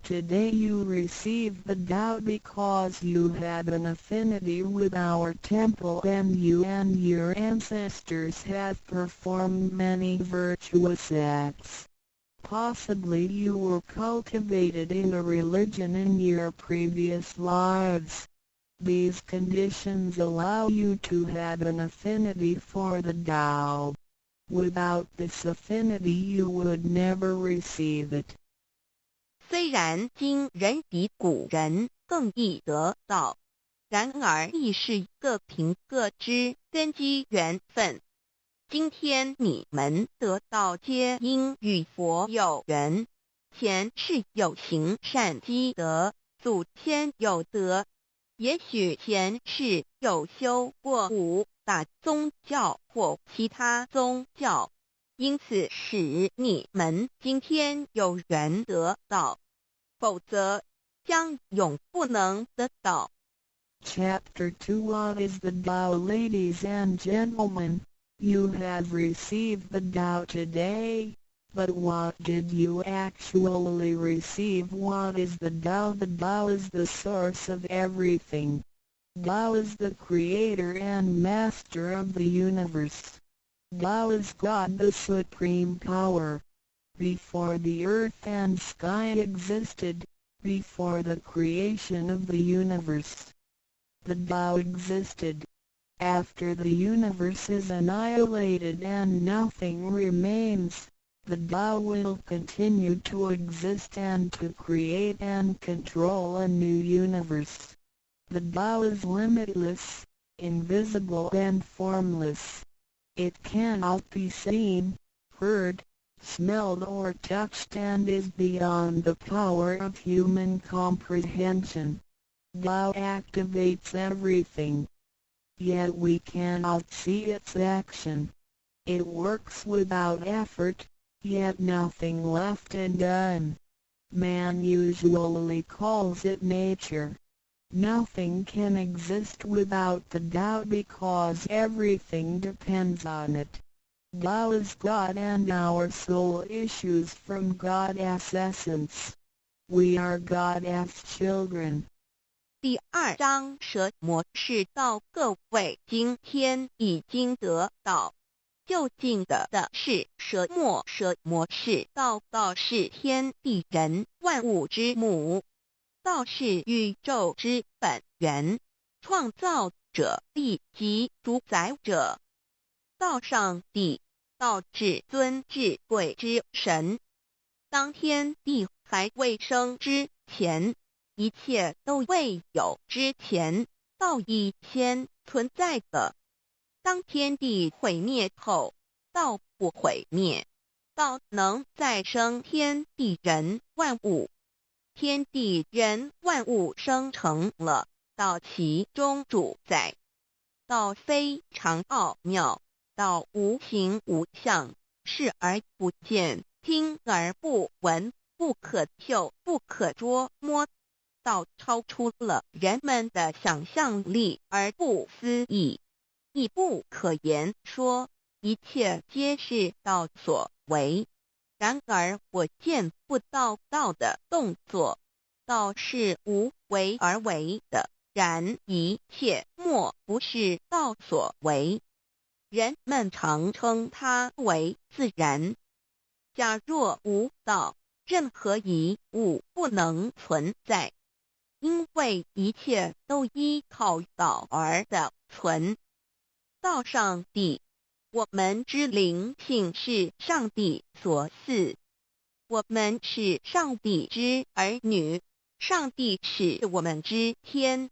Today you receive the Tao because you had an affinity with our temple and you and your ancestors have performed many virtuous acts. Possibly you were cultivated in a religion in your previous lives. These conditions allow you to have an affinity for the Tao. Without this affinity you would never receive it. 虽然今人比古人更易得道，然而亦是各凭各之，根基缘分。今天你们得道皆因与佛有缘，前世有行善积德，祖先有德。也许前世有修过五大宗教或其他宗教，因此使你们今天有缘得道，否则将永不能得道。Chapter 2 What is the Tao? Ladies and gentlemen, you have received the Tao today. But what did you actually receive? What is the Tao? The Tao is the source of everything. Tao is the creator and master of the universe. Tao is God, the supreme power. Before the earth and sky existed, before the creation of the universe, the Tao existed. After the universe is annihilated and nothing remains, the Tao will continue to exist and to create and control a new universe. The Tao is limitless, invisible and formless. It cannot be seen, heard, smelled or touched and is beyond the power of human comprehension. Tao activates everything. Yet we cannot see its action. It works without effort, yet nothing left undone. Man usually calls it nature. Nothing can exist without the Tao because everything depends on it. Tao is God and our soul issues from God's essence. We are God's children. 第2章蛇魔是道，各位今天已经得到。究竟的是蛇魔是道，道是天地人万物之母，道是宇宙之本源，创造者亦即主宰者。道上帝，道至尊至贵之神。当天地还未生之前，一切都未有之前，道已先存在的。当天地毁灭后，道不毁灭，道能再生天地人万物。天地人万物生成了，道其中主宰。道非常奥妙，道无形无相，视而不见，听而不闻，不可嗅不可捉摸。道超出了人们的想象力而不思议，亦不可言说，一切皆是道所为。然而我见不到道的动作，道是无为而为的，然一切莫不是道所为。人们常称它为自然。假若无道，任何一物不能存在，因为一切都依靠道而的存。道上帝，我们之灵性是上帝所赐，我们是上帝之儿女，上帝是我们之天。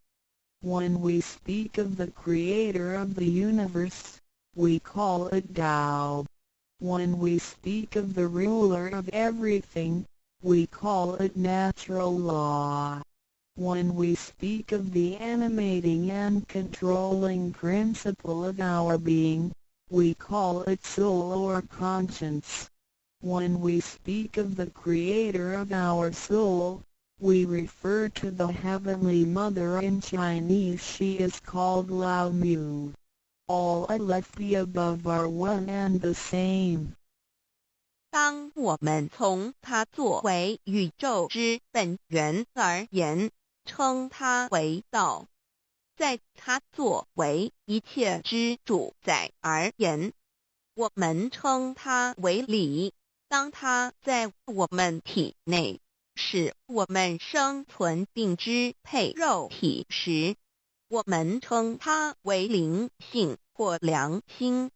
When we speak of the creator of the universe, we call it Tao. When we speak of the ruler of everything, we call it natural law. When we speak of the animating and controlling principle of our being, we call it soul or conscience. When we speak of the creator of our soul, we refer to the Heavenly Mother. In Chinese she is called Lao Mu. All left the above are one and the same. 当我们从它作为宇宙之本源而言，称它为道；在它作为一切之主宰而言，我们称它为理。当它在我们体内，使我们生存并支配肉体时，我们称它为灵性或良心，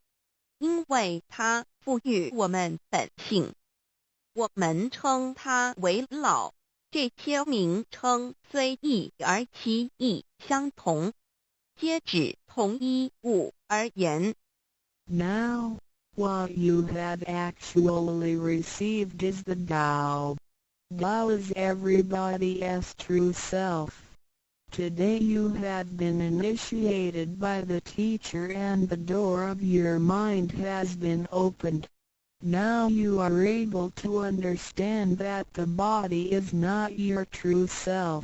因为它赋予我们本性。我们称它为老。这些名称虽异而其意相同，皆指同一物而言。Now, what you have actually received is the Tao. Tao is everybody's true self. Today you have been initiated by the teacher and the door of your mind has been opened. Now you are able to understand that the body is not your true self.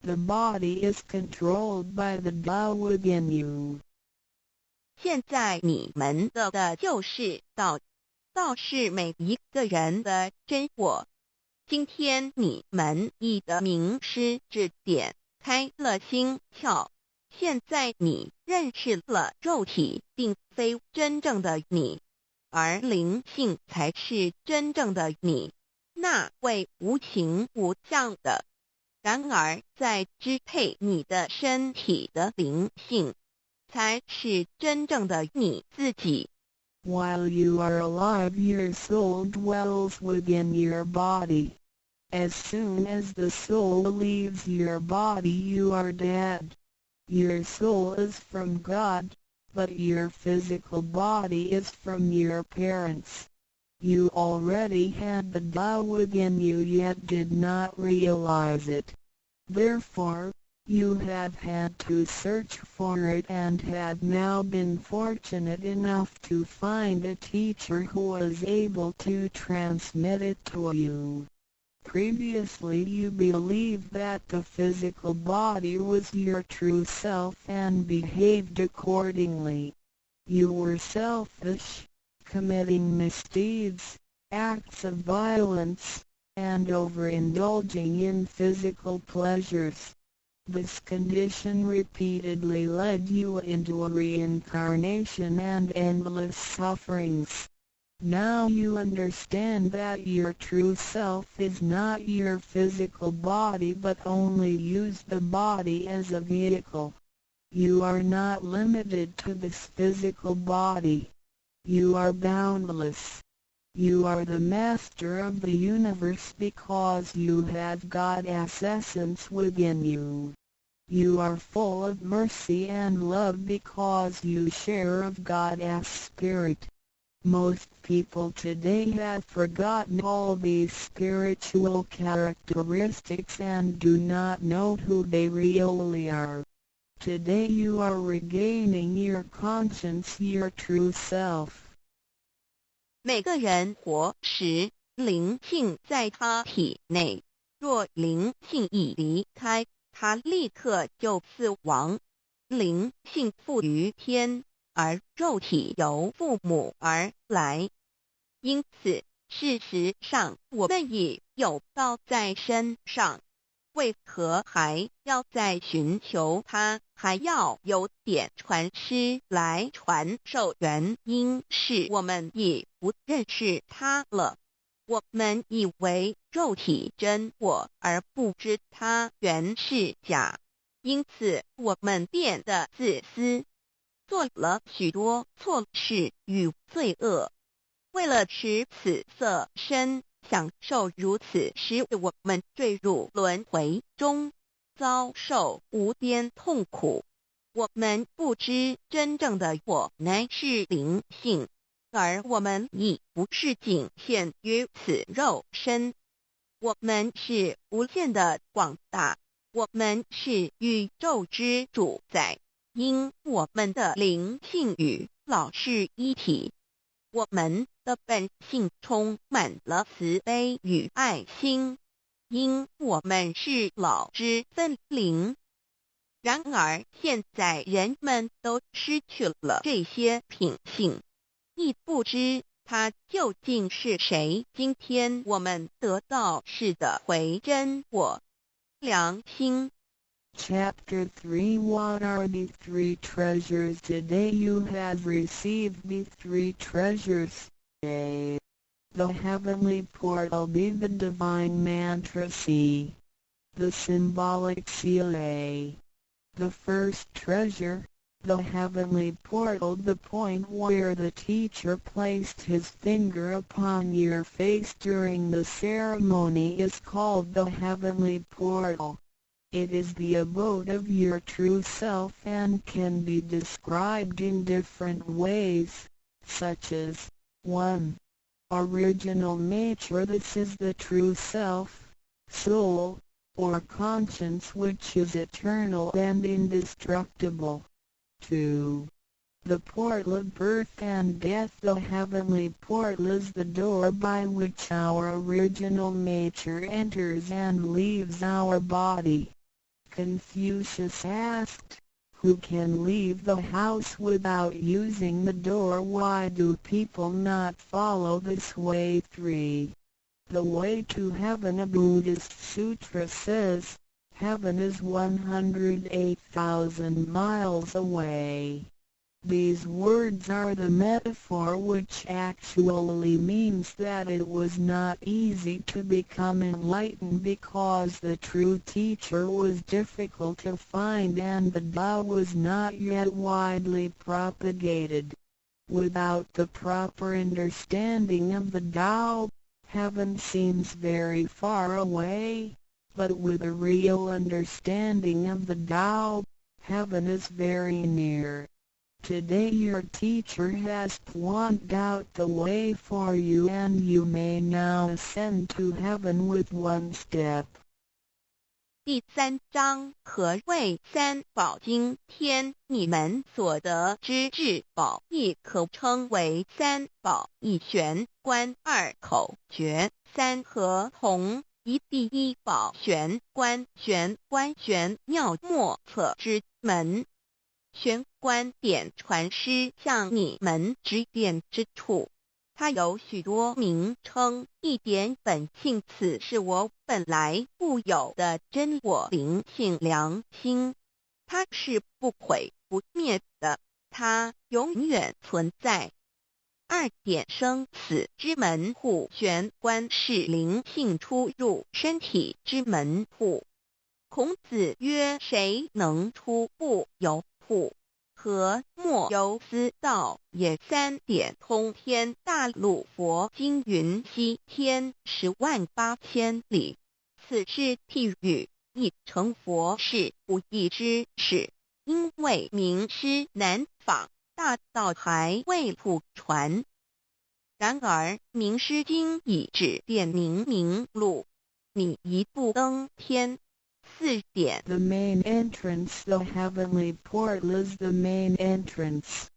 The body is controlled by the Tao within you. 现在你们的就是道，道是每一个人的真我。今天你们已得名师指点，开了心窍。现在你认识了肉体并非真正的你，而灵性才是真正的你，那位无形无相的。然而在支配你的身体的灵性，才是真正的你自己。While you are alive, your soul dwells within your body. As soon as the soul leaves your body, you are dead. Your soul is from God, but your physical body is from your parents. You already had the Tao within you yet did not realize it. Therefore, You have had to search for it and had now been fortunate enough to find a teacher who was able to transmit it to you. Previously you believed that the physical body was your true self and behaved accordingly. You were selfish, committing misdeeds, acts of violence, and overindulging in physical pleasures. This condition repeatedly led you into a reincarnation and endless sufferings. Now you understand that your true self is not your physical body but only use the body as a vehicle. You are not limited to this physical body. You are boundless. You are the master of the universe because you have God's essence within you. You are full of mercy and love because you share of God's spirit. Most people today have forgotten all these spiritual characteristics and do not know who they really are. Today you are regaining your conscience, your true self. 每个人活时，灵性在他体内，若灵性一离开，他立刻就死亡。灵性附于天，而肉体由父母而来。因此，事实上我们已有道在身上，为何还要再寻求它？还要有点传师来传授？原因是我们已不认识它了。我们以为肉体真我，而不知它原是假，因此我们变得自私，做了许多错事与罪恶。为了使此色身享受如此，使我们坠入轮回中，遭受无边痛苦。我们不知真正的我乃是灵性，而我们已不是仅限于此肉身。我们是无限的广大，我们是宇宙之主宰，因我们的灵性与老是一体。我们的本性充满了慈悲与爱心，因我们是老之分灵。然而现在人们都失去了这些品性，亦不知它究竟是谁。今天我们得到是的回真我良心。Chapter 3 What are the three treasures? Today you have received the three treasures. A. The heavenly portal. B. The divine mantra. C. The symbolic seal. A. The first treasure, the heavenly portal. The point where the teacher placed his finger upon your face during the ceremony is called the heavenly portal. It is the abode of your true self and can be described in different ways, such as 1. Original nature. This is the true self, soul, or conscience which is eternal and indestructible. 2. The portal of birth and death. The heavenly portal is the door by which our original nature enters and leaves our body. Confucius asked, who can leave the house without using the door? Why do people not follow this way? 3. The way to heaven. A Buddhist sutra says, heaven is 108,000 miles away. These words are the metaphor which actually means that it was not easy to become enlightened because the true teacher was difficult to find and the Tao was not yet widely propagated. Without the proper understanding of the Tao, heaven seems very far away, but with a real understanding of the Tao, heaven is very near. Today your teacher has pointed out the way for you and you may now ascend to heaven with one step. 第3章何谓三宝？今天你们所得之至宝，亦可称为三宝：一玄关，二口诀，三合同。一第一宝玄关，玄关玄妙莫测之门。玄关点传师向你们指点之处，它有许多名称，一点本性，此是我本来固有的真我灵性良心，它是不毁不灭的，它永远存在。二点生死之门户，玄关是灵性出入身体之门户。孔子曰：谁能出不由户？何莫由斯道也？三点通天大陆，佛经云：西天108000里，此是譬喻，亦成佛是不义之事，因为名师难访，大道还未普传。然而名师经已指点明路，你一步登天。4点 The main entrance. The heavenly portal is the main entrance.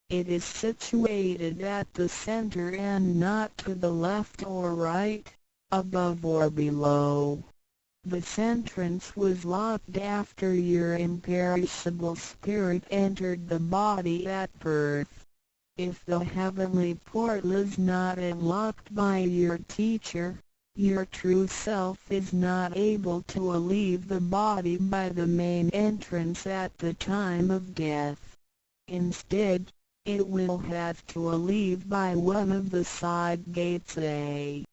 It is situated at the center and not to the left or right, above or below. This entrance was locked after your imperishable spirit entered the body at birth. If the heavenly portal is not unlocked by your teacher, your true self is not able to leave the body by the main entrance at the time of death. Instead, it will have to leave by one of the side gates: A.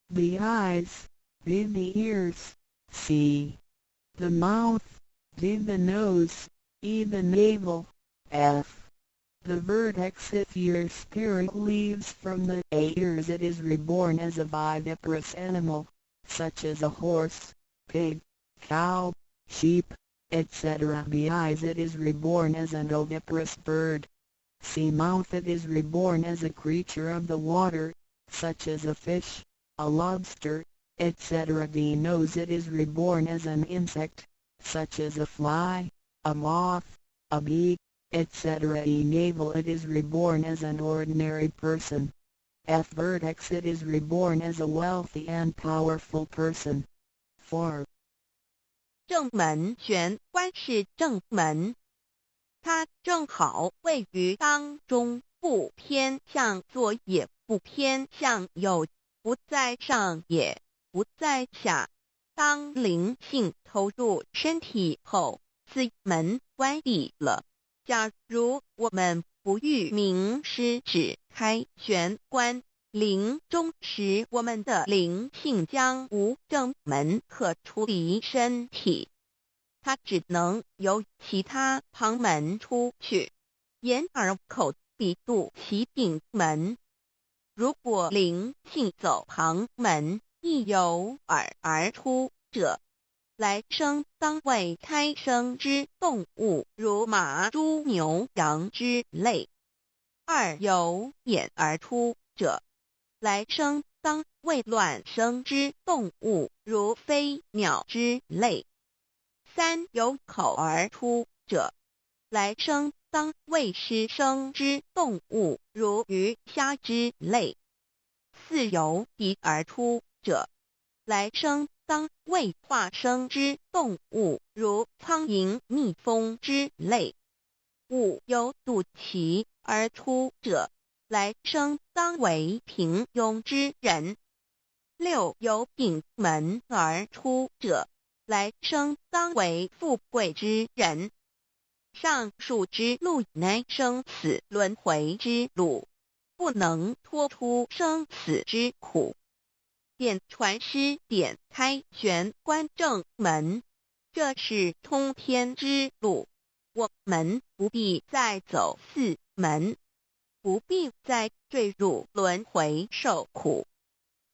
The eyes, B. The ears, C. The mouth, D. The nose, E. The navel, F. The vertex. If your spirit leaves from the ears, it is reborn as a viviparous animal, such as a horse, pig, cow, sheep, etc. B. Eyes. It is reborn as an oviparous bird. C. Mouth. It is reborn as a creature of the water, such as a fish, a lobster, etc. D. Nose. It is reborn as an insect, such as a fly, a moth, a bee, etc. E. Navel. It is reborn as an ordinary person. F. Vertex. It is reborn as a wealthy and powerful person. 4. 正门，玄关是正门，它正好位于当中，不偏向左也不偏向右，不在上也不在下。当灵性投入身体后，此门关闭了。假如我们不欲名师指开玄关，临终时我们的灵性将无正门可出离身体，它只能由其他旁门出去，眼耳口鼻肚脐顶门。如果灵性走旁门，亦由耳而出者，来生当为胎生之动物，如马、猪、牛、羊之类；二由眼而出者，来生当为卵生之动物，如飞鸟之类；三由口而出者，来生当为湿生之动物，如鱼虾之类；四由鼻而出者，来生当为化生之动物，如苍蝇、蜜蜂之类；五由肚脐而出者，来生当为平庸之人；六由顶门而出者，来生当为富贵之人。上述之路乃生死轮回之路，不能脱出生死之苦。点传师点开玄关正门，这是通天之路，我们不必再走四门，不必再坠入轮回受苦。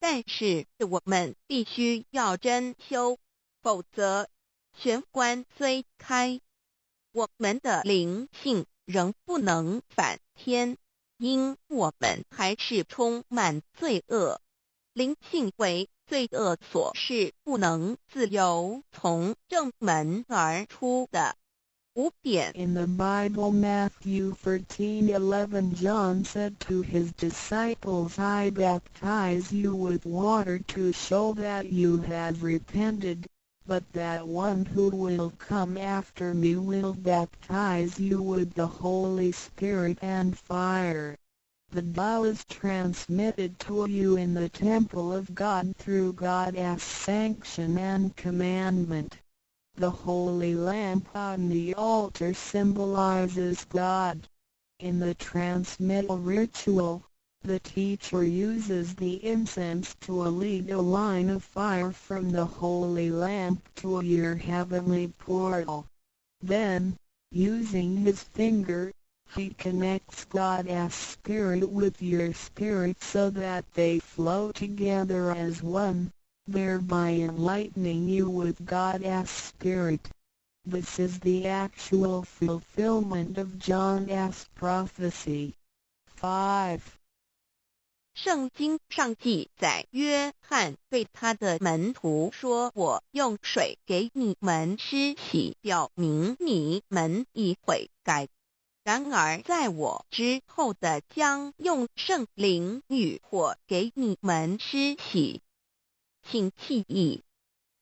但是我们必须要真修，否则玄关虽开，我们的灵性仍不能返天，因我们还是充满罪恶。灵性为罪恶所是不能自由从正门而出的。In the Bible, Matthew 13:11, John said to his disciples, I baptize you with water to show that you have repented, but that one who will come after me will baptize you with the Holy Spirit and fire. The Tao is transmitted to you in the temple of God through God's sanction and commandment. The holy lamp on the altar symbolizes God. In the transmittal ritual, the teacher uses the incense to lead a line of fire from the holy lamp to your heavenly portal. Then, using his finger, he connects God's spirit with your spirit so that they flow together as one, thereby enlightening you with God's Spirit. This is the actual fulfillment of John's prophecy. 5. 圣经上记载，约翰对他的门徒说：“我用水给你们施洗，表明你们已悔改。然而在我之后的将用圣灵与火给你们施洗。请记忆，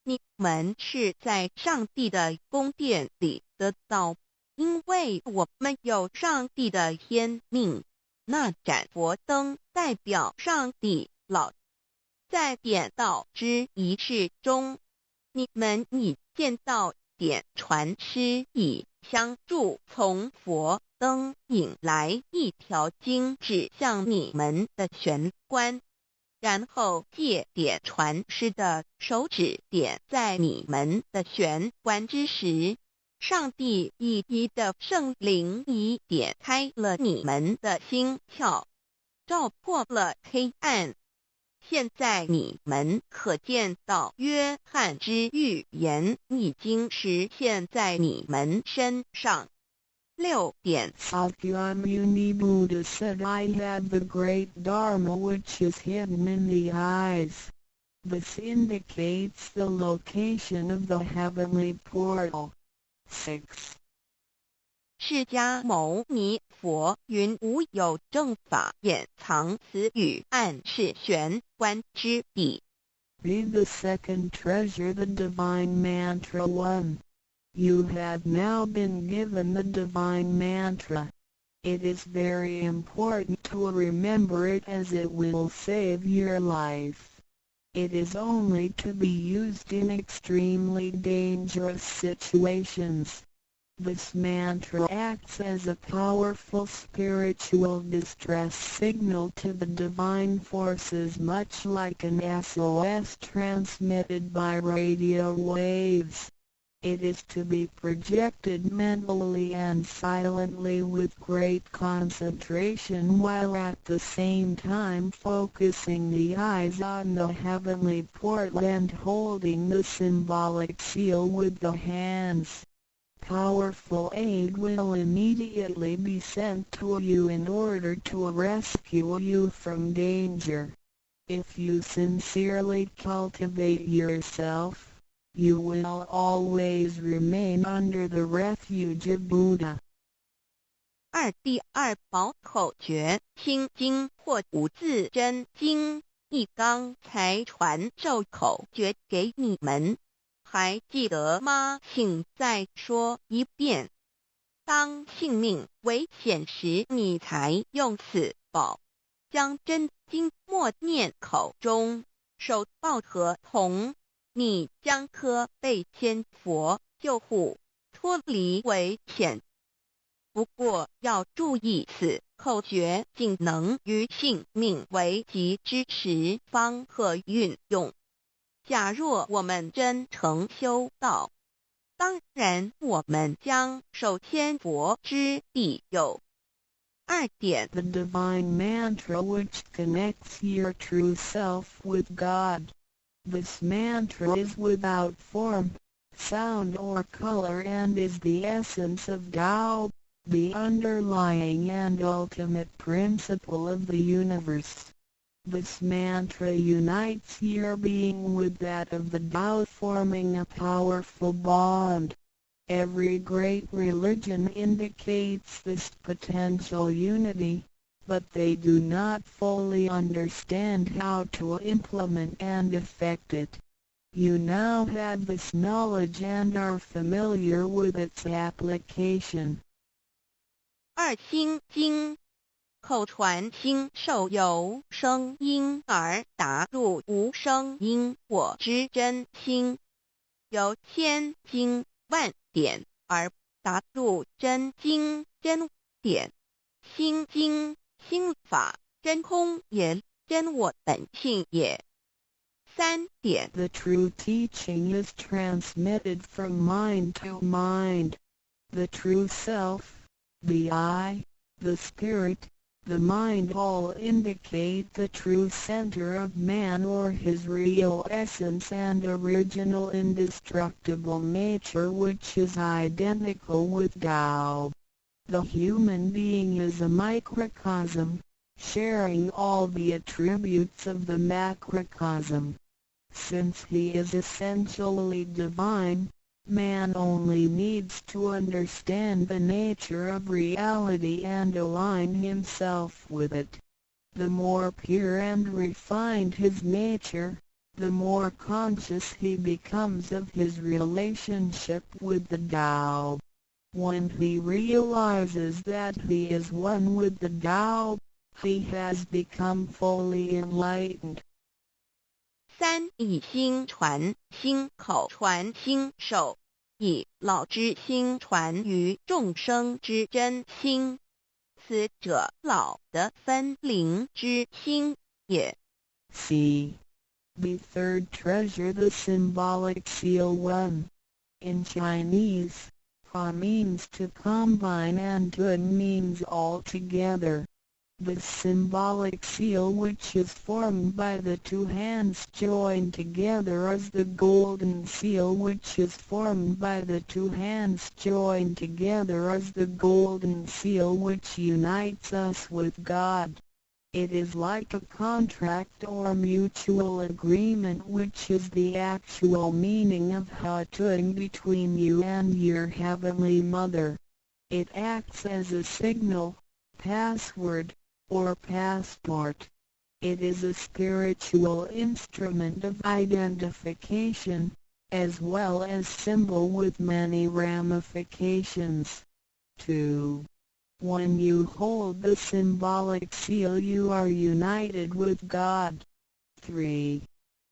你们是在上帝的宫殿里得到，因为我们有上帝的天命。那盏佛灯代表上帝老。在点道之仪式中，你们已见到点传师以香柱从佛灯引来一条经指向你们的玄关。然后借点传师的手指点在你们的玄关之时，上帝一一的圣灵已点开了你们的心窍，照破了黑暗。现在你们可见到约翰之预言已经实现在你们身上。6. Sakyamuni Buddha said, I have the great Dharma which is hidden in the eyes. This indicates the location of the heavenly portal. 6. 释迦牟尼佛云无有正法，掩藏词语，暗示玄关之地。Read the second treasure, the divine mantra 1. You have now been given the divine mantra. It is very important to remember it as it will save your life. It is only to be used in extremely dangerous situations. This mantra acts as a powerful spiritual distress signal to the divine forces, much like an SOS transmitted by radio waves. It is to be projected mentally and silently with great concentration, while at the same time focusing the eyes on the heavenly portal and holding the symbolic seal with the hands. Powerful aid will immediately be sent to you in order to rescue you from danger. If you sincerely cultivate yourself, you will always remain under the refuge of Buddha. 2. 第二宝口诀：心经或无字真经，一刚才传授口诀给你们，还记得吗？请再说一遍。当性命危险时，你才用此宝，将真经默念口中，手抱合同。你将可被千佛救护，脱离危险。不过要注意，此口诀仅能于性命危急之时方可运用。假若我们真诚修道，当然我们将受千佛之庇佑。2点 The divine mantra which connects your true self with God. This mantra is without form, sound or color and is the essence of Tao, the underlying and ultimate principle of the universe. This mantra unites your being with that of the Tao, forming a powerful bond. Every great religion indicates this potential unity, but they do not fully understand how to implement and effect it. You now have this knowledge and are familiar with its application. 二心经，口传心受由声音而达入无声因果之真心，由千经万典而达入真经真典。心经心法真空也，真我本性也。三点 The true teaching is transmitted from mind to mind. The true self, the I, the spirit, the mind all indicate the true center of man or his real essence and original indestructible nature, which is identical with Tao. The human being is a microcosm, sharing all the attributes of the macrocosm. Since he is essentially divine, man only needs to understand the nature of reality and align himself with it. The more pure and refined his nature, the more conscious he becomes of his relationship with the Tao. When he realizes that he is one with the Tao, he has become fully enlightened. 三以心传心口传心手，以老之心传于众生之真心，此者老的分灵之心也。C. The third treasure, the symbolic seal 1. In Chinese, Fa means to combine and Tun means all together. The symbolic seal, which is formed by the two hands joined together, is the golden seal, which is formed by the two hands joined together, is the golden seal which unites us with God. It is like a contract or mutual agreement, which is the actual meaning of Hatun between you and your Heavenly Mother. It acts as a signal, password, or passport. It is a spiritual instrument of identification, as well as symbol with many ramifications. 2. When you hold the symbolic seal, you are united with God. 3.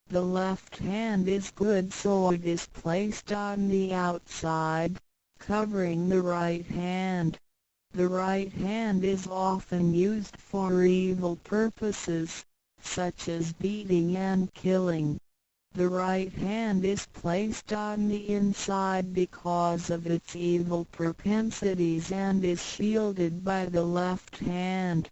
The left hand is good, so it is placed on the outside, covering the right hand. The right hand is often used for evil purposes, such as beating and killing. The right hand is placed on the inside because of its evil propensities and is shielded by the left hand.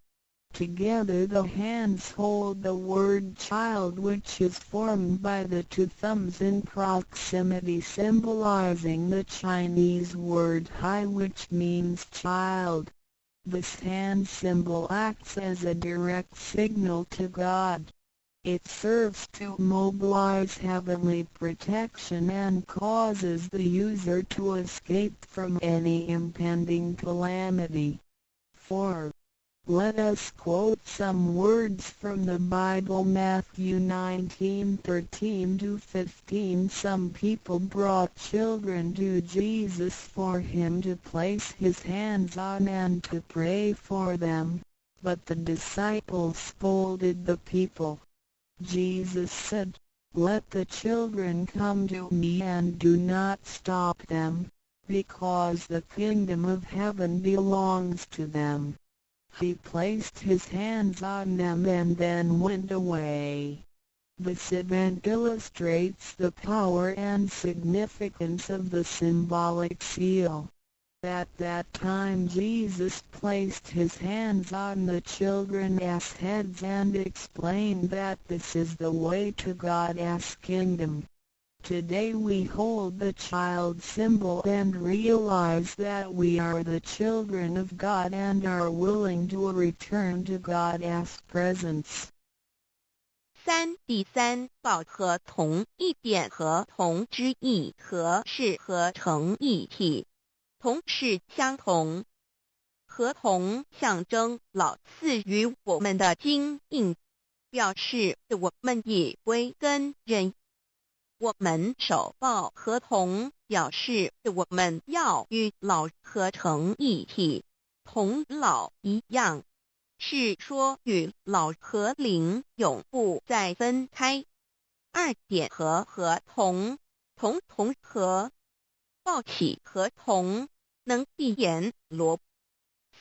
Together the hands hold the word child, which is formed by the two thumbs in proximity, symbolizing the Chinese word hai, which means child. This hand symbol acts as a direct signal to God. It serves to mobilize heavenly protection and causes the user to escape from any impending calamity. 4. Let us quote some words from the Bible. Matthew 19:13-15. Some people brought children to Jesus for him to place his hands on and to pray for them, but the disciples scolded the people. Jesus said, "Let the children come to me and do not stop them, because the kingdom of heaven belongs to them." He placed his hands on them and then went away. This event illustrates the power and significance of the symbolic seal. At that time Jesus placed his hands on the children's heads and explained that this is the way to God's kingdom. Today we hold the child symbol and realize that we are the children of God and are willing to return to God's presence. 3. 第三报合同，一点合同之意合是合成一体，同是相同。合同象征老赐予我们的经印，表示我们以归根认。我们守抱合同，表示我们要与老合成一体，同老一样，是说与老和灵永不再分开。2点合同，同合，抱起合同，能闭眼罗。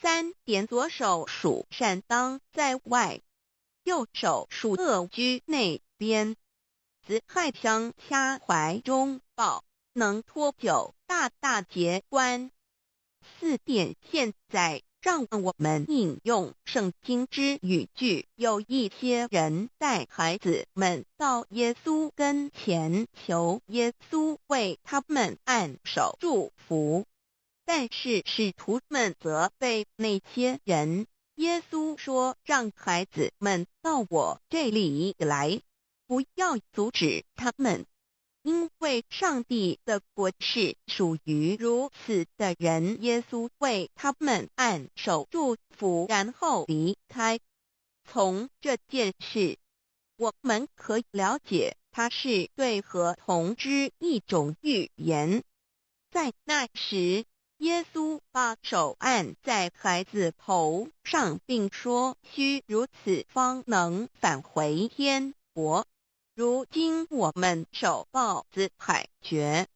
3点左手属善当在外，右手属恶居内边。子亥相掐怀中抱，能托久，大大节关。4点现在让我们引用圣经之语句，有一些人带孩子们到耶稣跟前，求耶稣为他们按手祝福，但是使徒们责备那些人。耶稣说，让孩子们到我这里来，不要阻止他们，因为上帝的国是属于如此的人。耶稣为他们按手祝福，然后离开。从这件事，我们可以了解，它是对合同之一种预言。在那时，耶稣把手按在孩子头上，并说，须如此方能返回天国。如今我们守抱子海觉，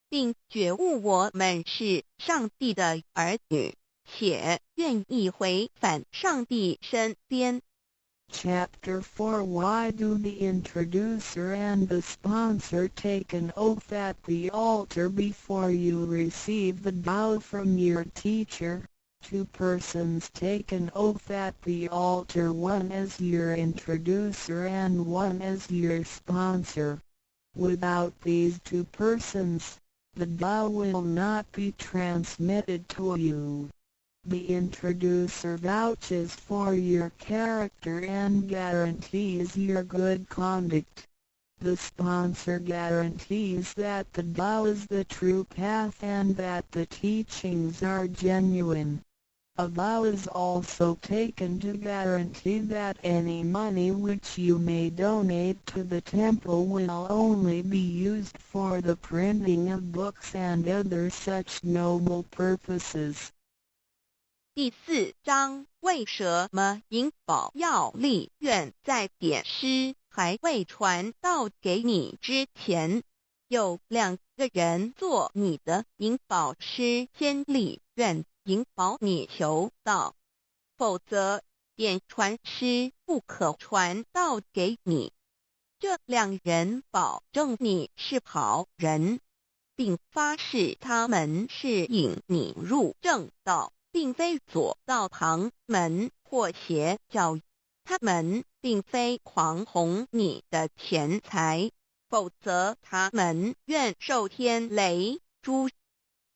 并觉悟我们是上帝的儿女，且愿意回返上帝身边。Chapter 4 Why do the introducer and the sponsor take an oath at the altar before you receive the Tao from your teacher? 2 persons take an oath at the altar, one as your introducer and one as your sponsor. Without these 2 persons, the Tao will not be transmitted to you. The introducer vouches for your character and guarantees your good conduct. The sponsor guarantees that the Tao is the true path and that the teachings are genuine. A vow is also taken to guarantee that any money which you may donate to the temple will only be used for the printing of books and other such noble purposes. 第4章，为什么银宝要立愿在典诗还未传道给你之前，有2个人做你的银宝师，先立愿引保你求道，否则典传师不可传道给你。这2人保证你是好人，并发誓他们是引你入正道，并非左道旁门或邪教。他们并非狂哄你的钱财，否则他们愿受天雷诛。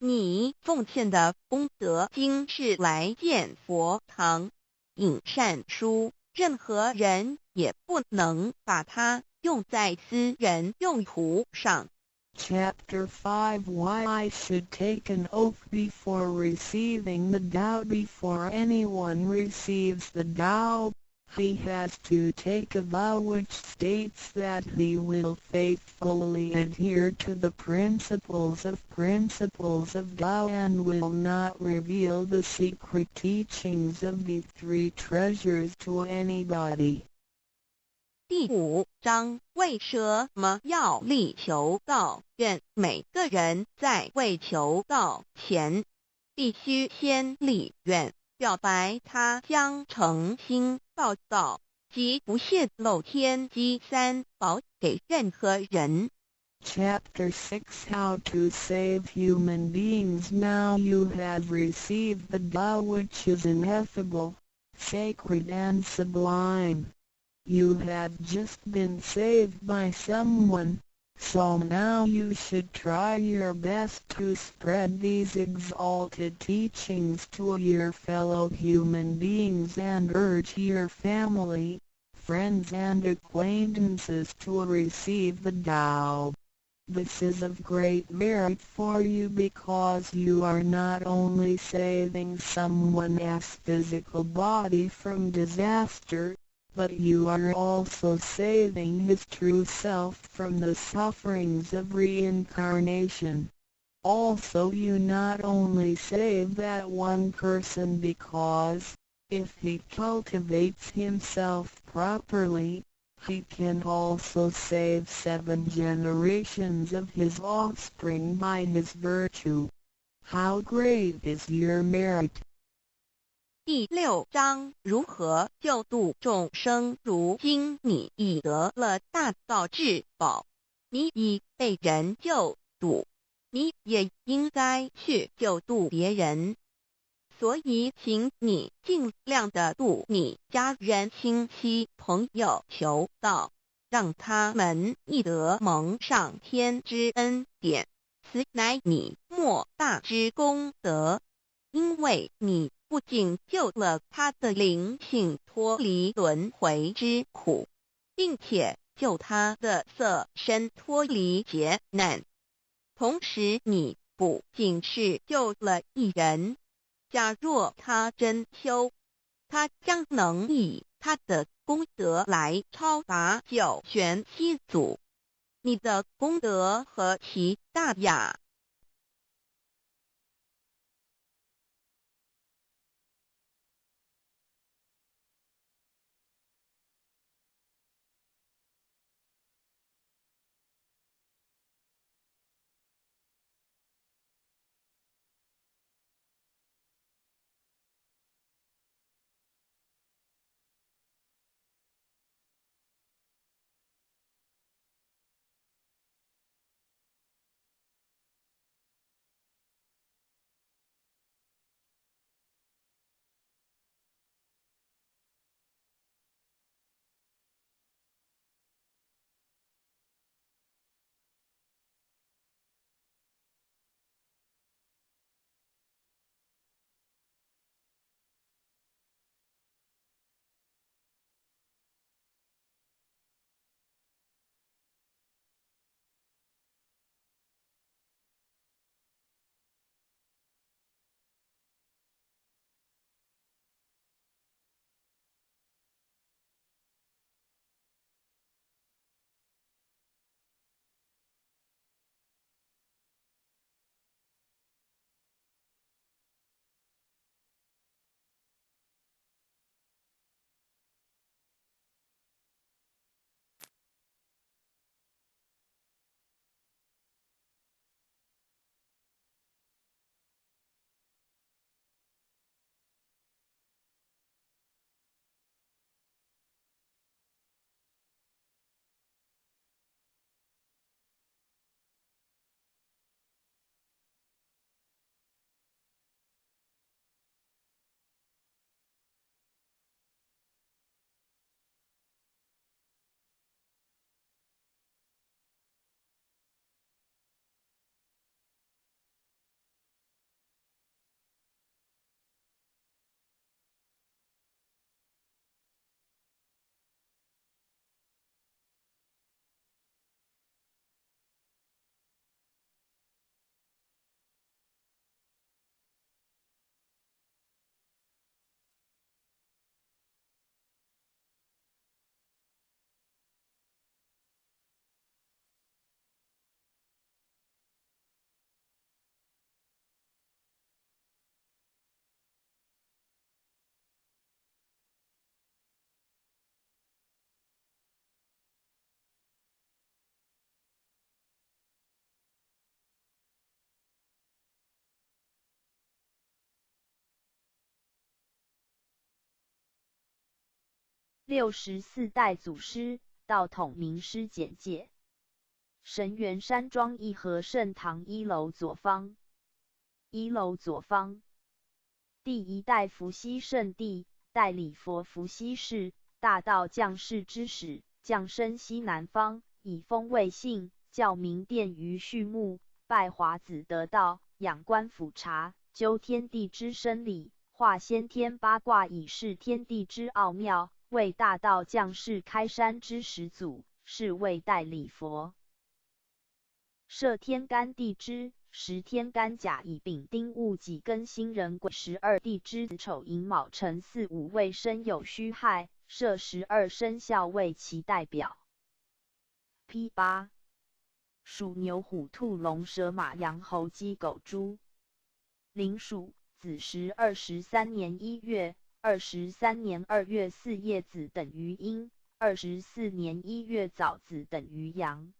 你奉献的功德金是来建佛堂、引善书，任何人也不能把它用在私人用途上。Chapter 5 Why I should take an oath before receiving the Tao. Before anyone receives the Tao, he has to take a vow which states that he will faithfully adhere to the principles of Tao and will not reveal the secret teachings of the 3 treasures to anybody. 第5章，为什么要立求道愿？每个人在为求道前，必须先立愿，表白他将诚心报道及不泄露天机3宝给任何人。Chapter 6 How to save human beings. Now you have received the Tao, which is ineffable, sacred and sublime. You have just been saved by someone, so now you should try your best to spread these exalted teachings to your fellow human beings and urge your family, friends and acquaintances to receive the Tao. This is of great merit for you because you are not only saving someone's physical body from disaster, but you are also saving his true self from the sufferings of reincarnation. Also you not only save that one person because, if he cultivates himself properly, he can also save 7 generations of his offspring by his virtue. How great is your merit! 第6章如何救度众生。如今你已得了大道至宝，你已被人救度，你也应该去救度别人。所以请你尽量的度你家人、亲戚、朋友求道，让他们亦得蒙上天之恩典，此乃你莫大之功德。因为你不仅救了他的灵性脱离轮回之苦，并且救他的色身脱离劫难，同时你不仅是救了一人，假若他真修，他将能以他的功德来超拔九玄七祖。你的功德何其大呀！64代祖师道统名师简介。神元山庄义和圣堂1楼左方，1楼左方。第1代伏羲圣帝，代理佛伏羲氏，大道降世之始，降生西南方，以封为姓，教名殿于序幕，拜华子得道，仰观俯察，究天地之生理，化先天八卦以示天地之奥妙。为大道将士开山之始祖，是为代礼佛。设天干地支，时天干甲乙丙丁戊己庚辛壬癸12地支子丑寅卯辰巳午未申酉戌亥，设12生肖为其代表。P8 属牛虎兔龙蛇马羊猴鸡狗猪。临属子时23年1月、23年2月巳夜子等于阴，24年1月早子等于阳。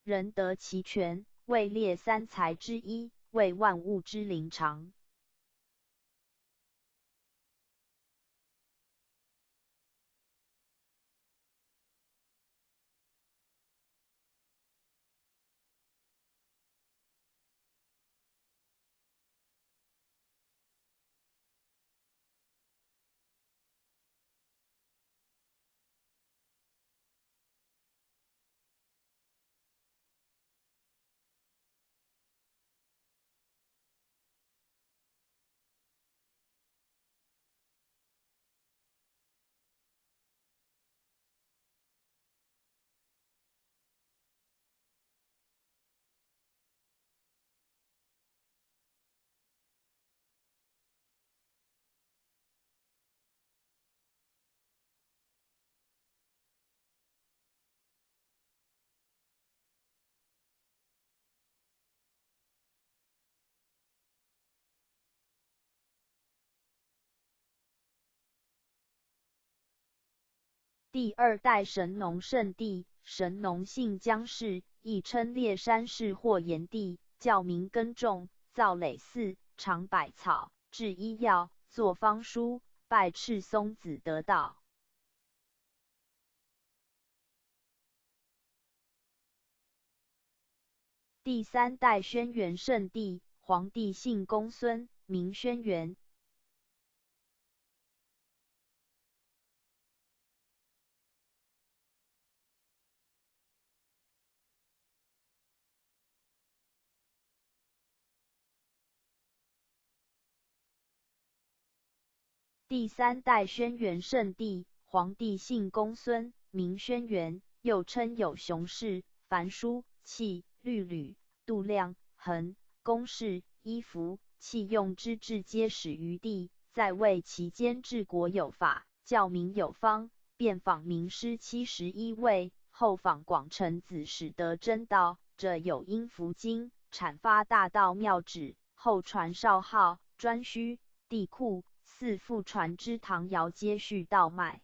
人得其权，位列三才之一，为万物之灵常。第二代神农圣帝，神农姓姜氏，亦称烈山氏或炎帝，教民耕种，造耒耜，尝百草，制医药，作方书，拜赤松子得道。第三代轩辕圣帝，黄帝姓公孙，名轩辕。第三代轩辕圣帝，黄帝姓公孙，名轩辕，又称有熊氏、樊叔、器、律吕、度量、衡、公氏、衣服、器用之制皆始于帝，在位期间治国有法，教民有方，遍访名师71位，后访广成子始得真道，者有阴符经，阐发大道妙旨，后传少昊、颛顼、帝喾四父传之唐尧接续道脉。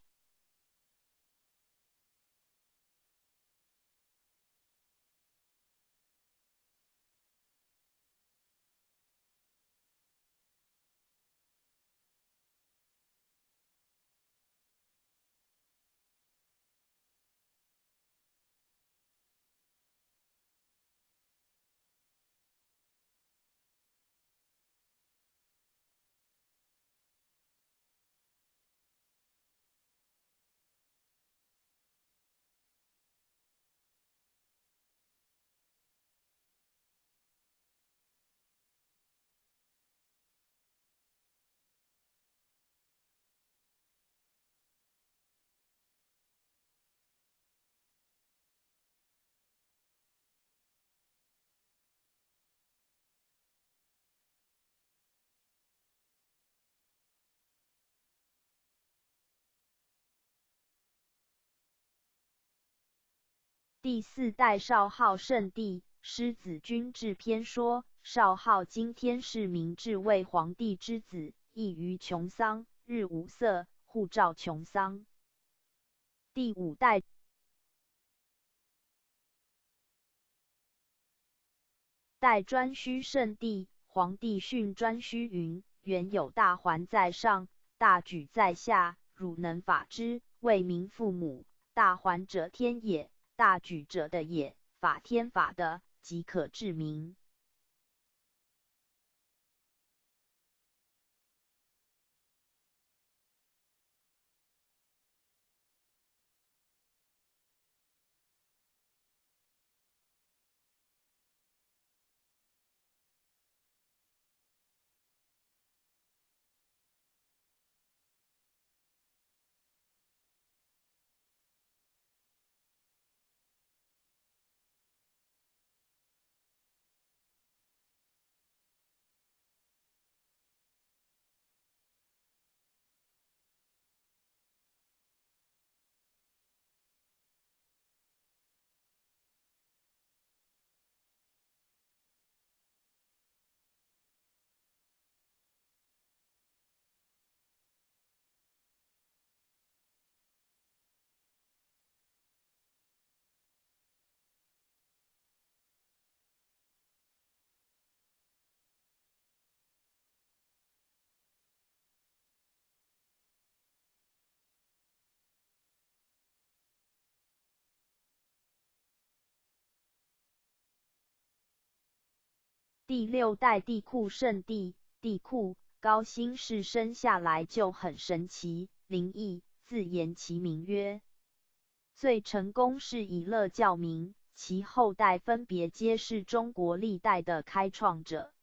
第四代少昊圣帝，师子君至篇说，少昊今天是明治为皇帝之子，异于穷桑，日无色，护照穷桑。第五代颛顼圣帝，皇帝训颛顼云：原有大环在上，大举在下，汝能法之，为民父母。大环者天也，大举者的也，法天法的，即可治民。第六代帝喾圣帝，帝喾高辛氏生下来就很神奇灵异，自言其名曰。最成功是以乐教民，其后代分别皆是中国历代的开创者。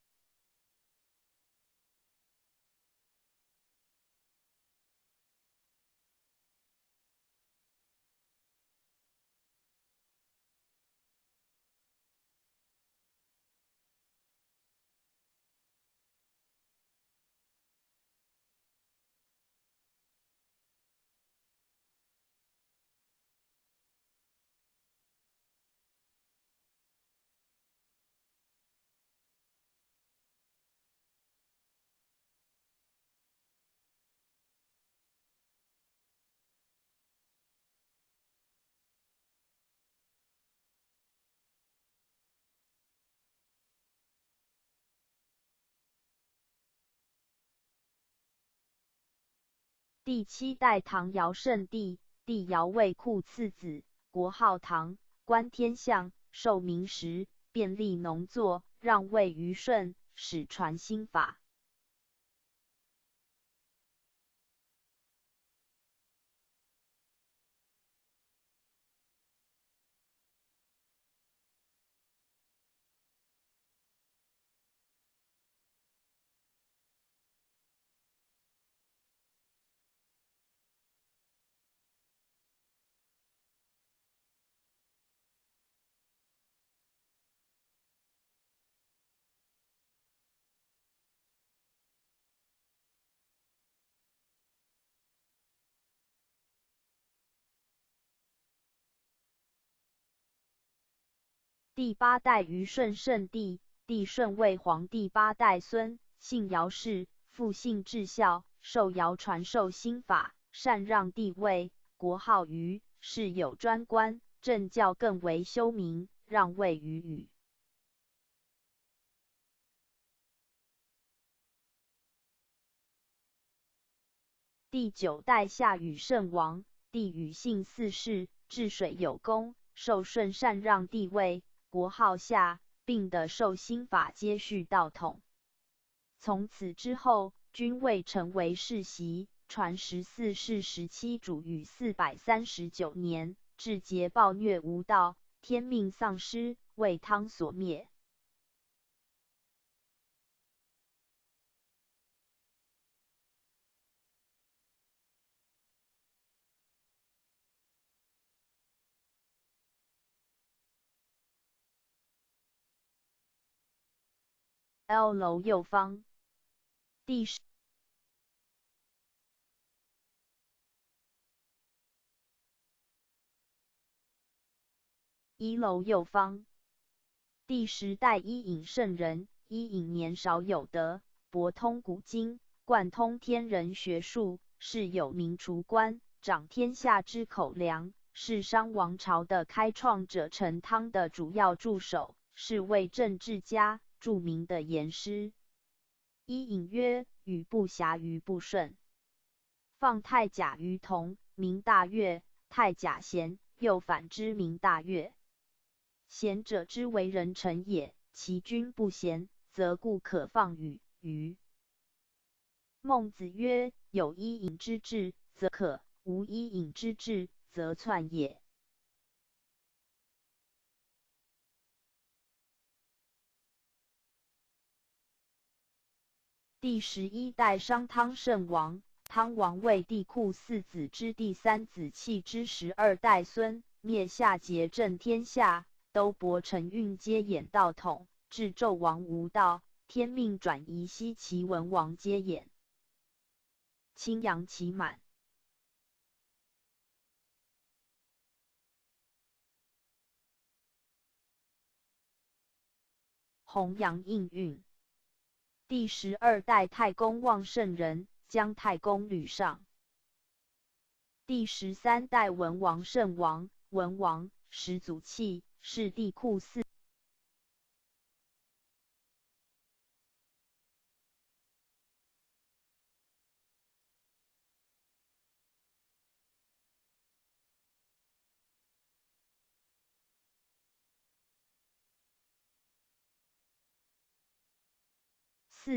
第7代唐尧圣帝，帝尧为库次子，国号唐，观天象，授名时，便立农作，让位于舜，始传新法。第8代虞舜圣帝，帝舜为皇帝8代孙，姓尧氏，父姓至孝，受尧传授新法，禅让帝位，国号虞，谥有专官，政教更为修明，让位于禹。第9代夏禹圣王，帝禹姓四世，治水有功，受舜禅让帝位，国号夏，并的受新法接续道统。从此之后，均未成为世袭，传14世17主禹439年，至桀暴虐无道，天命丧失，为汤所灭。L 楼右方。第10一楼右方。第10代伊尹圣人，伊尹年少有德，博通古今，贯通天人学术，是有名厨官，掌天下之口粮，是商王朝的开创者陈汤的主要助手，是位政治家，著名的言师。伊尹曰：禹不暇于不顺，放太甲于同，名大悦；太甲咸，又反之，名大悦。贤者之为人臣也，其君不贤，则故可放禹。孟子曰：有伊尹之志，则可；无伊尹之志，则篡也。第11代商汤圣王，汤王为帝喾4子之第3子弃之12代孙，灭夏桀，正天下，都伯承运，皆衍道统，至纣王无道，天命转移，西齐文王皆衍。青阳其满。弘扬应运。第12代太公望圣人，姜太公吕尚。第13代文王圣王，文王始祖弃，是帝喾4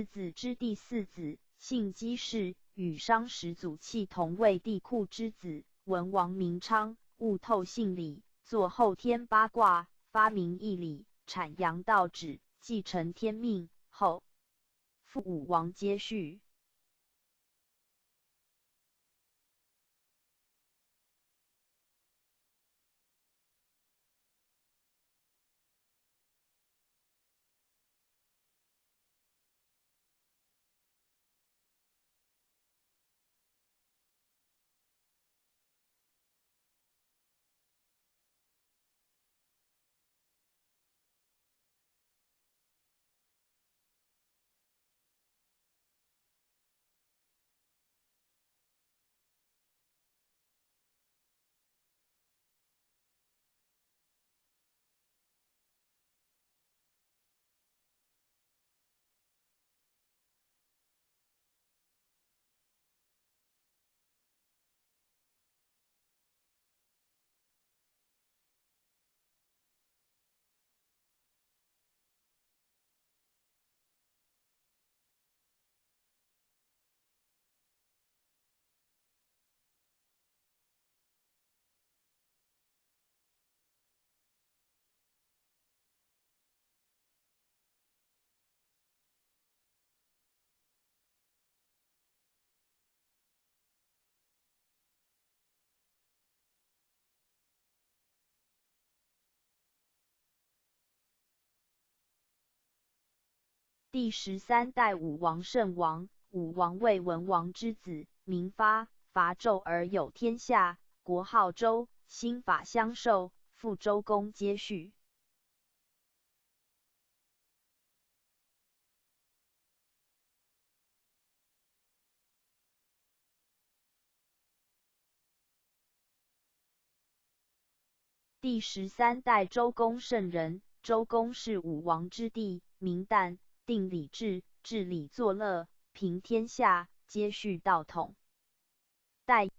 子之第4子，姓姬氏，与商始祖弃同为帝喾之子。文王名昌，悟透性理，作后天八卦，发明义理，阐扬道旨，继承天命，后父武王接续。第13代武王圣王，武王为文王之子，名发，伐纣而有天下，国号周，兴法相授，复周公接续。第13代周公圣人，周公是武王之弟，名旦，定礼制，治理作乐，平天下，接续道统。代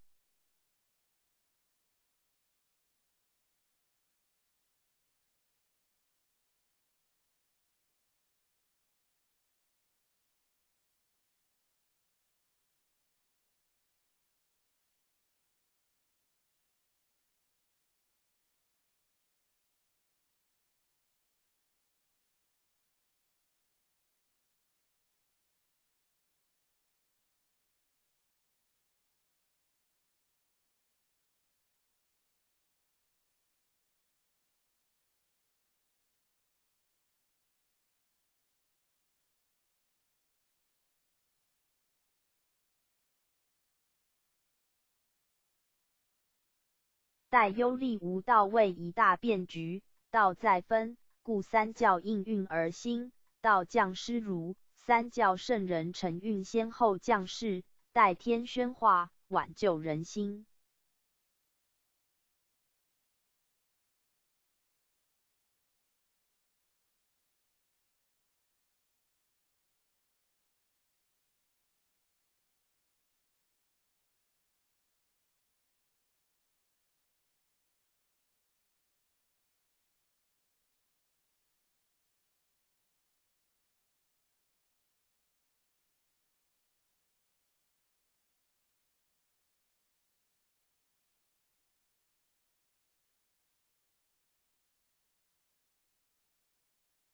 代忧厉无道为一大变局，道在分，故三教应运而兴，道降师儒，三教圣人承运先后降世，代天宣化，挽救人心。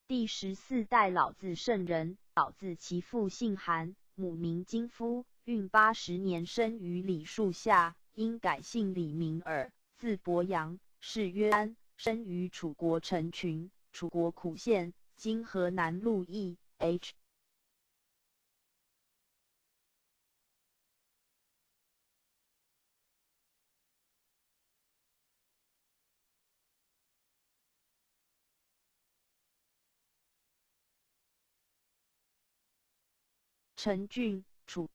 第14代老子圣人，老子其父姓韩，母名金夫，运80年生于李树下，因改姓李名耳，字伯阳，谥曰安，生于楚国陈群，楚国苦县，今河南鹿邑。陈郡，楚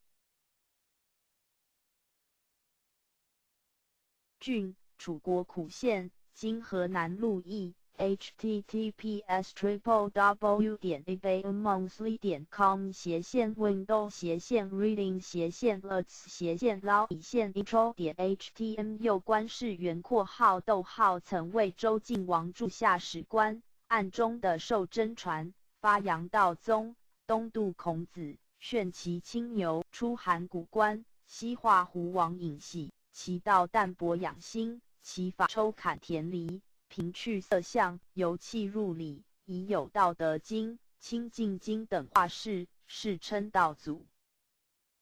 郡，楚国苦县，今河南鹿邑。https://www.amonthly.com/reading/law/intro. htm 右官士元括号逗号曾为周晋王柱下史官，暗中的授真传，发扬道宗，东渡孔子，炫其青牛，出函谷关，西化胡王尹系，其道淡泊养心，其法抽砍田离，平去色相，由气入理，以有道德经、清净经等化世，世称道祖。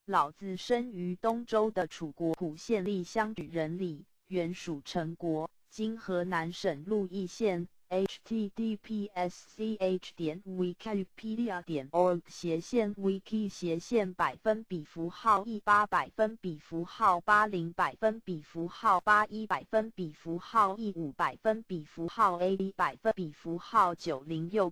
老子生于东周的楚国蒲县立乡举人里，原属陈国，今河南省鹿邑县。https://wiki.1.org/100%/180%/150%180%/8090右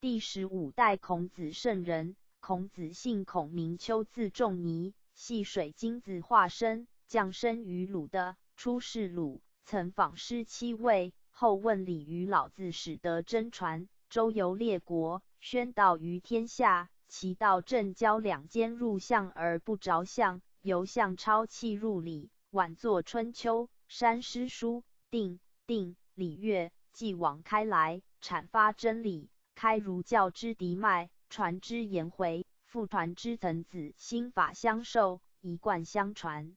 第15代孔子圣人。孔子姓孔，名丘，字仲尼，系水金子化身，降生于鲁的，出仕鲁，曾访师7位，后问礼于老子，始得真传，周游列国，宣道于天下。其道正交两间入相而不着相，由相超气入理，晚作春秋，删诗书，定礼乐，继往开来，阐发真理，开儒教之嫡脉，传之颜回，复传之曾子，心法相授，一贯相传。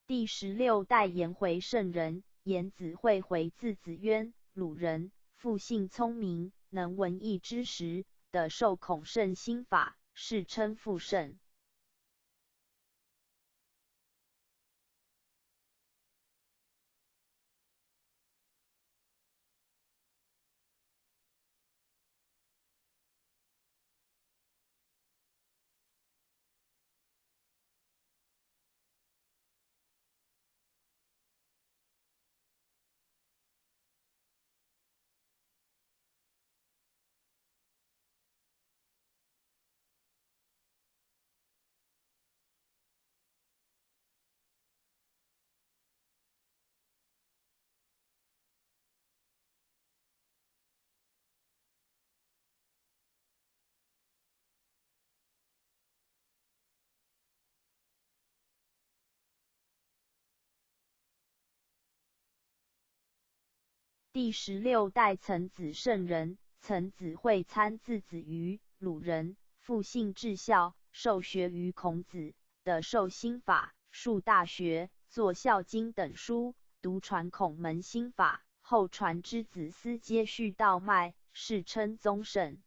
第16代颜回圣人，颜子惠回，字子渊，鲁人，父姓聪明，能文艺之时，得受孔圣心法，世称父圣。第16代岑子圣人，岑子会参字子于鲁人，复姓至孝，受学于孔子，得受心法，述大学，作孝经等书，独传孔门心法，后传之子嗣皆续道脉，世称宗圣。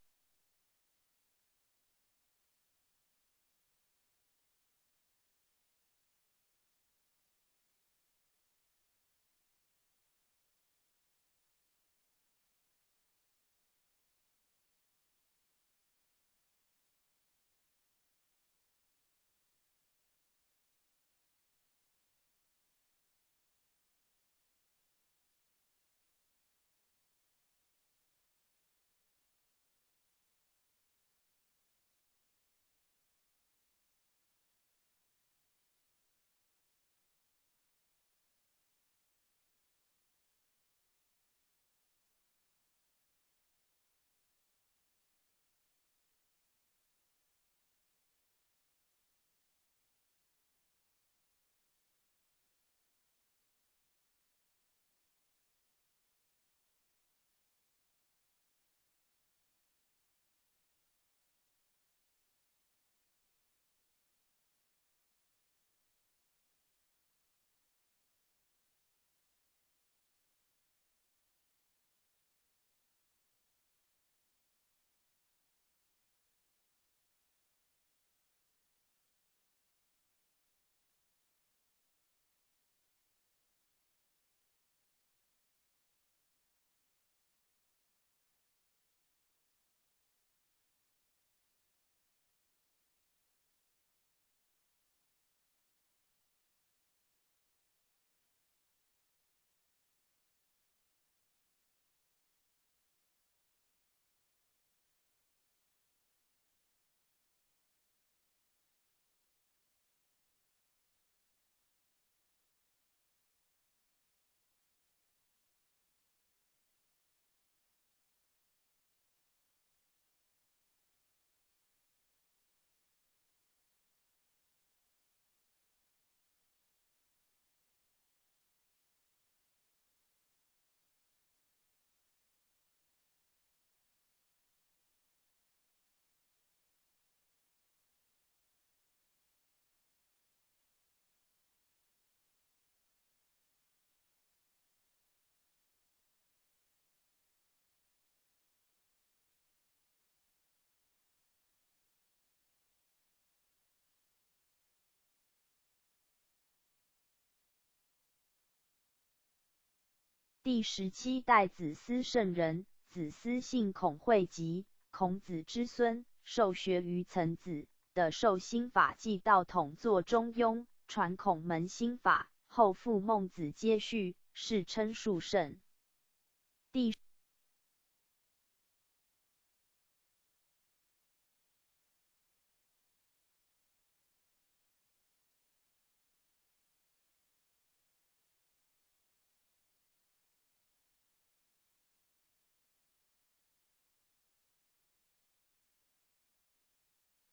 第17代子思圣人，子思姓孔，讳吉，孔子之孙，受学于岑子，得受心法，继道统，作中庸，传孔门心法，后复孟子接续，世称述圣。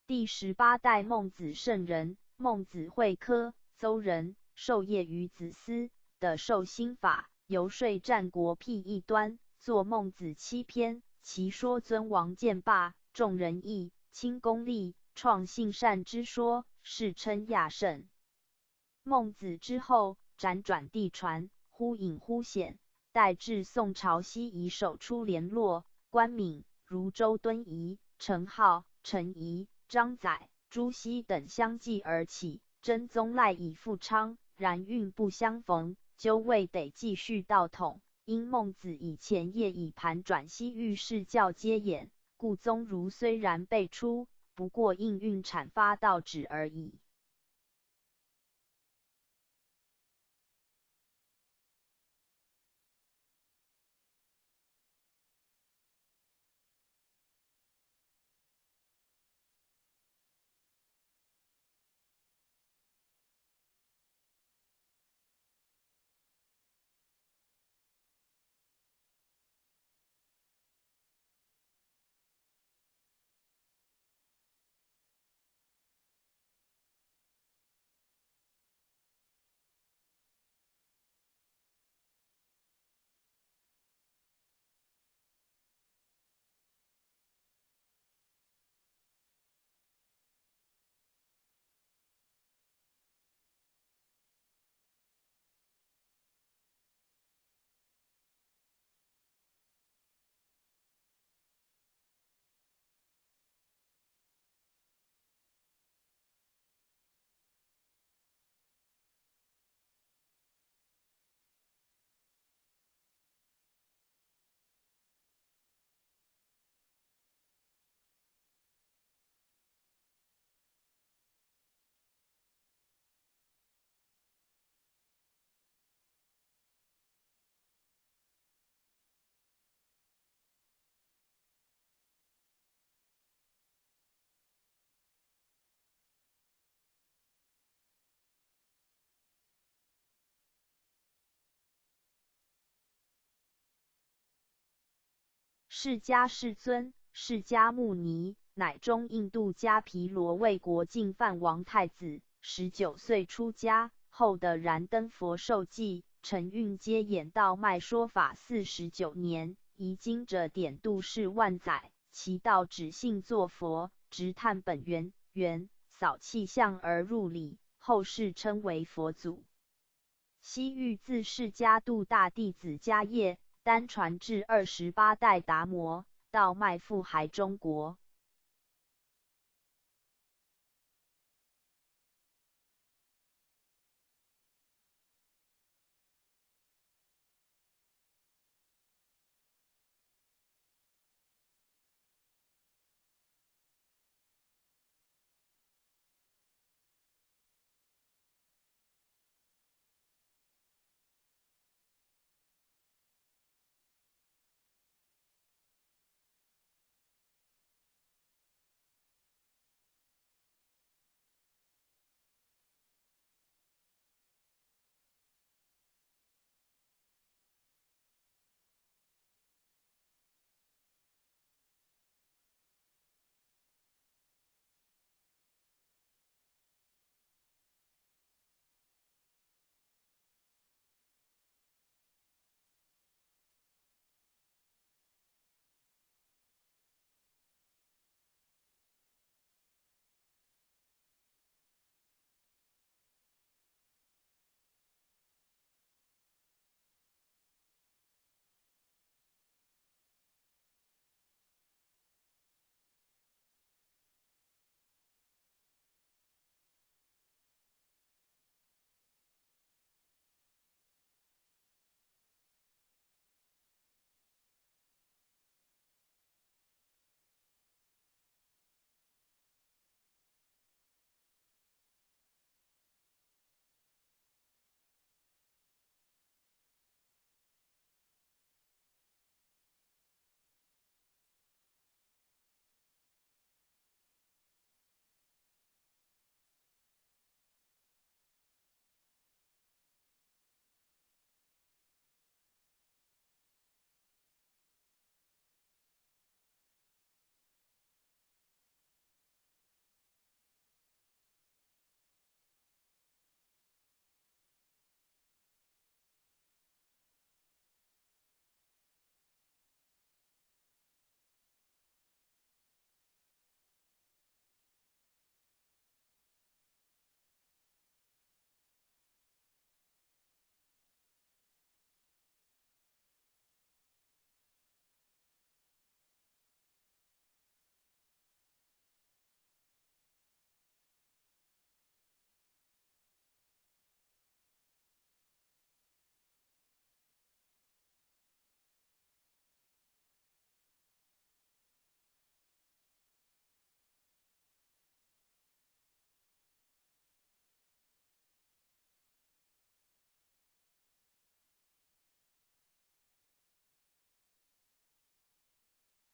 第18代孟子圣人，孟子会科，邹人，授业于子思，得受心法，游说战国辟异端，作孟子7篇，其说尊王剑霸，众人义，轻功利，创性善之说，世称亚圣。孟子之后，辗转地传，忽隐忽显，待至宋朝西夷首出联络，关闵、如周敦颐、程颢、陈颐、张载、朱熹等相继而起，真宗赖以复昌，然运不相逢，纠未得继续道统。因孟子以前业以盘转西域世教皆掩，故宗儒虽然辈出，不过应运阐发道旨而已。释迦世尊、释迦牟尼，乃中印度迦毗罗卫国净饭王太子，19岁出家，后的燃灯佛受记、承运接演道卖说法49年，遗经者典度世万载，其道只信作佛，直探本源，扫气象而入理，后世称为佛祖。西域自释迦度大弟子迦叶，单传至28代达摩，道卖赴海中国。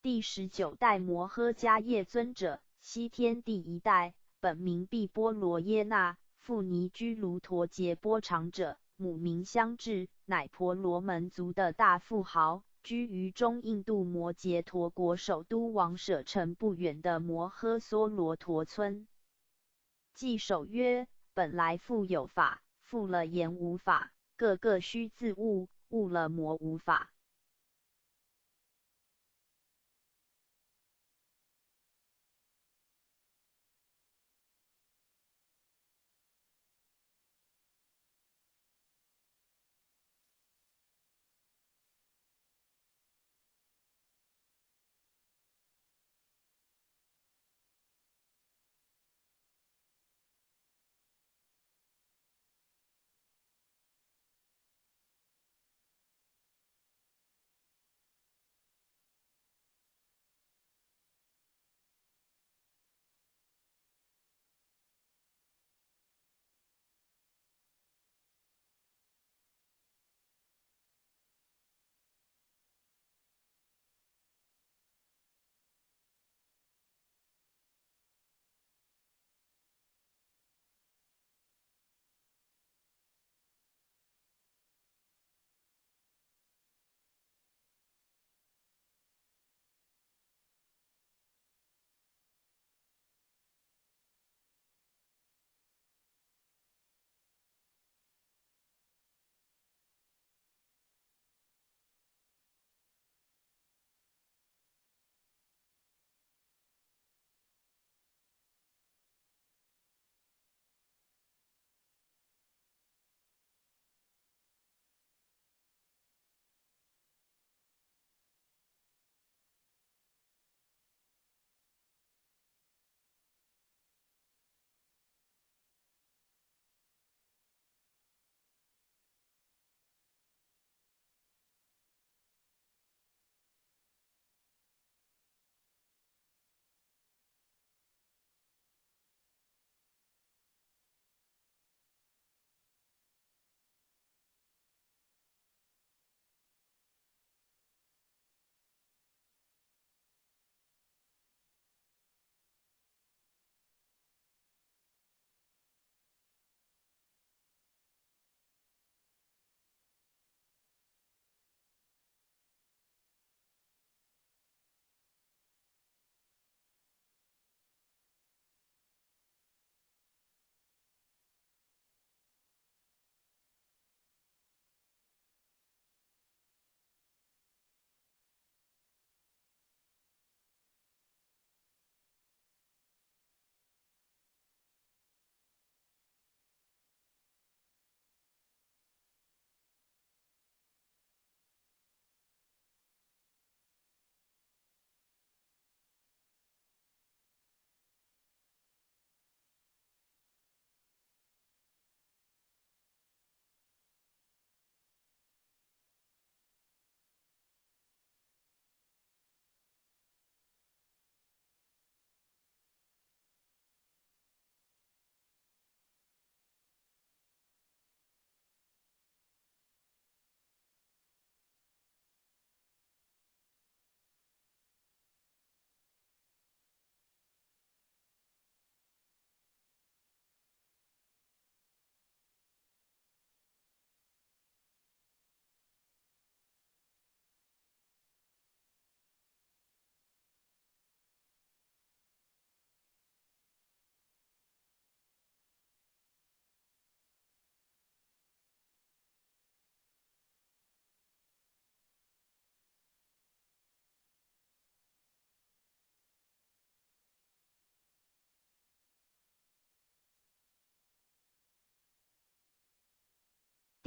第19代摩诃迦叶尊者，西天第一代，本名毕波罗耶那，父尼居卢陀杰波长者，母名香智，乃婆罗门族的大富豪，居于中印度摩羯陀国首都王舍城不远的摩诃娑罗陀村。记首曰：本来复有法，复了言无法，个个须自悟，悟了魔无法。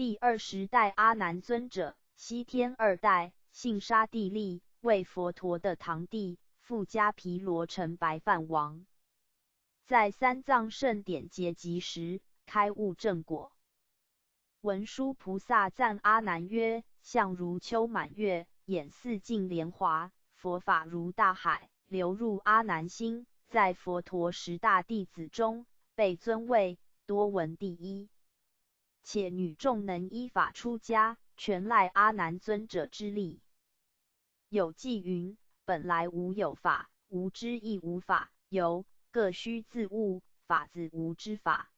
第20代阿难尊者，西天2代，姓沙地利，为佛陀的堂弟，富迦毗罗城白饭王。在三藏圣典结集时，开悟正果。文殊菩萨赞阿难曰：相如秋满月，眼似净莲华，佛法如大海，流入阿难心，在佛陀10大弟子中，被尊为多闻第一。且女众能依法出家，全赖阿难尊者之力。有记云：本来无有法，无知亦无法，有各须自悟，法自无知法。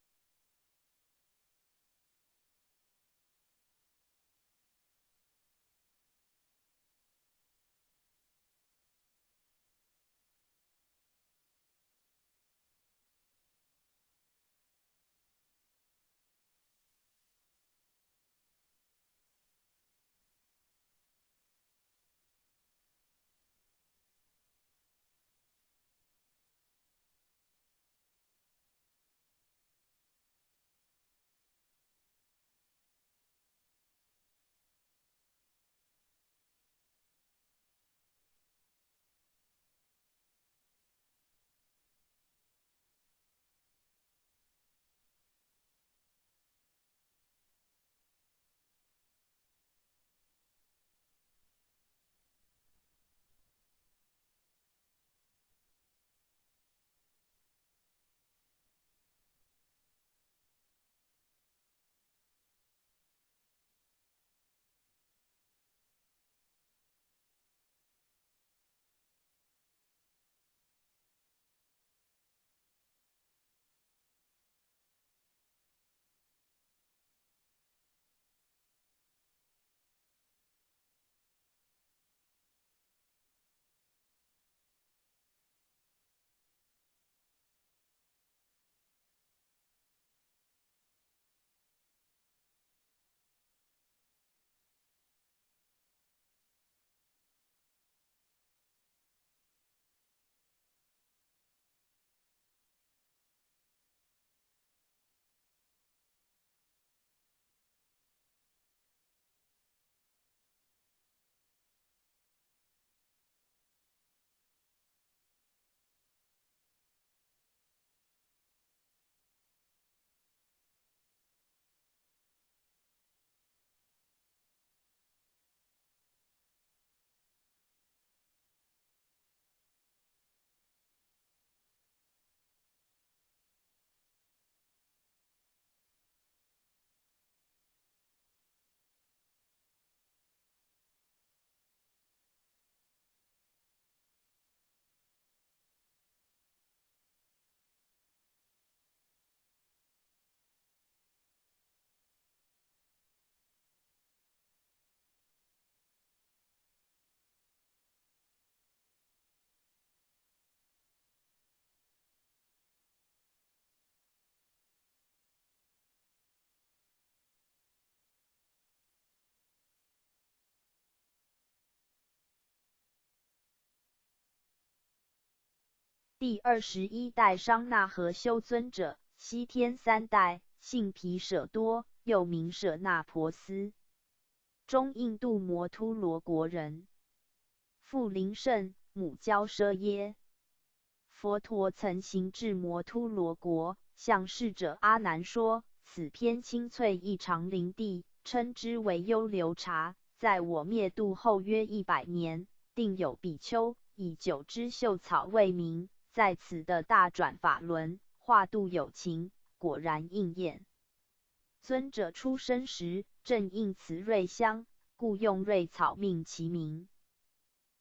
第21代商那和修尊者，西天3代，姓毗舍多，又名舍那婆斯，中印度摩突罗国人，父灵胜，母娇奢耶。佛陀曾行至摩突罗国，向侍者阿难说：此片青翠异常林地，称之为优流茶，在我灭度后约100年，定有比丘以9枝秀草为名，在此的大转法轮，化度有情，果然应验。尊者出生时，正应此瑞香，故用瑞草命其名。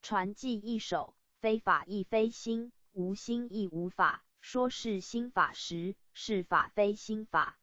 传记一首，非法亦非心，无心亦无法，说是心法时，是法非心法。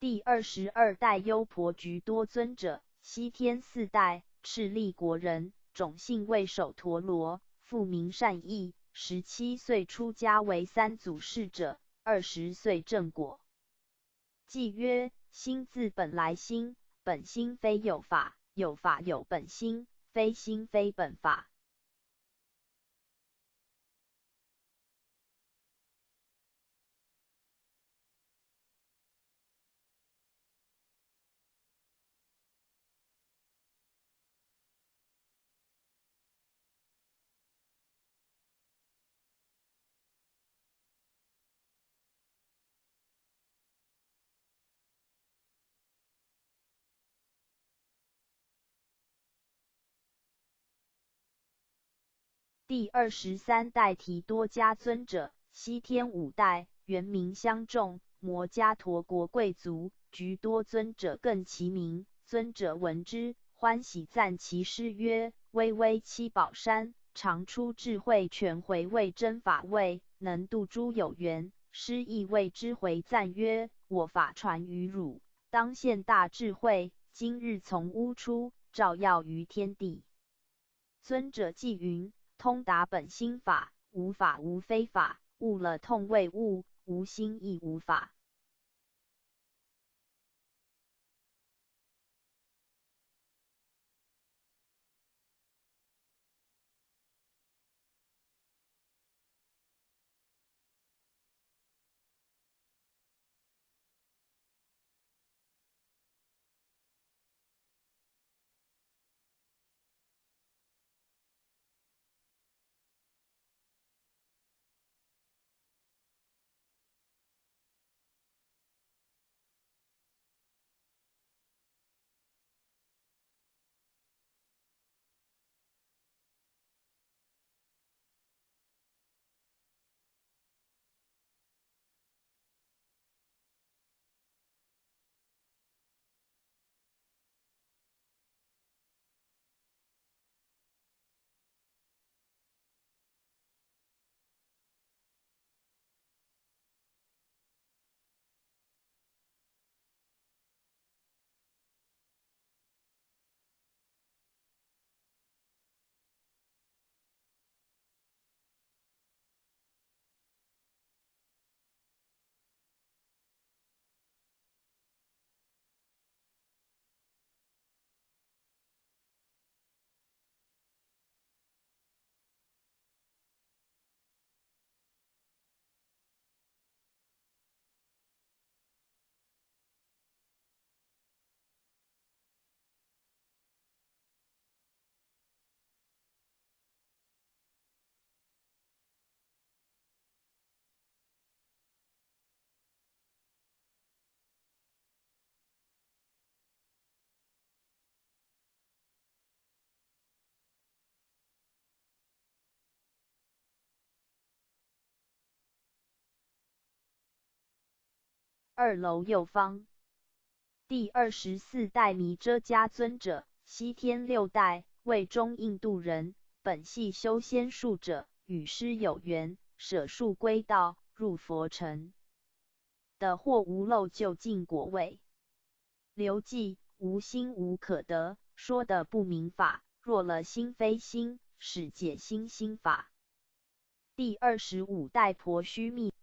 第22代优婆局多尊者，西天4代，赤利国人，种姓为首陀罗，父名善意，17岁出家为三祖释者，20岁正果。偈曰：心自本来心，本心非有法，有法有本心，非心非本法。第23代提多迦尊者，西天5代，原名相仲，摩伽陀国贵族。局多尊者更其名，尊者闻之，欢喜赞其师曰：巍巍七宝山，常出智慧权回味真法味，能度诸有缘。师亦为之回赞曰：我法传于汝，当现大智慧，今日从屋出，照耀于天地。尊者偈云：通达本心法，无法无非法，悟了痛为悟，无心亦无法。2楼右方。第24代弥遮迦尊者，西天6代，为中印度人，本系修仙术者，与师有缘，舍术归道，入佛城。得获无漏究竟果位。流偈：无心无可得，说的不明法，若了心非心，使解心心法。第25代婆须密。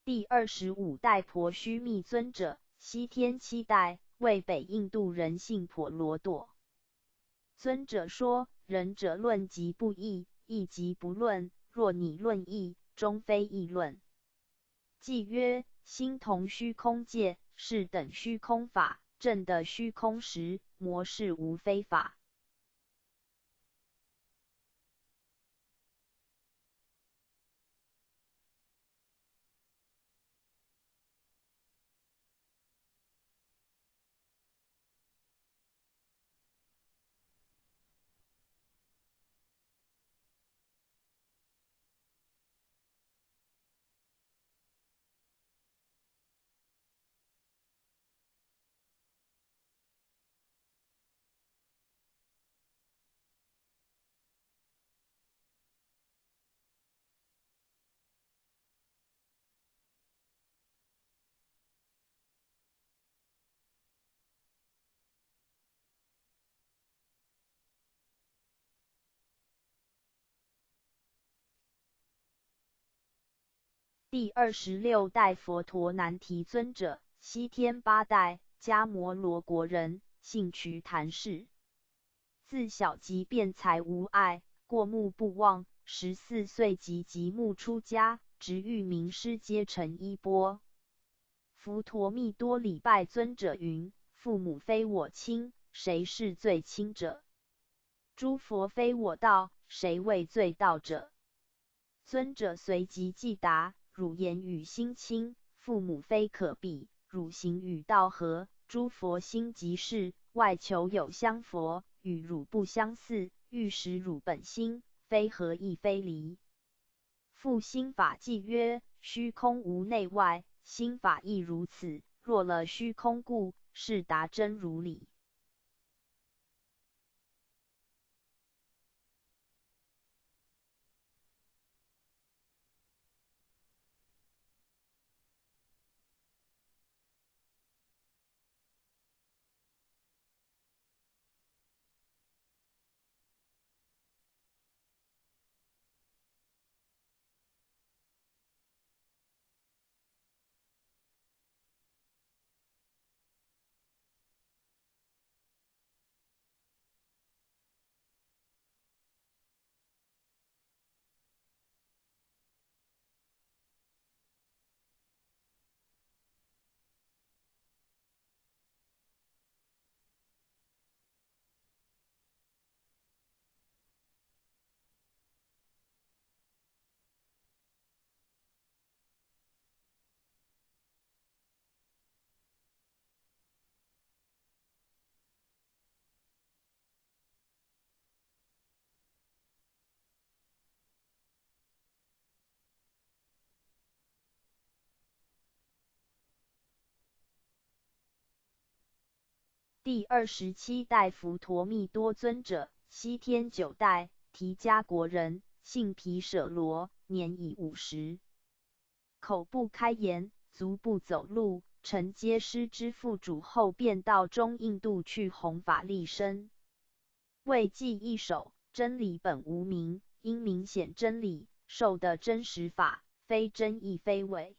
第25代婆须密尊者，西天7代，为北印度人姓婆罗多。尊者说：仁者论即不议，议即不论，若你论议，终非议论。即曰：心同虚空界，是等虚空法，证得虚空时，魔是无非法。第26代佛陀难提尊者，西天8代，迦摩罗国人，姓瞿昙氏。自小即辩才无碍，过目不忘。14岁即极目出家，直遇名师，皆成衣钵。佛陀密多礼拜尊者云：父母非我亲，谁是最亲者？诸佛非我道，谁为最道者？尊者随即即答：汝言语心亲，父母非可比；汝行与道合，诸佛心即是。外求有相佛，与汝不相似，欲识汝本心，非合亦非离。复心法纪曰：虚空无内外，心法亦如此。若了虚空故，是达真如理。第27代佛陀密多尊者，西天9代，提迦国人，姓毗舍罗，年已50。口不开言，足不走路，承接师之父主后，便到中印度去弘法利生。为记一首：真理本无名，因明显真理，受的真实法，非真亦非伪。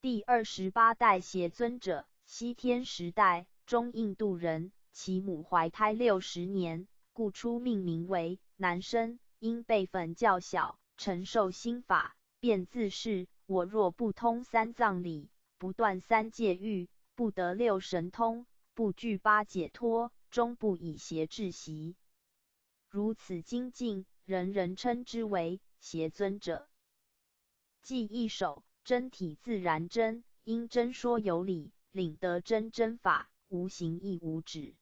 第28代协尊者，西天10代，中印度人，其母怀胎60年，故初命名为男生，因辈分较小，承受心法，便自是：我若不通三藏理，不断三界欲，不得六神通，不具八解脱，终不以邪治习。如此精进，人人称之为邪尊者。即一首真体自然真，因真说有理，领得真法，无形亦无止。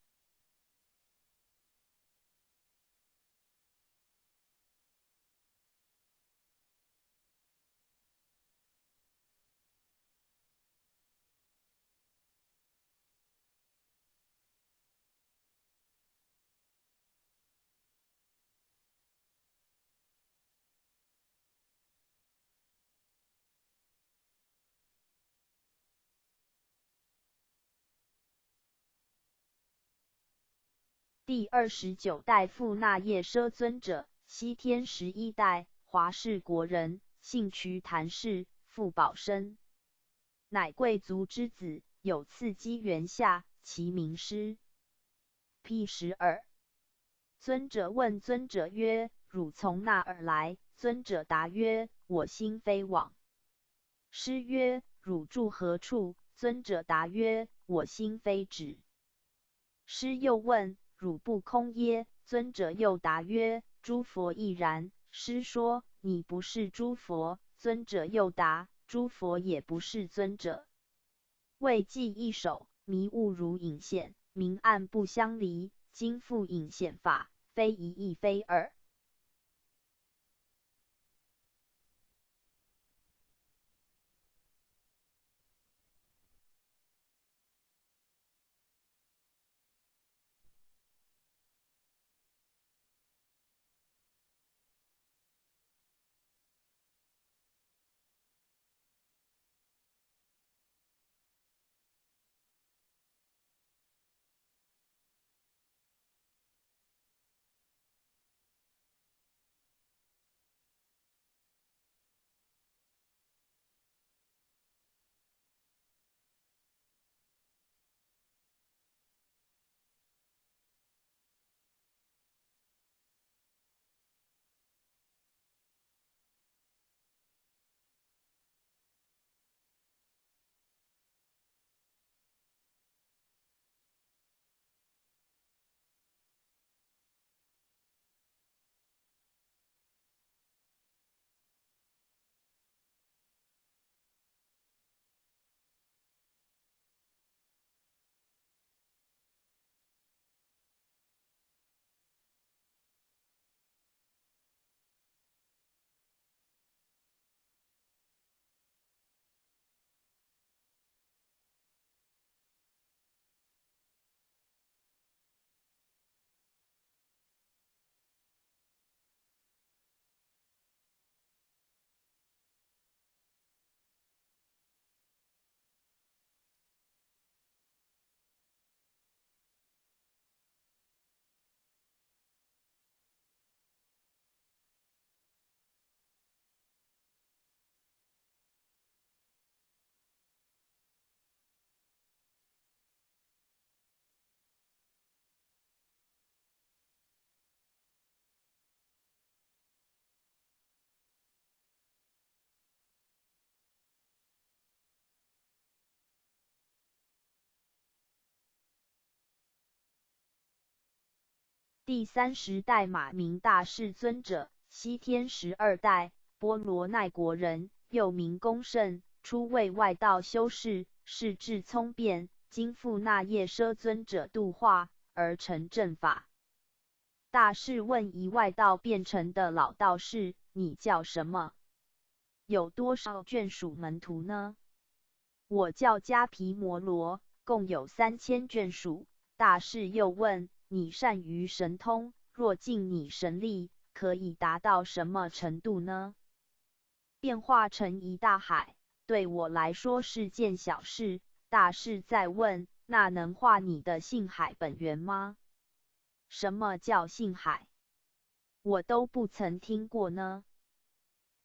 第29代富那夜奢尊者，西天11代，华氏国人，姓瞿昙氏，父保身，乃贵族之子，有次机缘下，其名师。P12。尊者问尊者曰：汝从那而来？尊者答曰：我心非往。师曰：汝住何处？尊者答曰：我心非止。师又问：汝不空耶？尊者又答曰：诸佛亦然。师说：你不是诸佛。尊者又答：诸佛也不是尊者。谓记一首：迷悟如隐现，明暗不相离。今复隐现法，非一亦非二。第30代马明大士尊者，西天12代，波罗奈国人，又名公胜，初为外道修士，是智聪辩，经富那夜奢尊者度化，而成正法。大士问一外道变成的老道士：你叫什么？有多少眷属门徒呢？我叫迦毗摩罗，共有3000眷属。大士又问：你善于神通，若尽你神力，可以达到什么程度呢？变化成一大海，对我来说是件小事。大士再问：那能化你的性海本源吗？什么叫性海？我都不曾听过呢。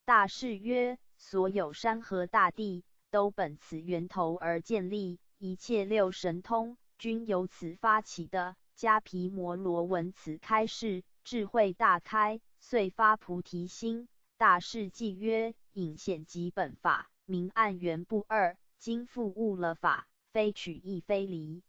大士曰：所有山河大地，都本此源头而建立，一切六神通，均由此发起的。迦毗摩罗闻此开示，智慧大开，遂发菩提心，大事记曰：引显即本法，明暗原不二。今复误了法，非取亦非离。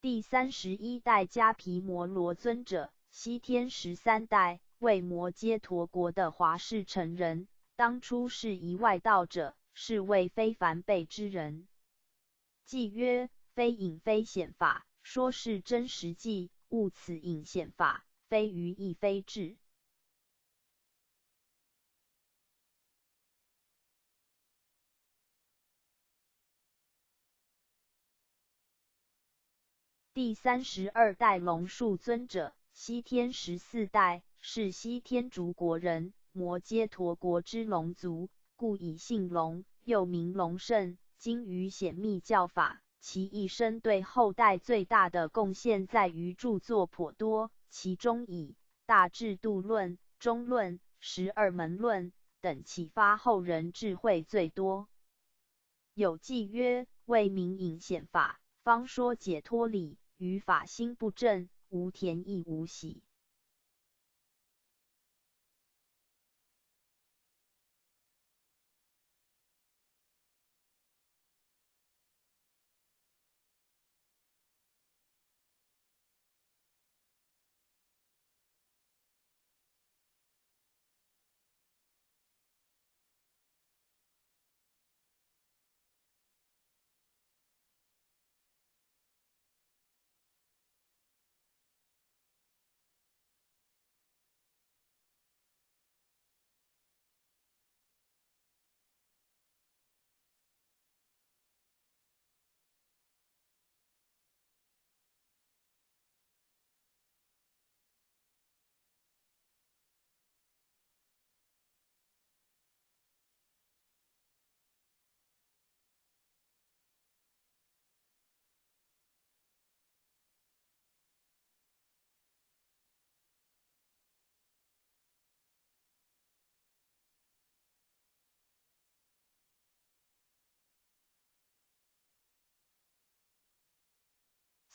第31代迦毗摩罗尊者，西天13代，为摩揭陀国的华氏成人。当初是一外道者，是为非凡辈之人。记曰：非隐非显法，说是真实记，悟此隐显法，非愚亦非智。第32代龙树尊者，西天14代，是西天竺国人，摩揭陀国之龙族，故以姓龙，又名龙胜。精于显密教法，其一生对后代最大的贡献在于著作颇多，其中以大智度论、中论、12门论等启发后人智慧最多。有记曰：为明隐显法，方说解脱理，于法心不正，无田亦无喜。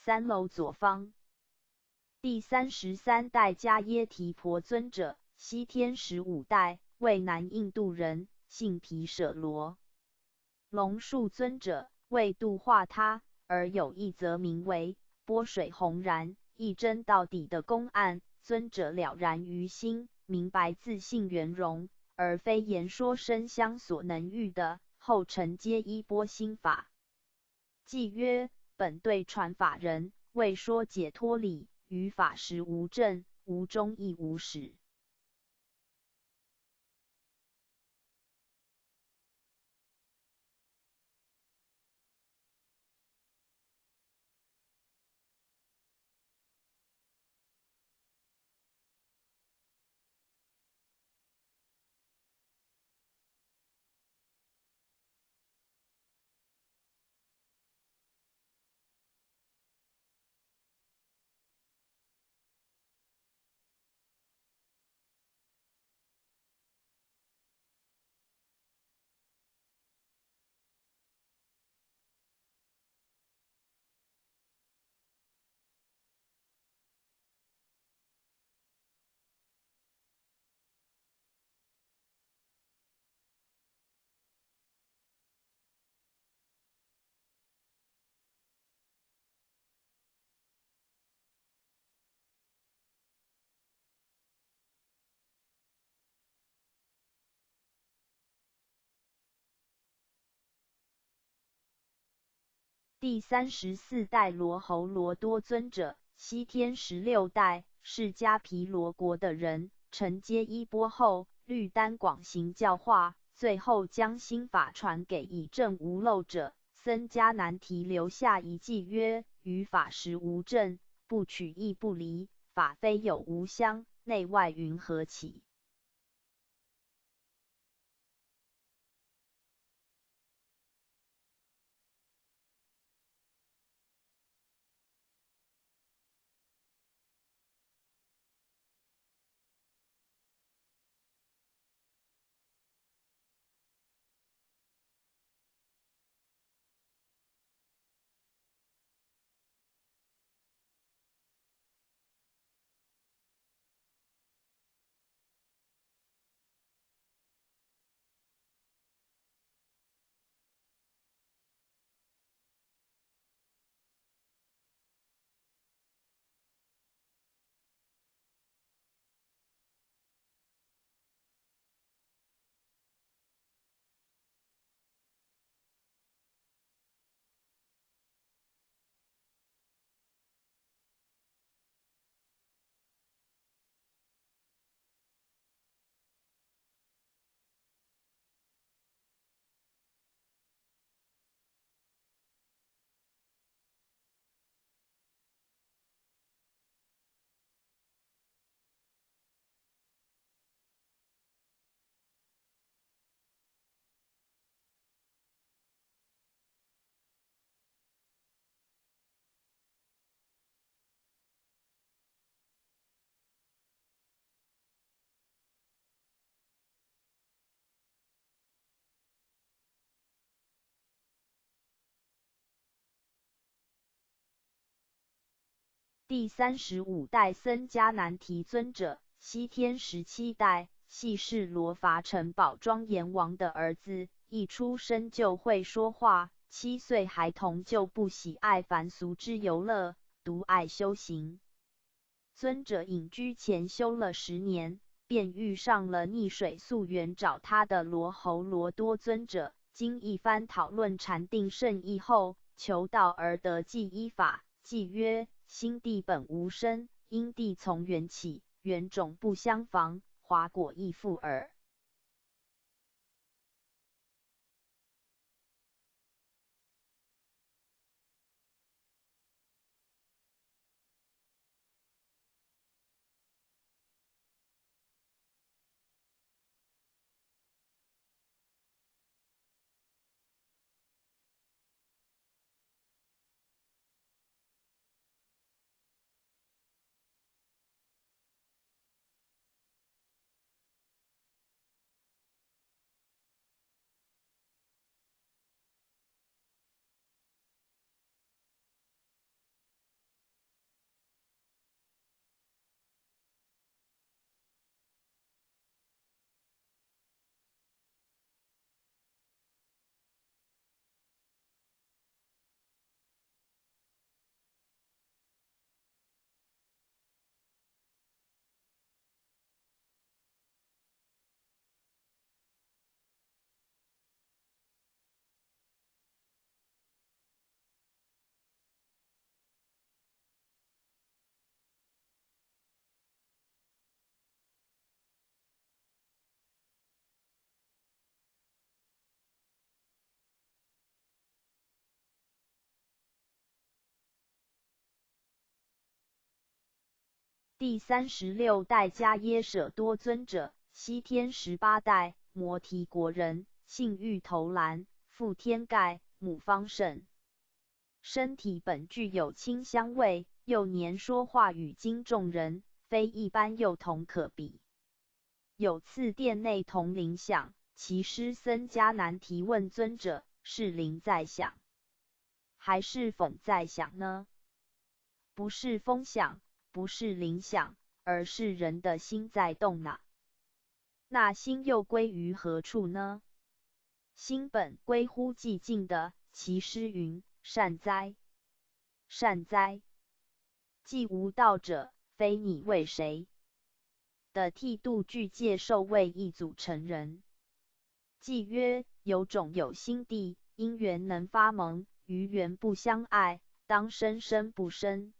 三楼左方。第33代迦耶提婆尊者，西天15代，为南印度人，姓毗舍罗。龙树尊者，为度化他，而有一则名为波水洪然，一真到底的公案。尊者了然于心，明白自性圆融，而非言说声香所能喻的，后承接依波心法。记曰：本对传法人，为说解脱理，于法实无证，无中亦无始。第34代罗睺罗多尊者，西天16代，是迦毗罗国的人，承接衣钵后，律丹广行教化，最后将心法传给以证无漏者。僧迦难提留下一偈曰：于法实无证，不取亦不离，法非有无相，内外云何起？第35代僧迦难提尊者，西天17代，系是罗伐城宝庄阎王的儿子，一出生就会说话，7岁孩童就不喜爱凡俗之游乐，独爱修行。尊者隐居前修了10年，便遇上了溺水溯源找他的罗睺罗多尊者，经一番讨论禅定圣意后，求道而得记依法，记曰：心地本无生，因地从缘起，缘种不相妨，华果亦复耳。第36代迦耶舍多尊者，西天18代，摩提国人，姓玉头兰，父天盖，母方胜。身体本具有清香味，幼年说话语惊众人，非一般幼童可比。有次殿内铜铃响，其师僧迦难提问尊者：是铃在响，还是风在响呢？不是风响，不是铃响，而是人的心在动呢。那心又归于何处呢？心本归乎寂静的，其师云：善哉，善哉！既无道者，非你为谁？的剃度具戒受位一组成人。即曰：有种有心地，因缘能发蒙，于缘不相爱，当生生不生。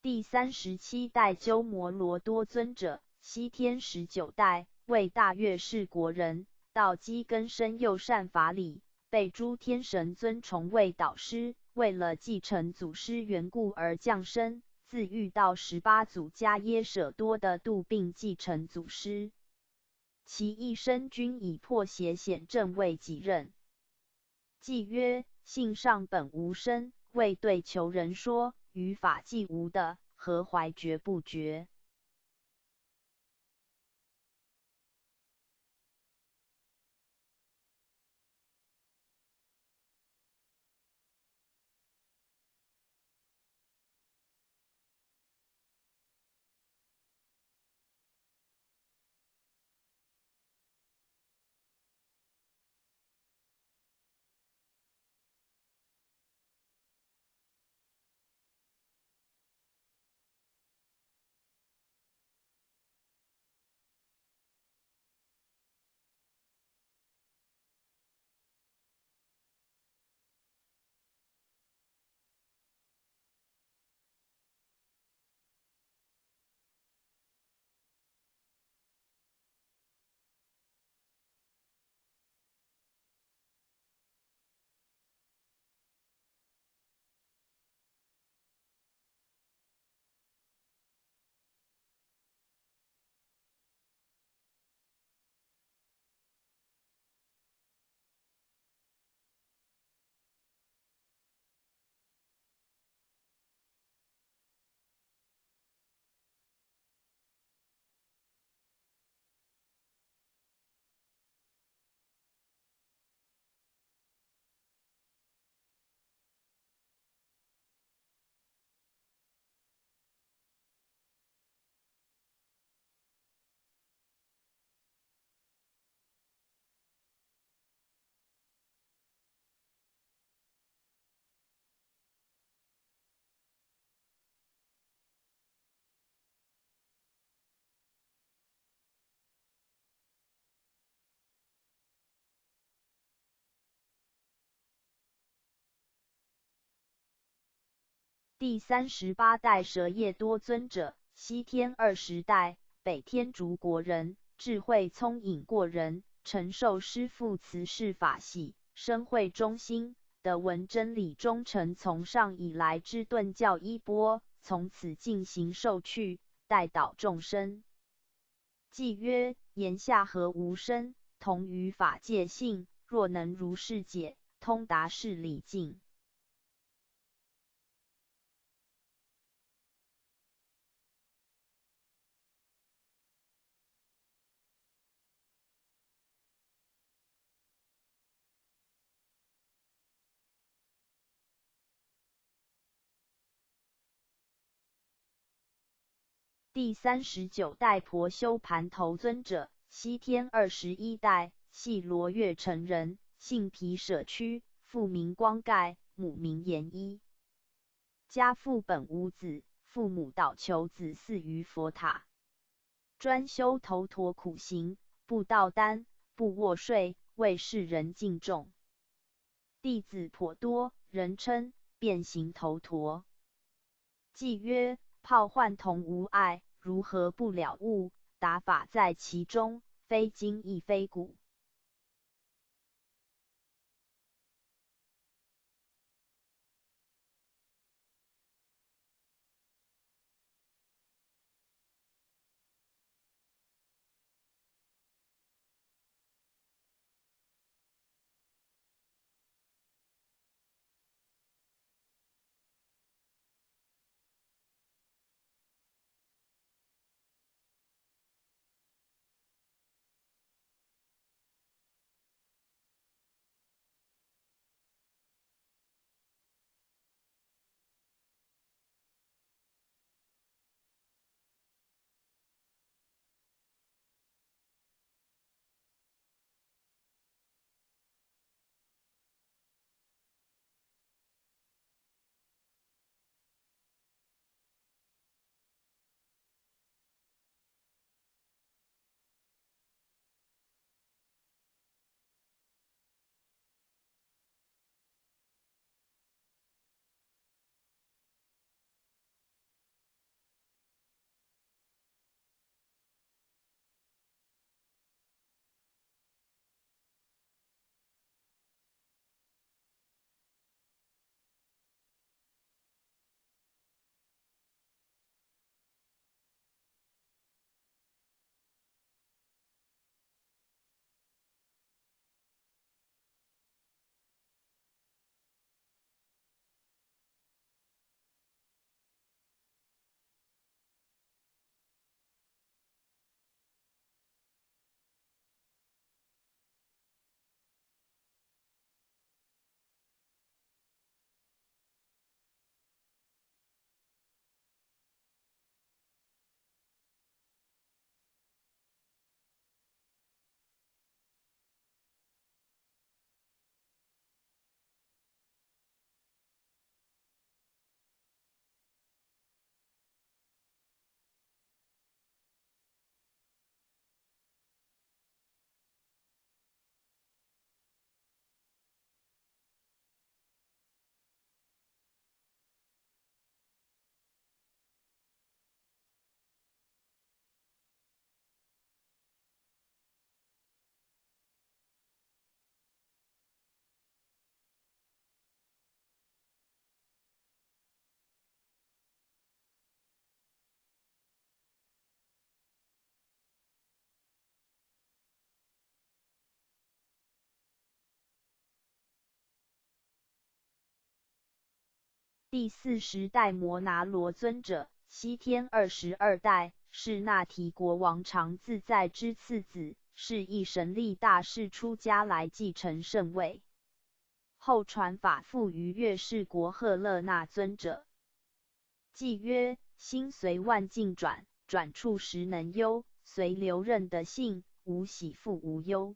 第37代鸠摩罗多尊者，西天19代，为大月氏国人，道基根深又善法理，被诸天神尊崇为导师，为了继承祖师缘故而降生，自遇到18祖迦耶舍多的度并继承祖师。其一生均以破邪显正为己任。记曰：性上本无生，为对求人说，于法既无的，何怀觉不觉？第38代舍叶多尊者，西天20代，北天竺国人，智慧聪颖过人，承受师父慈氏法系，深慧忠心，得闻真理忠诚，从上以来之顿教衣钵，从此进行受去，代导众生。记曰：言下何无生，同于法界性，若能如是解，通达事理境。第39代婆修盘头尊者，西天21代，系罗越城人，姓毗舍屈，父名光盖，母名延一。家父本无子，父母祷求子嗣于佛塔，专修头陀苦行，不盗丹，不卧睡，为世人敬重。弟子颇多，人称变形头陀。记曰：泡幻同无碍，如何不了悟？达法在其中，非今亦非古。第40代摩拿罗尊者，西天22代，是那提国王常自在之次子，是一神力大士出家来继承圣位，后传法付于月氏国赫勒那尊者。偈曰：心随万境转，转处时能忧，随流任的性，无喜复无忧。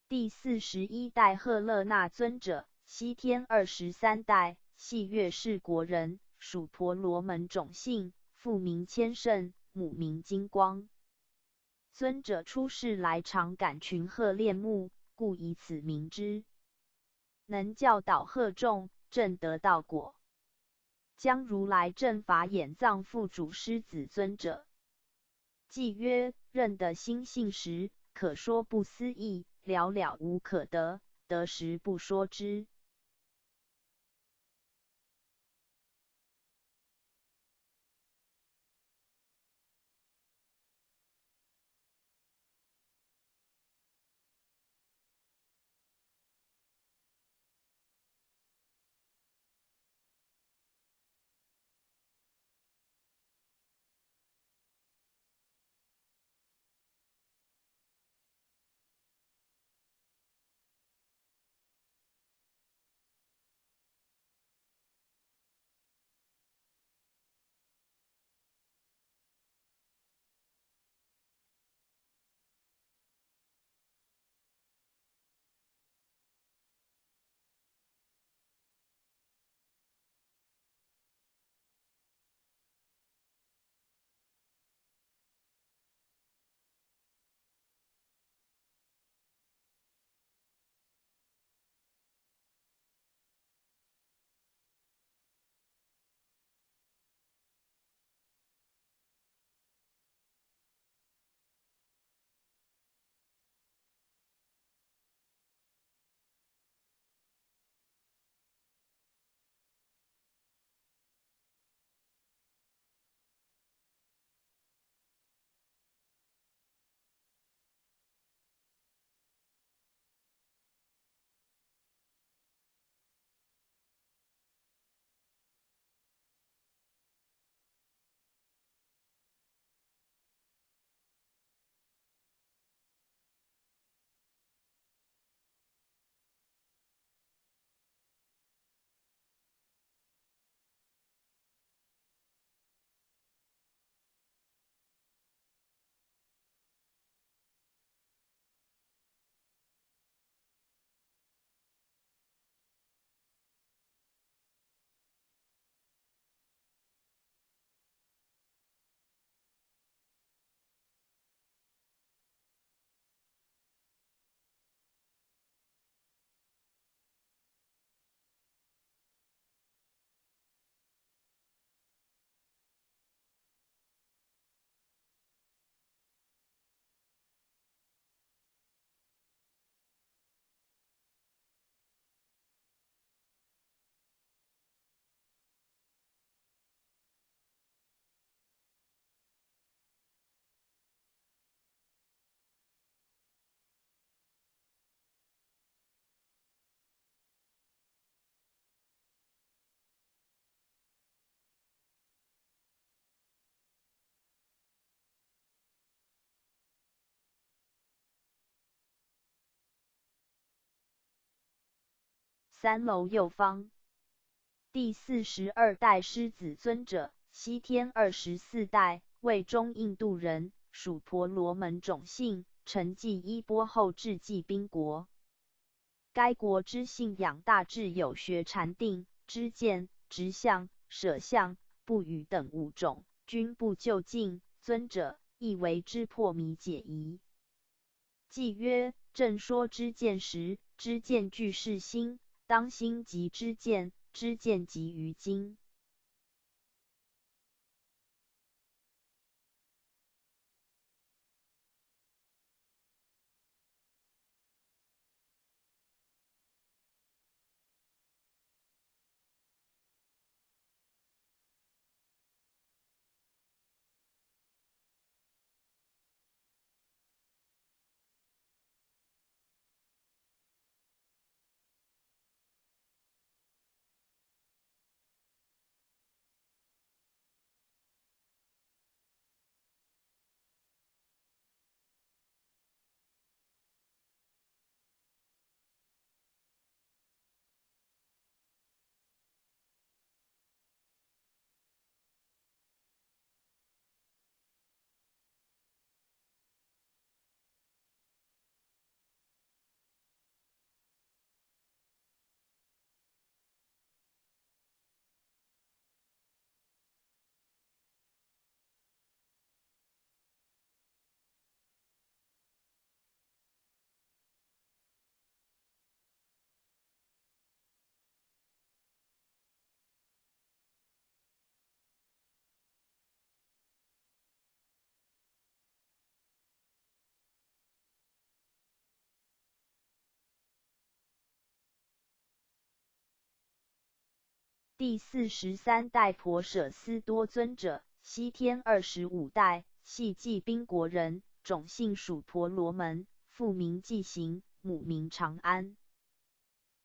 第41代赫勒那尊者，西天23代，系月氏国人，属婆罗门种姓，父名千胜，母名金光。尊者出世来常感群鹤恋慕，故以此名之。能教导鹤众，正得道果。将如来正法眼藏副主师子尊者。偈曰：认得心性时，可说不思议，了了无可得，得时不说之。3楼右方。第42代狮子尊者，西天24代，为中印度人，属婆罗门种姓，承继衣钵后至济宾国。该国之信仰大致有学禅定、知见、执相、舍相、不语等5种，均不究竟。尊者亦为之破迷解疑。记曰：正说知见时，知见具是心，当心即知见，知见即于经。第43代婆舍斯多尊者，西天25代，系济宾国人，种姓属婆罗门，父名济行，母名长安。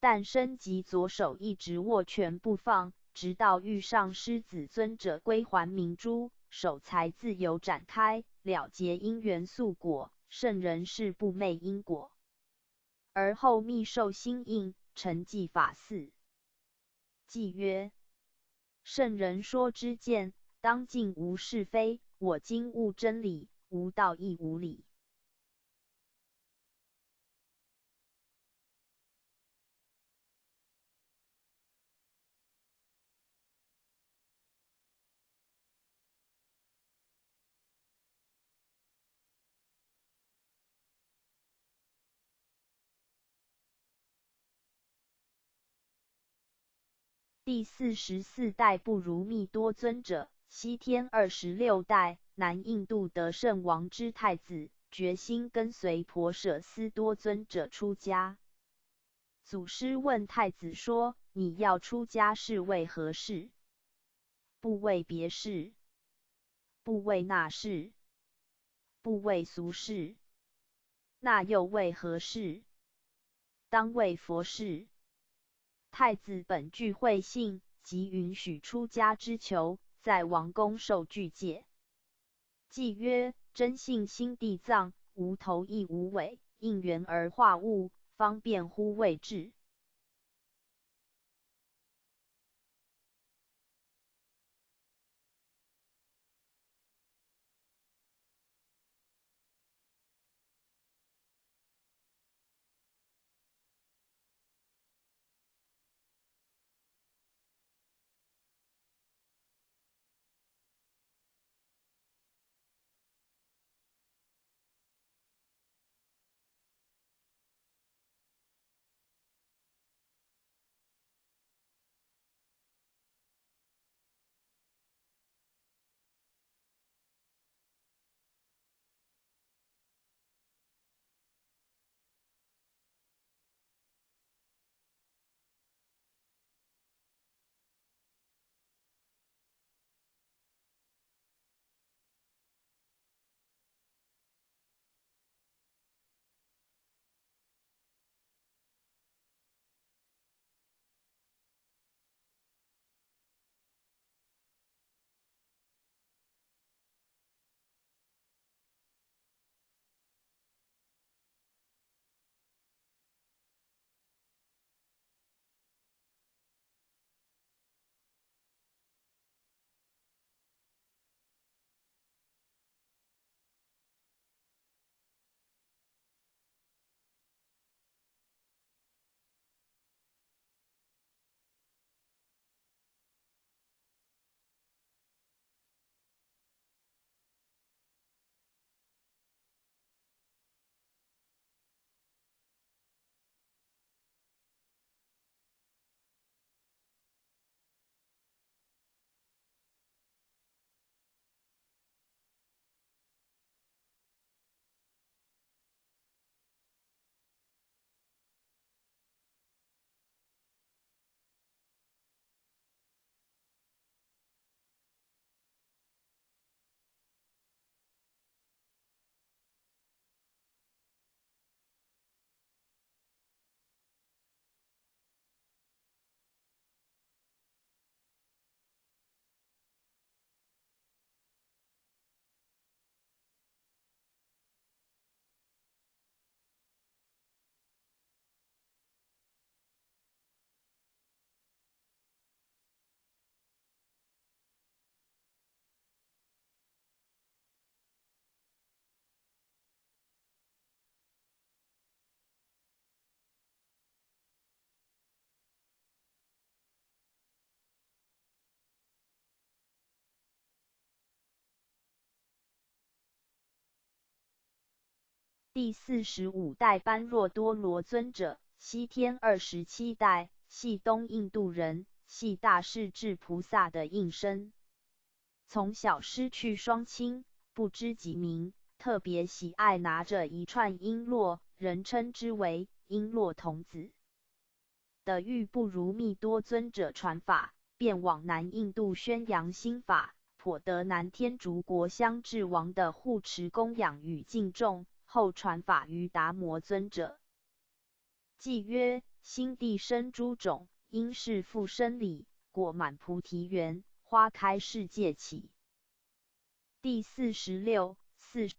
诞生即左手一直握拳不放，直到遇上狮子尊者归还明珠，手才自由展开，了结因缘宿果。圣人是不昧因果，而后密受心印，成继法寺。记曰：圣人说知见，当尽无是非。我今悟真理，无道亦无理。第44代不如密多尊者，西天26代，南印度得圣王之太子，决心跟随婆舍斯多尊者出家。祖师问太子说：你要出家是为何事？不为别事，不为那事，不为俗事，那又为何事？当为佛事。太子本具慧性，即允许出家之求，在王宫受具戒。记曰：真性心地藏，无头亦无尾，应缘而化物，方便乎谓智。第45代般若多罗尊者，西天27代，系东印度人，系大势至菩萨的应身。从小失去双亲，不知其名，特别喜爱拿着一串璎珞，人称之为璎珞童子。的欲不如密多尊者传法，便往南印度宣扬新法，颇得南天竺国香智王的护持供养与敬重，后传法于达摩尊者。偈曰：心地生诸种，因是复生理，果满菩提园，花开世界起。第46、40。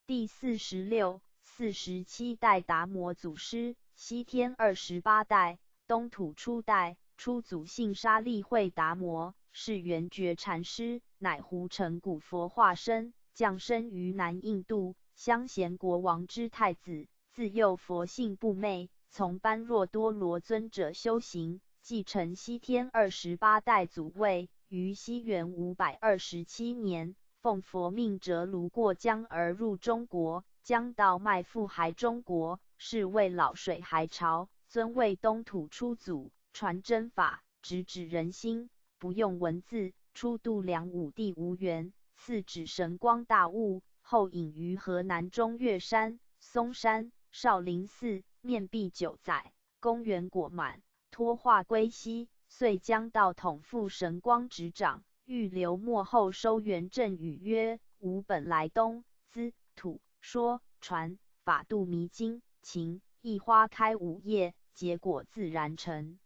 第46、47代达摩祖师，西天28代，东土初代，初祖姓沙利慧达摩，是圆觉禅师，乃胡城古佛化身，降生于南印度，襄贤国王之太子，自幼佛性不昧，从般若多罗尊者修行，继承西天28代祖位，于西元527年。奉佛命折卢过江而入中国，将到麦富海中国，是为老水海潮，尊为东土初祖，传真法，直指人心，不用文字，初度梁武帝无缘，赐指神光大悟，后隐于河南中岳山、嵩山、少林寺，面壁9载，公元果满，脱化归西，遂将道统复神光执掌。欲留末后收元正语曰：吾本来东资土说传法度迷津情，一花开5叶，结果自然成。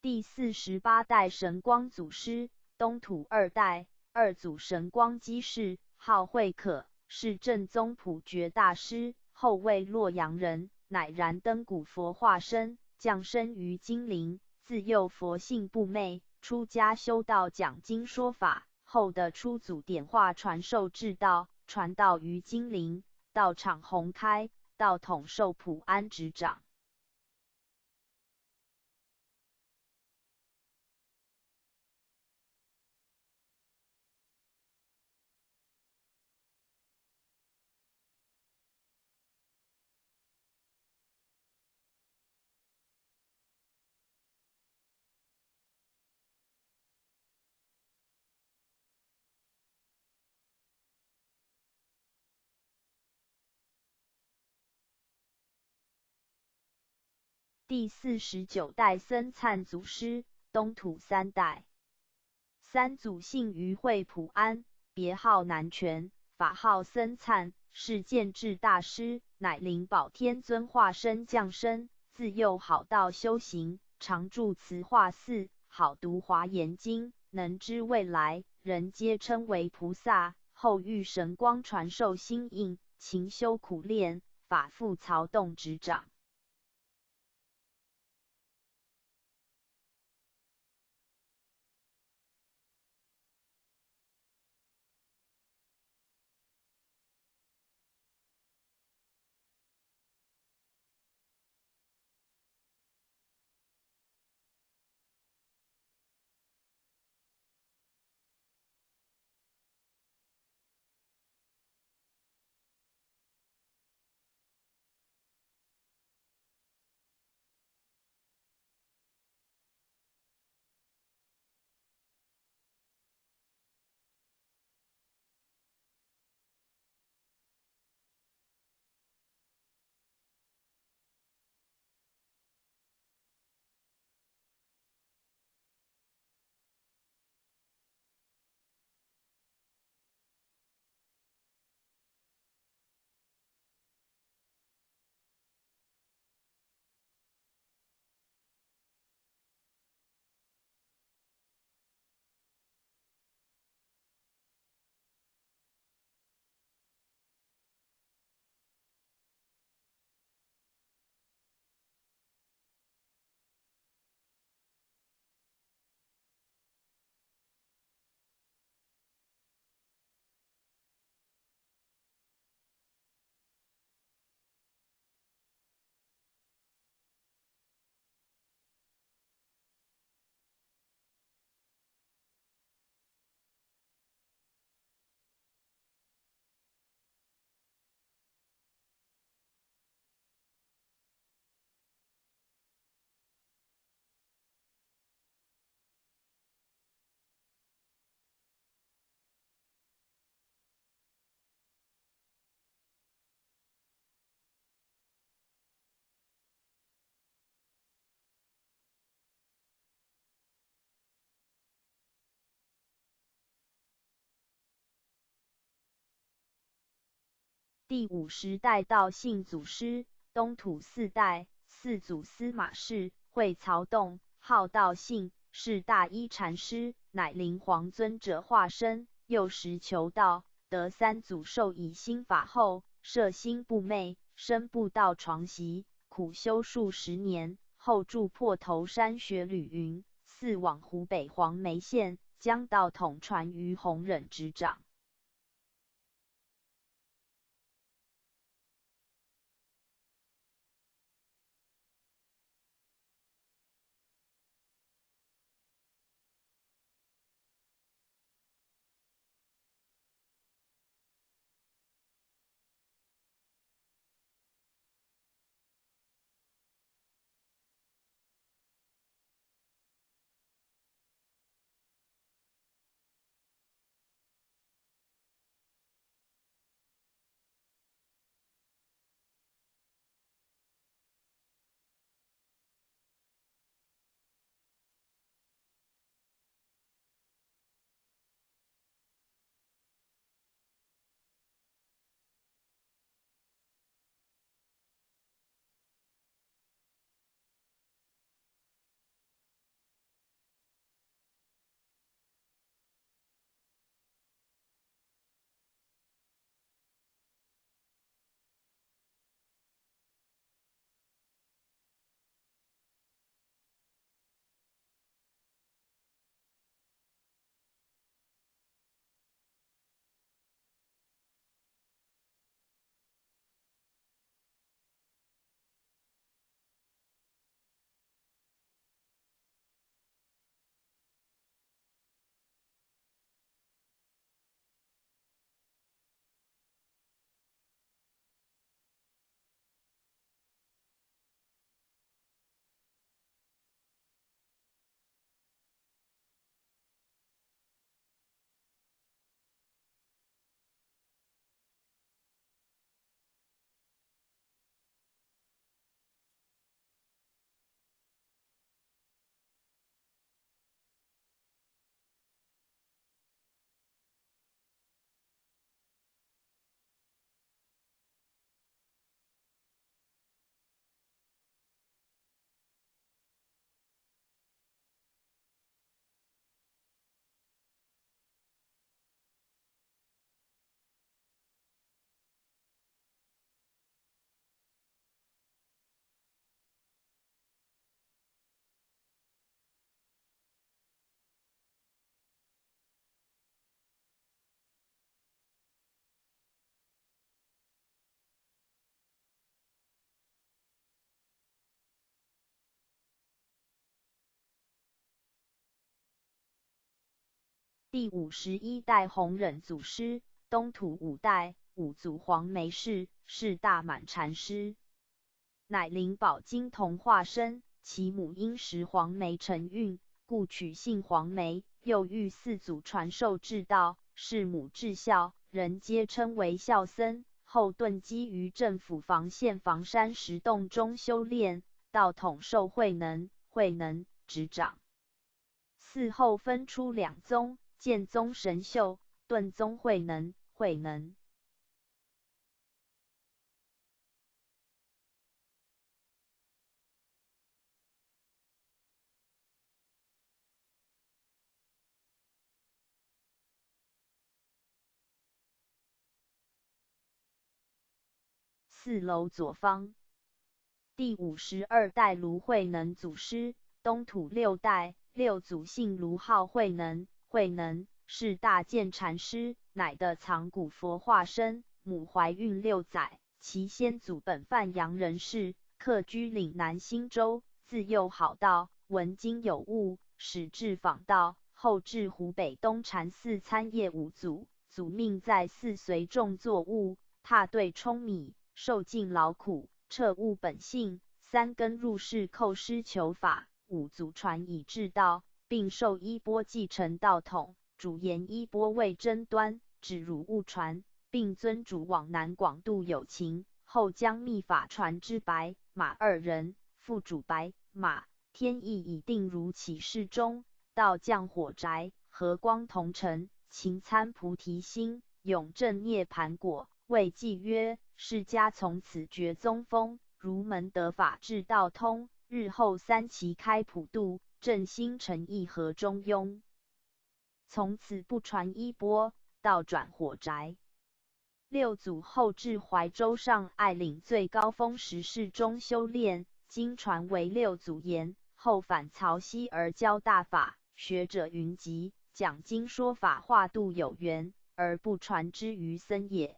第48代神光祖师，东土二代，二祖神光基士，号慧可，是正宗普觉大师，后为洛阳人，乃燃灯古佛化身，降生于金陵，自幼佛性不昧，出家修道讲经说法，后的出祖点化传授至道，传道于金陵，道场弘开，道统受普安执掌。第49代僧璨祖师，东土三代。三祖姓于慧普安，别号南泉，法号僧璨，是建智大师，乃灵宝天尊化身降生，自幼好道修行，常住慈化寺，好读华严经，能知未来，人皆称为菩萨。后遇神光传授心印，勤修苦练，法复曹洞执掌。第50代道信祖师，东土四代，四祖司马氏，会曹洞，号道信，是大一禅师，乃灵皇尊者化身。幼时求道，得三祖授以心法后，摄心不昧，生不到床席，苦修数十年，后住破头山学履云，嗣往湖北黄梅县，将道统传于弘忍执掌。第51代弘忍祖师，东土5代五祖黄梅氏，是大满禅师，乃灵宝金童化身，其母因食黄梅承运，故取姓黄梅，又遇四祖传授至道，是母至孝，人皆称为孝僧。后遁基于政府防县房山石洞中修炼，道统受慧能，慧能执掌。嗣后分出两宗，建宗神秀，顿宗慧能，慧能。4楼左方，第52代卢慧能祖师，东土6代六祖姓卢，号慧能，慧能是大建禅师，乃的藏古佛化身，母怀孕6载，其先祖本范阳人士，客居岭南新州，自幼好道，闻经有悟，始至访道，后至湖北东禅寺参谒五祖，祖命在寺随众作悟，踏对舂米，受尽劳苦，彻悟本性。3根入世叩师求法，五祖传以至道，并受衣钵继承道统。主言衣钵为真端，只汝勿传，并尊主往南广度有情。后将密法传之白马2人，副主白马，天意已定如启示中。道降火宅，和光同尘，勤参菩提心，永证涅盘果。谓记曰：释迦从此觉宗风，如门得法至道通。日后3期开普度，正心诚意合中庸。从此不传衣钵，道转火宅。六祖后至怀州上爱岭最高峰石室中修炼，经传为六祖言。后返曹溪而教大法，学者云集，讲经说法化度有缘，而不传之于僧也。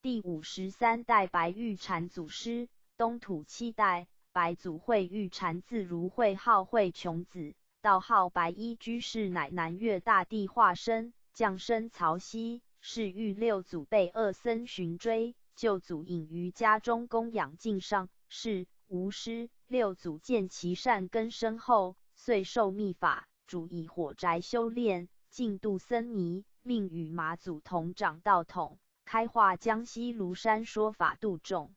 第53代白玉禅祖师，东土7代，白祖慧玉禅字如慧，号慧琼子，道号白衣居士，乃南岳大帝化身，降生曹溪，是欲六祖被恶僧寻追，救祖隐于家中供养敬上，是无师。六祖见其善根深厚，遂受密法，主以火宅修炼，净度僧尼，命与马祖同掌道统，开化江西庐山，说法度众。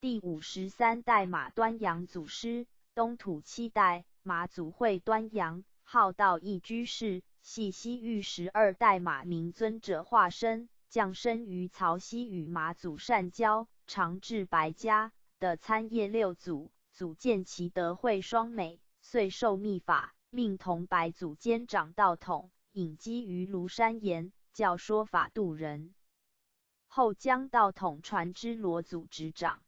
第53代马端阳祖师，东土7代，马祖慧端阳，号道义居士，系西域12代马明尊者化身，降生于曹溪，与马祖善交，常至白家的参谒六祖，祖见其德慧双美，遂受密法，命同白祖监掌道统，隐居于庐山岩，教说法度人。后将道统传之罗祖执掌。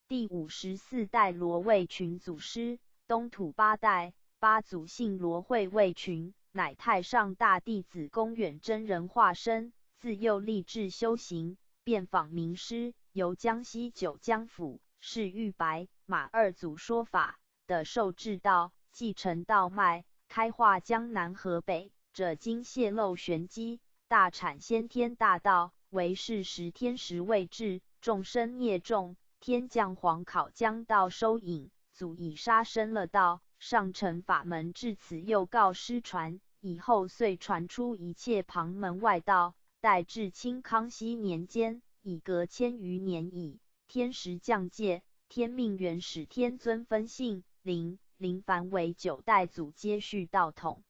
第54代罗卫群祖师，东土8代，八祖姓罗，慧卫群，乃太上大弟子公远真人化身，自幼立志修行，遍访名师，由江西九江府是玉白、马二祖说法的受制道，继承道脉，开化江南河北，者今泄露玄机，大产先天大道，为是时天时未至，众生孽重。天降黄考将道收引，祖以杀生了道，上承法门至此又告失传，以后遂传出一切旁门外道，待至清康熙年间，已隔千余年矣。天时降界，天命元始天尊分姓林凡为9代祖接续道统。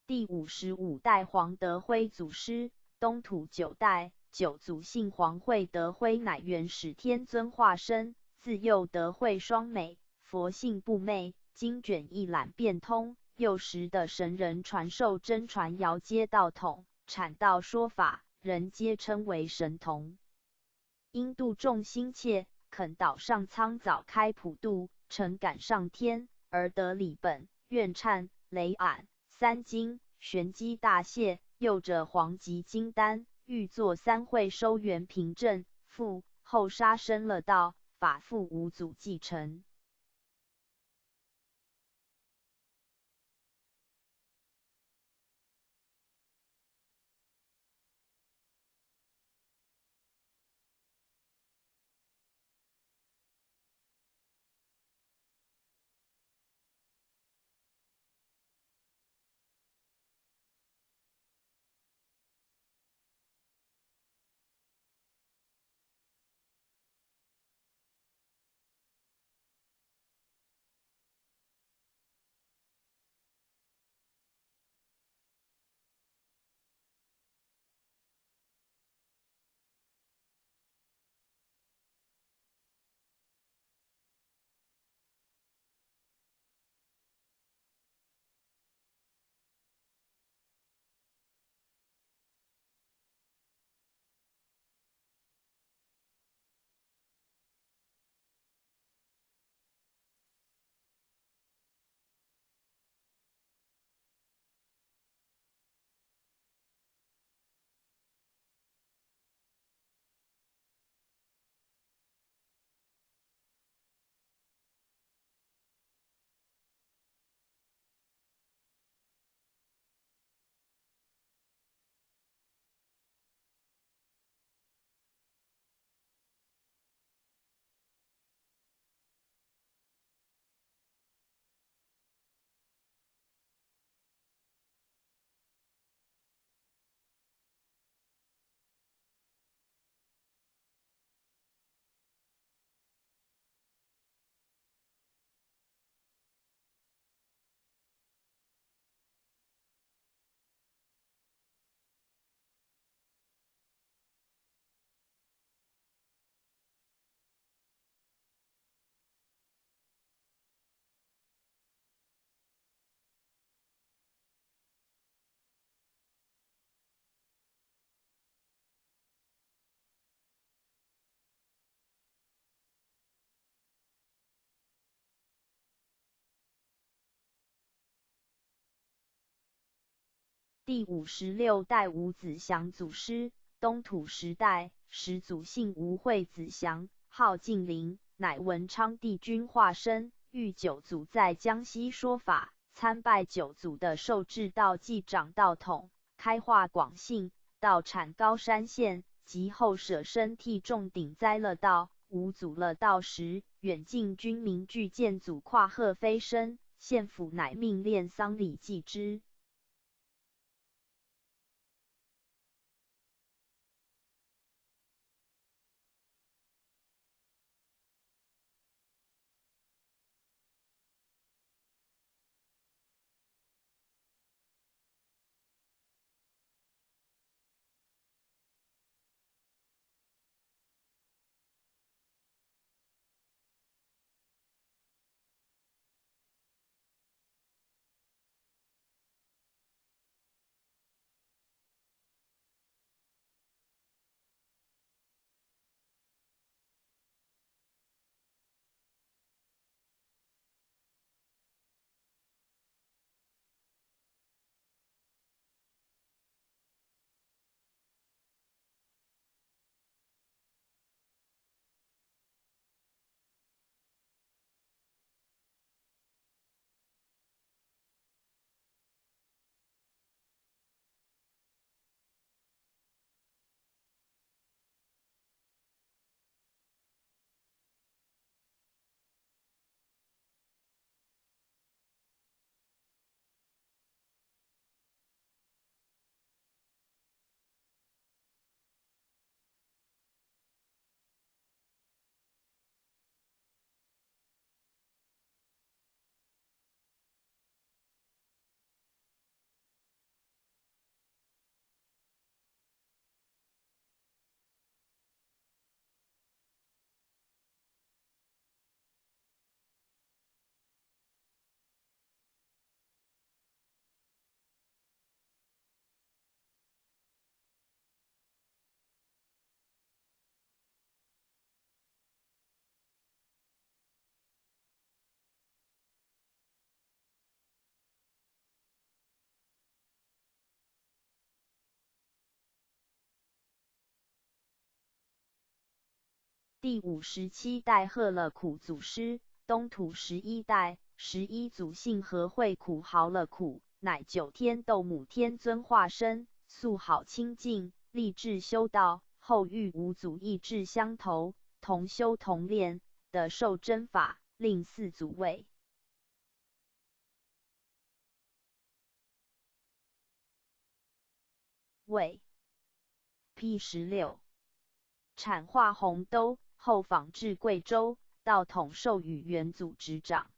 第55代黄德辉祖师，东土9代，九祖姓黄慧德辉乃元始天尊化身，自幼德慧双美，佛性不昧，经卷一览变通。幼时的神人传授真传遥接道统，阐道说法，人皆称为神童。因度众心切，肯岛上苍早开普渡，诚赶上天，而得礼本、愿忏、雷俺、三经、玄机大谢，又着黄极金丹，欲作三会收元凭证，复后杀生了道，法复五祖继承。第56代吴子祥祖师，东土10代，始祖姓吴惠子祥，号晋陵，乃文昌帝君化身，遇九祖在江西说法，参拜九祖的受制道济长道统，开化广信，到产高山县，及后舍身替众顶灾乐道。五祖乐道时，远近军民俱见祖跨鹤飞升，县府乃命殓丧礼祭之。第57代贺了苦祖师，东土11代11祖姓何会苦嚎了苦，乃九天斗母天尊化身，素好清净，立志修道，后遇五祖意志相投，同修同练，得受真法，令四祖位。位 P16， 产化洪都，后访至贵州，道统授予元祖执掌。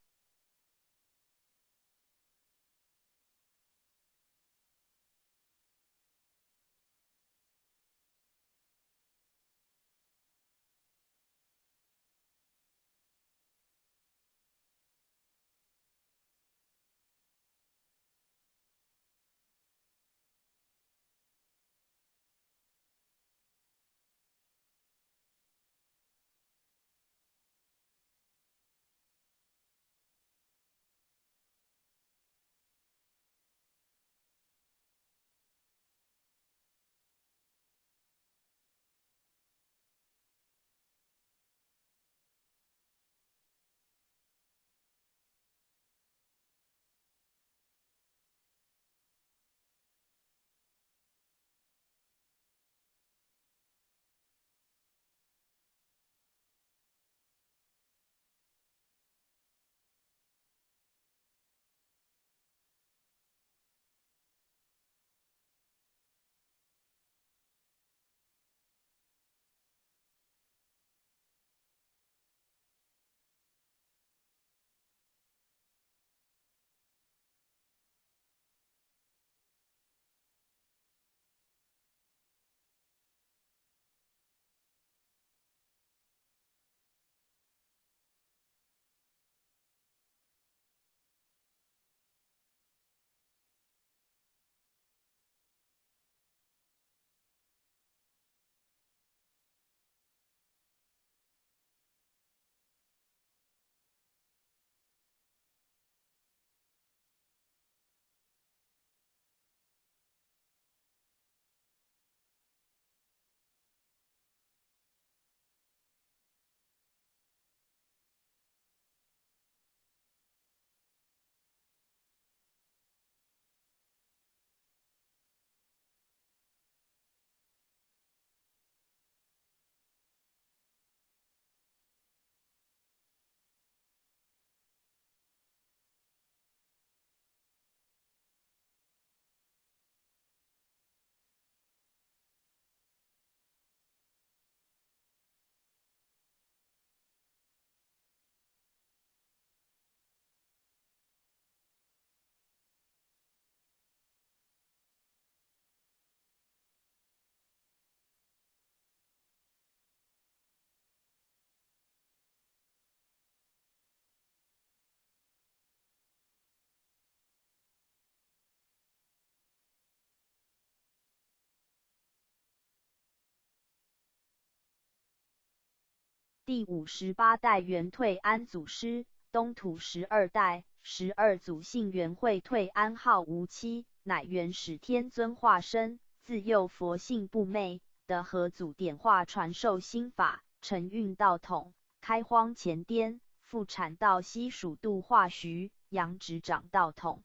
第58代元退安祖师，东土12代12祖姓元会退安号无期，乃元始天尊化身，自幼佛性不昧，得何祖点化传授心法，承运道统，开荒前颠，复产道西蜀度化徐，杨执掌道统。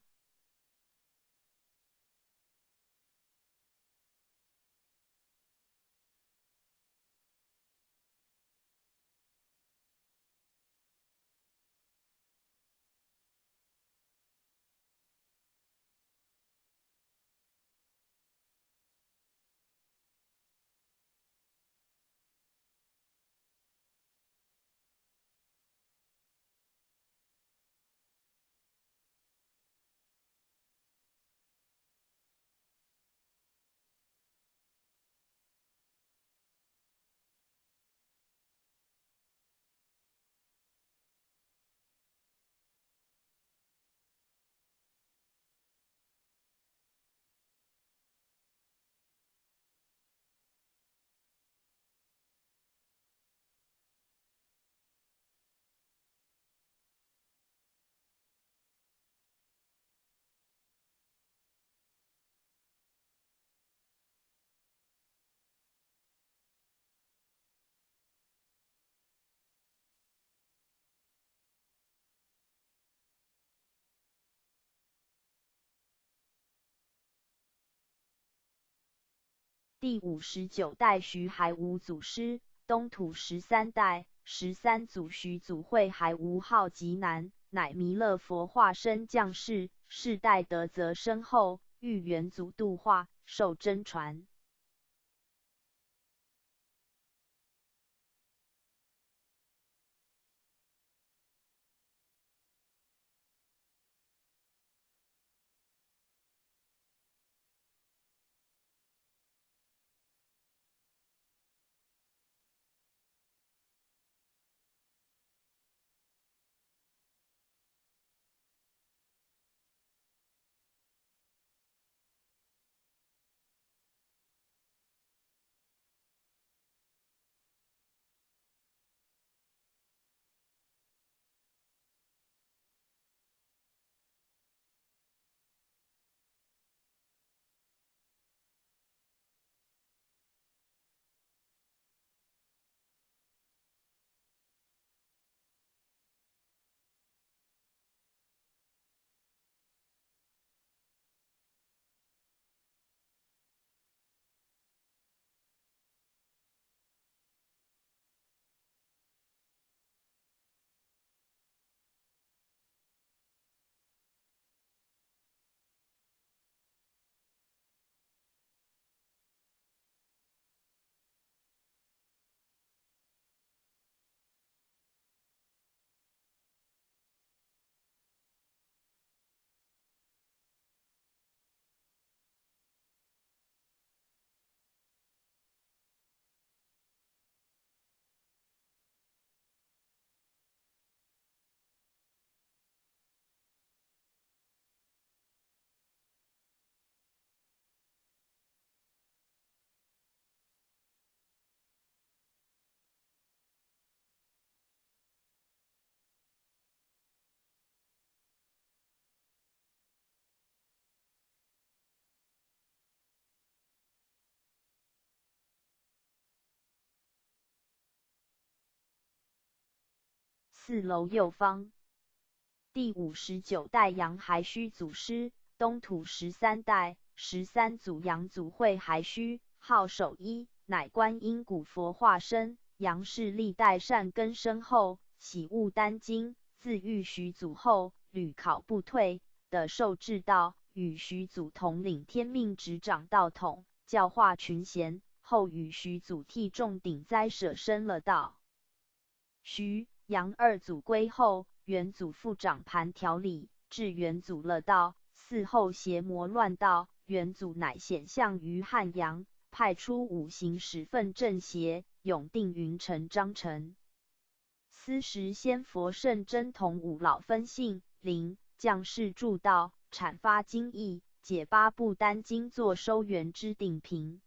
第59代徐海无祖师，东土13代13祖徐祖会海无号极南，乃弥勒佛化身降世，世代德泽深厚，欲元祖度化，受真传。4楼右方，第59代杨还虚祖师，东土13代13祖杨祖会还虚，号守一，乃观音古佛化身。杨氏历代善根深厚，喜悟丹经，自遇徐祖后，屡考不退，得受至道，与徐祖统领天命执掌道统，教化群贤。后与徐祖替众顶灾舍身了道。徐、杨二祖归后，元祖复掌盘调理，至元祖了道，嗣后邪魔乱道，元祖乃显相于汉阳，派出5行使奋正邪，永定云臣张成。斯时仙佛圣真同五老分性灵降世助道，阐发经义，解8部丹经作收元之顶瓶。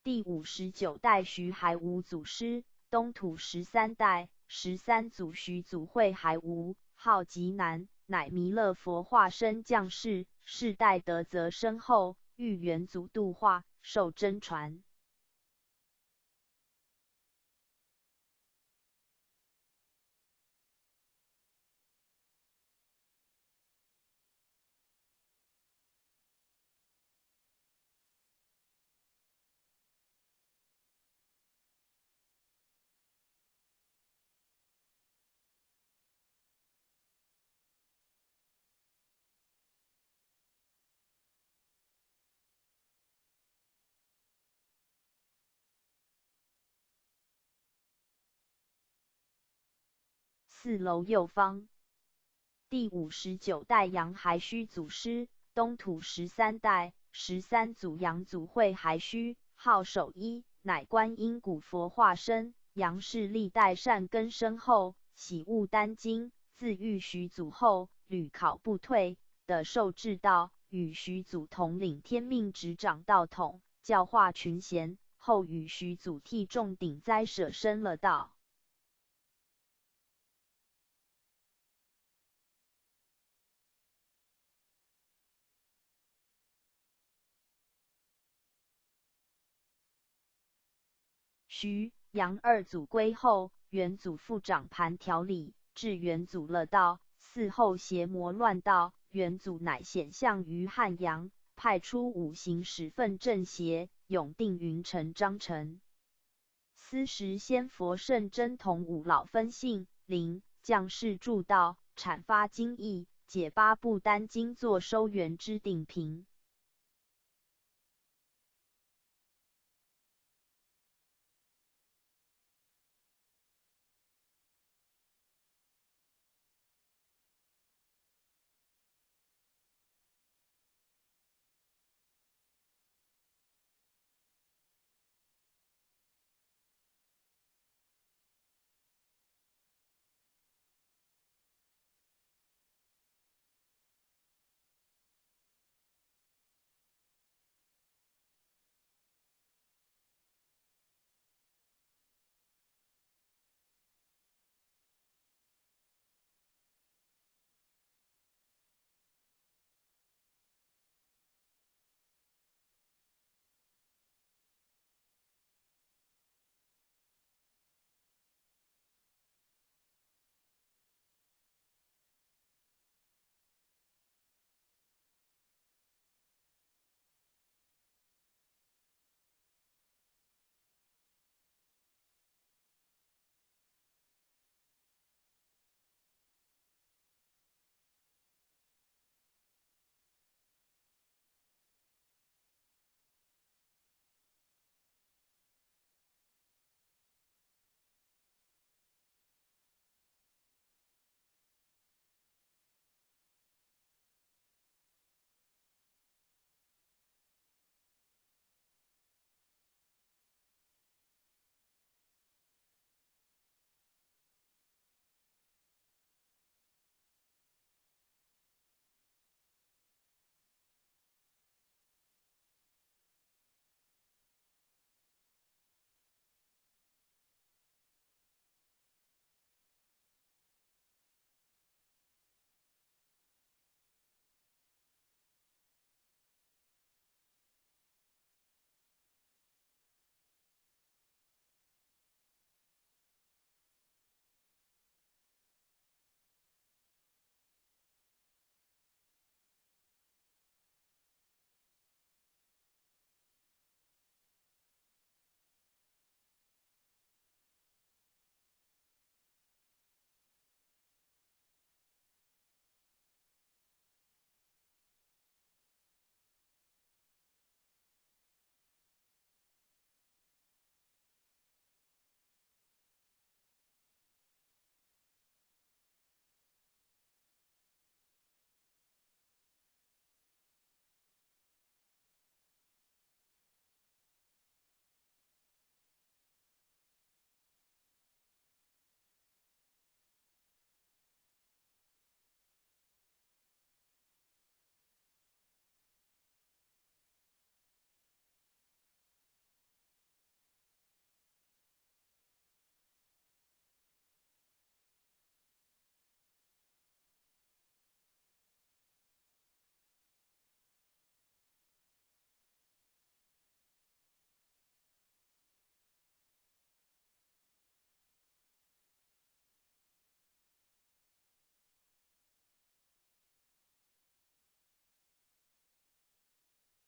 第59代徐海吴祖师，东土13代13祖徐祖会海吴，号极南，乃弥勒佛化身降世，世代德泽深厚，遇元祖度化，受真传。4楼右方，第59代杨海虚祖师，东土13代13祖杨祖会海虚，号守一，乃观音古佛化身。杨氏历代善根深厚，喜悟丹经，自遇徐祖后，屡考不退，得受至道，与徐祖统领天命执掌道统，教化群贤，后与徐祖替众顶灾舍身了道。徐、杨二祖归后，元祖复掌盘调理，至元祖乐道，嗣后邪魔乱道，元祖乃显相于汉阳，派出5行使奋镇邪，永定云城张成。斯时仙佛圣真同五老分性灵降世助道，阐发经义，解8部丹经作收元之顶瓶。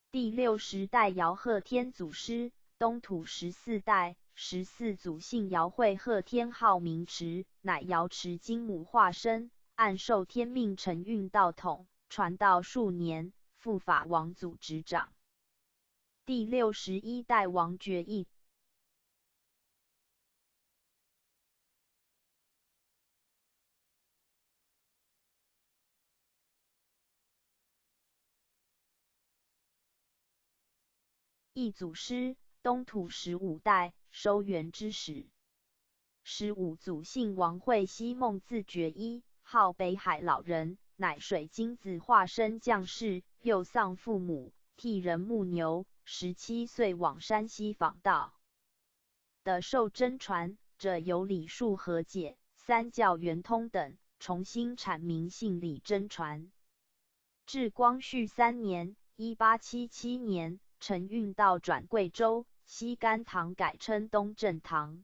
第60代姚贺天祖师，东土14代14祖姓姚会贺天号明池，乃瑶池金母化身，暗受天命承运道统，传道数年，复法王祖执掌。第61代王觉义，义祖师，东土15代收元之始。15祖姓王惠西梦字觉一，号北海老人，乃水金子化身将士，又丧父母，替人牧牛，17岁往山西访道。的受真传者有李树和解、三教圆通等，重新阐明信理真传。至光绪3年（1877年），承运道转贵州，西甘堂改称东正堂。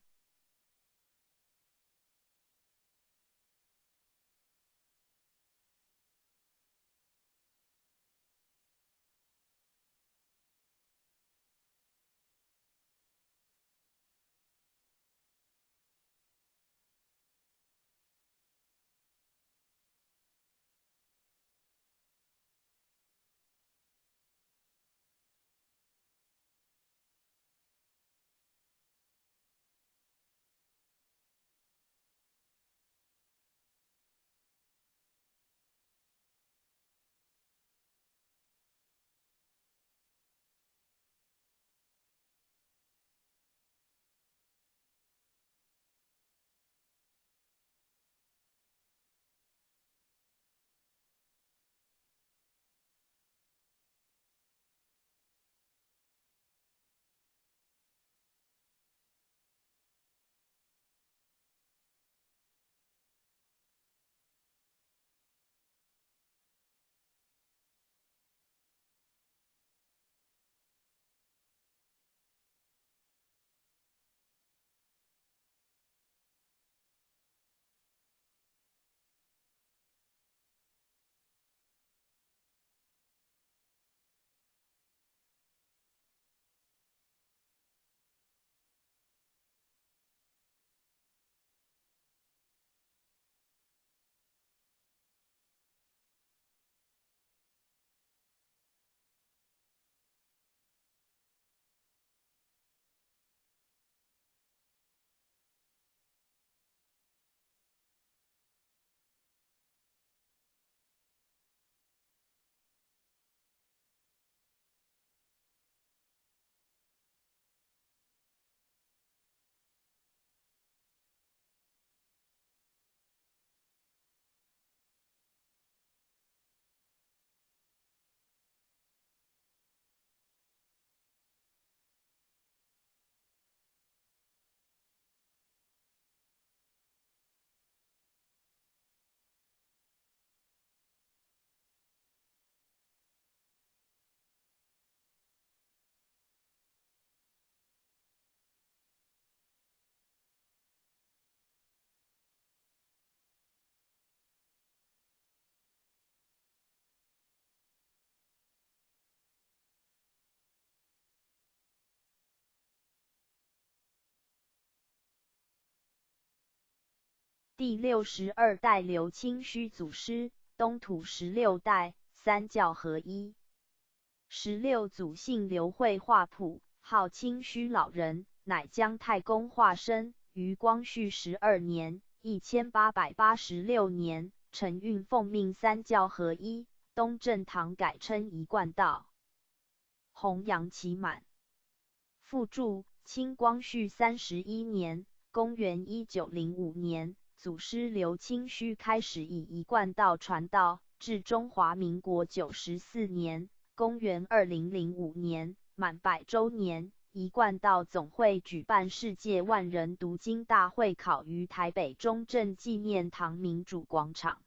第62代刘清虚祖师，东土16代三教合一。16祖姓刘慧化普，号清虚老人，乃姜太公化身，于光绪12年（1886年）承运奉命三教合一，东正堂改称一贯道，弘扬其满。附注：清光绪31年（公元1905年），祖师刘清虚开始以一贯道传道，至中华民国94年（公元2005年）满100周年，一贯道总会举办世界万人读经大会考于台北中正纪念堂民主广场。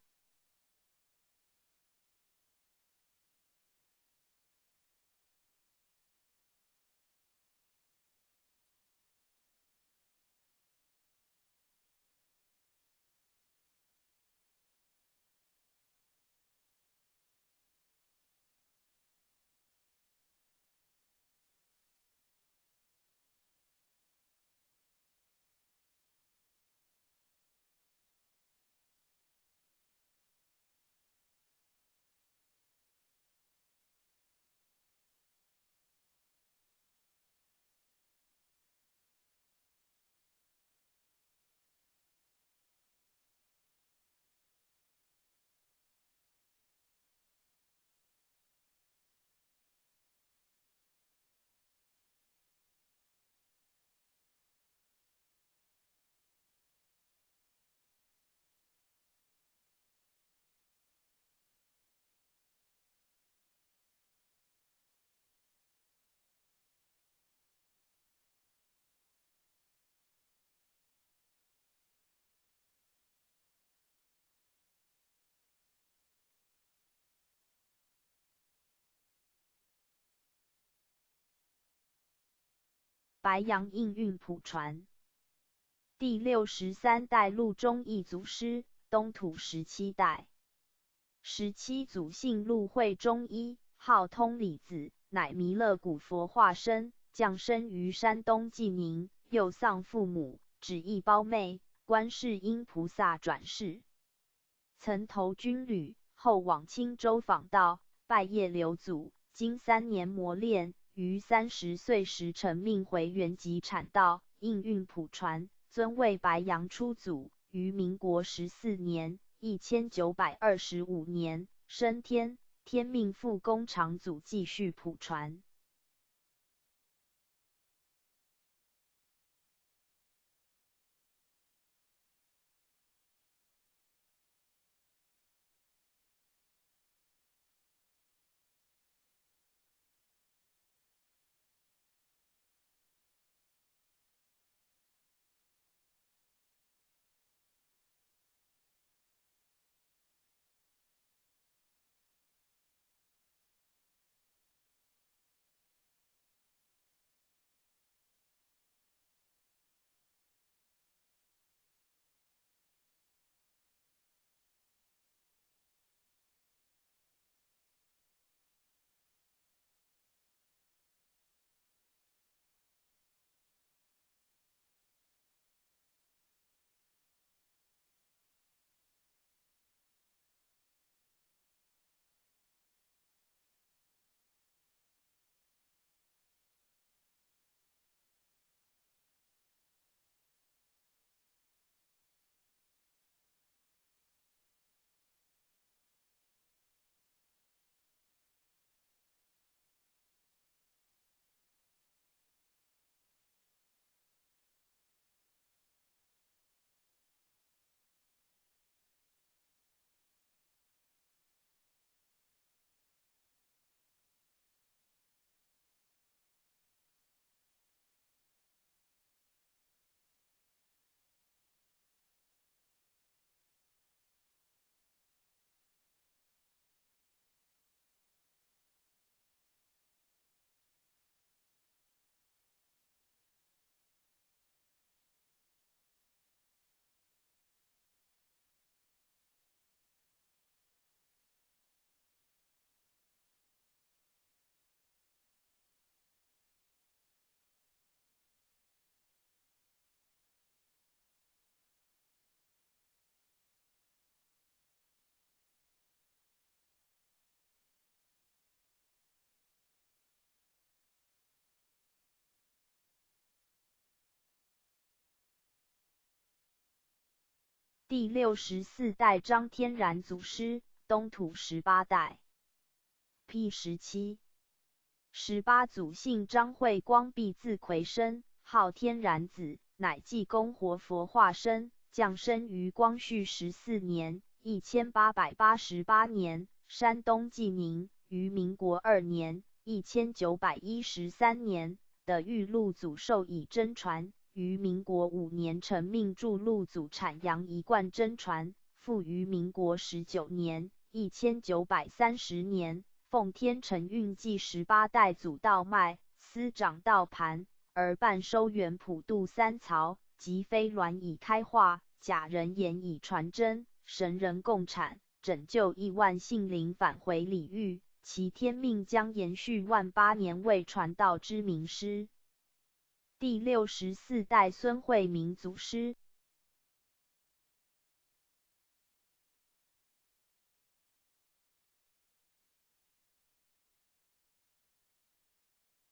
白杨应运浦传。第63代陆中义祖师，东土17代。17祖姓陆惠中医，号通理子，乃弥勒古佛化身，降生于山东济宁，幼丧父母，只忆胞妹，观世音菩萨转世。曾投军旅，后往青州访道，拜谒刘祖，经3年磨练，于30岁时成命回原籍阐道，应运普传，尊为白杨初祖，于民国14年1925年升天，天命复供长祖继续普传。第64代张天然祖师，东土18代。P17 18祖姓张惠光，毕字魁生，号天然子，乃济公活佛化身，降生于光绪14年1888年，山东济宁，于民国2年1913年的玉露祖授以真传。于民国5年承命著陆祖阐扬一贯真传，复于民国19年1930年奉天承运继18代祖道脉，司掌道盘，而办收元普渡3曹，即飞鸾以开化，假人言以传真，神人共产，拯救亿万性灵返回礼遇，其天命将延续万8年未传道之名师。第64代孙惠明祖师。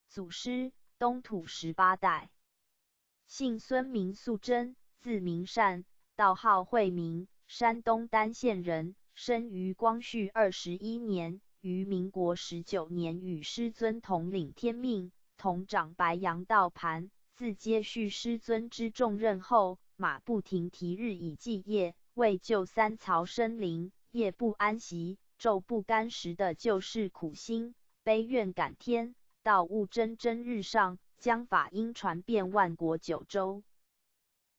祖师，东土18代。姓孙名素贞，字明善，道号惠明，山东丹县人，生于光绪21年，于民国19年与师尊统领天命，同掌白杨道盘。自接续师尊之重任后，马不停蹄日以继夜，为救3曹生灵，夜不安息，昼不甘食的救世苦心，悲愿感天，道悟真日上，将法音传遍万国9州。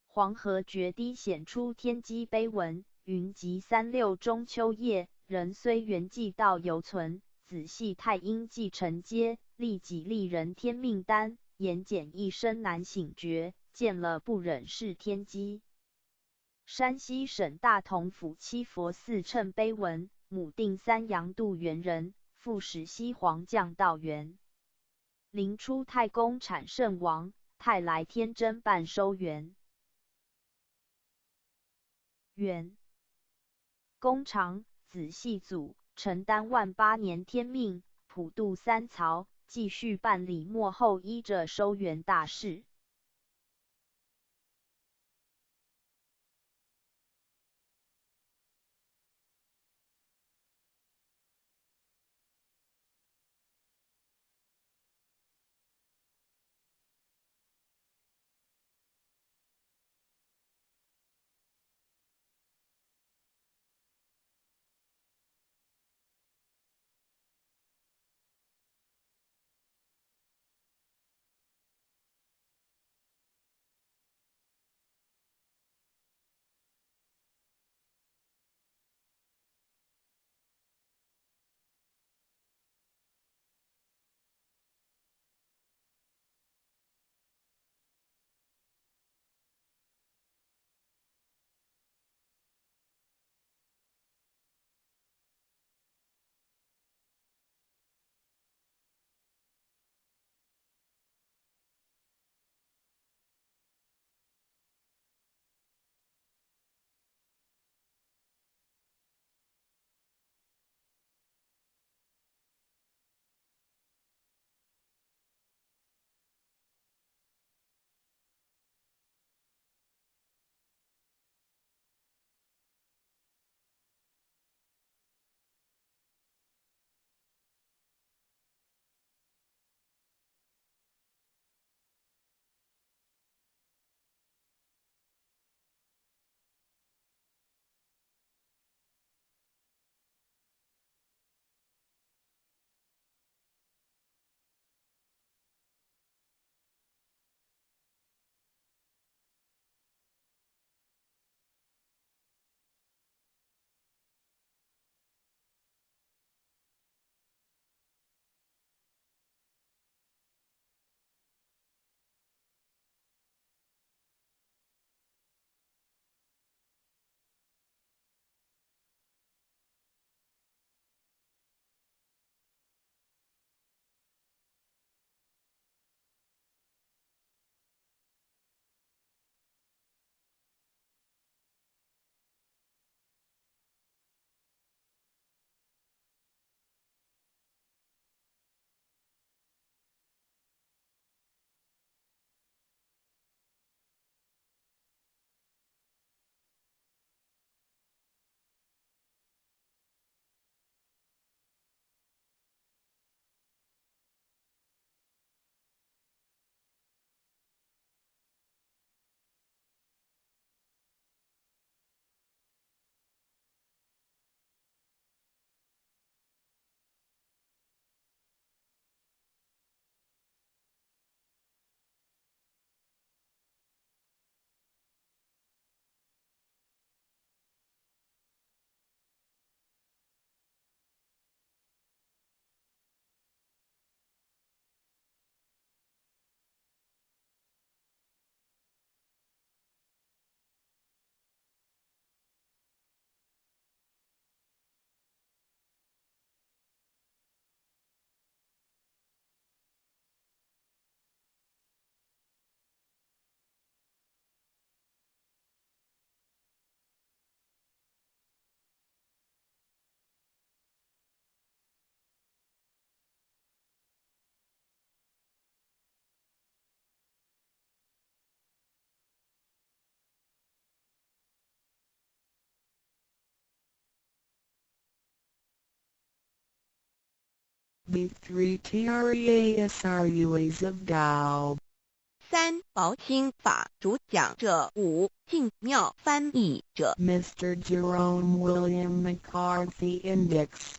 黄河决堤显出天机碑文，云集36中秋夜，人虽圆寂道犹存，仔细太阴继承接，利己利人天命丹。言简一生难醒觉，见了不忍是天机。山西省大同府七佛寺称碑文：母定三阳度元人，父始西黄将道元。灵出太公产圣王，太来天真办收元。元，公长，子系祖，承担万8年天命，普渡三曹，继续办理末后依着收元大事。The 3 TREASRUAs of Tao. 3. 薄清法主讲者5. 净妙翻译者 Mr. Jerome William McCarthy Index.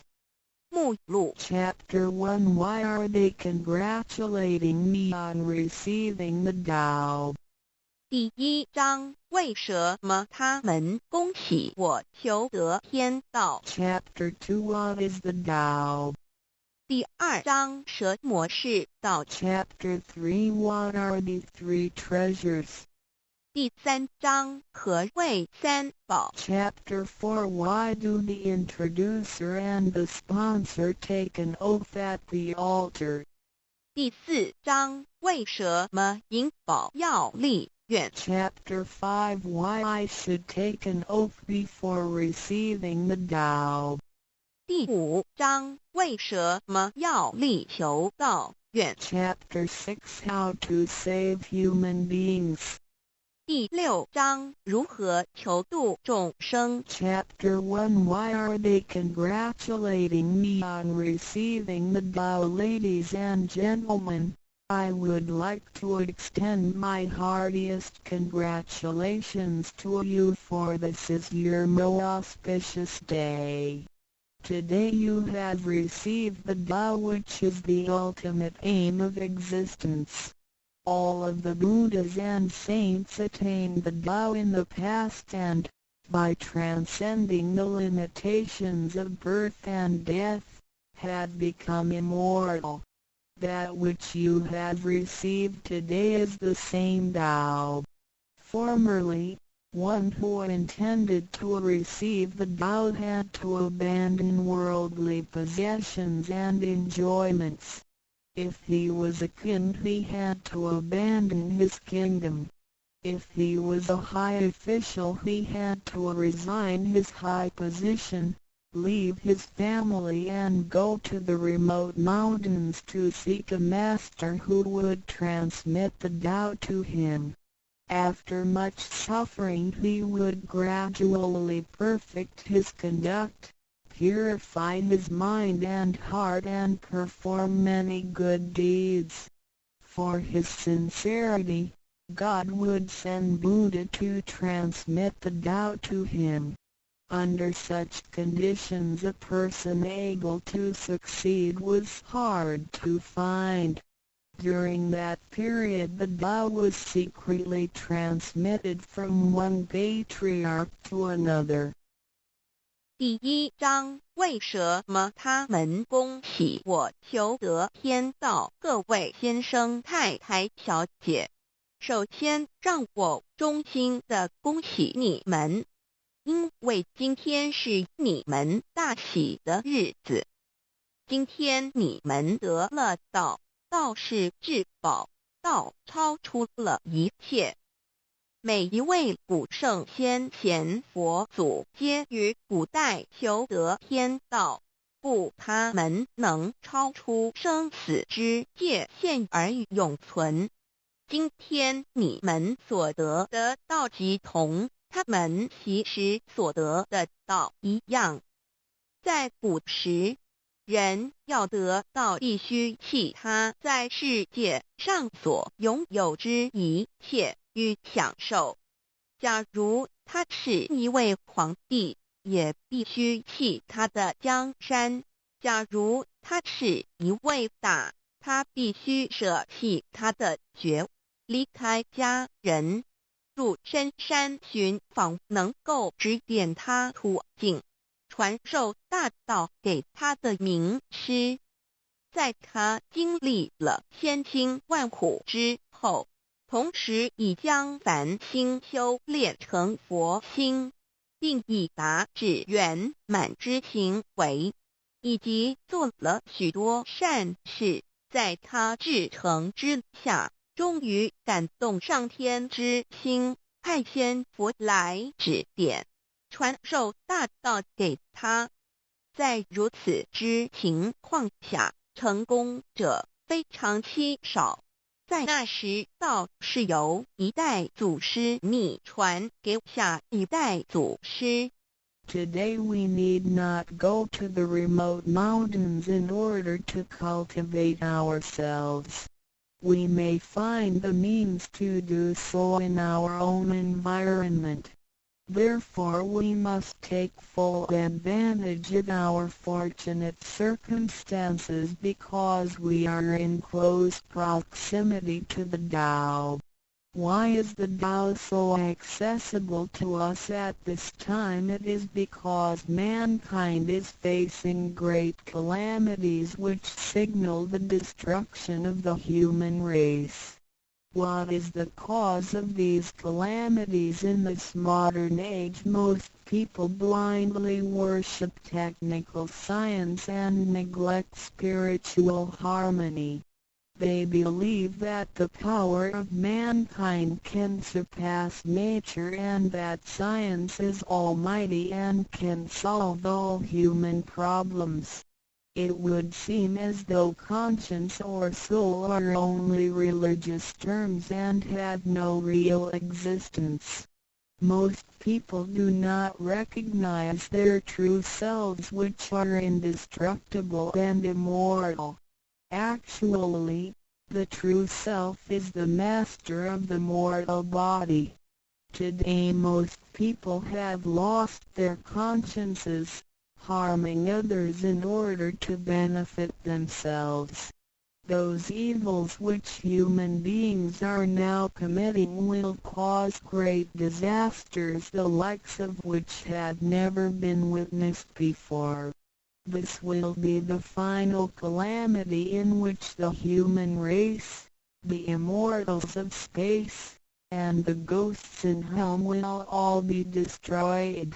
目录 Chapter 1 Why are they congratulating me on receiving the Tao? 第1章为什么他们恭喜我求得天道 Chapter 2 What is the Tao? 第2章蛇魔是道。 Chapter 3 What are the three treasures? 第3章何谓三宝？ Chapter 4 Why do the introducer and the sponsor take an oath at the altar? 第4章为什么引宝要立愿？ Chapter 5 Why I should take an oath before receiving the Tao? 第5章为什么要立求道愿？ Chapter 6 How to save human beings? 第6章如何求度众生？ Chapter 1 Why are they congratulating me on receiving the Tao? Ladies and gentlemen, I would like to extend my heartiest congratulations to you, for this is your most auspicious day. Today you have received the Tao, which is the ultimate aim of existence. All of the Buddhas and saints attained the Tao in the past, and, by transcending the limitations of birth and death, have become immortal. That which you have received today is the same Tao. Formerly, one who intended to receive the Tao had to abandon worldly possessions and enjoyments. If he was a king, he had to abandon his kingdom. If he was a high official, he had to resign his high position, leave his family and go to the remote mountains to seek a master who would transmit the Tao to him. After much suffering, he would gradually perfect his conduct, purify his mind and heart, and perform many good deeds. For his sincerity, God would send Buddha to transmit the Tao to him. Under such conditions, a person able to succeed was hard to find. During that period, the Tao was secretly transmitted from one patriarch to another. 第1章为什么他们恭喜我求得天道？各位先生太太小姐，首先让我衷心的恭喜你们，因为今天是你们大喜的日子。今天你们得了道，道是至宝，道超出了一切。每一位古圣先贤佛祖皆于古代求得天道，故他们能超出生死之界限而永存。今天你们所得的道即同他们其实所得的道一样。在古时，人要得道，必须弃他在世界上所拥有之一切与享受。假如他是一位皇帝，也必须弃他的江山；假如他是一位大，他必须舍弃他的爵，离开家人，入深山寻访能够指点他途径、传授大道给他的名师。在他经历了千辛万苦之后，同时已将凡心修炼成佛心，并已达至圆满之行为，以及做了许多善事，在他至诚之下，终于感动上天之心，派仙佛来指点，传授大道给他。在如此之情况下，成功者非常稀少。在那时，道是由一代祖师秘传给下一代祖师。Today we need not go to the remote mountains in order to cultivate ourselves. We may find the means to do so in our own environment. Therefore we must take full advantage of our fortunate circumstances because we are in close proximity to the Tao. Why is the Tao so accessible to us at this time? It is because mankind is facing great calamities which signal the destruction of the human race. What is the cause of these calamities in this modern age? Most people blindly worship technical science and neglect spiritual harmony. They believe that the power of mankind can surpass nature and that science is almighty and can solve all human problems. It would seem as though conscience or soul are only religious terms and have no real existence. Most people do not recognize their true selves, which are indestructible and immortal. Actually, the true self is the master of the mortal body. Today most people have lost their consciences, harming others in order to benefit themselves. Those evils which human beings are now committing will cause great disasters, the likes of which had never been witnessed before. This will be the final calamity in which the human race, the immortals of space, and the ghosts in hell will all be destroyed.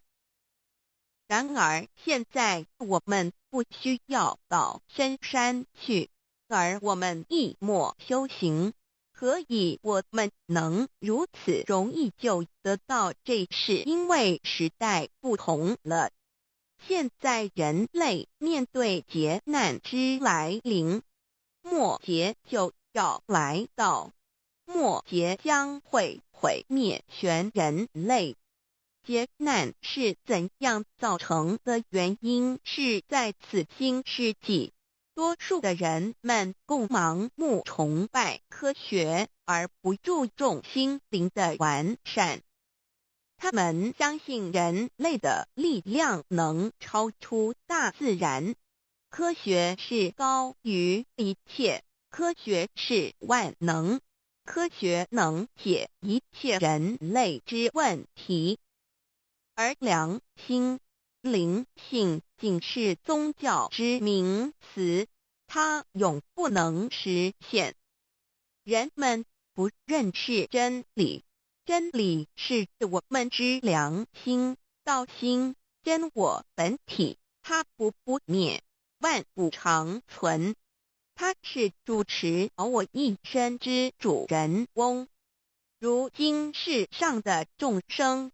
然而现在我们不需要到深山去，而我们一默修行。何以我们能如此容易就得到这？是因为时代不同了。现在人类面对劫难之来临，末劫就要来到，末劫将会毁灭全人类。劫难是怎样造成的？原因是在此新世纪，多数的人们共盲目崇拜科学，而不注重心灵的完善。他们相信人类的力量能超出大自然，科学是高于一切，科学是万能，科学能解一切人类之问题。而良心、灵性仅是宗教之名词，它永不能实现。人们不认识真理。真理是我们之良心、道心、真我本体，它不灭，万物长存。它是主持我一生之主人翁。如今世上的众生，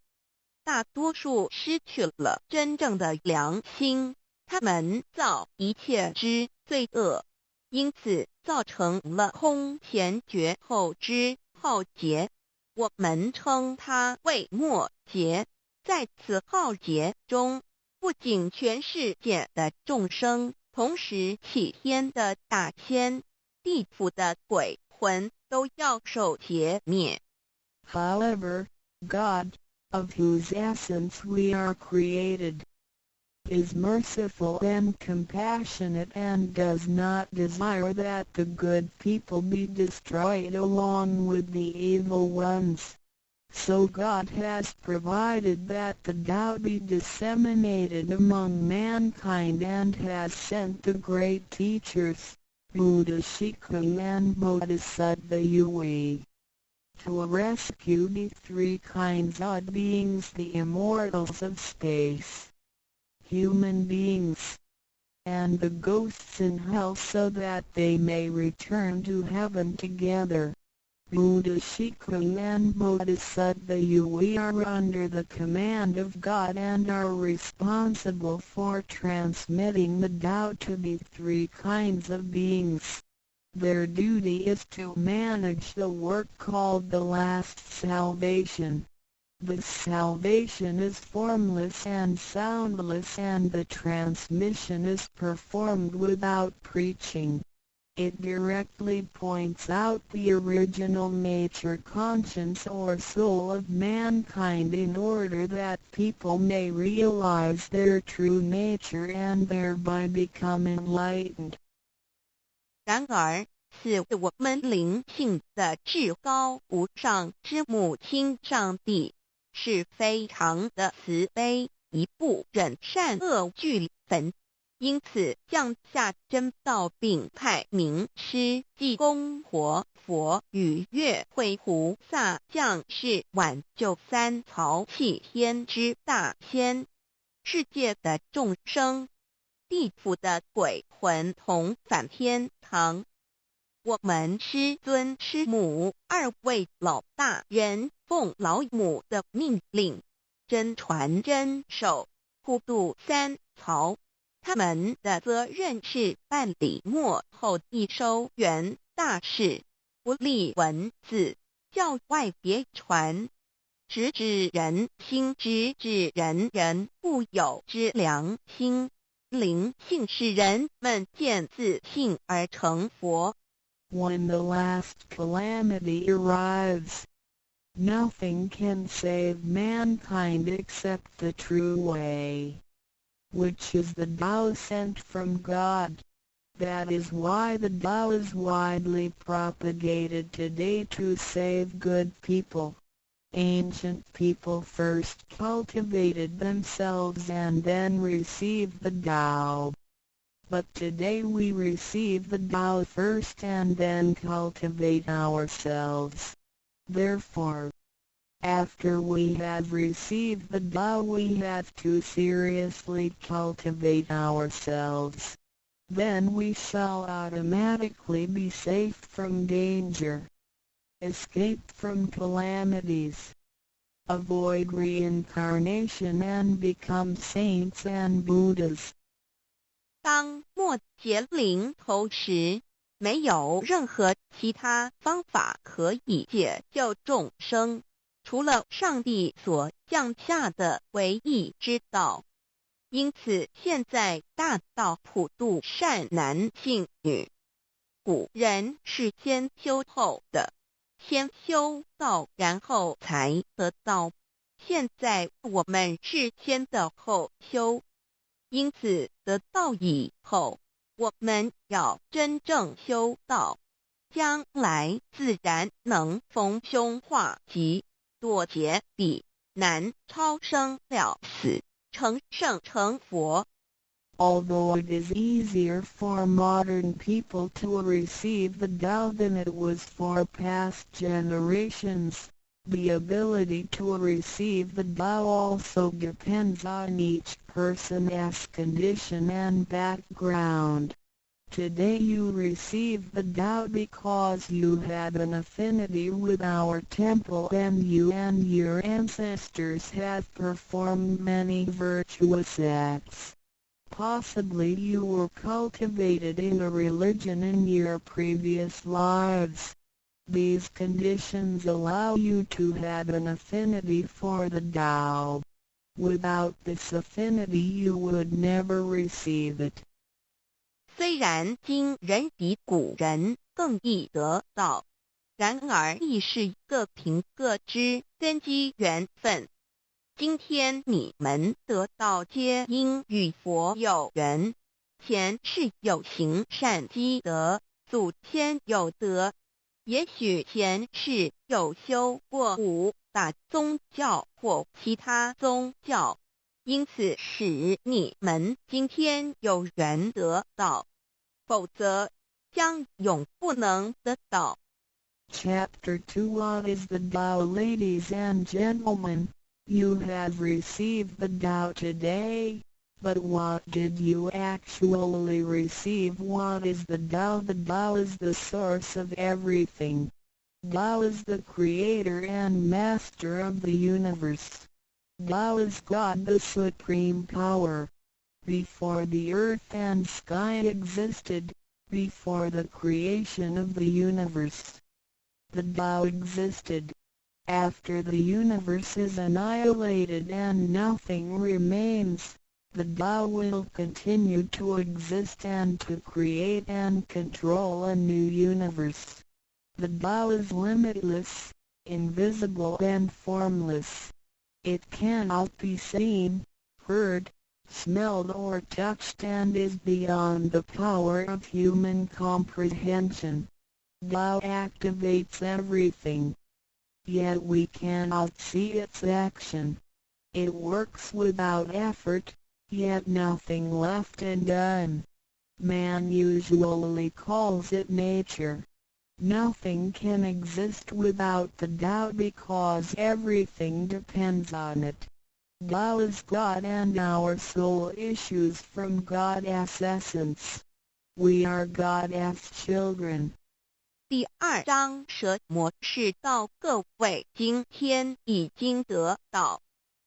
大多数失去了真正的良心，他们造一切之罪恶，因此造成了空前绝后之浩劫。我们称它为末劫。在此浩劫中，不仅全世界的众生，同时起天的大仙、地府的鬼魂都要受劫灭。However, God, of whose essence we are created, is merciful and compassionate and does not desire that the good people be destroyed along with the evil ones. So God has provided that the Tao be disseminated among mankind and has sent the great teachers, Buddha Shikung and Bodhisattva Yui, to rescue the three kinds of beings, the immortals of space, human beings, and the ghosts in hell, so that they may return to heaven together. Buddha Shikung and Bodhisattva Yui are under the command of God and are responsible for transmitting the Tao to the three kinds of beings. Their duty is to manage the work called the last salvation. This salvation is formless and soundless, and the transmission is performed without preaching. It directly points out the original nature, conscience or soul of mankind in order that people may realize their true nature and thereby become enlightened. 然而，是我们灵性的至高无上之母亲上帝，是非常的慈悲，一不忍善恶俱焚，因此降下真道，并派名师济公活佛与月慧菩萨降世，挽救三曹弃天之大仙。世界的众生，地府的鬼魂同返天堂。我们师尊师母二位老大人奉老母的命令，真传真守，普渡三曹。他们的责任是办理末后一收圆大事，不立文字，教外别传，直指人心，直指人人固有之良心。灵性使人们见自性而成佛。When the last calamity arrives, nothing can save mankind except the true way, which is the Tao sent from God. That is why the Tao is widely propagated today to save good people. Ancient people first cultivated themselves and then received the Tao. But today we receive the Tao first and then cultivate ourselves. Therefore, after we have received the Tao, we have to seriously cultivate ourselves. Then we shall automatically be safe from danger, escape from calamities, avoid reincarnation and become saints and Buddhas. 当末劫临头时，没有任何其他方法可以解救众生，除了上帝所降下的唯一之道。因此现在大道普渡善男信女。古人是先修后的，先修道然后才得道，现在我们是先的后修。因此得道以后，我们要真正修道，将来自然能逢凶化吉，躲劫彼难，超生了死，成圣成佛。Although it is easier for modern people to receive the Tao than it was for past generations, the ability to receive the Tao also depends on each person's condition and background. Today you receive the Tao because you had an affinity with our temple and you and your ancestors have performed many virtuous acts. Possibly you were cultivated in a religion in your previous lives. These conditions allow you to have an affinity for the Tao. Without this affinity you would never receive it. 虽然今人比古人更易得道，然而亦是各凭各之，根基缘分。今天你们得道皆因与佛有缘，前世有行善积德，祖先有德，也许前世有修过五大宗教或其他宗教，因此使你们今天有缘得道，否则将永不能得到。Chapter 2 What is the Tao? Ladies and gentlemen, you have received the Tao today, but what did you actually receive? What is the Tao? The Tao is the source of everything. Tao is the creator and master of the universe. Tao is God, the supreme power. Before the earth and sky existed, before the creation of the universe, the Tao existed. After the universe is annihilated and nothing remains, the Tao will continue to exist and to create and control a new universe. The Tao is limitless, invisible and formless. It cannot be seen, heard, smelled or touched and is beyond the power of human comprehension. Tao activates everything. Yet we cannot see its action. It works without effort, yet nothing left undone. Man usually calls it nature. Nothing can exist without the Tao because everything depends on it. Tao is God and our soul issues from God's essence. We are God's children. 第2章蛇魔是道，各位今天已经得到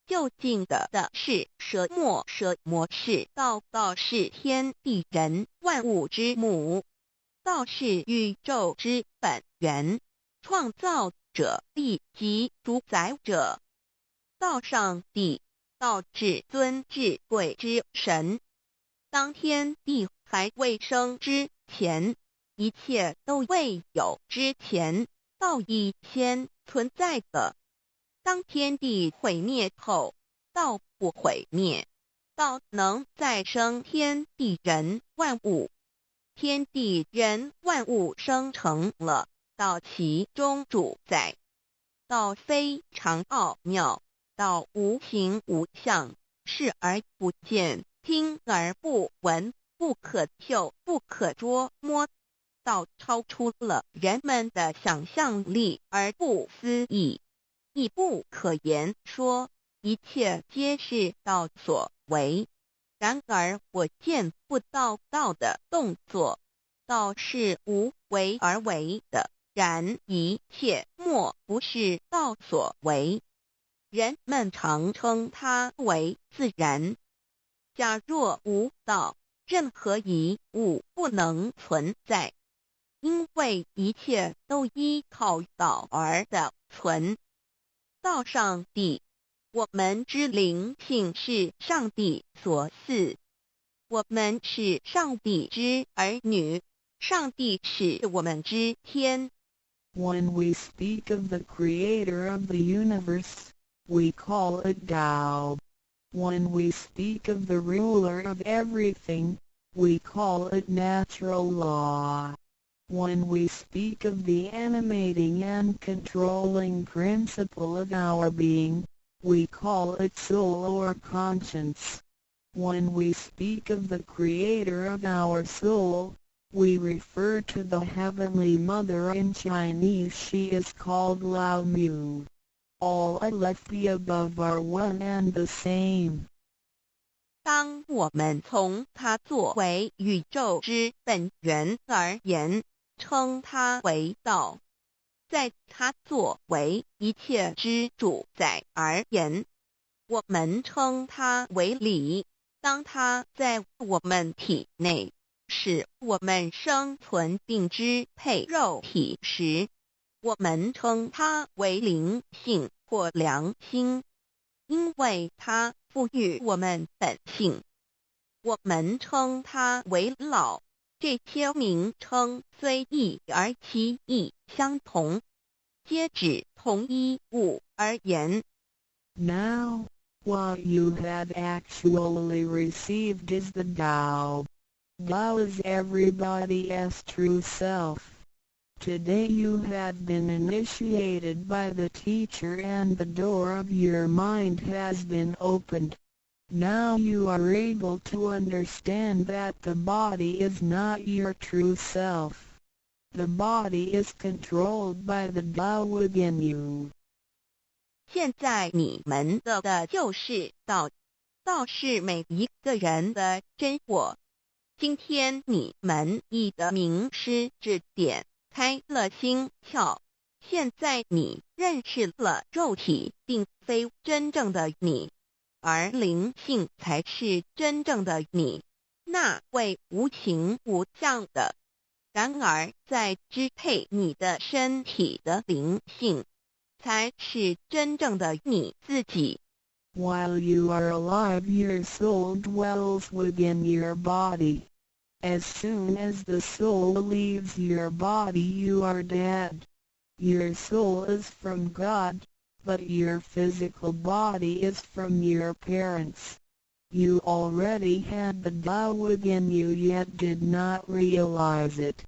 究竟的是蛇魔，蛇魔是道，道是天地人万物之母，道是宇宙之本源，创造者力及主宰者。道上帝，道至尊至贵之神。当天地还未生之前，一切都未有之前，道已先存在的。当天地毁灭后，道不毁灭，道能再生天地人万物。天地人万物生成了，道其中主宰。道非常奥妙，道无形无相，视而不见，听而不闻，不可嗅，不可捉摸。道超出了人们的想象力而不思议，亦不可言说，一切皆是道所为。然而我见不到道的动作，道是无为而为的，然一切莫不是道所为。人们常称它为自然。假若无道，任何一物不能存在，因为一切都依靠道而的存。道上帝，我们之灵性是上帝所赐，我们是上帝之儿女，上帝是我们之天。When we speak of the creator of the universe, we call it Tao. When we speak of the ruler of everything, we call it natural law. When we speak of the animating and controlling principle of our being, we call it soul or conscience. When we speak of the creator of our soul, we refer to the Heavenly Mother. In Chinese she is called Lao Mu. All of the above are one and the same. 当我们从它作为宇宙之本源而言，称它为道；在它作为一切之主宰而言，我们称它为理。当它在我们体内，使我们生存并支配肉体时，我们称它为灵性或良心，因为它赋予我们本性。我们称它为老。这些名称虽异而其意相同，皆指同一物而言。Now, what you have actually received is the Tao. Tao is everybody's true self. Today you have been initiated by the teacher and the door of your mind has been opened. Now you are able to understand that the body is not your true self. The body is controlled by the Tao within you. 现在你们的就是道，道是每一个人的真我。今天你们已得名师指点，开了心窍。现在你认识了肉体并非真正的你，而灵性才是真正的你，那位无形无相的。然而在支配你的身体的灵性，才是真正的你自己。While you are alive, your soul dwells within your body. As soon as the soul leaves your body, you are dead. Your soul is from God, but your physical body is from your parents. You already had the Tao within you yet did not realize it.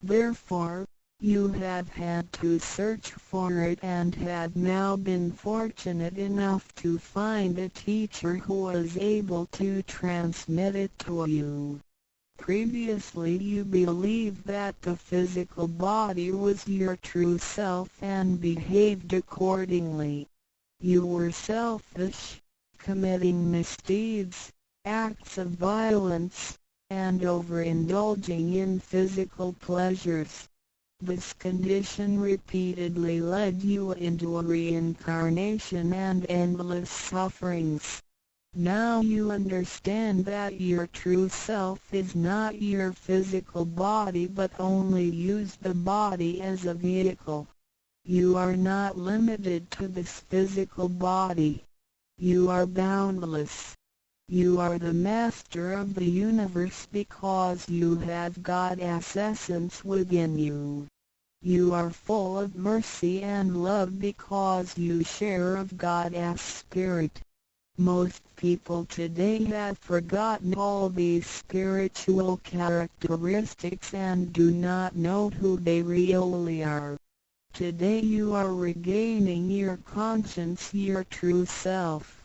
Therefore, You have had to search for it and had now been fortunate enough to find a teacher who was able to transmit it to you. Previously you believed that the physical body was your true self and behaved accordingly. You were selfish, committing misdeeds, acts of violence, and overindulging in physical pleasures. This condition repeatedly led you into a reincarnation and endless sufferings. Now you understand that your true self is not your physical body but only use the body as a vehicle. You are not limited to this physical body. You are boundless. You are the master of the universe because you have God's essence within you. You are full of mercy and love because you share of God's spirit. Most people today have forgotten all these spiritual characteristics and do not know who they really are. Today you are regaining your conscience, your true self.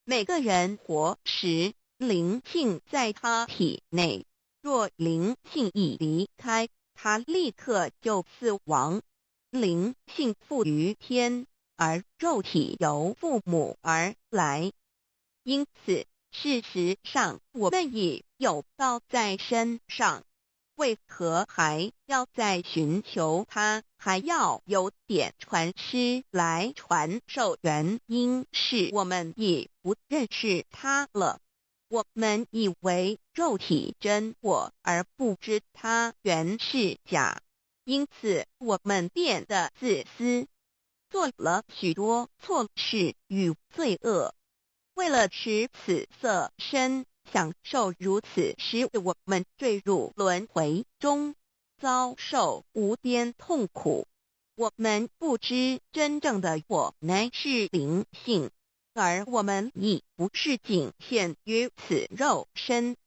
每个人活时，灵性在他体内，若灵性一离开，他立刻就死亡。灵性附于天，而肉体由父母而来。因此，事实上我们已有道在身上，为何还要再寻求它，还要有点传师来传授？原因是我们已不认识它了。我们以为肉体真我，而不知它原是假，因此我们变得自私，做了许多错事与罪恶。为了使此色身享受如此，使我们坠入轮回中，遭受无边痛苦。我们不知真正的我乃是灵性，而我们已不是仅限于此肉身。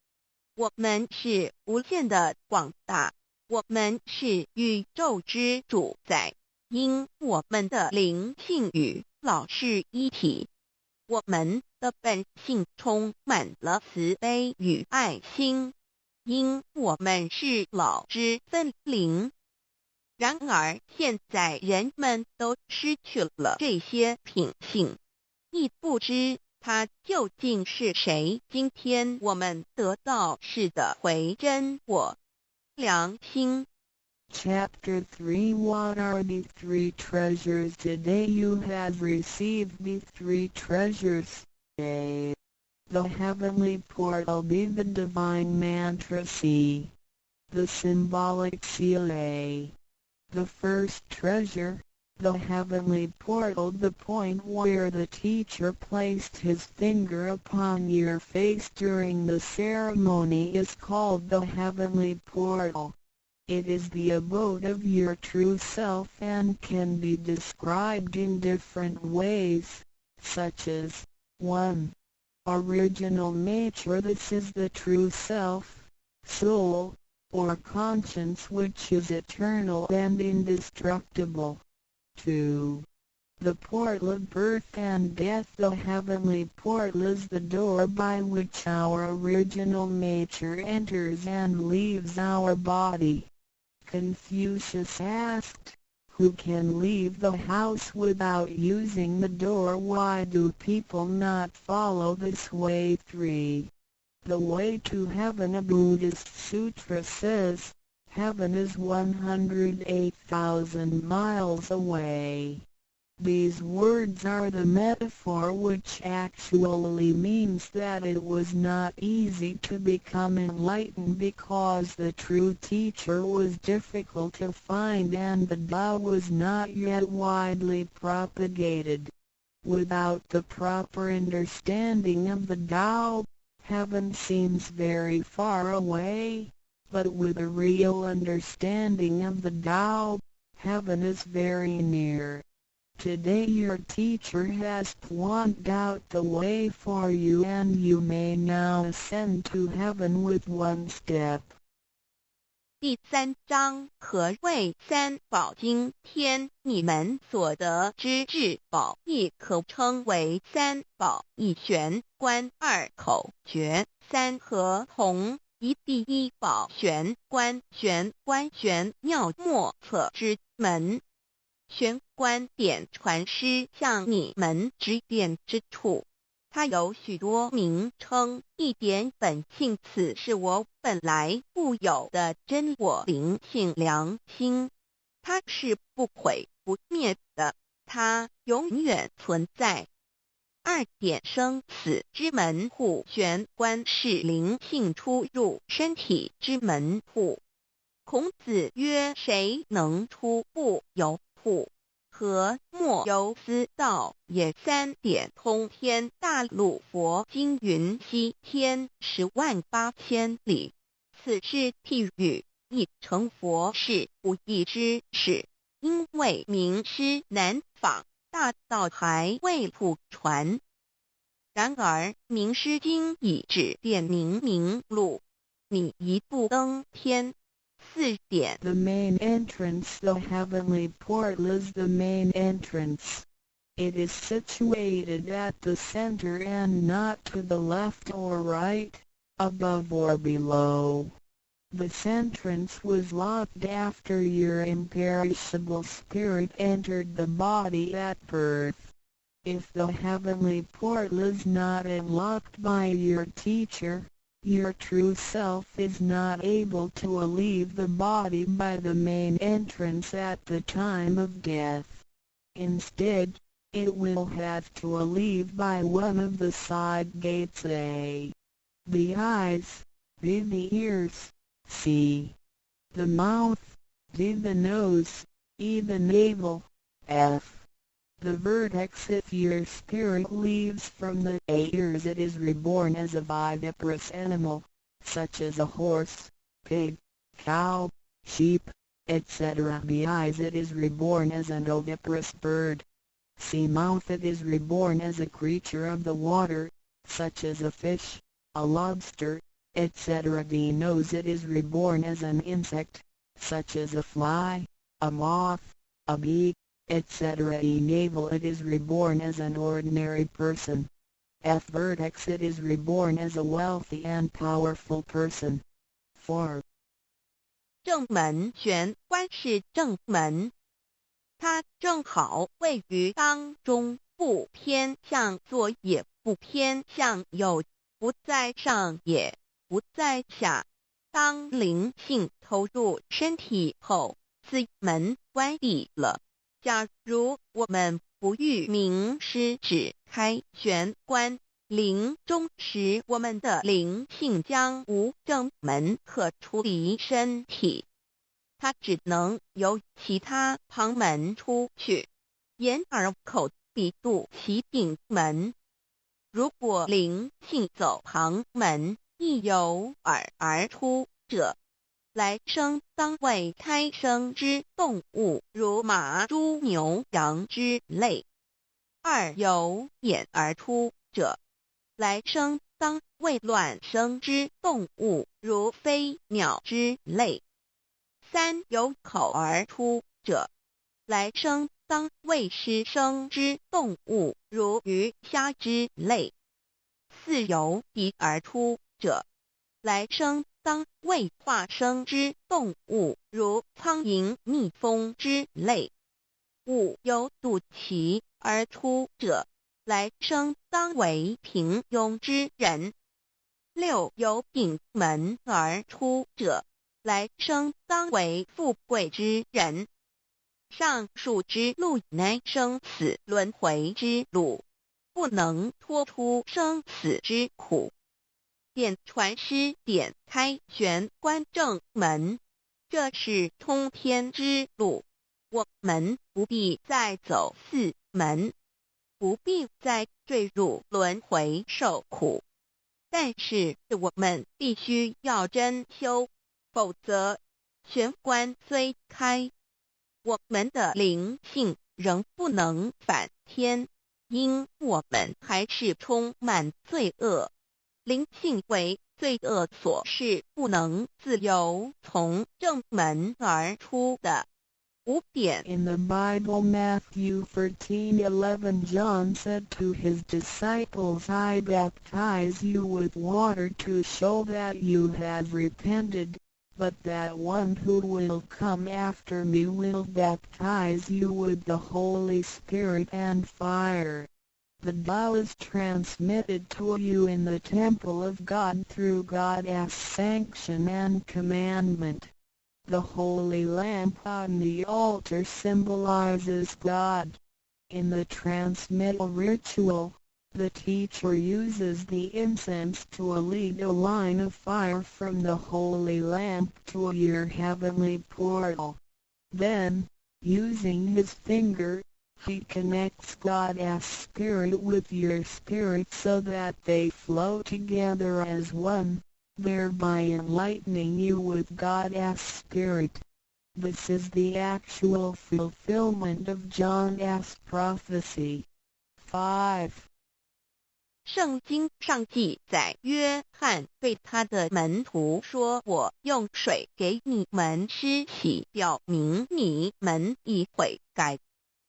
我们是无限的广大，我们是宇宙之主宰，因我们的灵性与老是一体。我们的本性充满了慈悲与爱心，因我们是老之分灵。然而现在人们都失去了这些品性，亦不知它究竟是谁。今天我们得到是的回真我良心。Chapter 3 What are the three treasures? Today you have received the three treasures. A. The heavenly portal. B. The divine mantra. C. The symbolic seal. A. The first treasure, the heavenly portal. The point where the teacher placed his finger upon your face during the ceremony is called the heavenly portal. It is the abode of your true self and can be described in different ways, such as 1. Original nature. This is the true self, soul, or conscience which is eternal and indestructible. 2. The portal of birth and death. The heavenly portal is the door by which our original nature enters and leaves our body. Confucius asked, who can leave the house without using the door? Why do people not follow this way? 3. The way to heaven. A Buddhist sutra says, heaven is 108,000 miles away. These words are the metaphor which actually means that it was not easy to become enlightened because the true teacher was difficult to find and the Tao was not yet widely propagated. Without the proper understanding of the Tao, heaven seems very far away, but with a real understanding of the Tao, heaven is very near. Today your teacher has pointed out the way for you and you may now ascend to heaven with one step. 第3章何谓三宝？今天你们所得之至宝，亦可称为三宝：一玄关，二口诀，三合同。一第一宝玄关，玄关玄妙莫测之门。玄关点传师向你们指点之处，它有许多名称，一点本性，此是我本来固有的真我灵性良心，它是不毁不灭的，它永远存在。二点生死之门户，玄关是灵性出入身体之门户。孔子曰：谁能出不由户？何莫由斯道也？三点通天大陆，佛经云：西天108000里。此是譬喻，亦成佛是不易之事，因为名师难访，大道还未普传。然而名师经已指点明路，你一步登天。4点 The main entrance. The heavenly portal is the main entrance. It is situated at the center and not to the left or right, above or below. This entrance was locked after your imperishable spirit entered the body at birth. If the heavenly portal is not unlocked by your teacher, your true self is not able to leave the body by the main entrance at the time of death. Instead, it will have to leave by one of the side gates: A. The eyes, B. The ears, C. The mouth, D. The nose, E. The navel, F. The vertex. If your spirit leaves from the ears, it is reborn as a viviparous animal, such as a horse, pig, cow, sheep, etc. B. Eyes. It is reborn as an oviparous bird. C. Mouth. It is reborn as a creature of the water, such as a fish, a lobster, etc. D. Nose. It is reborn as an insect, such as a fly, a moth, a bee, etc. E. Navel. It is reborn as an ordinary person. F. Vertex. It is reborn as a wealthy and powerful person. 4. 正门玄关是正门，它正好位于当中，不偏向左也不偏向右，不在上也不在下。当灵性投入身体后，此门关闭了。假如我们不欲名师指开玄关，临终时我们的灵性将无正门可出离身体，它只能由其他旁门出去，眼耳口鼻肚脐顶门。如果灵性走旁门，亦由耳而出者，来生当为胎生之动物，如马、猪、牛、羊之类；二由眼而出者，来生当为卵生之动物，如飞鸟之类；三由口而出者，来生当为湿生之动物，如鱼、虾之类；四由鼻而出者，来生当为化生之动物，如苍蝇、蜜蜂之类；五由肚脐而出者，来生当为平庸之人；六由顶门而出者，来生当为富贵之人。上述之路乃生死轮回之路，不能脱出生死之苦。点传师点开玄关正门，这是通天之路。我们不必再走四门，不必再坠入轮回受苦。但是我们必须要真修，否则玄关虽开，我们的灵性仍不能返天，因我们还是充满罪恶。灵性为罪恶所是不能自由从正门而出的。5点 In the Bible Matthew 13:11 John said to his disciples, I baptize you with water to show that you have repented, but that one who will come after me will baptize you with the Holy Spirit and fire. The Tao is transmitted to you in the temple of God through God's sanction and commandment. The holy lamp on the altar symbolizes God. In the transmittal ritual, the teacher uses the incense to lead a line of fire from the holy lamp to your heavenly portal. Then, using his finger, he connects God's spirit with your spirit so that they flow together as one, thereby enlightening you with God's Spirit. This is the actual fulfillment of John's prophecy. 5. 圣经上记载，约翰对他的门徒说：“我用水给你们施洗，表明你们已悔改。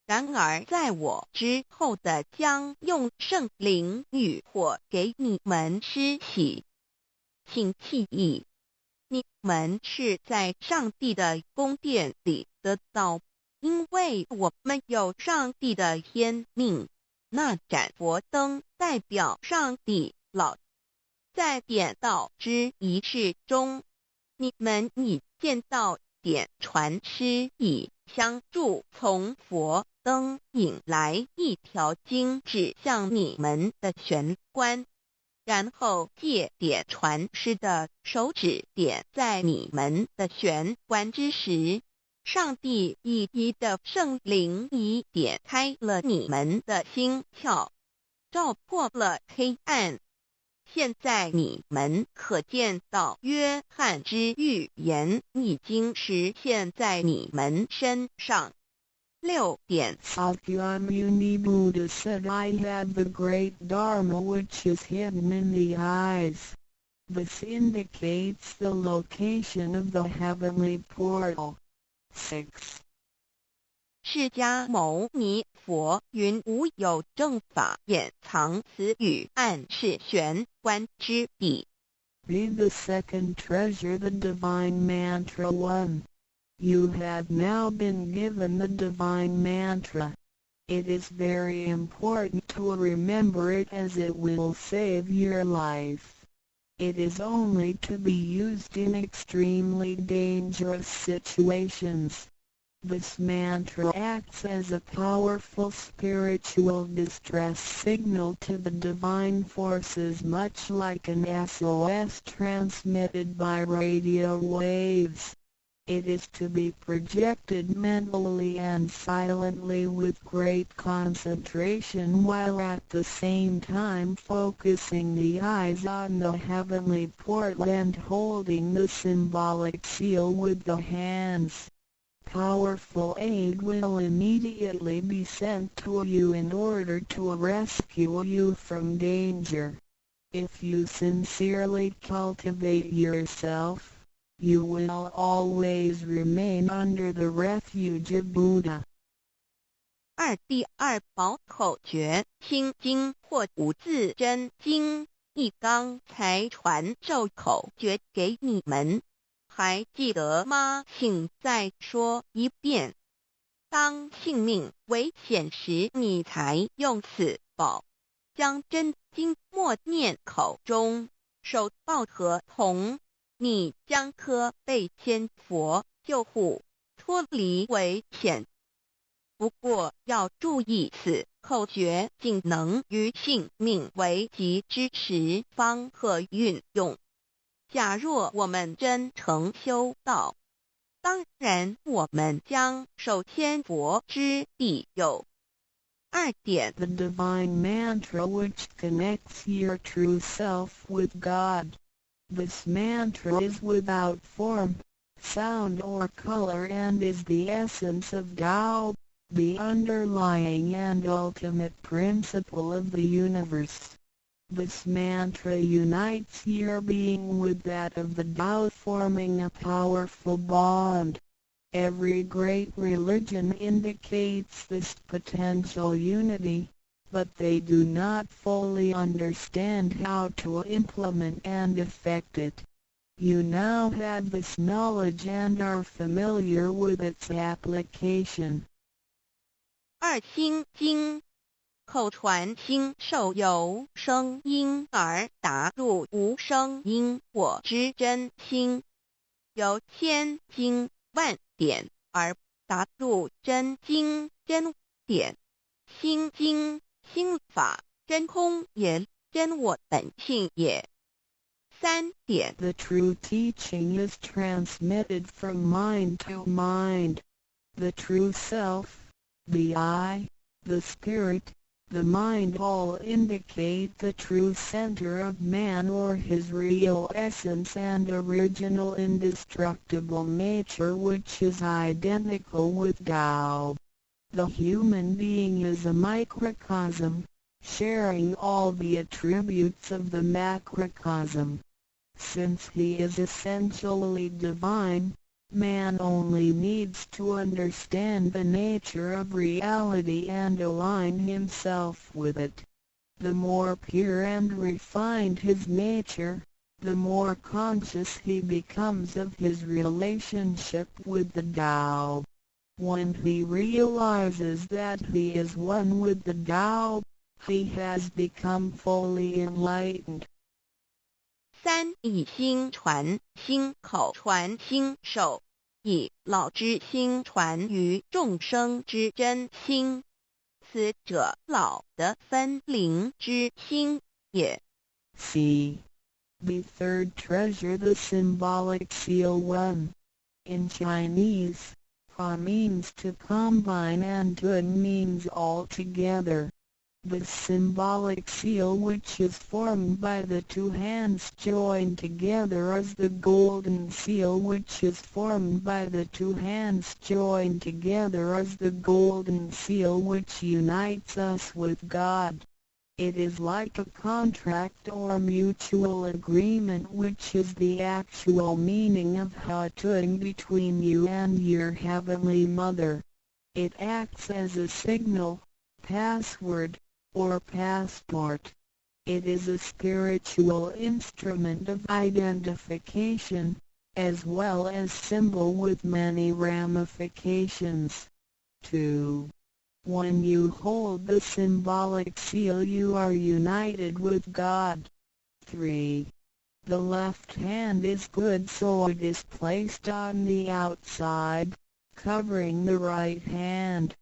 然而在我之后的将用圣灵与火给你们施洗。请记忆，你们是在上帝的宫殿里得到，因为我们有上帝的天命。那盏佛灯代表上帝老。在点道之仪式中，你们已见到点传师以香柱从佛灯引来一条经指向你们的玄关，然后借点传师的手指点在你们的玄关之时，上帝一一的圣灵已点开了你们的心窍，照破了黑暗。现在你们可见到约翰之预言已经实现在你们身上。6点 Sakyamuni Buddha said, I have the great Dharma which is hidden in the eyes. This indicates the location of the heavenly portal. 6. 释迦牟尼佛云无有正法，掩藏词语，暗示玄关之地。Be the second treasure, the divine mantra 1. You have now been given the divine mantra. It is very important to remember it as it will save your life. It is only to be used in extremely dangerous situations. This mantra acts as a powerful spiritual distress signal to the divine forces, much like an SOS transmitted by radio waves. It is to be projected mentally and silently with great concentration, while at the same time focusing the eyes on the heavenly portal and holding the symbolic seal with the hands. Powerful aid will immediately be sent to you in order to rescue you from danger. If you sincerely cultivate yourself, you will always remain under the refuge of Buddha. 2. 第二宝口诀：心经或无字真经。一刚才传授口诀给你们，还记得吗？请再说一遍。当性命危险时，你才用此宝，将真经默念口中，手抱合同，你将可被千佛救护，脱离危险。不过要注意，此口诀仅能于性命危急之时方可运用。假若我们真诚修道，当然我们将受千佛之庇佑。2点 The divine mantra which connects your true self with God. This mantra is without form, sound or color and is the essence of Tao, the underlying and ultimate principle of the universe. This mantra unites your being with that of the Tao, forming a powerful bond. Every great religion indicates this potential unity, but they do not fully understand how to implement and effect it. You now have this knowledge and are familiar with its application. 二心经口传心受由声音而达入无声因我之真心，由千经万典而达入真经真典。心经心法真空也，真我本性也。三点 The true teaching is transmitted from mind to mind. The true self, the I, the spirit, the mind all indicate the true center of man or his real essence and original indestructible nature, which is identical with Tao. The human being is a microcosm, sharing all the attributes of the macrocosm. Since he is essentially divine, man only needs to understand the nature of reality and align himself with it. The more pure and refined his nature, the more conscious he becomes of his relationship with the Tao. When he realizes that he is one with the Tao, he has become fully enlightened. 三以心传心口传心手，以老之心传于众生之真心，此者老的分灵之心也。C. The third treasure, the symbolic seal 1. In Chinese, Pa means to combine and Tun means all together. The symbolic seal, which is formed by the two hands joined together, is the golden seal, which is formed by the two hands joined together, is the golden seal which unites us with God. It is like a contract or mutual agreement, which is the actual meaning of Hatun between you and your Heavenly Mother. It acts as a signal, password, or passport. It is a spiritual instrument of identification, as well as symbol with many ramifications. 2. When you hold the symbolic seal, you are united with God. 3. The left hand is good, so it is placed on the outside, covering the right hand.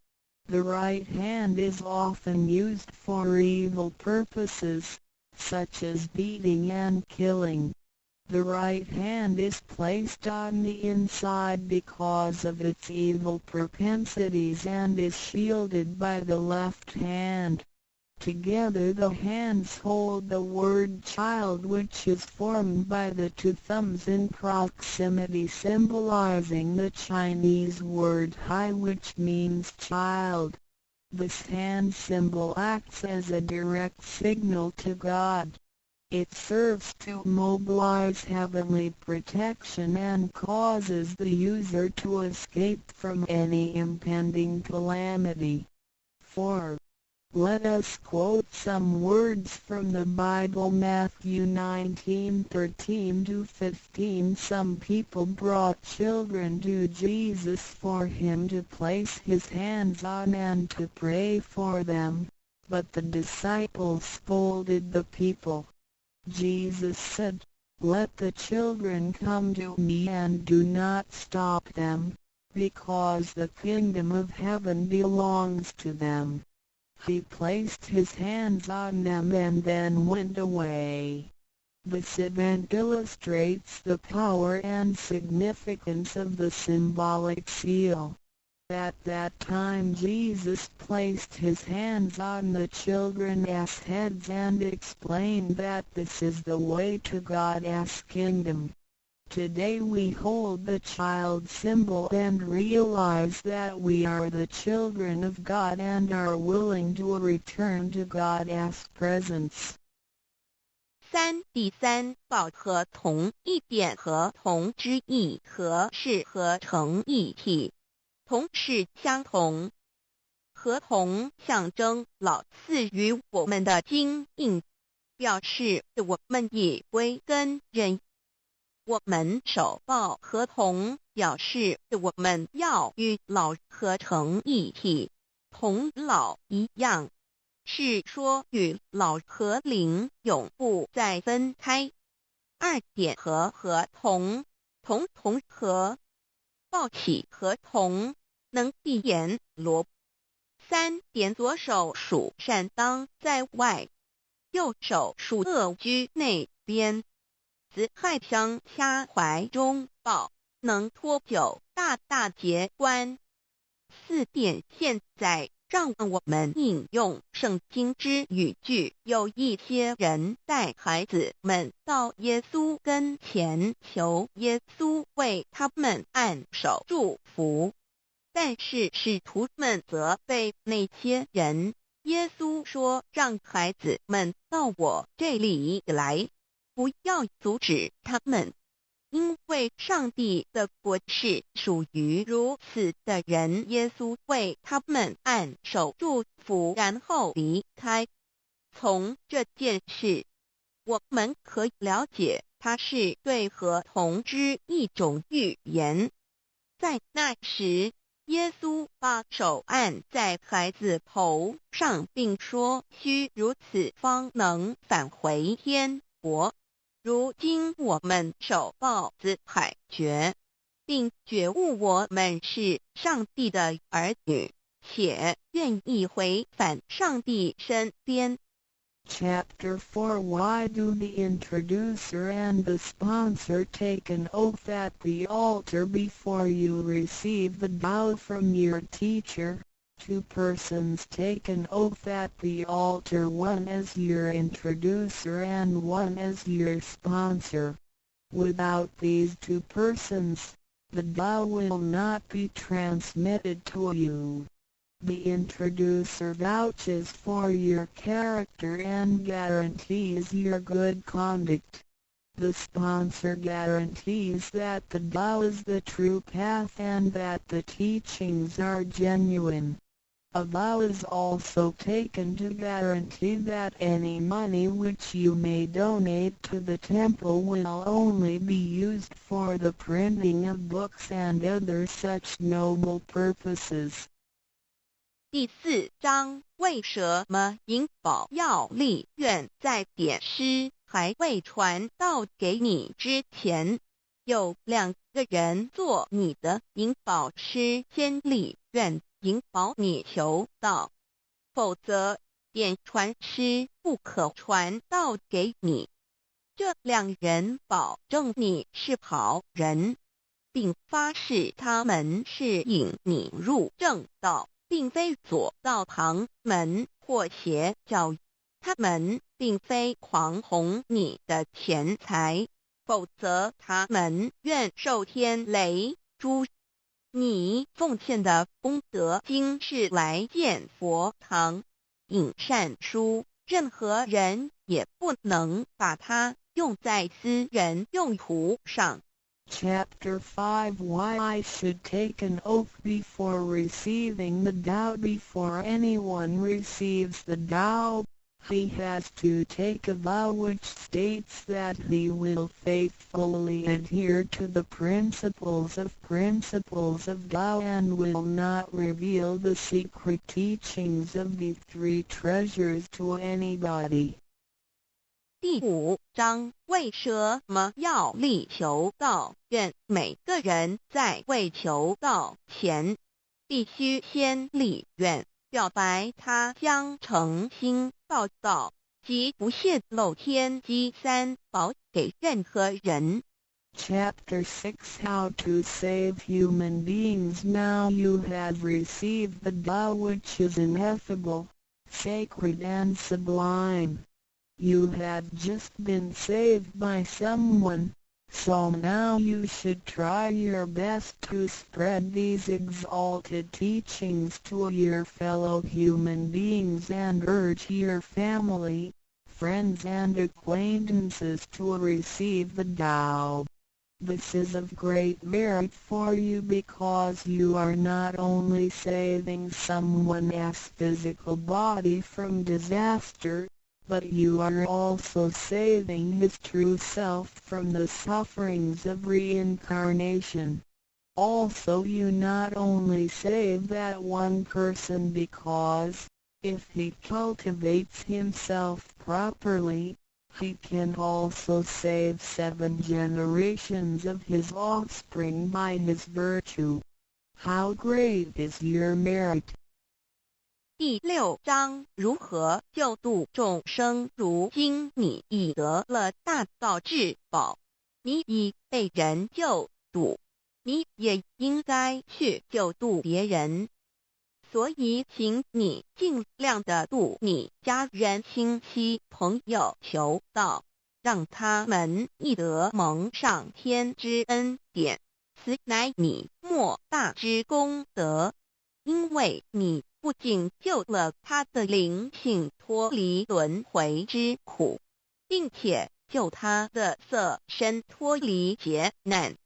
The right hand is often used for evil purposes, such as beating and killing. The right hand is placed on the inside because of its evil propensities and is shielded by the left hand. Together the hands hold the word child, which is formed by the two thumbs in proximity, symbolizing the Chinese word hai, which means child. This hand symbol acts as a direct signal to God. It serves to mobilize heavenly protection and causes the user to escape from any impending calamity. 4. Let us quote some words from the Bible. Matthew 19:13-15. Some people brought children to Jesus for him to place his hands on and to pray for them, but the disciples scolded the people. Jesus said, "Let the children come to me and do not stop them, because the kingdom of heaven belongs to them." He placed his hands on them and then went away. This event illustrates the power and significance of the symbolic seal. At that time Jesus placed his hands on the children's heads and explained that this is the way to God's kingdom. Today we hold the child symbol and realize that we are the children of God and are willing to return to God's presence. 第三，保和同一点和同之意和是合成一体，同是相同，和同象征老赐予我们的经印，表示我们已归根认。我们守抱合同，表示我们要与老合成一体，同老一样，是说与老和灵永不再分开。二点和合同，同和，抱起合同，能闭眼罗。三点左手属善当在外，右手属恶居内边。子亥相掐怀中抱，能托久，大大节关。四点现在让我们引用圣经之语句，有一些人带孩子们到耶稣跟前，求耶稣为他们按手祝福，但是使徒们责备那些人。耶稣说，让孩子们到我这里来，不要阻止他们，因为上帝的国是属于如此的人。耶稣为他们按手祝福，然后离开。从这件事，我们可以了解，它是对合同之一种预言。在那时，耶稣把手按在孩子头上，并说，须如此方能返回天国。如今我们守抱子海觉，并觉悟我们是上帝的儿女，且愿意回返上帝身边。Chapter 4 Why do the introducer and the sponsor take an oath at the altar before you receive the Tao from your teacher? Two persons take an oath at the altar, one as your introducer and one as your sponsor. Without these two persons, the Tao will not be transmitted to you. The introducer vouches for your character and guarantees your good conduct. The sponsor guarantees that the Tao is the true path and that the teachings are genuine. A vow is also taken to guarantee that any money which you may donate to the temple will only be used for the printing of books and other such noble purposes. 第4章，为什么银宝要立愿在典诗还未传到给你之前，有2个人做你的银宝师先立愿，引保你求道，否则典传师不可传道给你。这2人保证你是好人，并发誓他们是引你入正道，并非左道旁门或邪教。他们并非狂哄你的钱财，否则他们愿受天雷诛。你奉献的功德金是来建佛堂、引善书，任何人也不能把它用在私人用途上。Chapter 5 Why I should take an oath before receiving the Tao. Before anyone receives the Tao, he has to take a vow which states that he will faithfully adhere to the principles of Tao and will not reveal the secret teachings of the 3 treasures to anybody. 第5章，为什么要立求道愿？每个人在为求道前，必须先立愿，表白他将诚心报道及不泄露天机3宝给任何人。Chapter 6 How to save human beings. Now you have received the Tao, which is ineffable, sacred and sublime. You have just been saved by someone, so now you should try your best to spread these exalted teachings to your fellow human beings and urge your family, friends and acquaintances to receive the Tao. This is of great merit for you because you are not only saving someone's physical body from disaster, but you are also saving his true self from the sufferings of reincarnation. Also you not only save that one person because, if he cultivates himself properly, he can also save 7 generations of his offspring by his virtue. How great is your merit! 第6章如何救度众生。如今你已得了大道至宝，你已被人救度，你也应该去救度别人。所以请你尽量的度你家人、亲戚、朋友求道，让他们亦得蒙上天之恩典，此乃你莫大之功德。因为你不仅救了他的灵性脱离轮回之苦，并且救他的色身脱离劫难，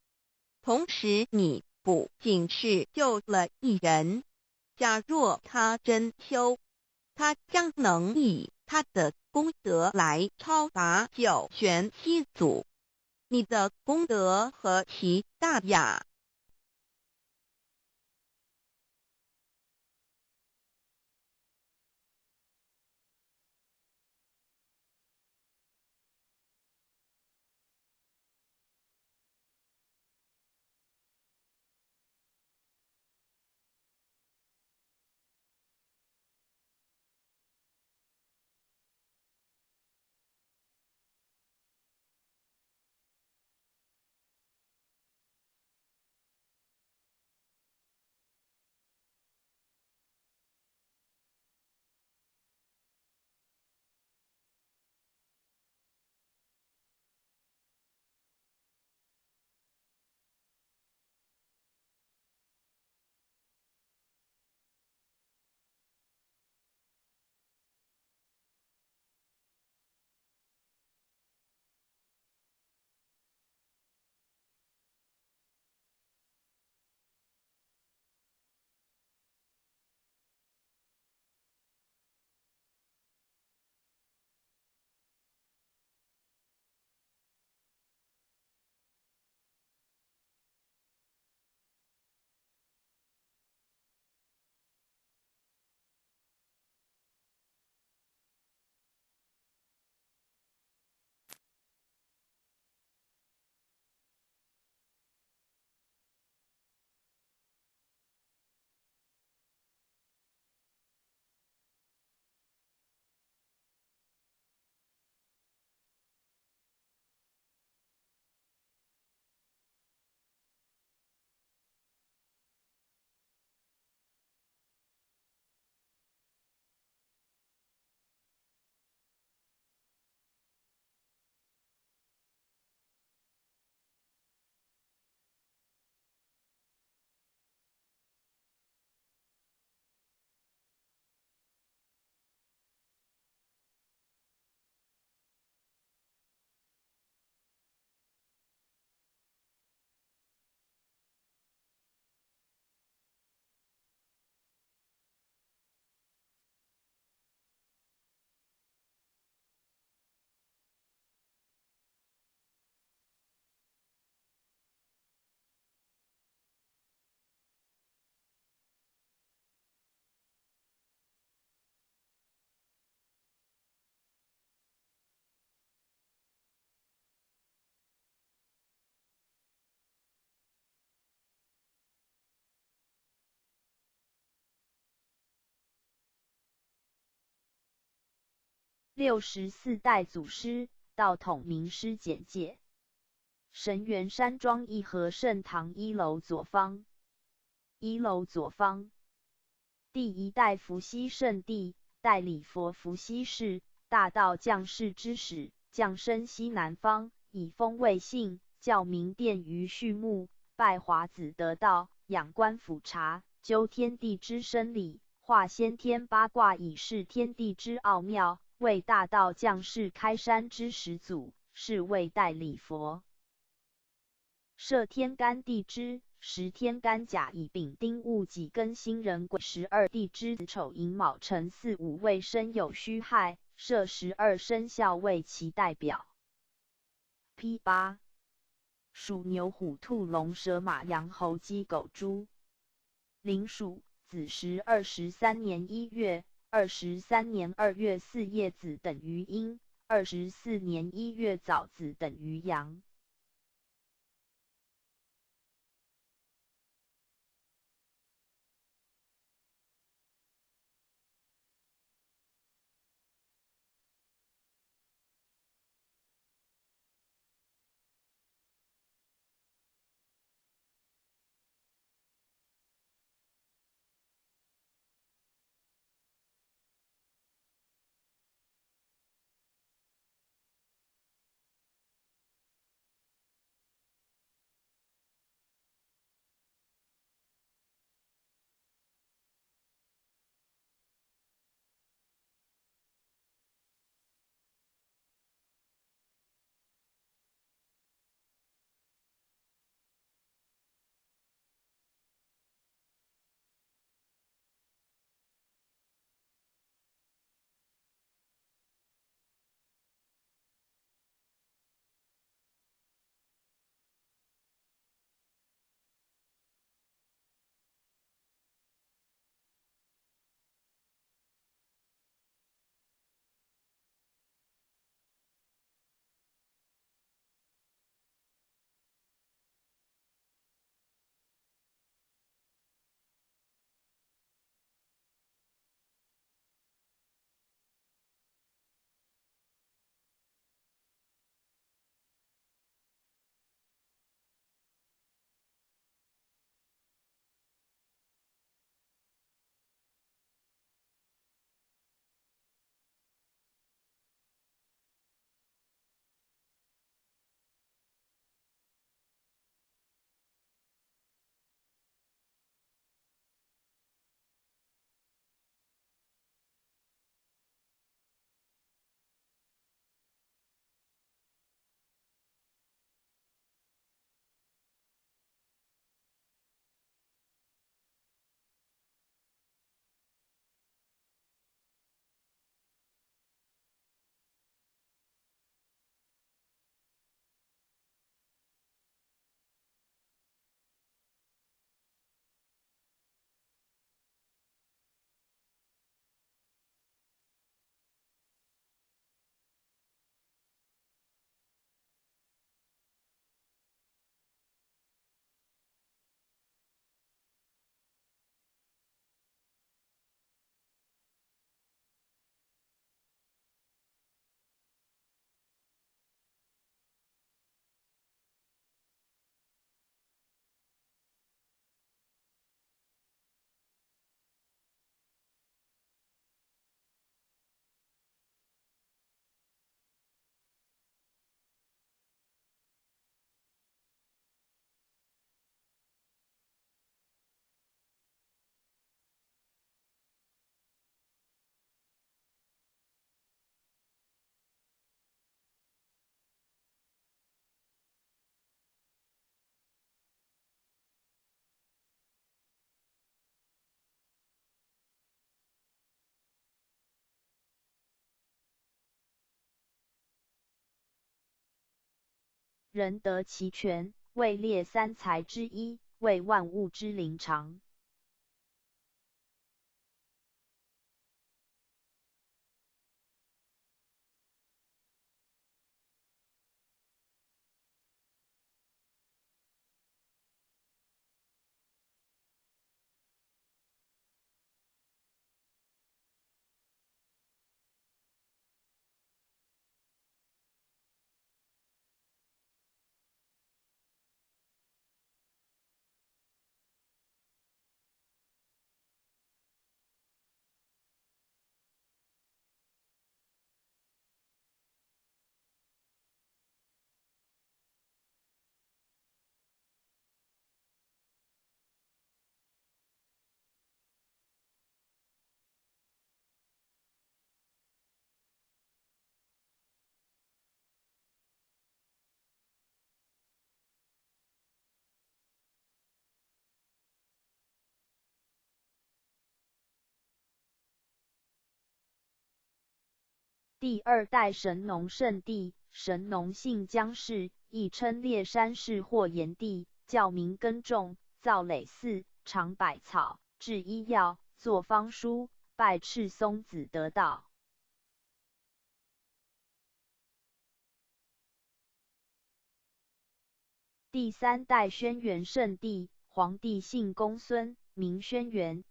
同时你不仅是救了一人，假若他真修，他将能以他的功德来超拔九玄七祖。你的功德何其大呀！64代祖师道统名师简介。神元山庄义和圣堂1楼左方。1楼左方。第1代伏羲圣地，代理佛伏羲氏，大道降世之始，降生西南方，以封为姓，教名殿于序幕，拜华子得道，仰观俯察，究天地之生理，化先天八卦以示天地之奥妙。为大道将士开山之始祖，是为代礼佛。设天干地支，时天干甲乙丙丁戊己庚辛壬癸12地支子丑寅卯辰巳午未申酉戌亥，设12生肖为其代表。P8 属牛虎兔龙蛇马羊猴鸡狗猪。临属子时23年1月、23年2月巳夜子等于阴，24年1月早子等于阳。人得其权，位列三才之一，为万物之灵常。第二代神农圣帝，神农姓姜氏，亦称烈山氏或炎帝，教民耕种，造耒耜，尝百草，制医药，作方书，拜赤松子得道。第三代轩辕圣帝，黄帝姓公孙，名轩辕。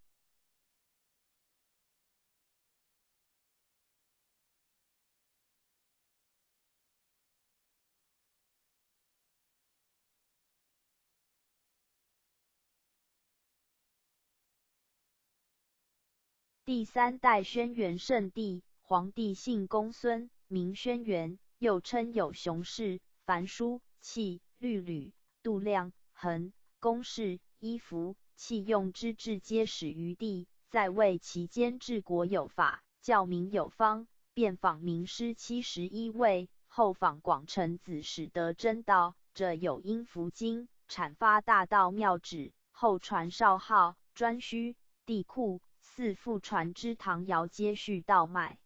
第三代轩辕圣帝，黄帝姓公孙，名轩辕，又称有熊氏、樊书、器、律吕、度量、衡、公式、衣服、器用之制皆始于帝，在位期间治国有法，教民有方，遍访名师71位，后访广成子始得真道，者有阴符经，阐发大道妙旨，后传少昊、颛顼、帝喾。四父传之唐尧接续道脉。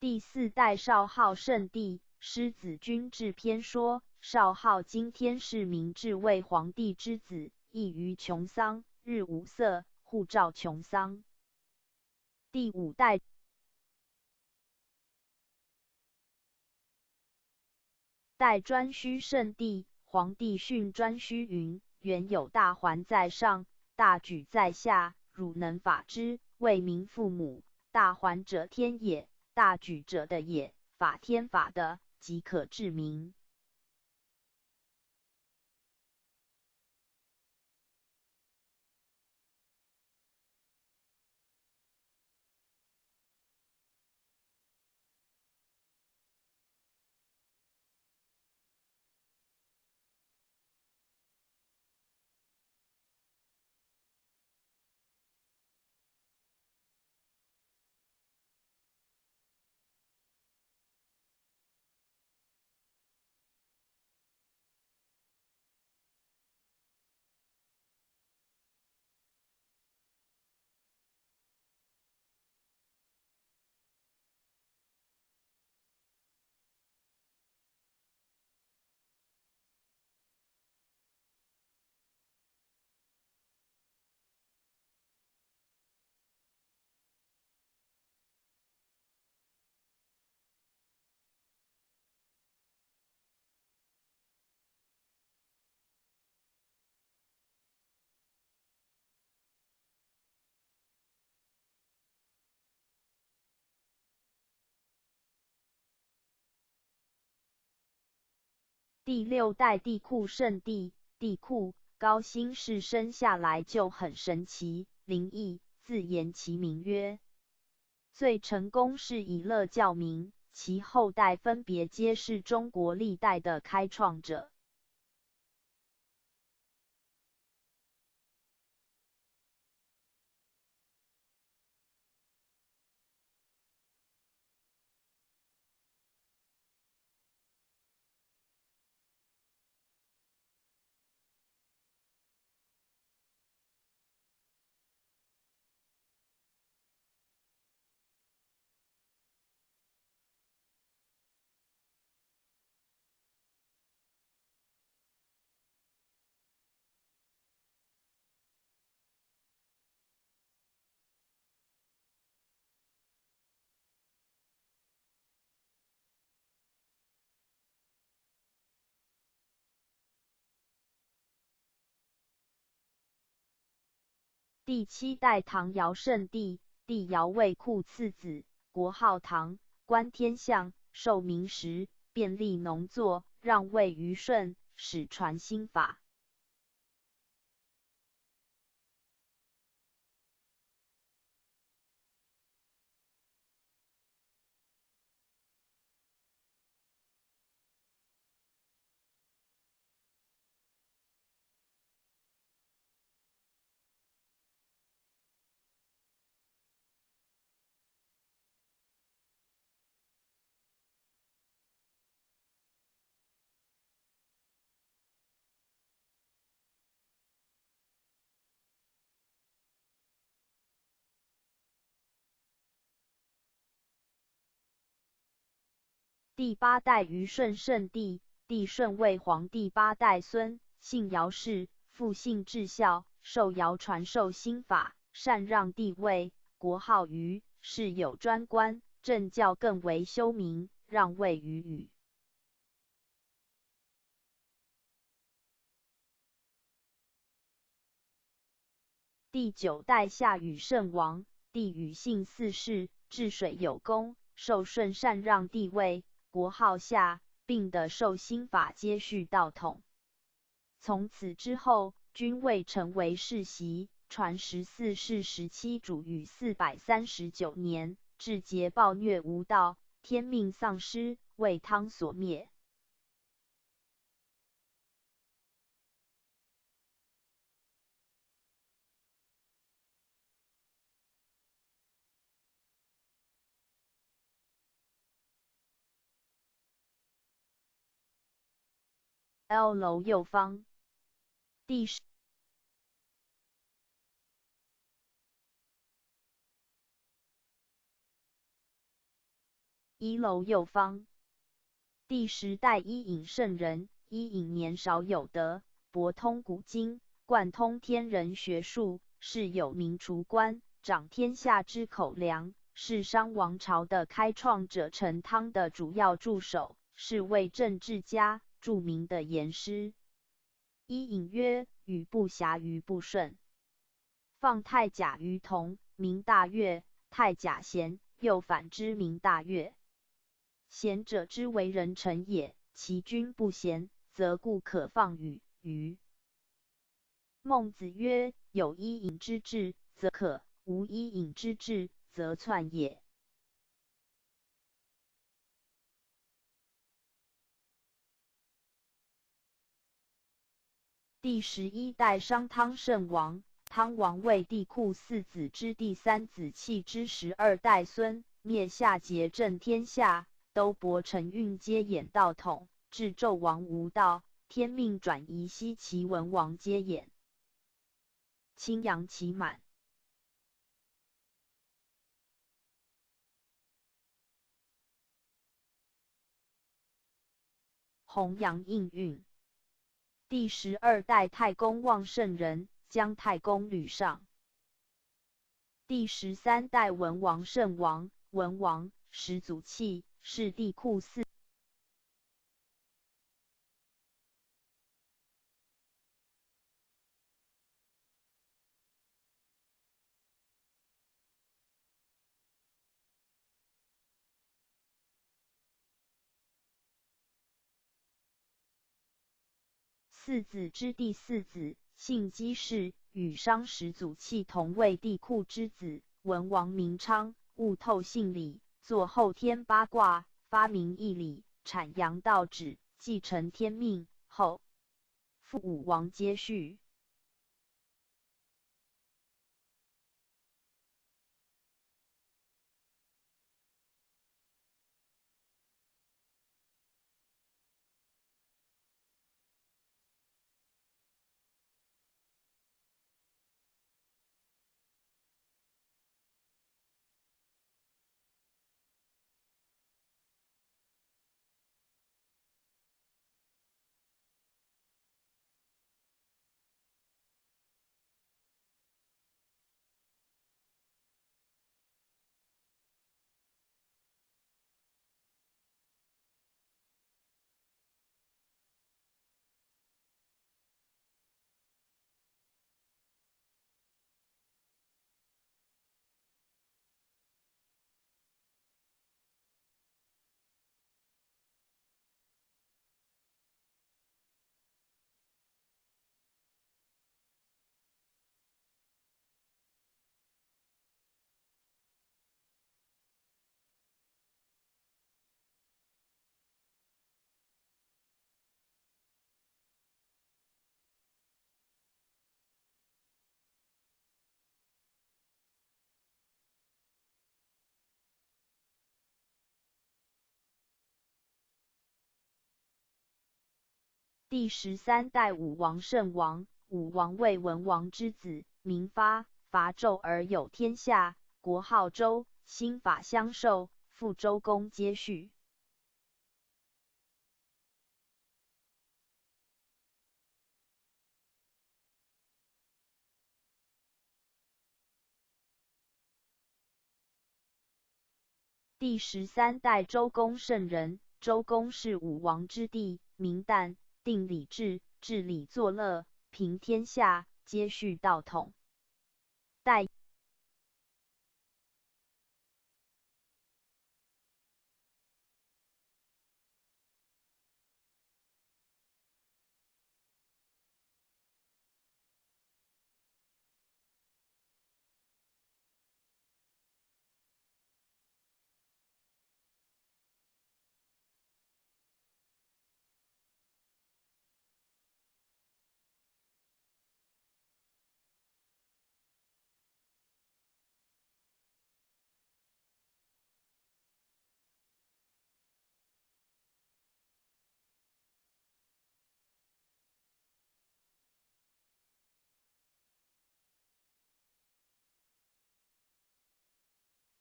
第四代少昊圣帝，师子君至篇说，少昊今天是明治为皇帝之子，异于穷桑，日无色，护照穷桑。第五代颛顼圣帝，皇帝训颛顼云：原有大环在上，大举在下，汝能法之，为民父母。大环者天也，大举者的也，法天法的，即可治民。第六代帝喾圣帝，帝喾高辛氏生下来就很神奇灵异，自言其名曰。最成功是以乐教民，其后代分别皆是中国历代的开创者。第7代唐尧圣帝，帝尧为库次子，国号唐，观天象，授名时，便立农作，让位于舜，始传新法。第8代虞舜圣帝，帝舜为皇帝8代孙，姓尧氏，父姓至孝，受尧传授新法，禅让帝位，国号虞，谥有专官，政教更为修明，让位于禹。第9代夏禹圣王，帝禹姓四世，治水有功，受舜禅让帝位，国号夏，并的受新法接续道统。从此之后，均未成为世袭，传14世17主禹439年，至桀暴虐无道，天命丧失，为汤所灭。L 楼右方。第10一楼右方。第10代伊尹圣人，伊尹年少有德，博通古今，贯通天人学术，是有名厨官，掌天下之口粮，是商王朝的开创者陈汤的主要助手，是位政治家，著名的言师。伊尹曰：禹不暇于不顺，放太甲于同，名大悦；太甲咸，又反之，名大悦。贤者之为人臣也，其君不贤，则故可放禹。孟子曰：有伊尹之志，则可；无伊尹之志，则篡也。第11代商汤圣王，汤王为帝喾4子之第3子弃之12代孙，灭夏桀，正天下，都伯承运，皆衍道统，至纣王无道，天命转移，西齐文王皆衍。青阳其满。弘扬应运。第12代太公望圣人，姜太公吕尚。第13代文王圣王，文王始祖弃，是帝喾4子之第4子，姓姬氏，与商始祖弃同为帝喾之子。文王名昌，悟透性理，作后天八卦，发明义理，阐扬道旨，继承天命，后父武王接续。第13代武王圣王，武王为文王之子，名发，伐纣而有天下，国号周，兴法相授，复周公接续。第13代周公圣人，周公是武王之弟，名旦，定礼制，治理作乐，平天下，接续道统。代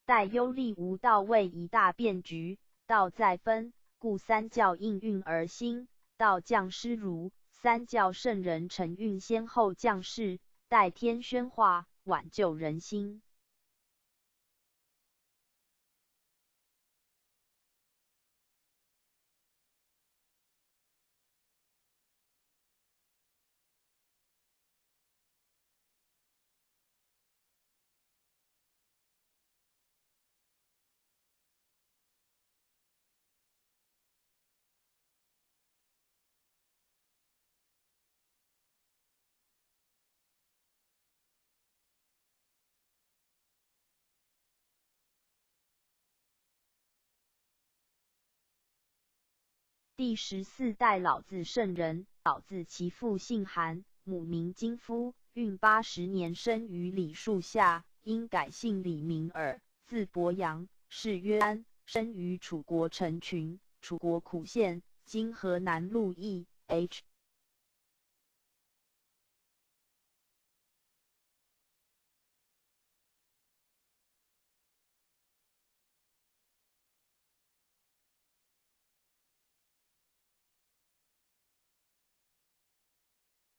代忧厉无道为一大变局，道在分，故三教应运而兴，道降师儒，三教圣人承运先后降世，代天宣化，挽救人心。第14代老子圣人，老子其父姓韩，母名金夫，运80年生于李树下，因改姓李名耳，字伯阳，谥曰安，生于楚国成群，楚国苦县，今河南鹿邑。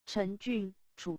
陈郡，楚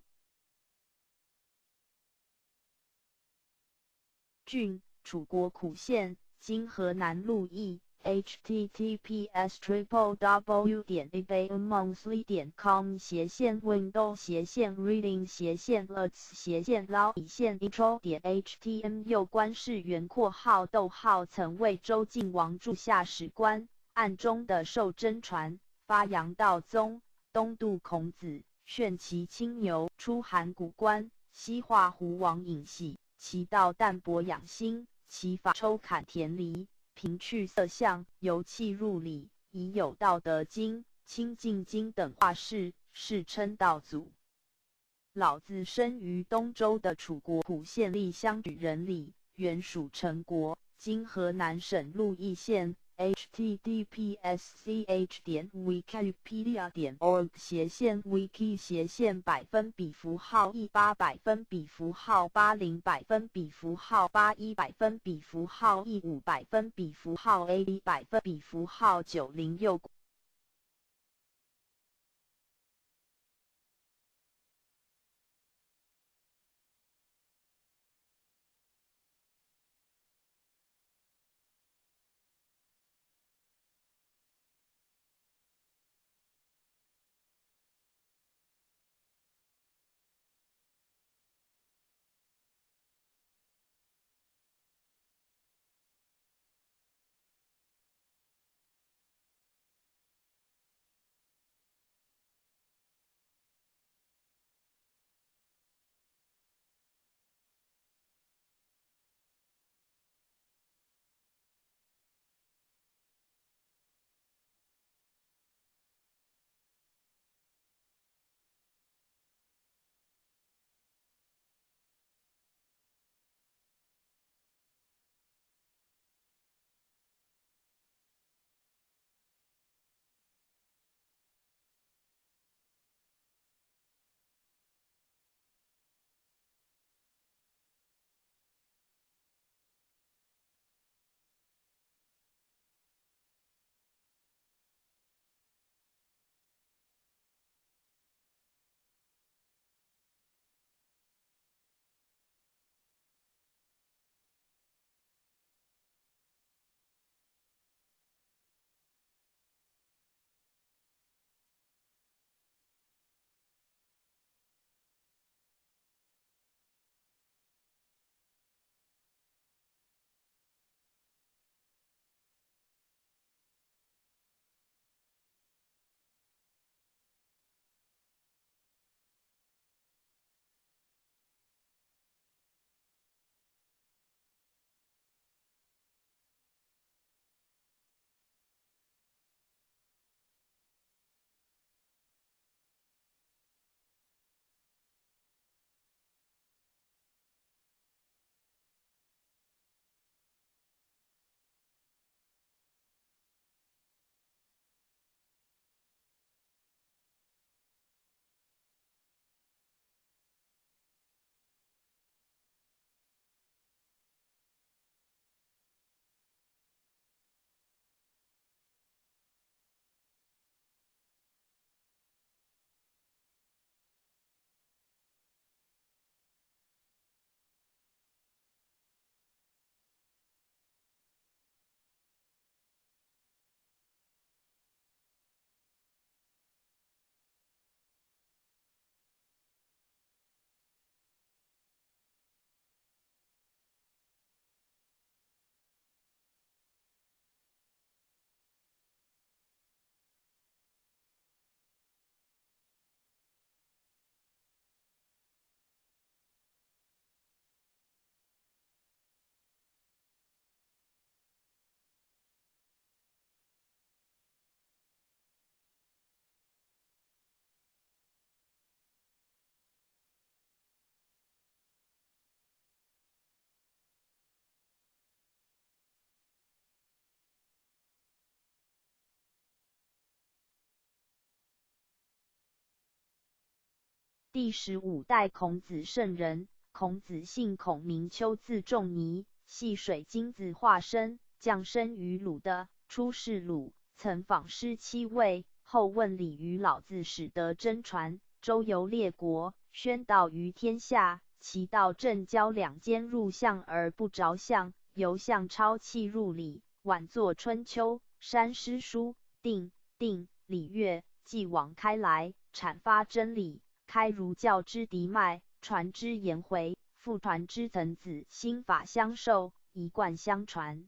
郡，楚国苦县，今河南鹿邑。https://www.abamonthly.com/reading/law/intro. htm 官士元括号逗号曾为周晋王柱下史官，暗中的授真传，发扬道宗，东渡孔子，炫其青牛，出函谷关，西化胡王尹系，其道淡泊养心，其法抽砍田离，平去色相，由气入理，已有道德经、清净经等画事，世称道祖。老子生于东周的楚国蒲县立乡举人里，原属陈国，今河南省鹿邑县。https://wiki.1.org/100%wiki/100%150%80%90右第15代孔子圣人。孔子姓孔，名丘，字仲尼，系水金子化身，降生于鲁的，出仕鲁，曾访师7位，后问礼于老子，始得真传，周游列国，宣道于天下。其道正交两间入相而不着相，由相超气入理，晚作春秋，删诗书，定礼乐，继往开来，阐发真理，开儒教之嫡脉，传之颜回，复传之曾子，心法相授，一贯相传。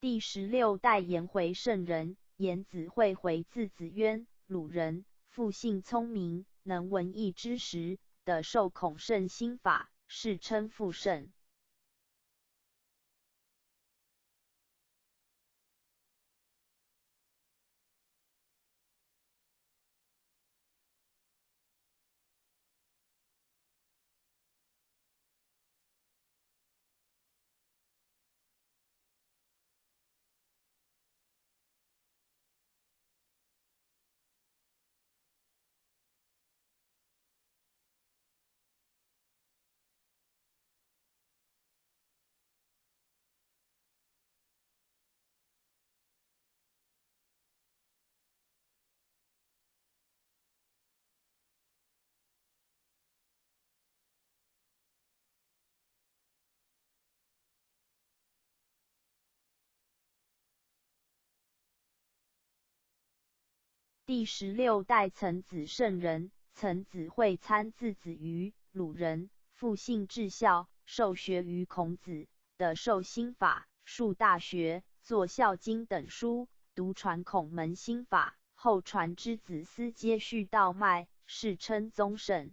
第16代颜回圣人，颜子惠回，字子渊，鲁人，父性聪明，能文艺之时，得受孔圣心法，世称父圣。第16代岑子圣人，岑子会参字子于鲁人，复姓至孝，受学于孔子，的授心法，述大学，作孝经等书，独传孔门心法，后传之子嗣皆续道脉，世称宗圣。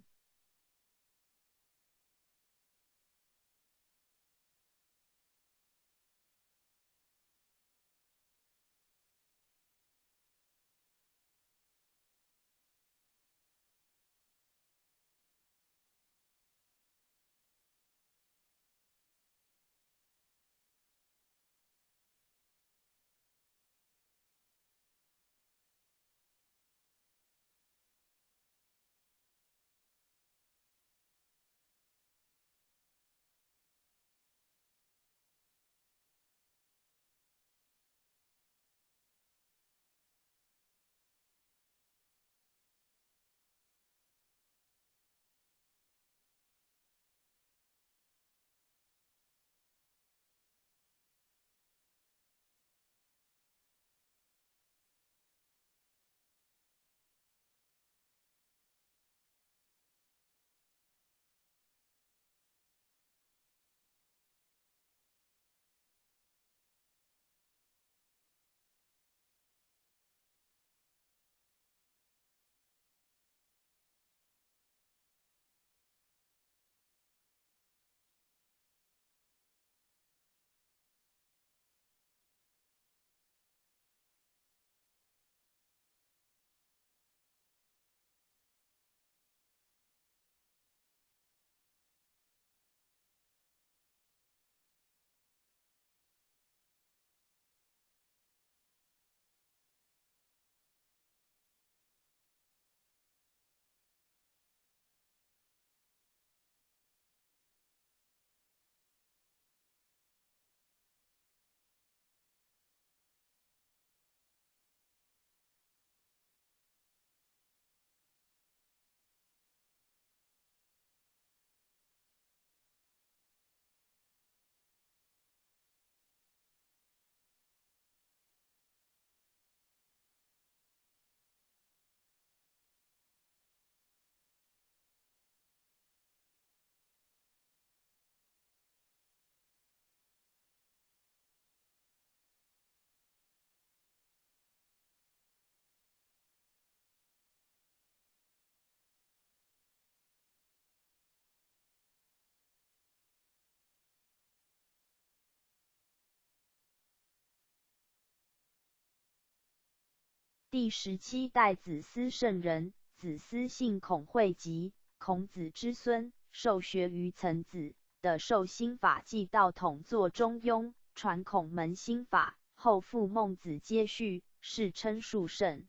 第17代子思圣人，子思姓孔惠吉，孔子之孙，受学于岑子，的授心法纪道统作中庸，传孔门心法，后复孟子接续，世称述圣。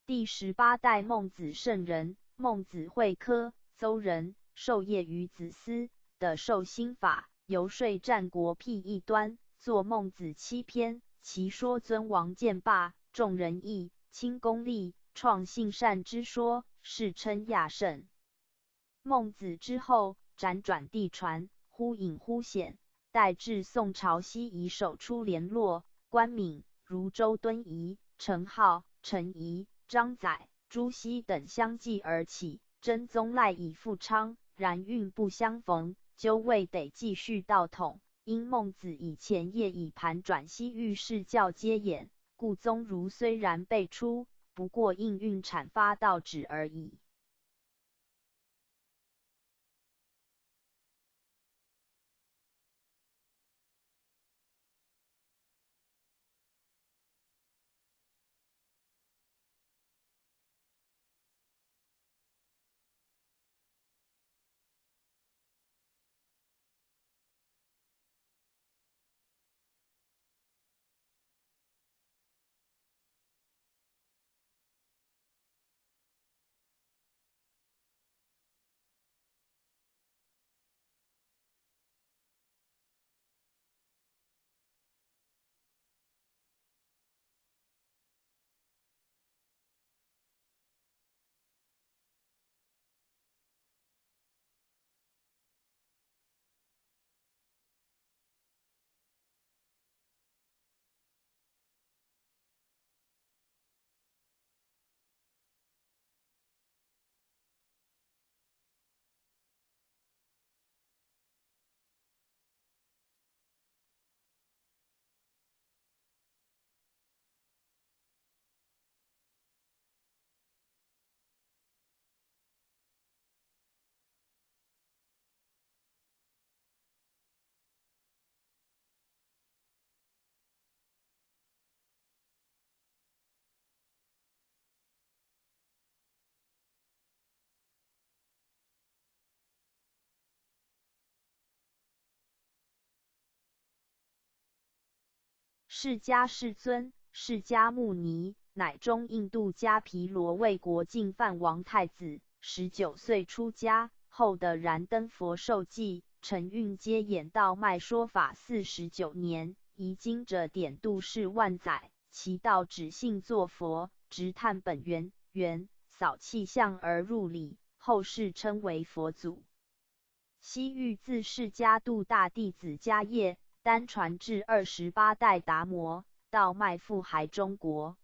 第18代孟子圣人，孟子会科，邹人，授业于子思，的授心法，游说战国辟异端，作孟子7篇，其说尊王剑霸，重仁义，轻功利，创性善之说，世称亚圣。孟子之后，辗转地传，忽隐忽显，待至宋朝西夷首出联络，关敏、如周敦颐、程颢、陈颐、张载、朱熹等相继而起，真宗赖以复昌，然运不相逢，纠未得继续道统。因孟子以前业以盘转西域世教接演，故宗儒虽然辈出，不过应运阐发道旨而已。释迦世尊、释迦牟尼，乃中印度迦毗罗卫国净饭王太子，19岁出家，后的燃灯佛受记、承运接演道卖说法49年，遗经者典度世万载，其道只信作佛，直探本源，扫气象而入理，后世称为佛祖。西域自释迦度大弟子迦叶，单传至28代达摩，道卖赴海中国。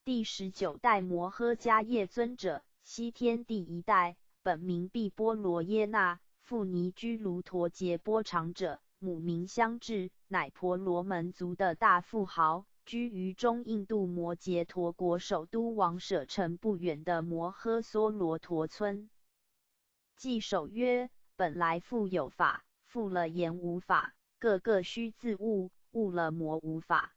第19代摩诃迦叶尊者，西天第一代，本名毕波罗耶那，父尼居卢陀杰波长者，母名香智，乃婆罗门族的大富豪，居于中印度摩羯陀国首都王舍城不远的摩诃娑罗陀村。既首曰：本来复有法，复了言无法，个个须自悟，悟了魔无法。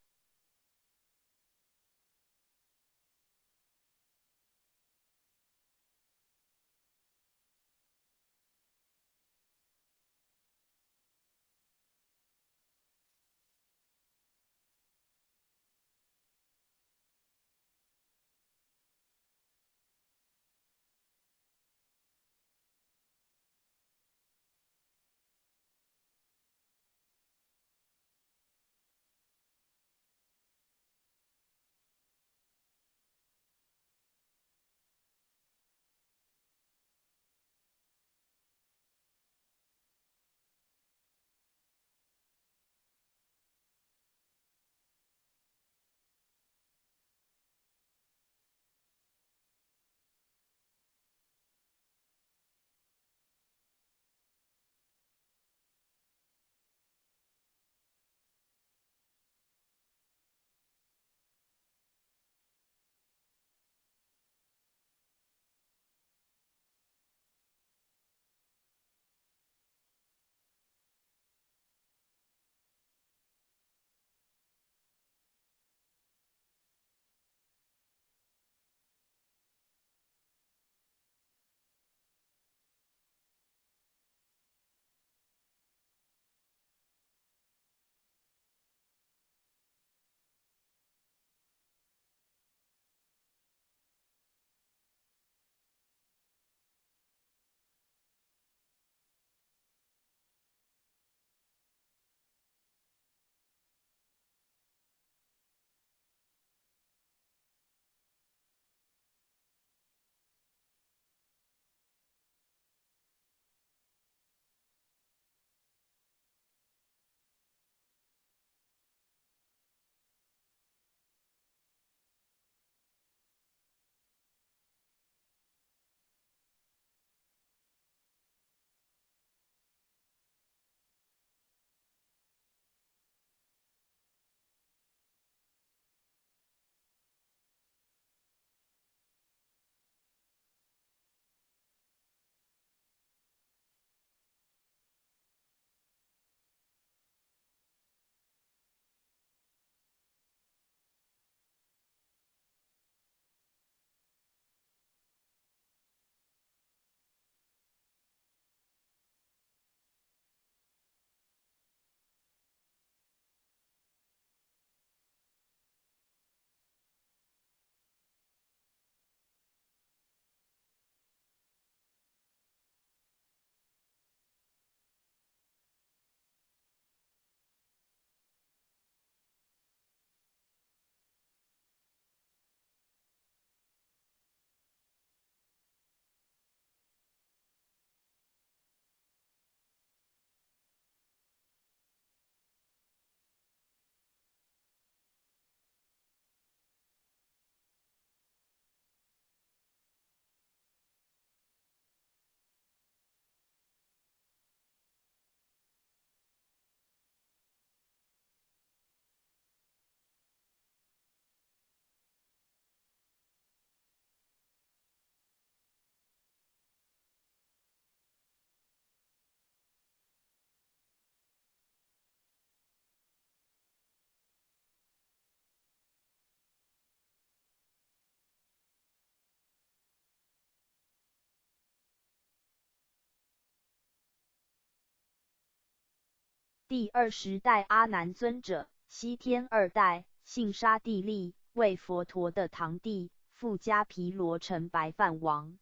第20代阿难尊者，西天2代，姓沙地利，为佛陀的堂弟，富迦毗罗城白饭王。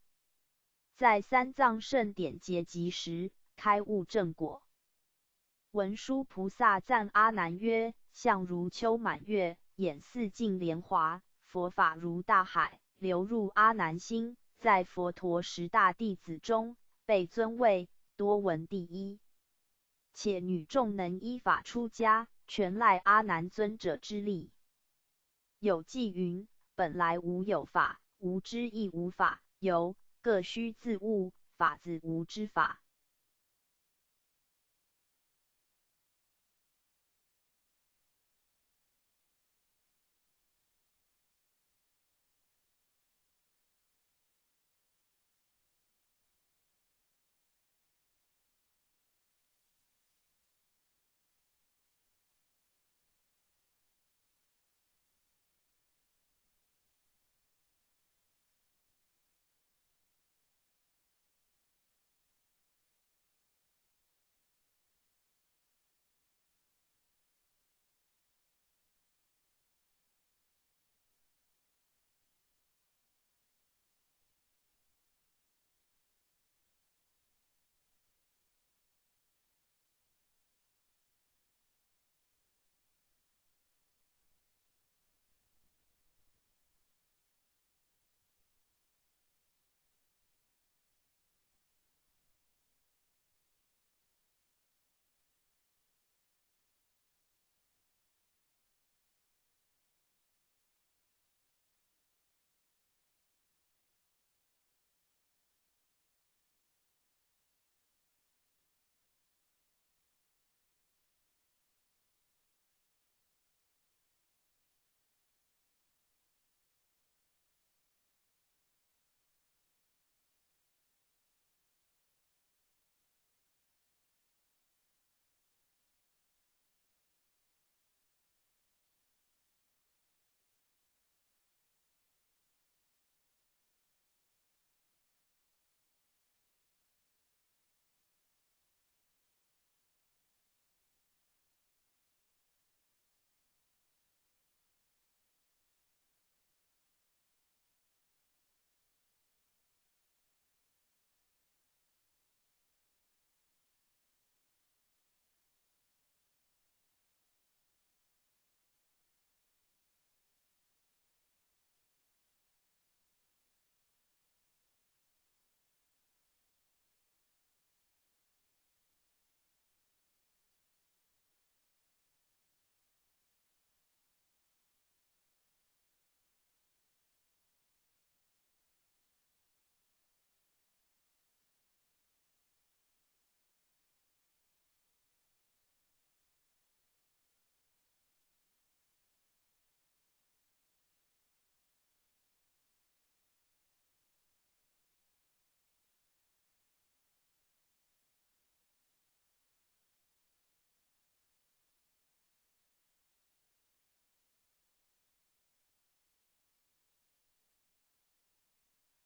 在三藏圣典结集时，开悟正果。文殊菩萨赞阿难曰：相如秋满月，眼似净莲华，佛法如大海，流入阿难心，在佛陀10大弟子中，被尊为多闻第一。且女众能依法出家，全赖阿难尊者之力。有记云：本来无有法，无知亦无法，有各须自悟，法自无知法。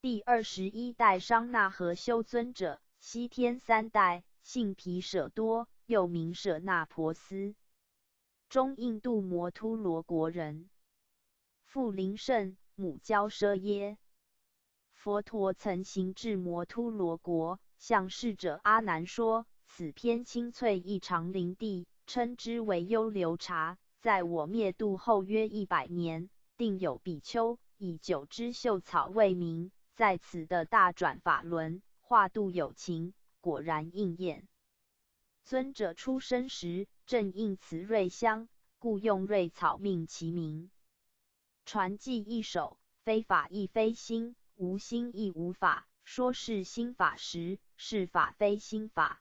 第21代商那和修尊者，西天3代，姓毗舍多，又名舍那婆斯，中印度摩突罗国人，父灵胜，母娇奢耶。佛陀曾行至摩突罗国，向侍者阿难说：此片青翠异常林地，称之为优流茶，在我灭度后约100年，定有比丘以9支秀草为名，在此的大转法轮，化度有情，果然应验。尊者出生时，正应此瑞香，故用瑞草命其名。传记一首，非法亦非心，无心亦无法，说是心法时，是法非心法。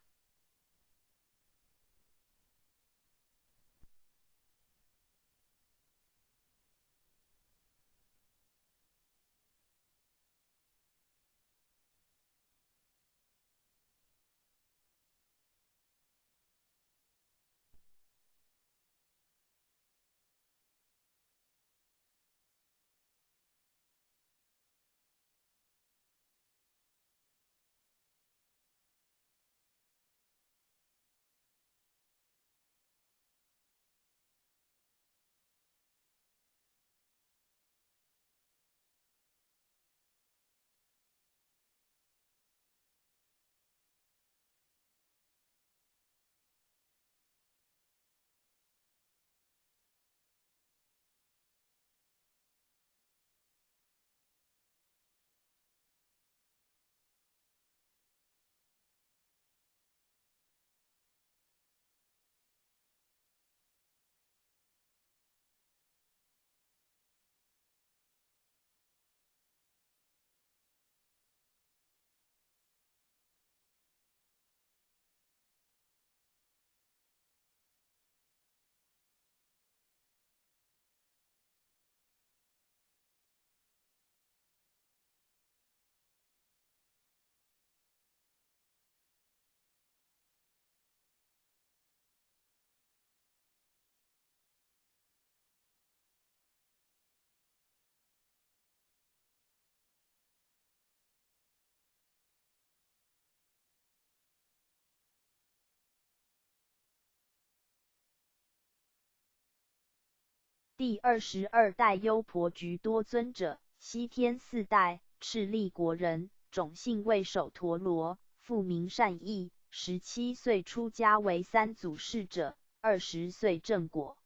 第22代优婆局多尊者，西天4代，赤利国人，种姓为首陀罗，父名善意，17岁出家为三祖释者，20岁正果。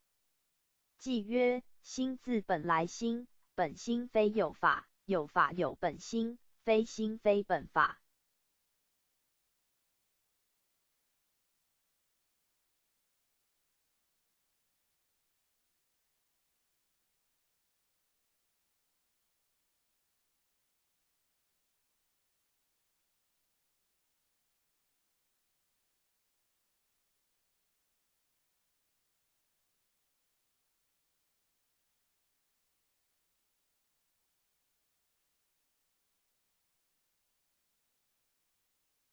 偈曰：心自本来心，本心非有法，有法有本心，非心非本法。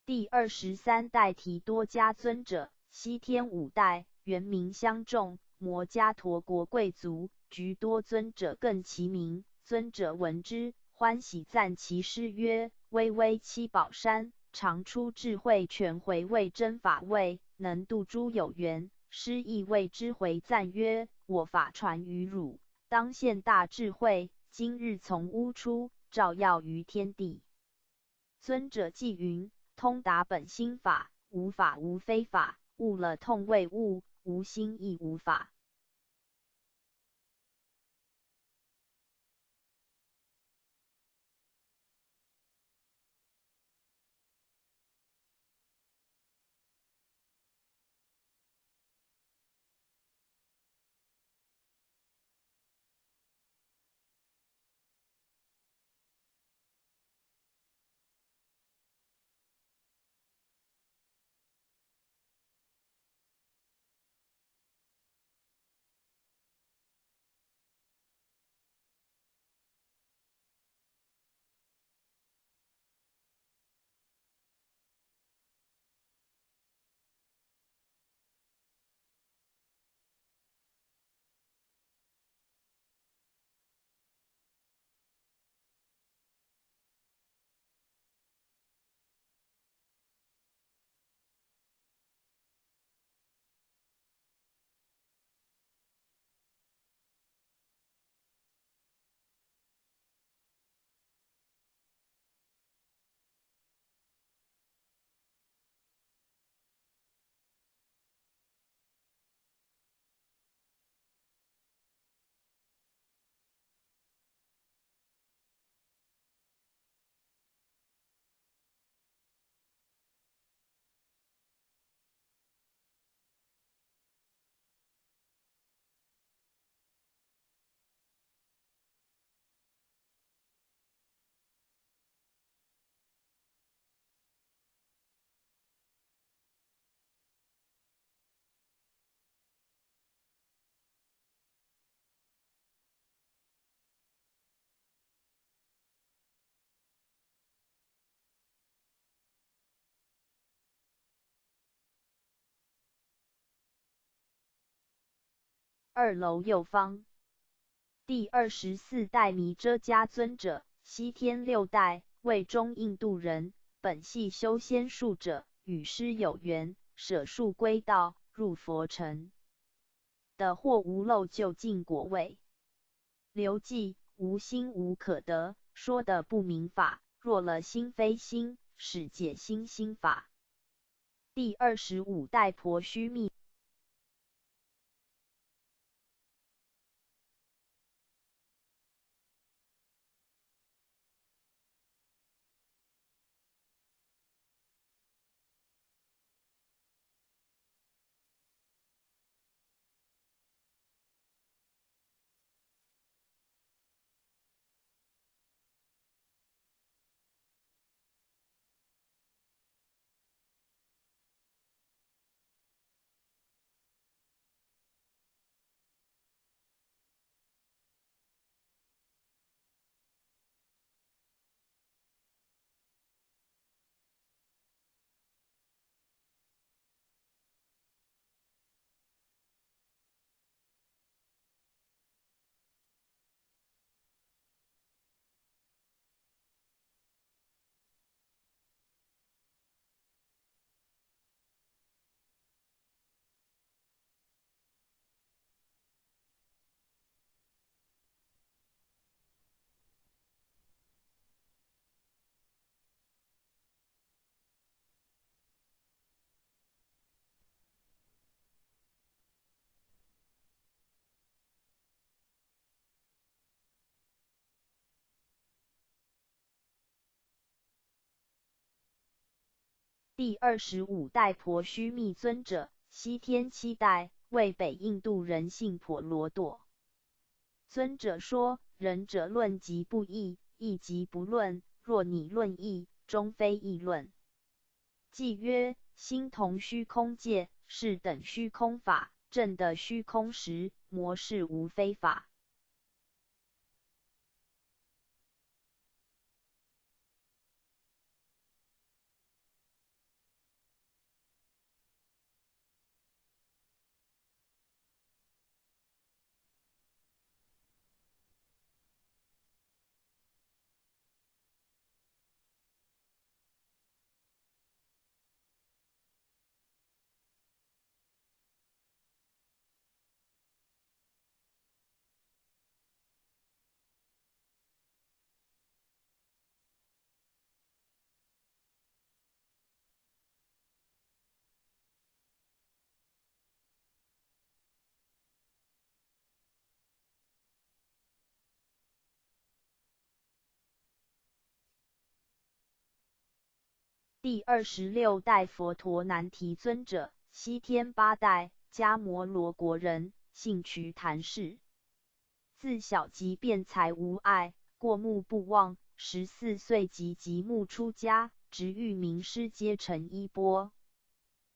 第23代提多迦尊者，西天5代，原名相仲，摩伽陀国贵族。局多尊者更其名，尊者闻之，欢喜赞其师曰：巍巍七宝山，常出智慧全回味真法味，能度诸有缘。师亦为之回赞曰：我法传于汝，当现大智慧，今日从屋出，照耀于天地。尊者偈云：通达本心法，无法无非法，悟了痛为悟，无心亦无法。2楼右方。第24代弥遮迦尊者，西天6代，为中印度人，本系修仙术者，与师有缘，舍术归道，入佛城。得获无漏究竟果位。流偈：无心无可得，说的不明法，若了心非心，使解心心法。第25代婆须密。第25代婆须密尊者，西天7代，为北印度人姓婆罗多。尊者说：仁者论即不议，议即不论，若你论议，终非议论。即曰：心同虚空界，是等虚空法，证得虚空时，魔是无非法。第26代佛陀难提尊者，西天8代，迦摩罗国人，姓瞿昙氏。自小即辩才无碍，过目不忘。14岁即极目出家，直遇名师，皆成衣钵。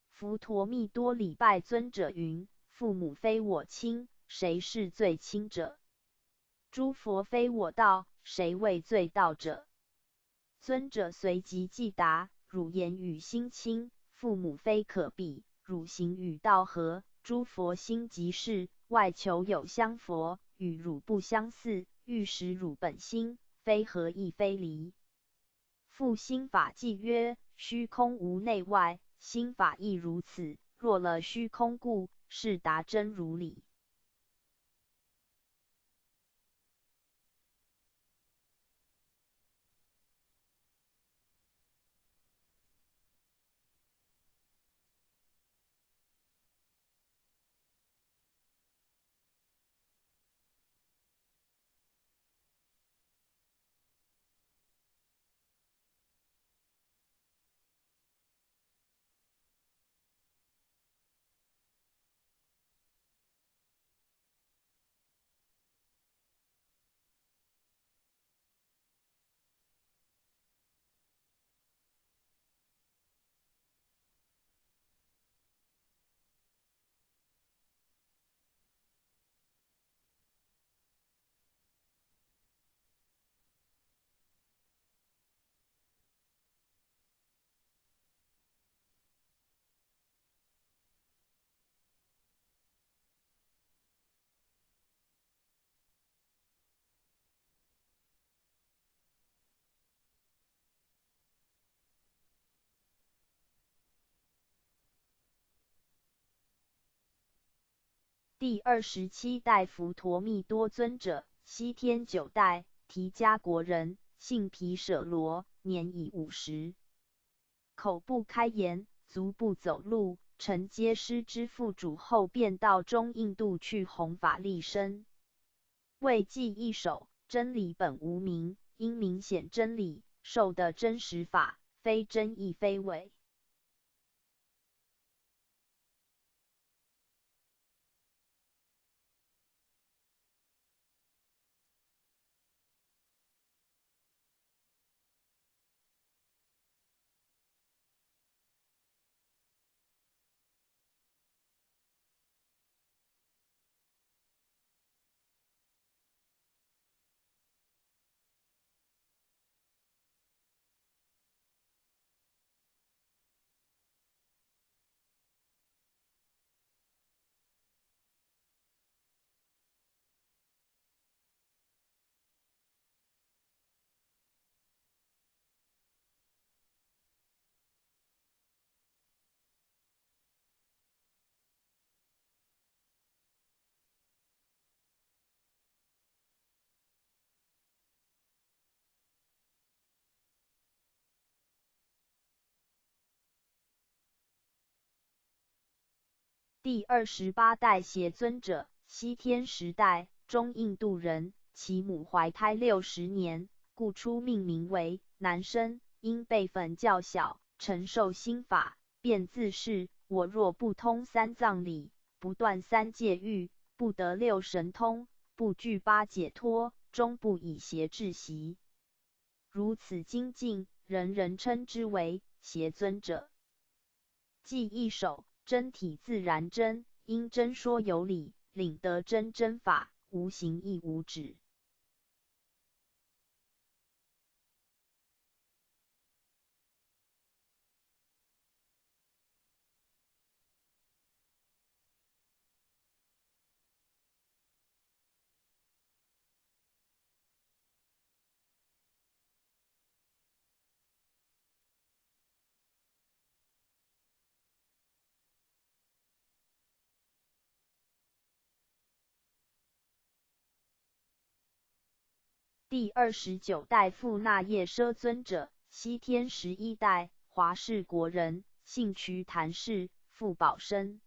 佛陀密多礼拜尊者云：父母非我亲，谁是最亲者？诸佛非我道，谁为最道者？尊者随即即答：汝言语心亲，父母非可比；汝行与道合，诸佛心即是。外求有相佛，与汝不相似，欲识汝本心，非合亦非离。复心法纪曰：虚空无内外，心法亦如此。若了虚空故，是达真如理。第27代佛陀密多尊者，西天9代，提迦国人，姓毗舍罗，年已50。口不开言，足不走路，承接师之父主后，便到中印度去弘法利生。为记一首：真理本无名，因明显真理，受的真实法，非真亦非伪。第28代邪尊者，西天10代，中印度人，其母怀胎60年，故初命名为男生，因辈分较小，承受心法，便自是：我若不通三藏理，不断三界欲，不得六神通，不具八解脱，终不以邪治习。如此精进，人人称之为邪尊者。即一首真体自然真，因真说有理，领得真法，无形亦无止。第29代富那夜奢尊者，西天11代，华氏国人，姓瞿昙氏，父保生，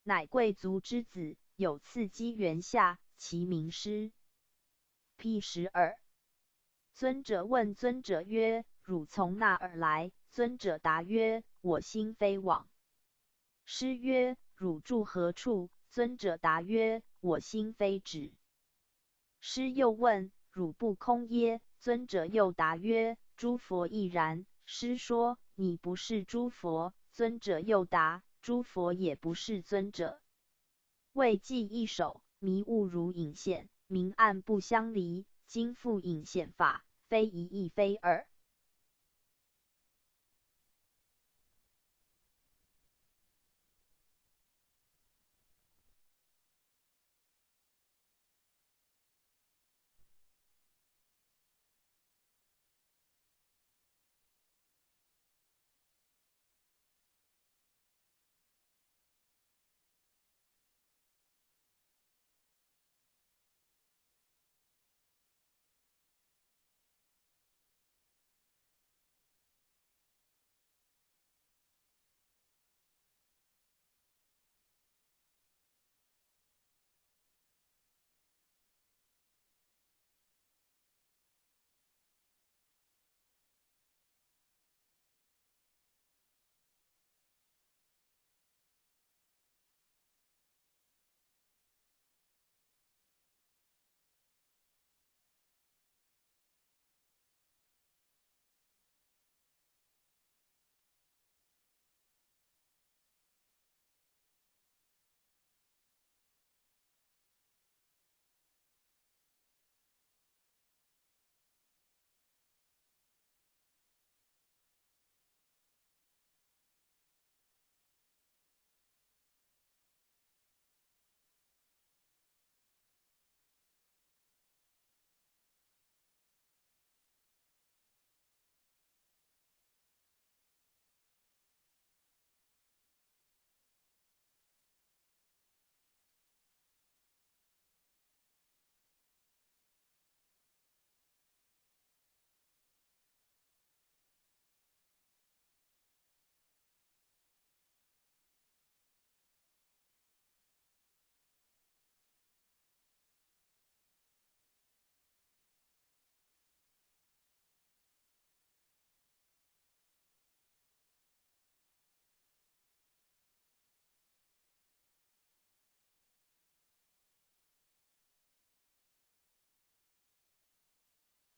乃贵族之子，有次机缘下，其名师。P12。尊者问尊者曰：汝从那而来？尊者答曰：我心非往。师曰：汝住何处？尊者答曰：我心非止。师又问：汝不空耶？尊者又答曰：诸佛亦然。师说：你不是诸佛。尊者又答：诸佛也不是尊者。为记一首：迷悟如隐现，明暗不相离。今复隐现法，非一亦非二。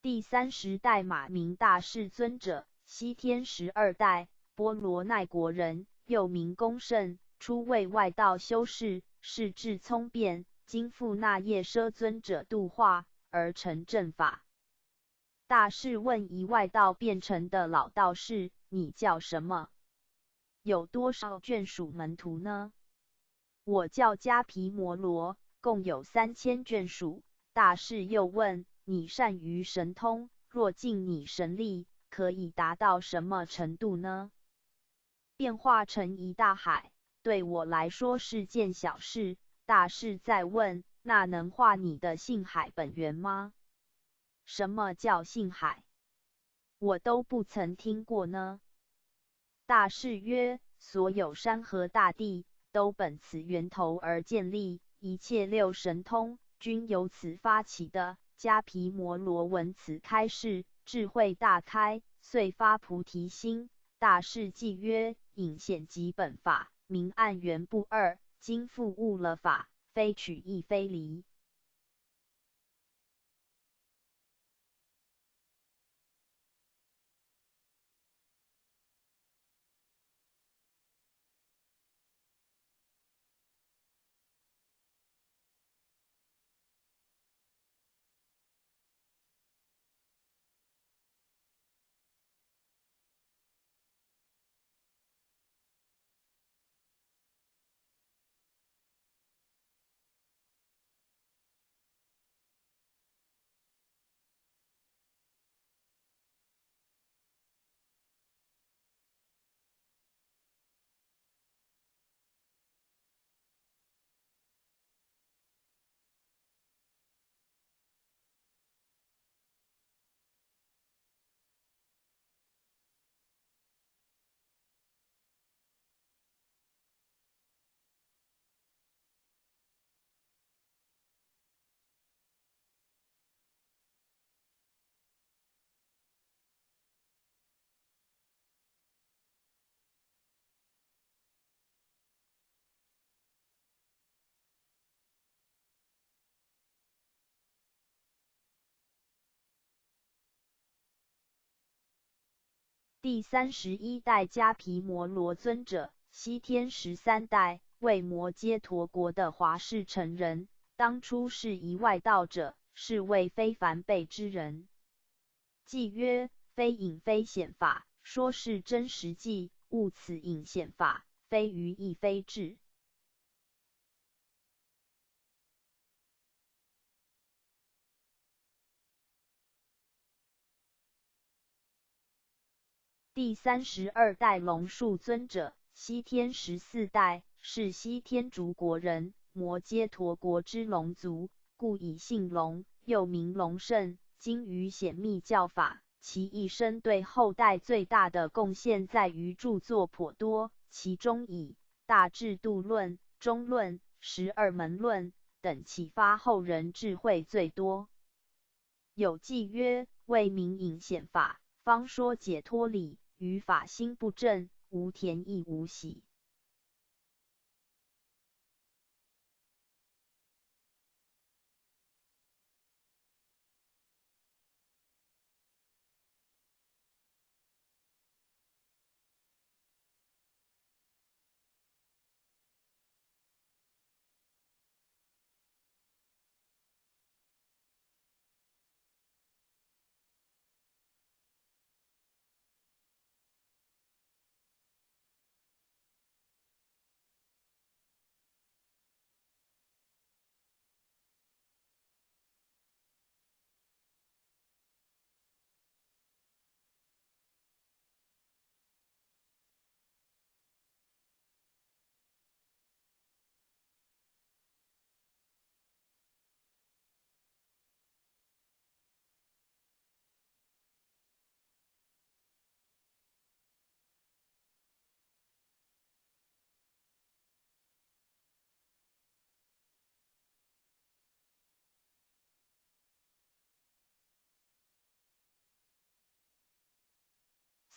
第30代马明大士尊者，西天12代，波罗奈国人，又名公胜，初为外道修士，是智聪辩，经富那夜奢尊者度化，而成正法。大士问一外道变成的老道士：你叫什么？有多少眷属门徒呢？我叫迦毗摩罗，共有3000眷属。大士又问：你善于神通，若尽你神力，可以达到什么程度呢？变化成一大海，对我来说是件小事。大士再问：那能化你的性海本源吗？什么叫性海？我都不曾听过呢。大士曰：所有山河大地，都本此源头而建立，一切六神通，均由此发起的。迦毗摩罗闻此开示，智慧大开，遂发菩提心，大事记曰：引显即本法，明暗原不二。今复误了法，非取亦非离。第31代迦毗摩罗尊者，西天13代，为摩揭陀国的华氏成人。当初是一外道者，是为非凡辈之人。记曰：非隐非显法，说是真实记，悟此隐显法，非愚亦非智。第32代龙树尊者，西天14代，是西天竺国人，摩揭陀国之龙族，故以姓龙，又名龙胜。精于显密教法，其一生对后代最大的贡献在于著作颇多，其中以大智度论、中论、12门论等启发后人智慧最多。有记曰：为明隐显法，方说解脱理，于法心不正，无田亦无喜。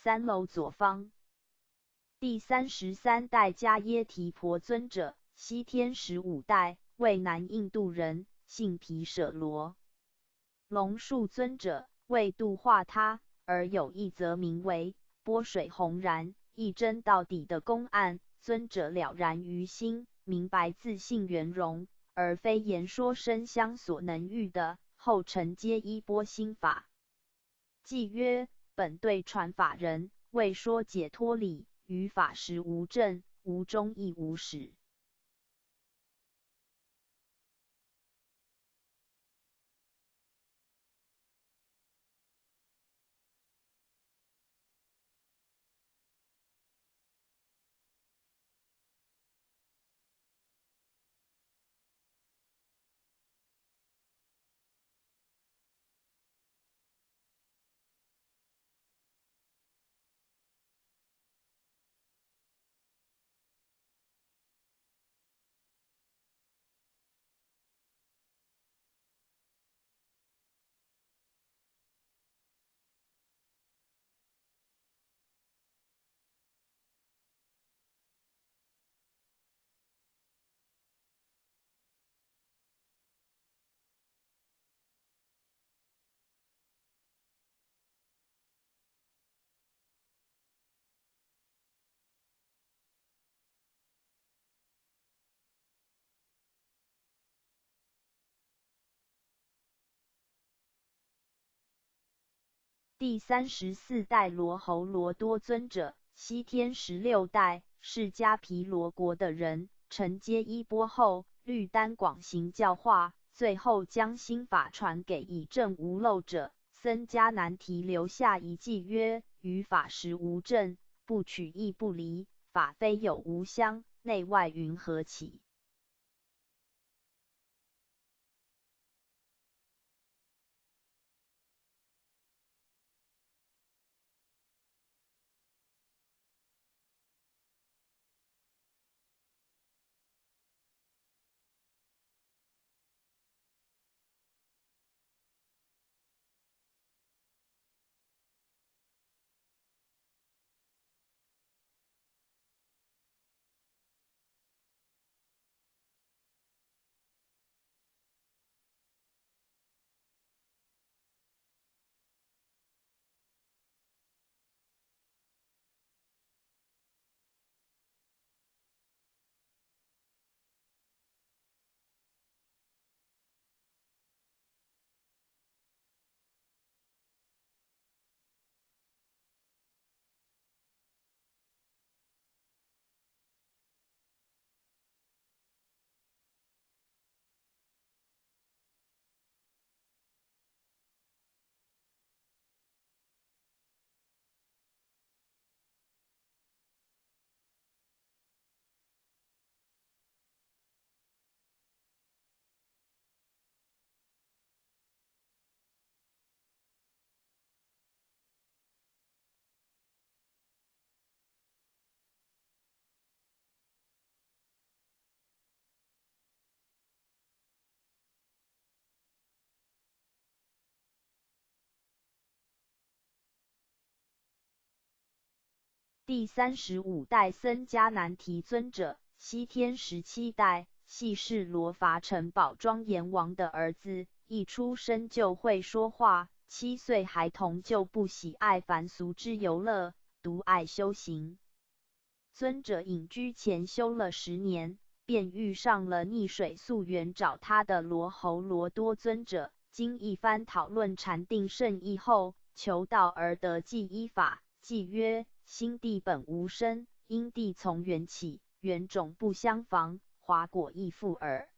三楼左方。第33代迦耶提婆尊者，西天15代，为南印度人，姓毗舍罗。龙树尊者，为度化他，而有一则名为波水洪然，一真到底的公案。尊者了然于心，明白自性圆融，而非言说声香所能喻的，后承接依波心法。记曰：本对传法人，为说解脱理，于法实无证，无中亦无始。第34代罗侯罗多尊者，西天16代，是迦毗罗国的人，承接衣钵后，律丹广行教化，最后将心法传给以证无漏者。僧迦难提留下一偈曰：于法实无证，不取亦不离，法非有无相，内外云何起？第35代僧迦难提尊者，西天17代，系是罗伐城宝庄阎王的儿子，一出生就会说话，7岁孩童就不喜爱凡俗之游乐，独爱修行。尊者隐居前修了10年，便遇上了溺水溯源找他的罗侯罗多尊者，经一番讨论禅定圣意后，求道而得记依法，记曰：心地本无生，因地从缘起，缘种不相妨，华果亦复耳。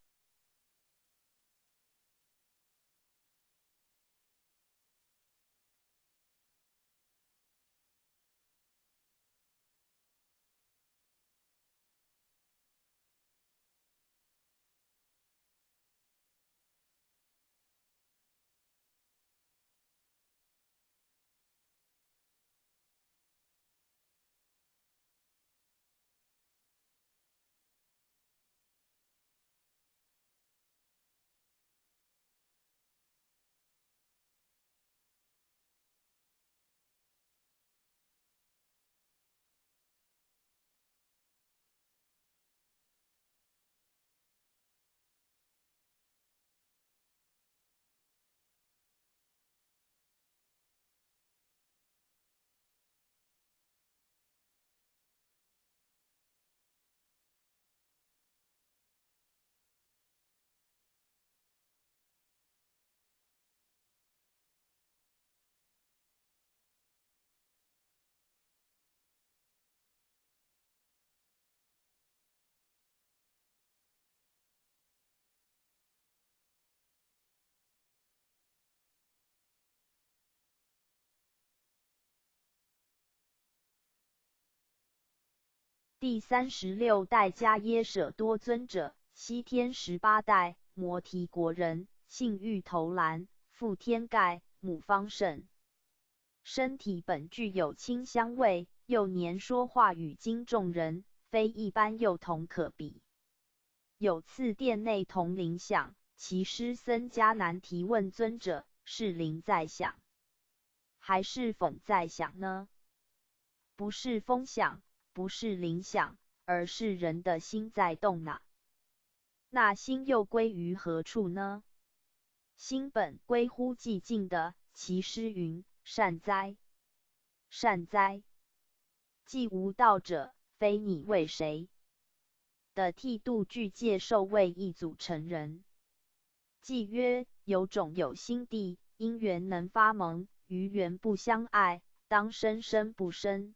第36代迦耶舍多尊者，西天18代，摩提国人，姓玉头兰，父天盖，母方胜。身体本具有清香味，幼年说话语惊众人，非一般幼童可比。有次殿内铜铃响，其师僧迦难提问尊者：是铃在响，还是风在响呢？不是风响，不是铃响，而是人的心在动呢。那心又归于何处呢？心本归乎寂静的，其师云：善哉，善哉！既无道者，非你为谁？的剃度具戒受位一组成人。即曰：有种有心地，因缘能发蒙，于缘不相爱，当生生不生。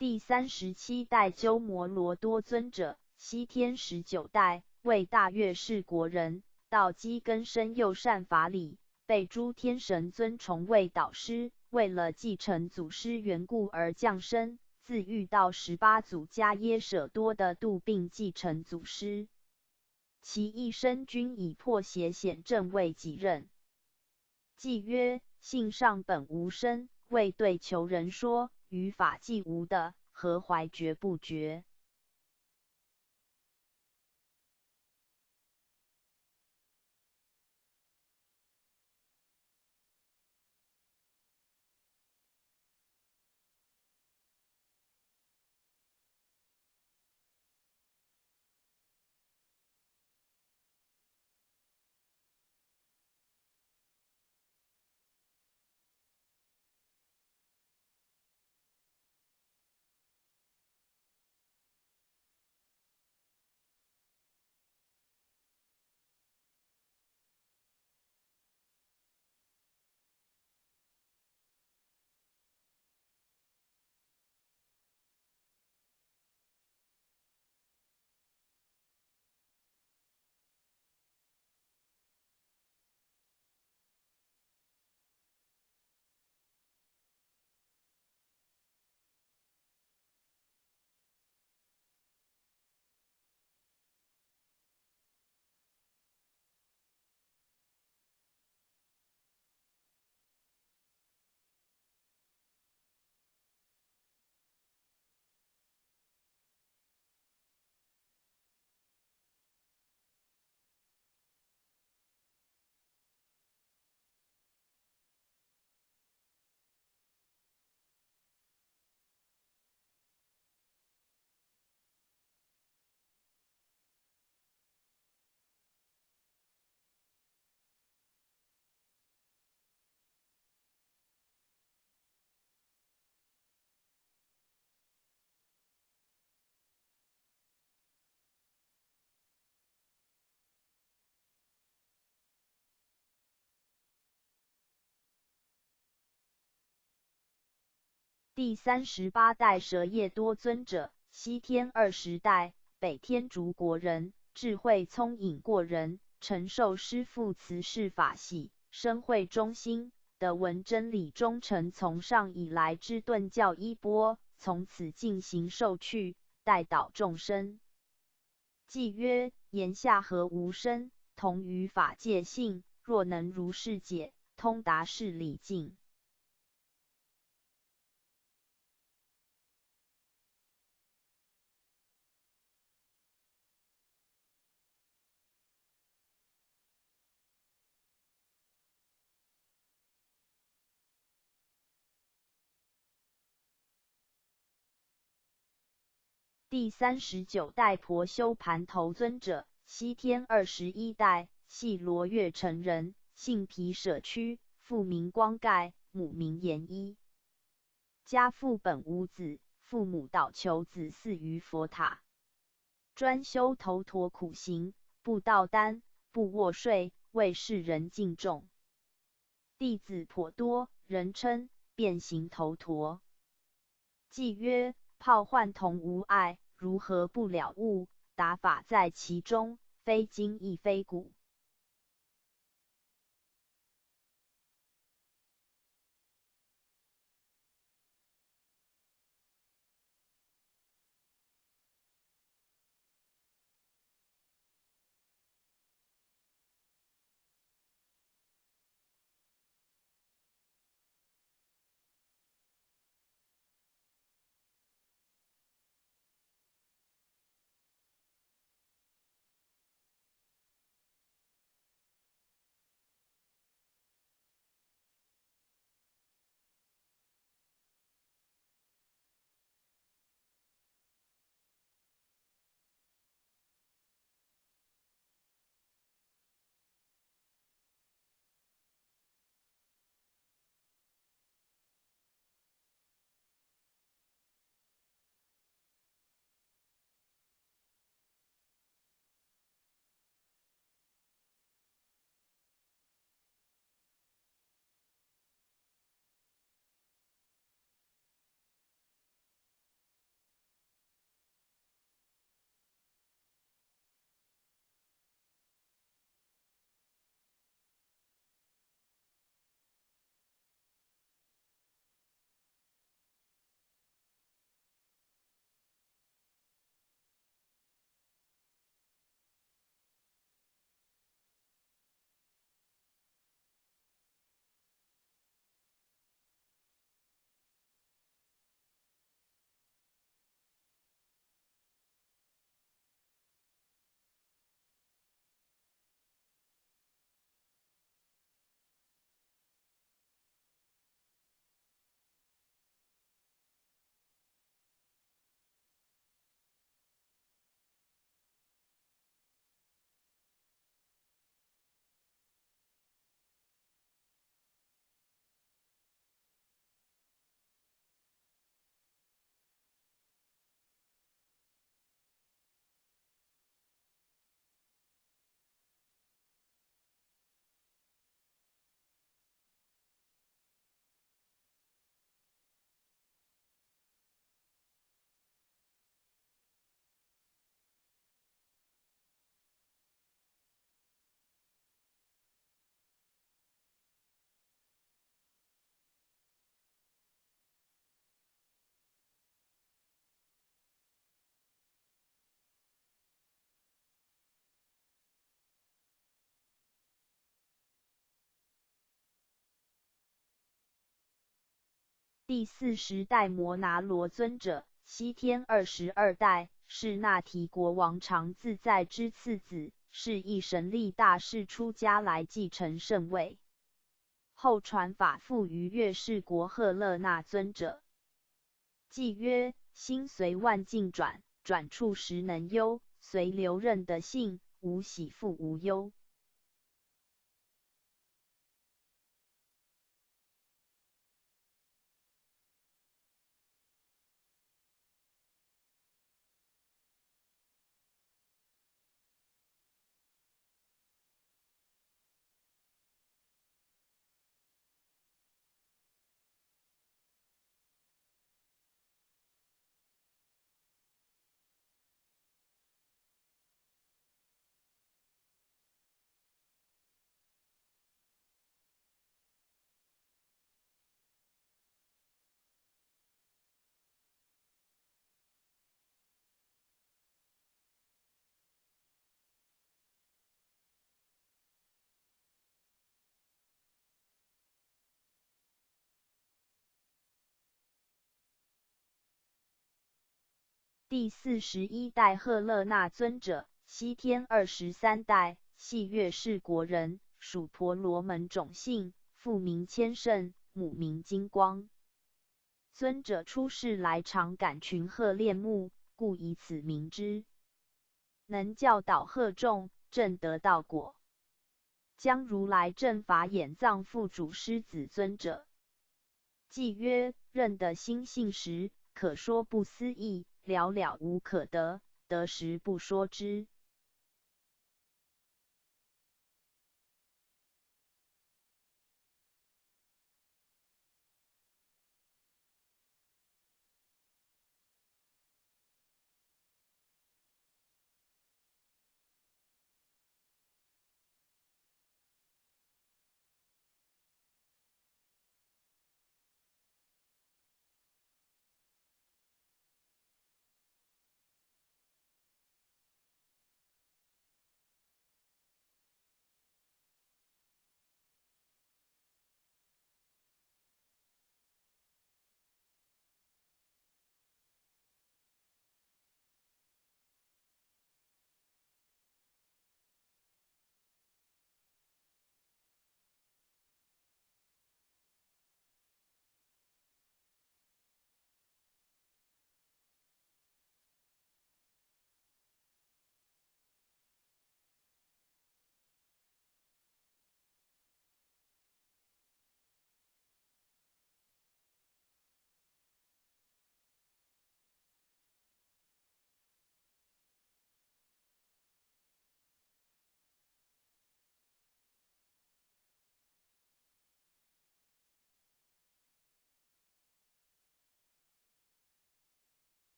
第37代鸠摩罗多尊者，西天19代，为大月氏国人，道基根深又善法理，被诸天神尊崇为导师，为了继承祖师缘故而降生，自遇到18祖迦耶舍多的度并继承祖师。其一生均以破邪显正为己任。偈曰：性上本无生，为对求人说，于法既无的，何怀觉不觉？第38代舍叶多尊者，西天20代，北天竺国人，智慧聪颖过人，承受师父慈氏法系，深慧忠心，得闻真理忠诚，从上以来之顿教衣钵，从此进行受去，代导众生。偈曰：言下何无生，同于法界性，若能如是解，通达事理尽。第39代婆修盘头尊者，西天21代，系罗越城人，姓毗舍屈，父名光盖，母名延一。家父本无子，父母祷求子嗣于佛塔，专修头陀苦行，不盗丹，不卧睡，为世人敬重。弟子颇多，人称变形头陀。偈曰：泡幻同无碍，如何不了悟？达法在其中，非今亦非古。第40代摩拿罗尊者，西天22代，是那提国王常自在之次子，是一神力大士出家来继承圣位，后传法付于月氏国赫勒那尊者。偈曰：心随万境转，转处时能忧，随流任的性，无喜复无忧。第41代赫勒那尊者，西天23代，系月氏国人，属婆罗门种姓，父名千胜，母名金光。尊者出世来常感群鹤恋慕，故以此名之。能教导鹤众，正得道果。将如来正法眼藏副主师子尊者。偈曰：认得心性时，可说不思议，了了无可得，得时不说之。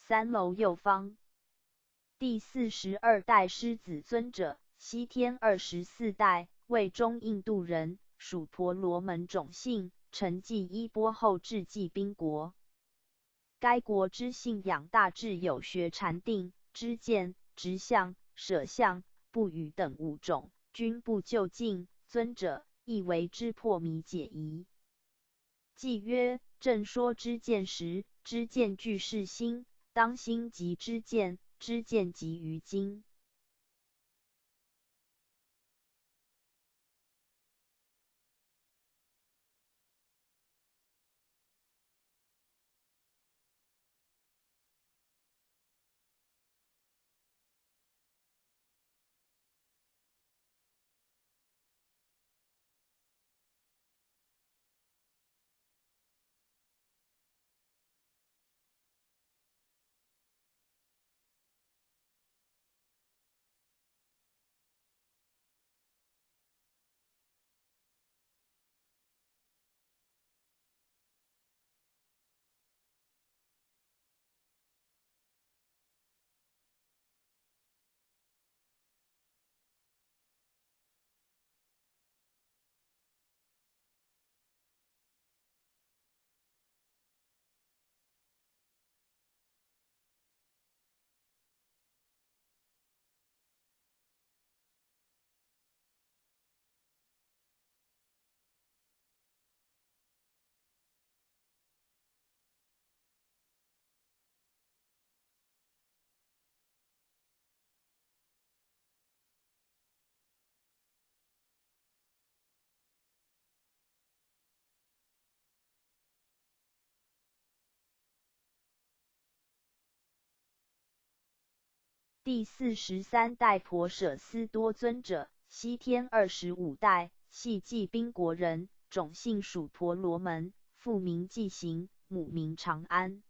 3楼右方。第42代狮子尊者，西天24代，为中印度人，属婆罗门种姓，承继衣钵后至继宾国。该国之信仰大致有学禅定、知见、执相、舍相、不语等5种，均不究竟。尊者亦为之破迷解疑。既曰：正说知见时，知见具是心，当心即知见，知见即于今。第43代婆舍斯多尊者，西天25代，系继宾国人，种姓属婆罗门，父名继行，母名长安。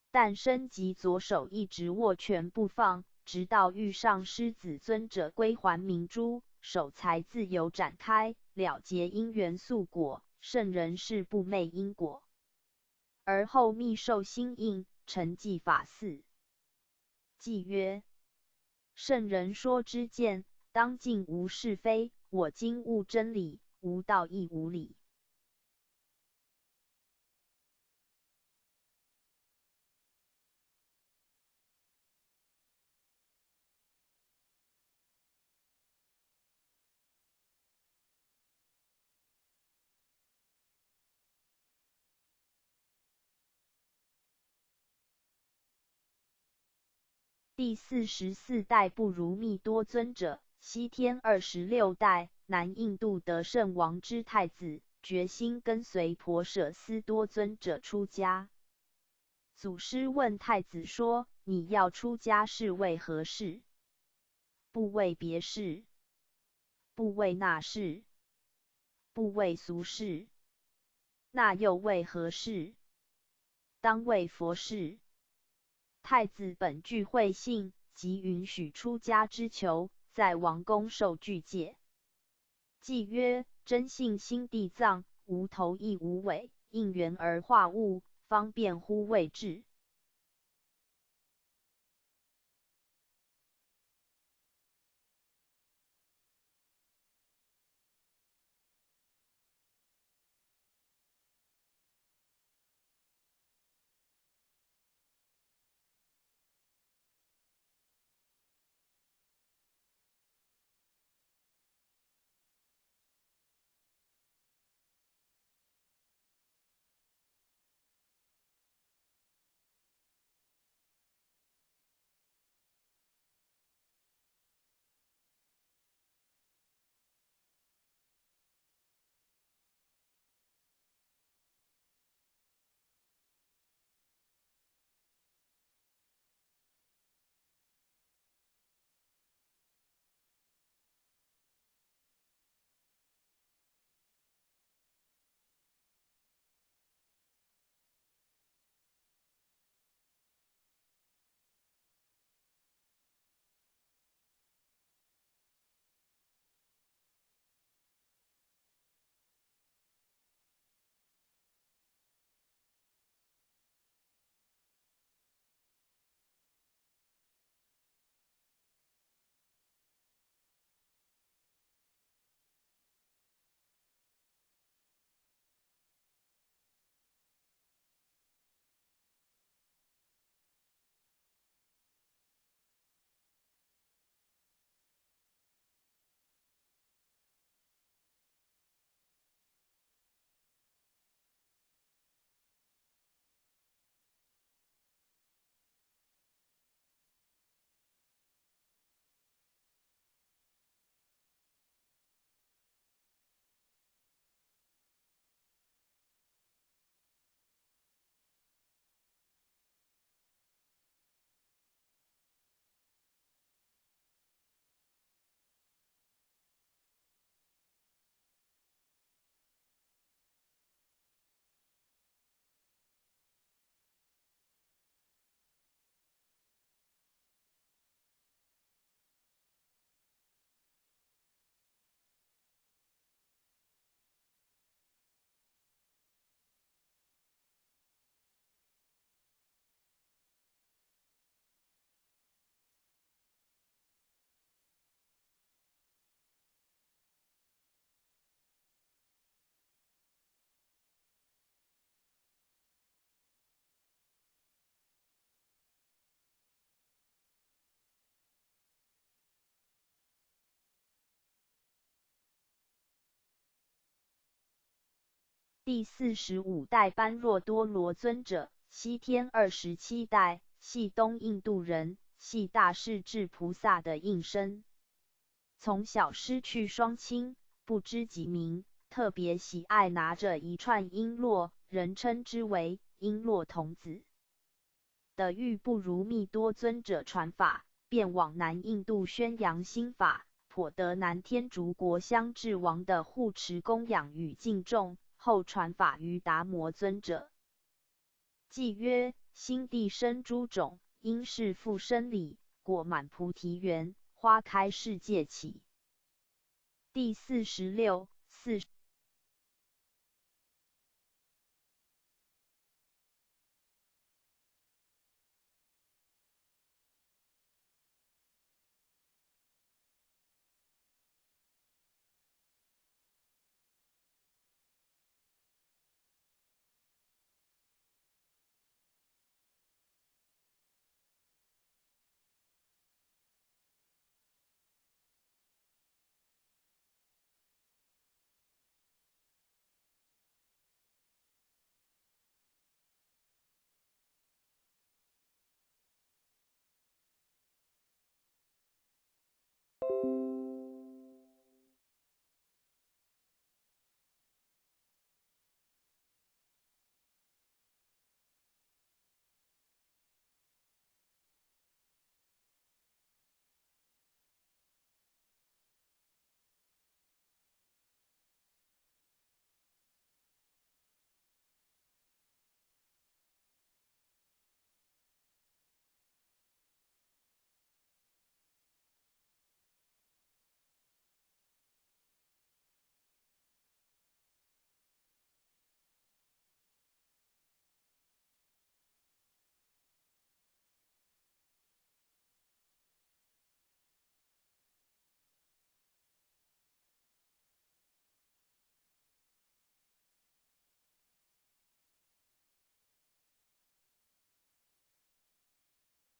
诞生即左手一直握拳不放，直到遇上狮子尊者归还明珠，手才自由展开，了结因缘宿果，圣人是不昧因果。而后密受心印，承继法嗣。记曰：圣人说知见，当尽无是非，我今悟真理，无道亦无理。第44代不如密多尊者，西天26代，南印度得圣王之太子，决心跟随婆舍斯多尊者出家。祖师问太子说：你要出家是为何事？不为别事，不为那事，不为俗事，那又为何事？当为佛事。太子本具慧性，即允许出家之求，在王宫受具戒。既曰：真性心地藏，无头亦无尾，应缘而化物，方便乎谓智。第45代般若多罗尊者，西天27代，系东印度人，系大势至菩萨的应身。从小失去双亲，不知己名，特别喜爱拿着一串璎珞，人称之为璎珞童子的欲不如密多尊者传法，便往南印度宣扬新法，颇得南天竺国香智王的护持供养与敬重，后传法于达摩尊者。偈曰：心地生诸种，因是复生理，果满菩提园，花开世界起。第46、40。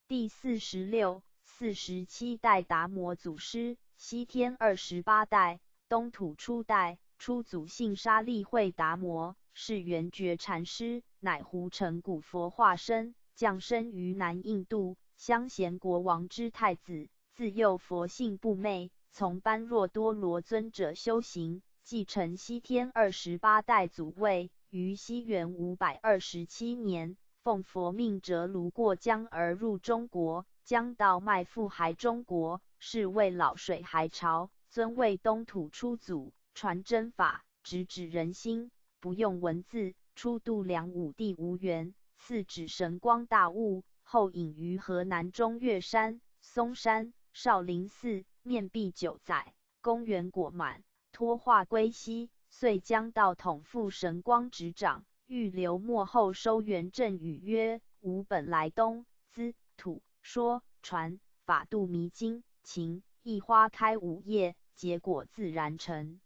第46、47代达摩祖师，西天28代，东土初代，初祖姓沙利慧达摩，是圆觉禅师，乃胡城古佛化身，降生于南印度香贤国王之太子，自幼佛性不昧，从般若多罗尊者修行，继承西天28代祖位，于西元527年。奉佛命折卢过江而入中国，将到麦富海中国，是为老水海潮，尊为东土初祖，传真法，直指人心，不用文字，初度梁武帝无缘，赐指神光大悟，后隐于河南中岳山、嵩山、少林寺，面壁9载，公元果满，脱化归西，遂将道统复神光执掌。欲留末后收元正语曰：吾本来东资土说传法度迷津情，一花开5叶，结果自然成。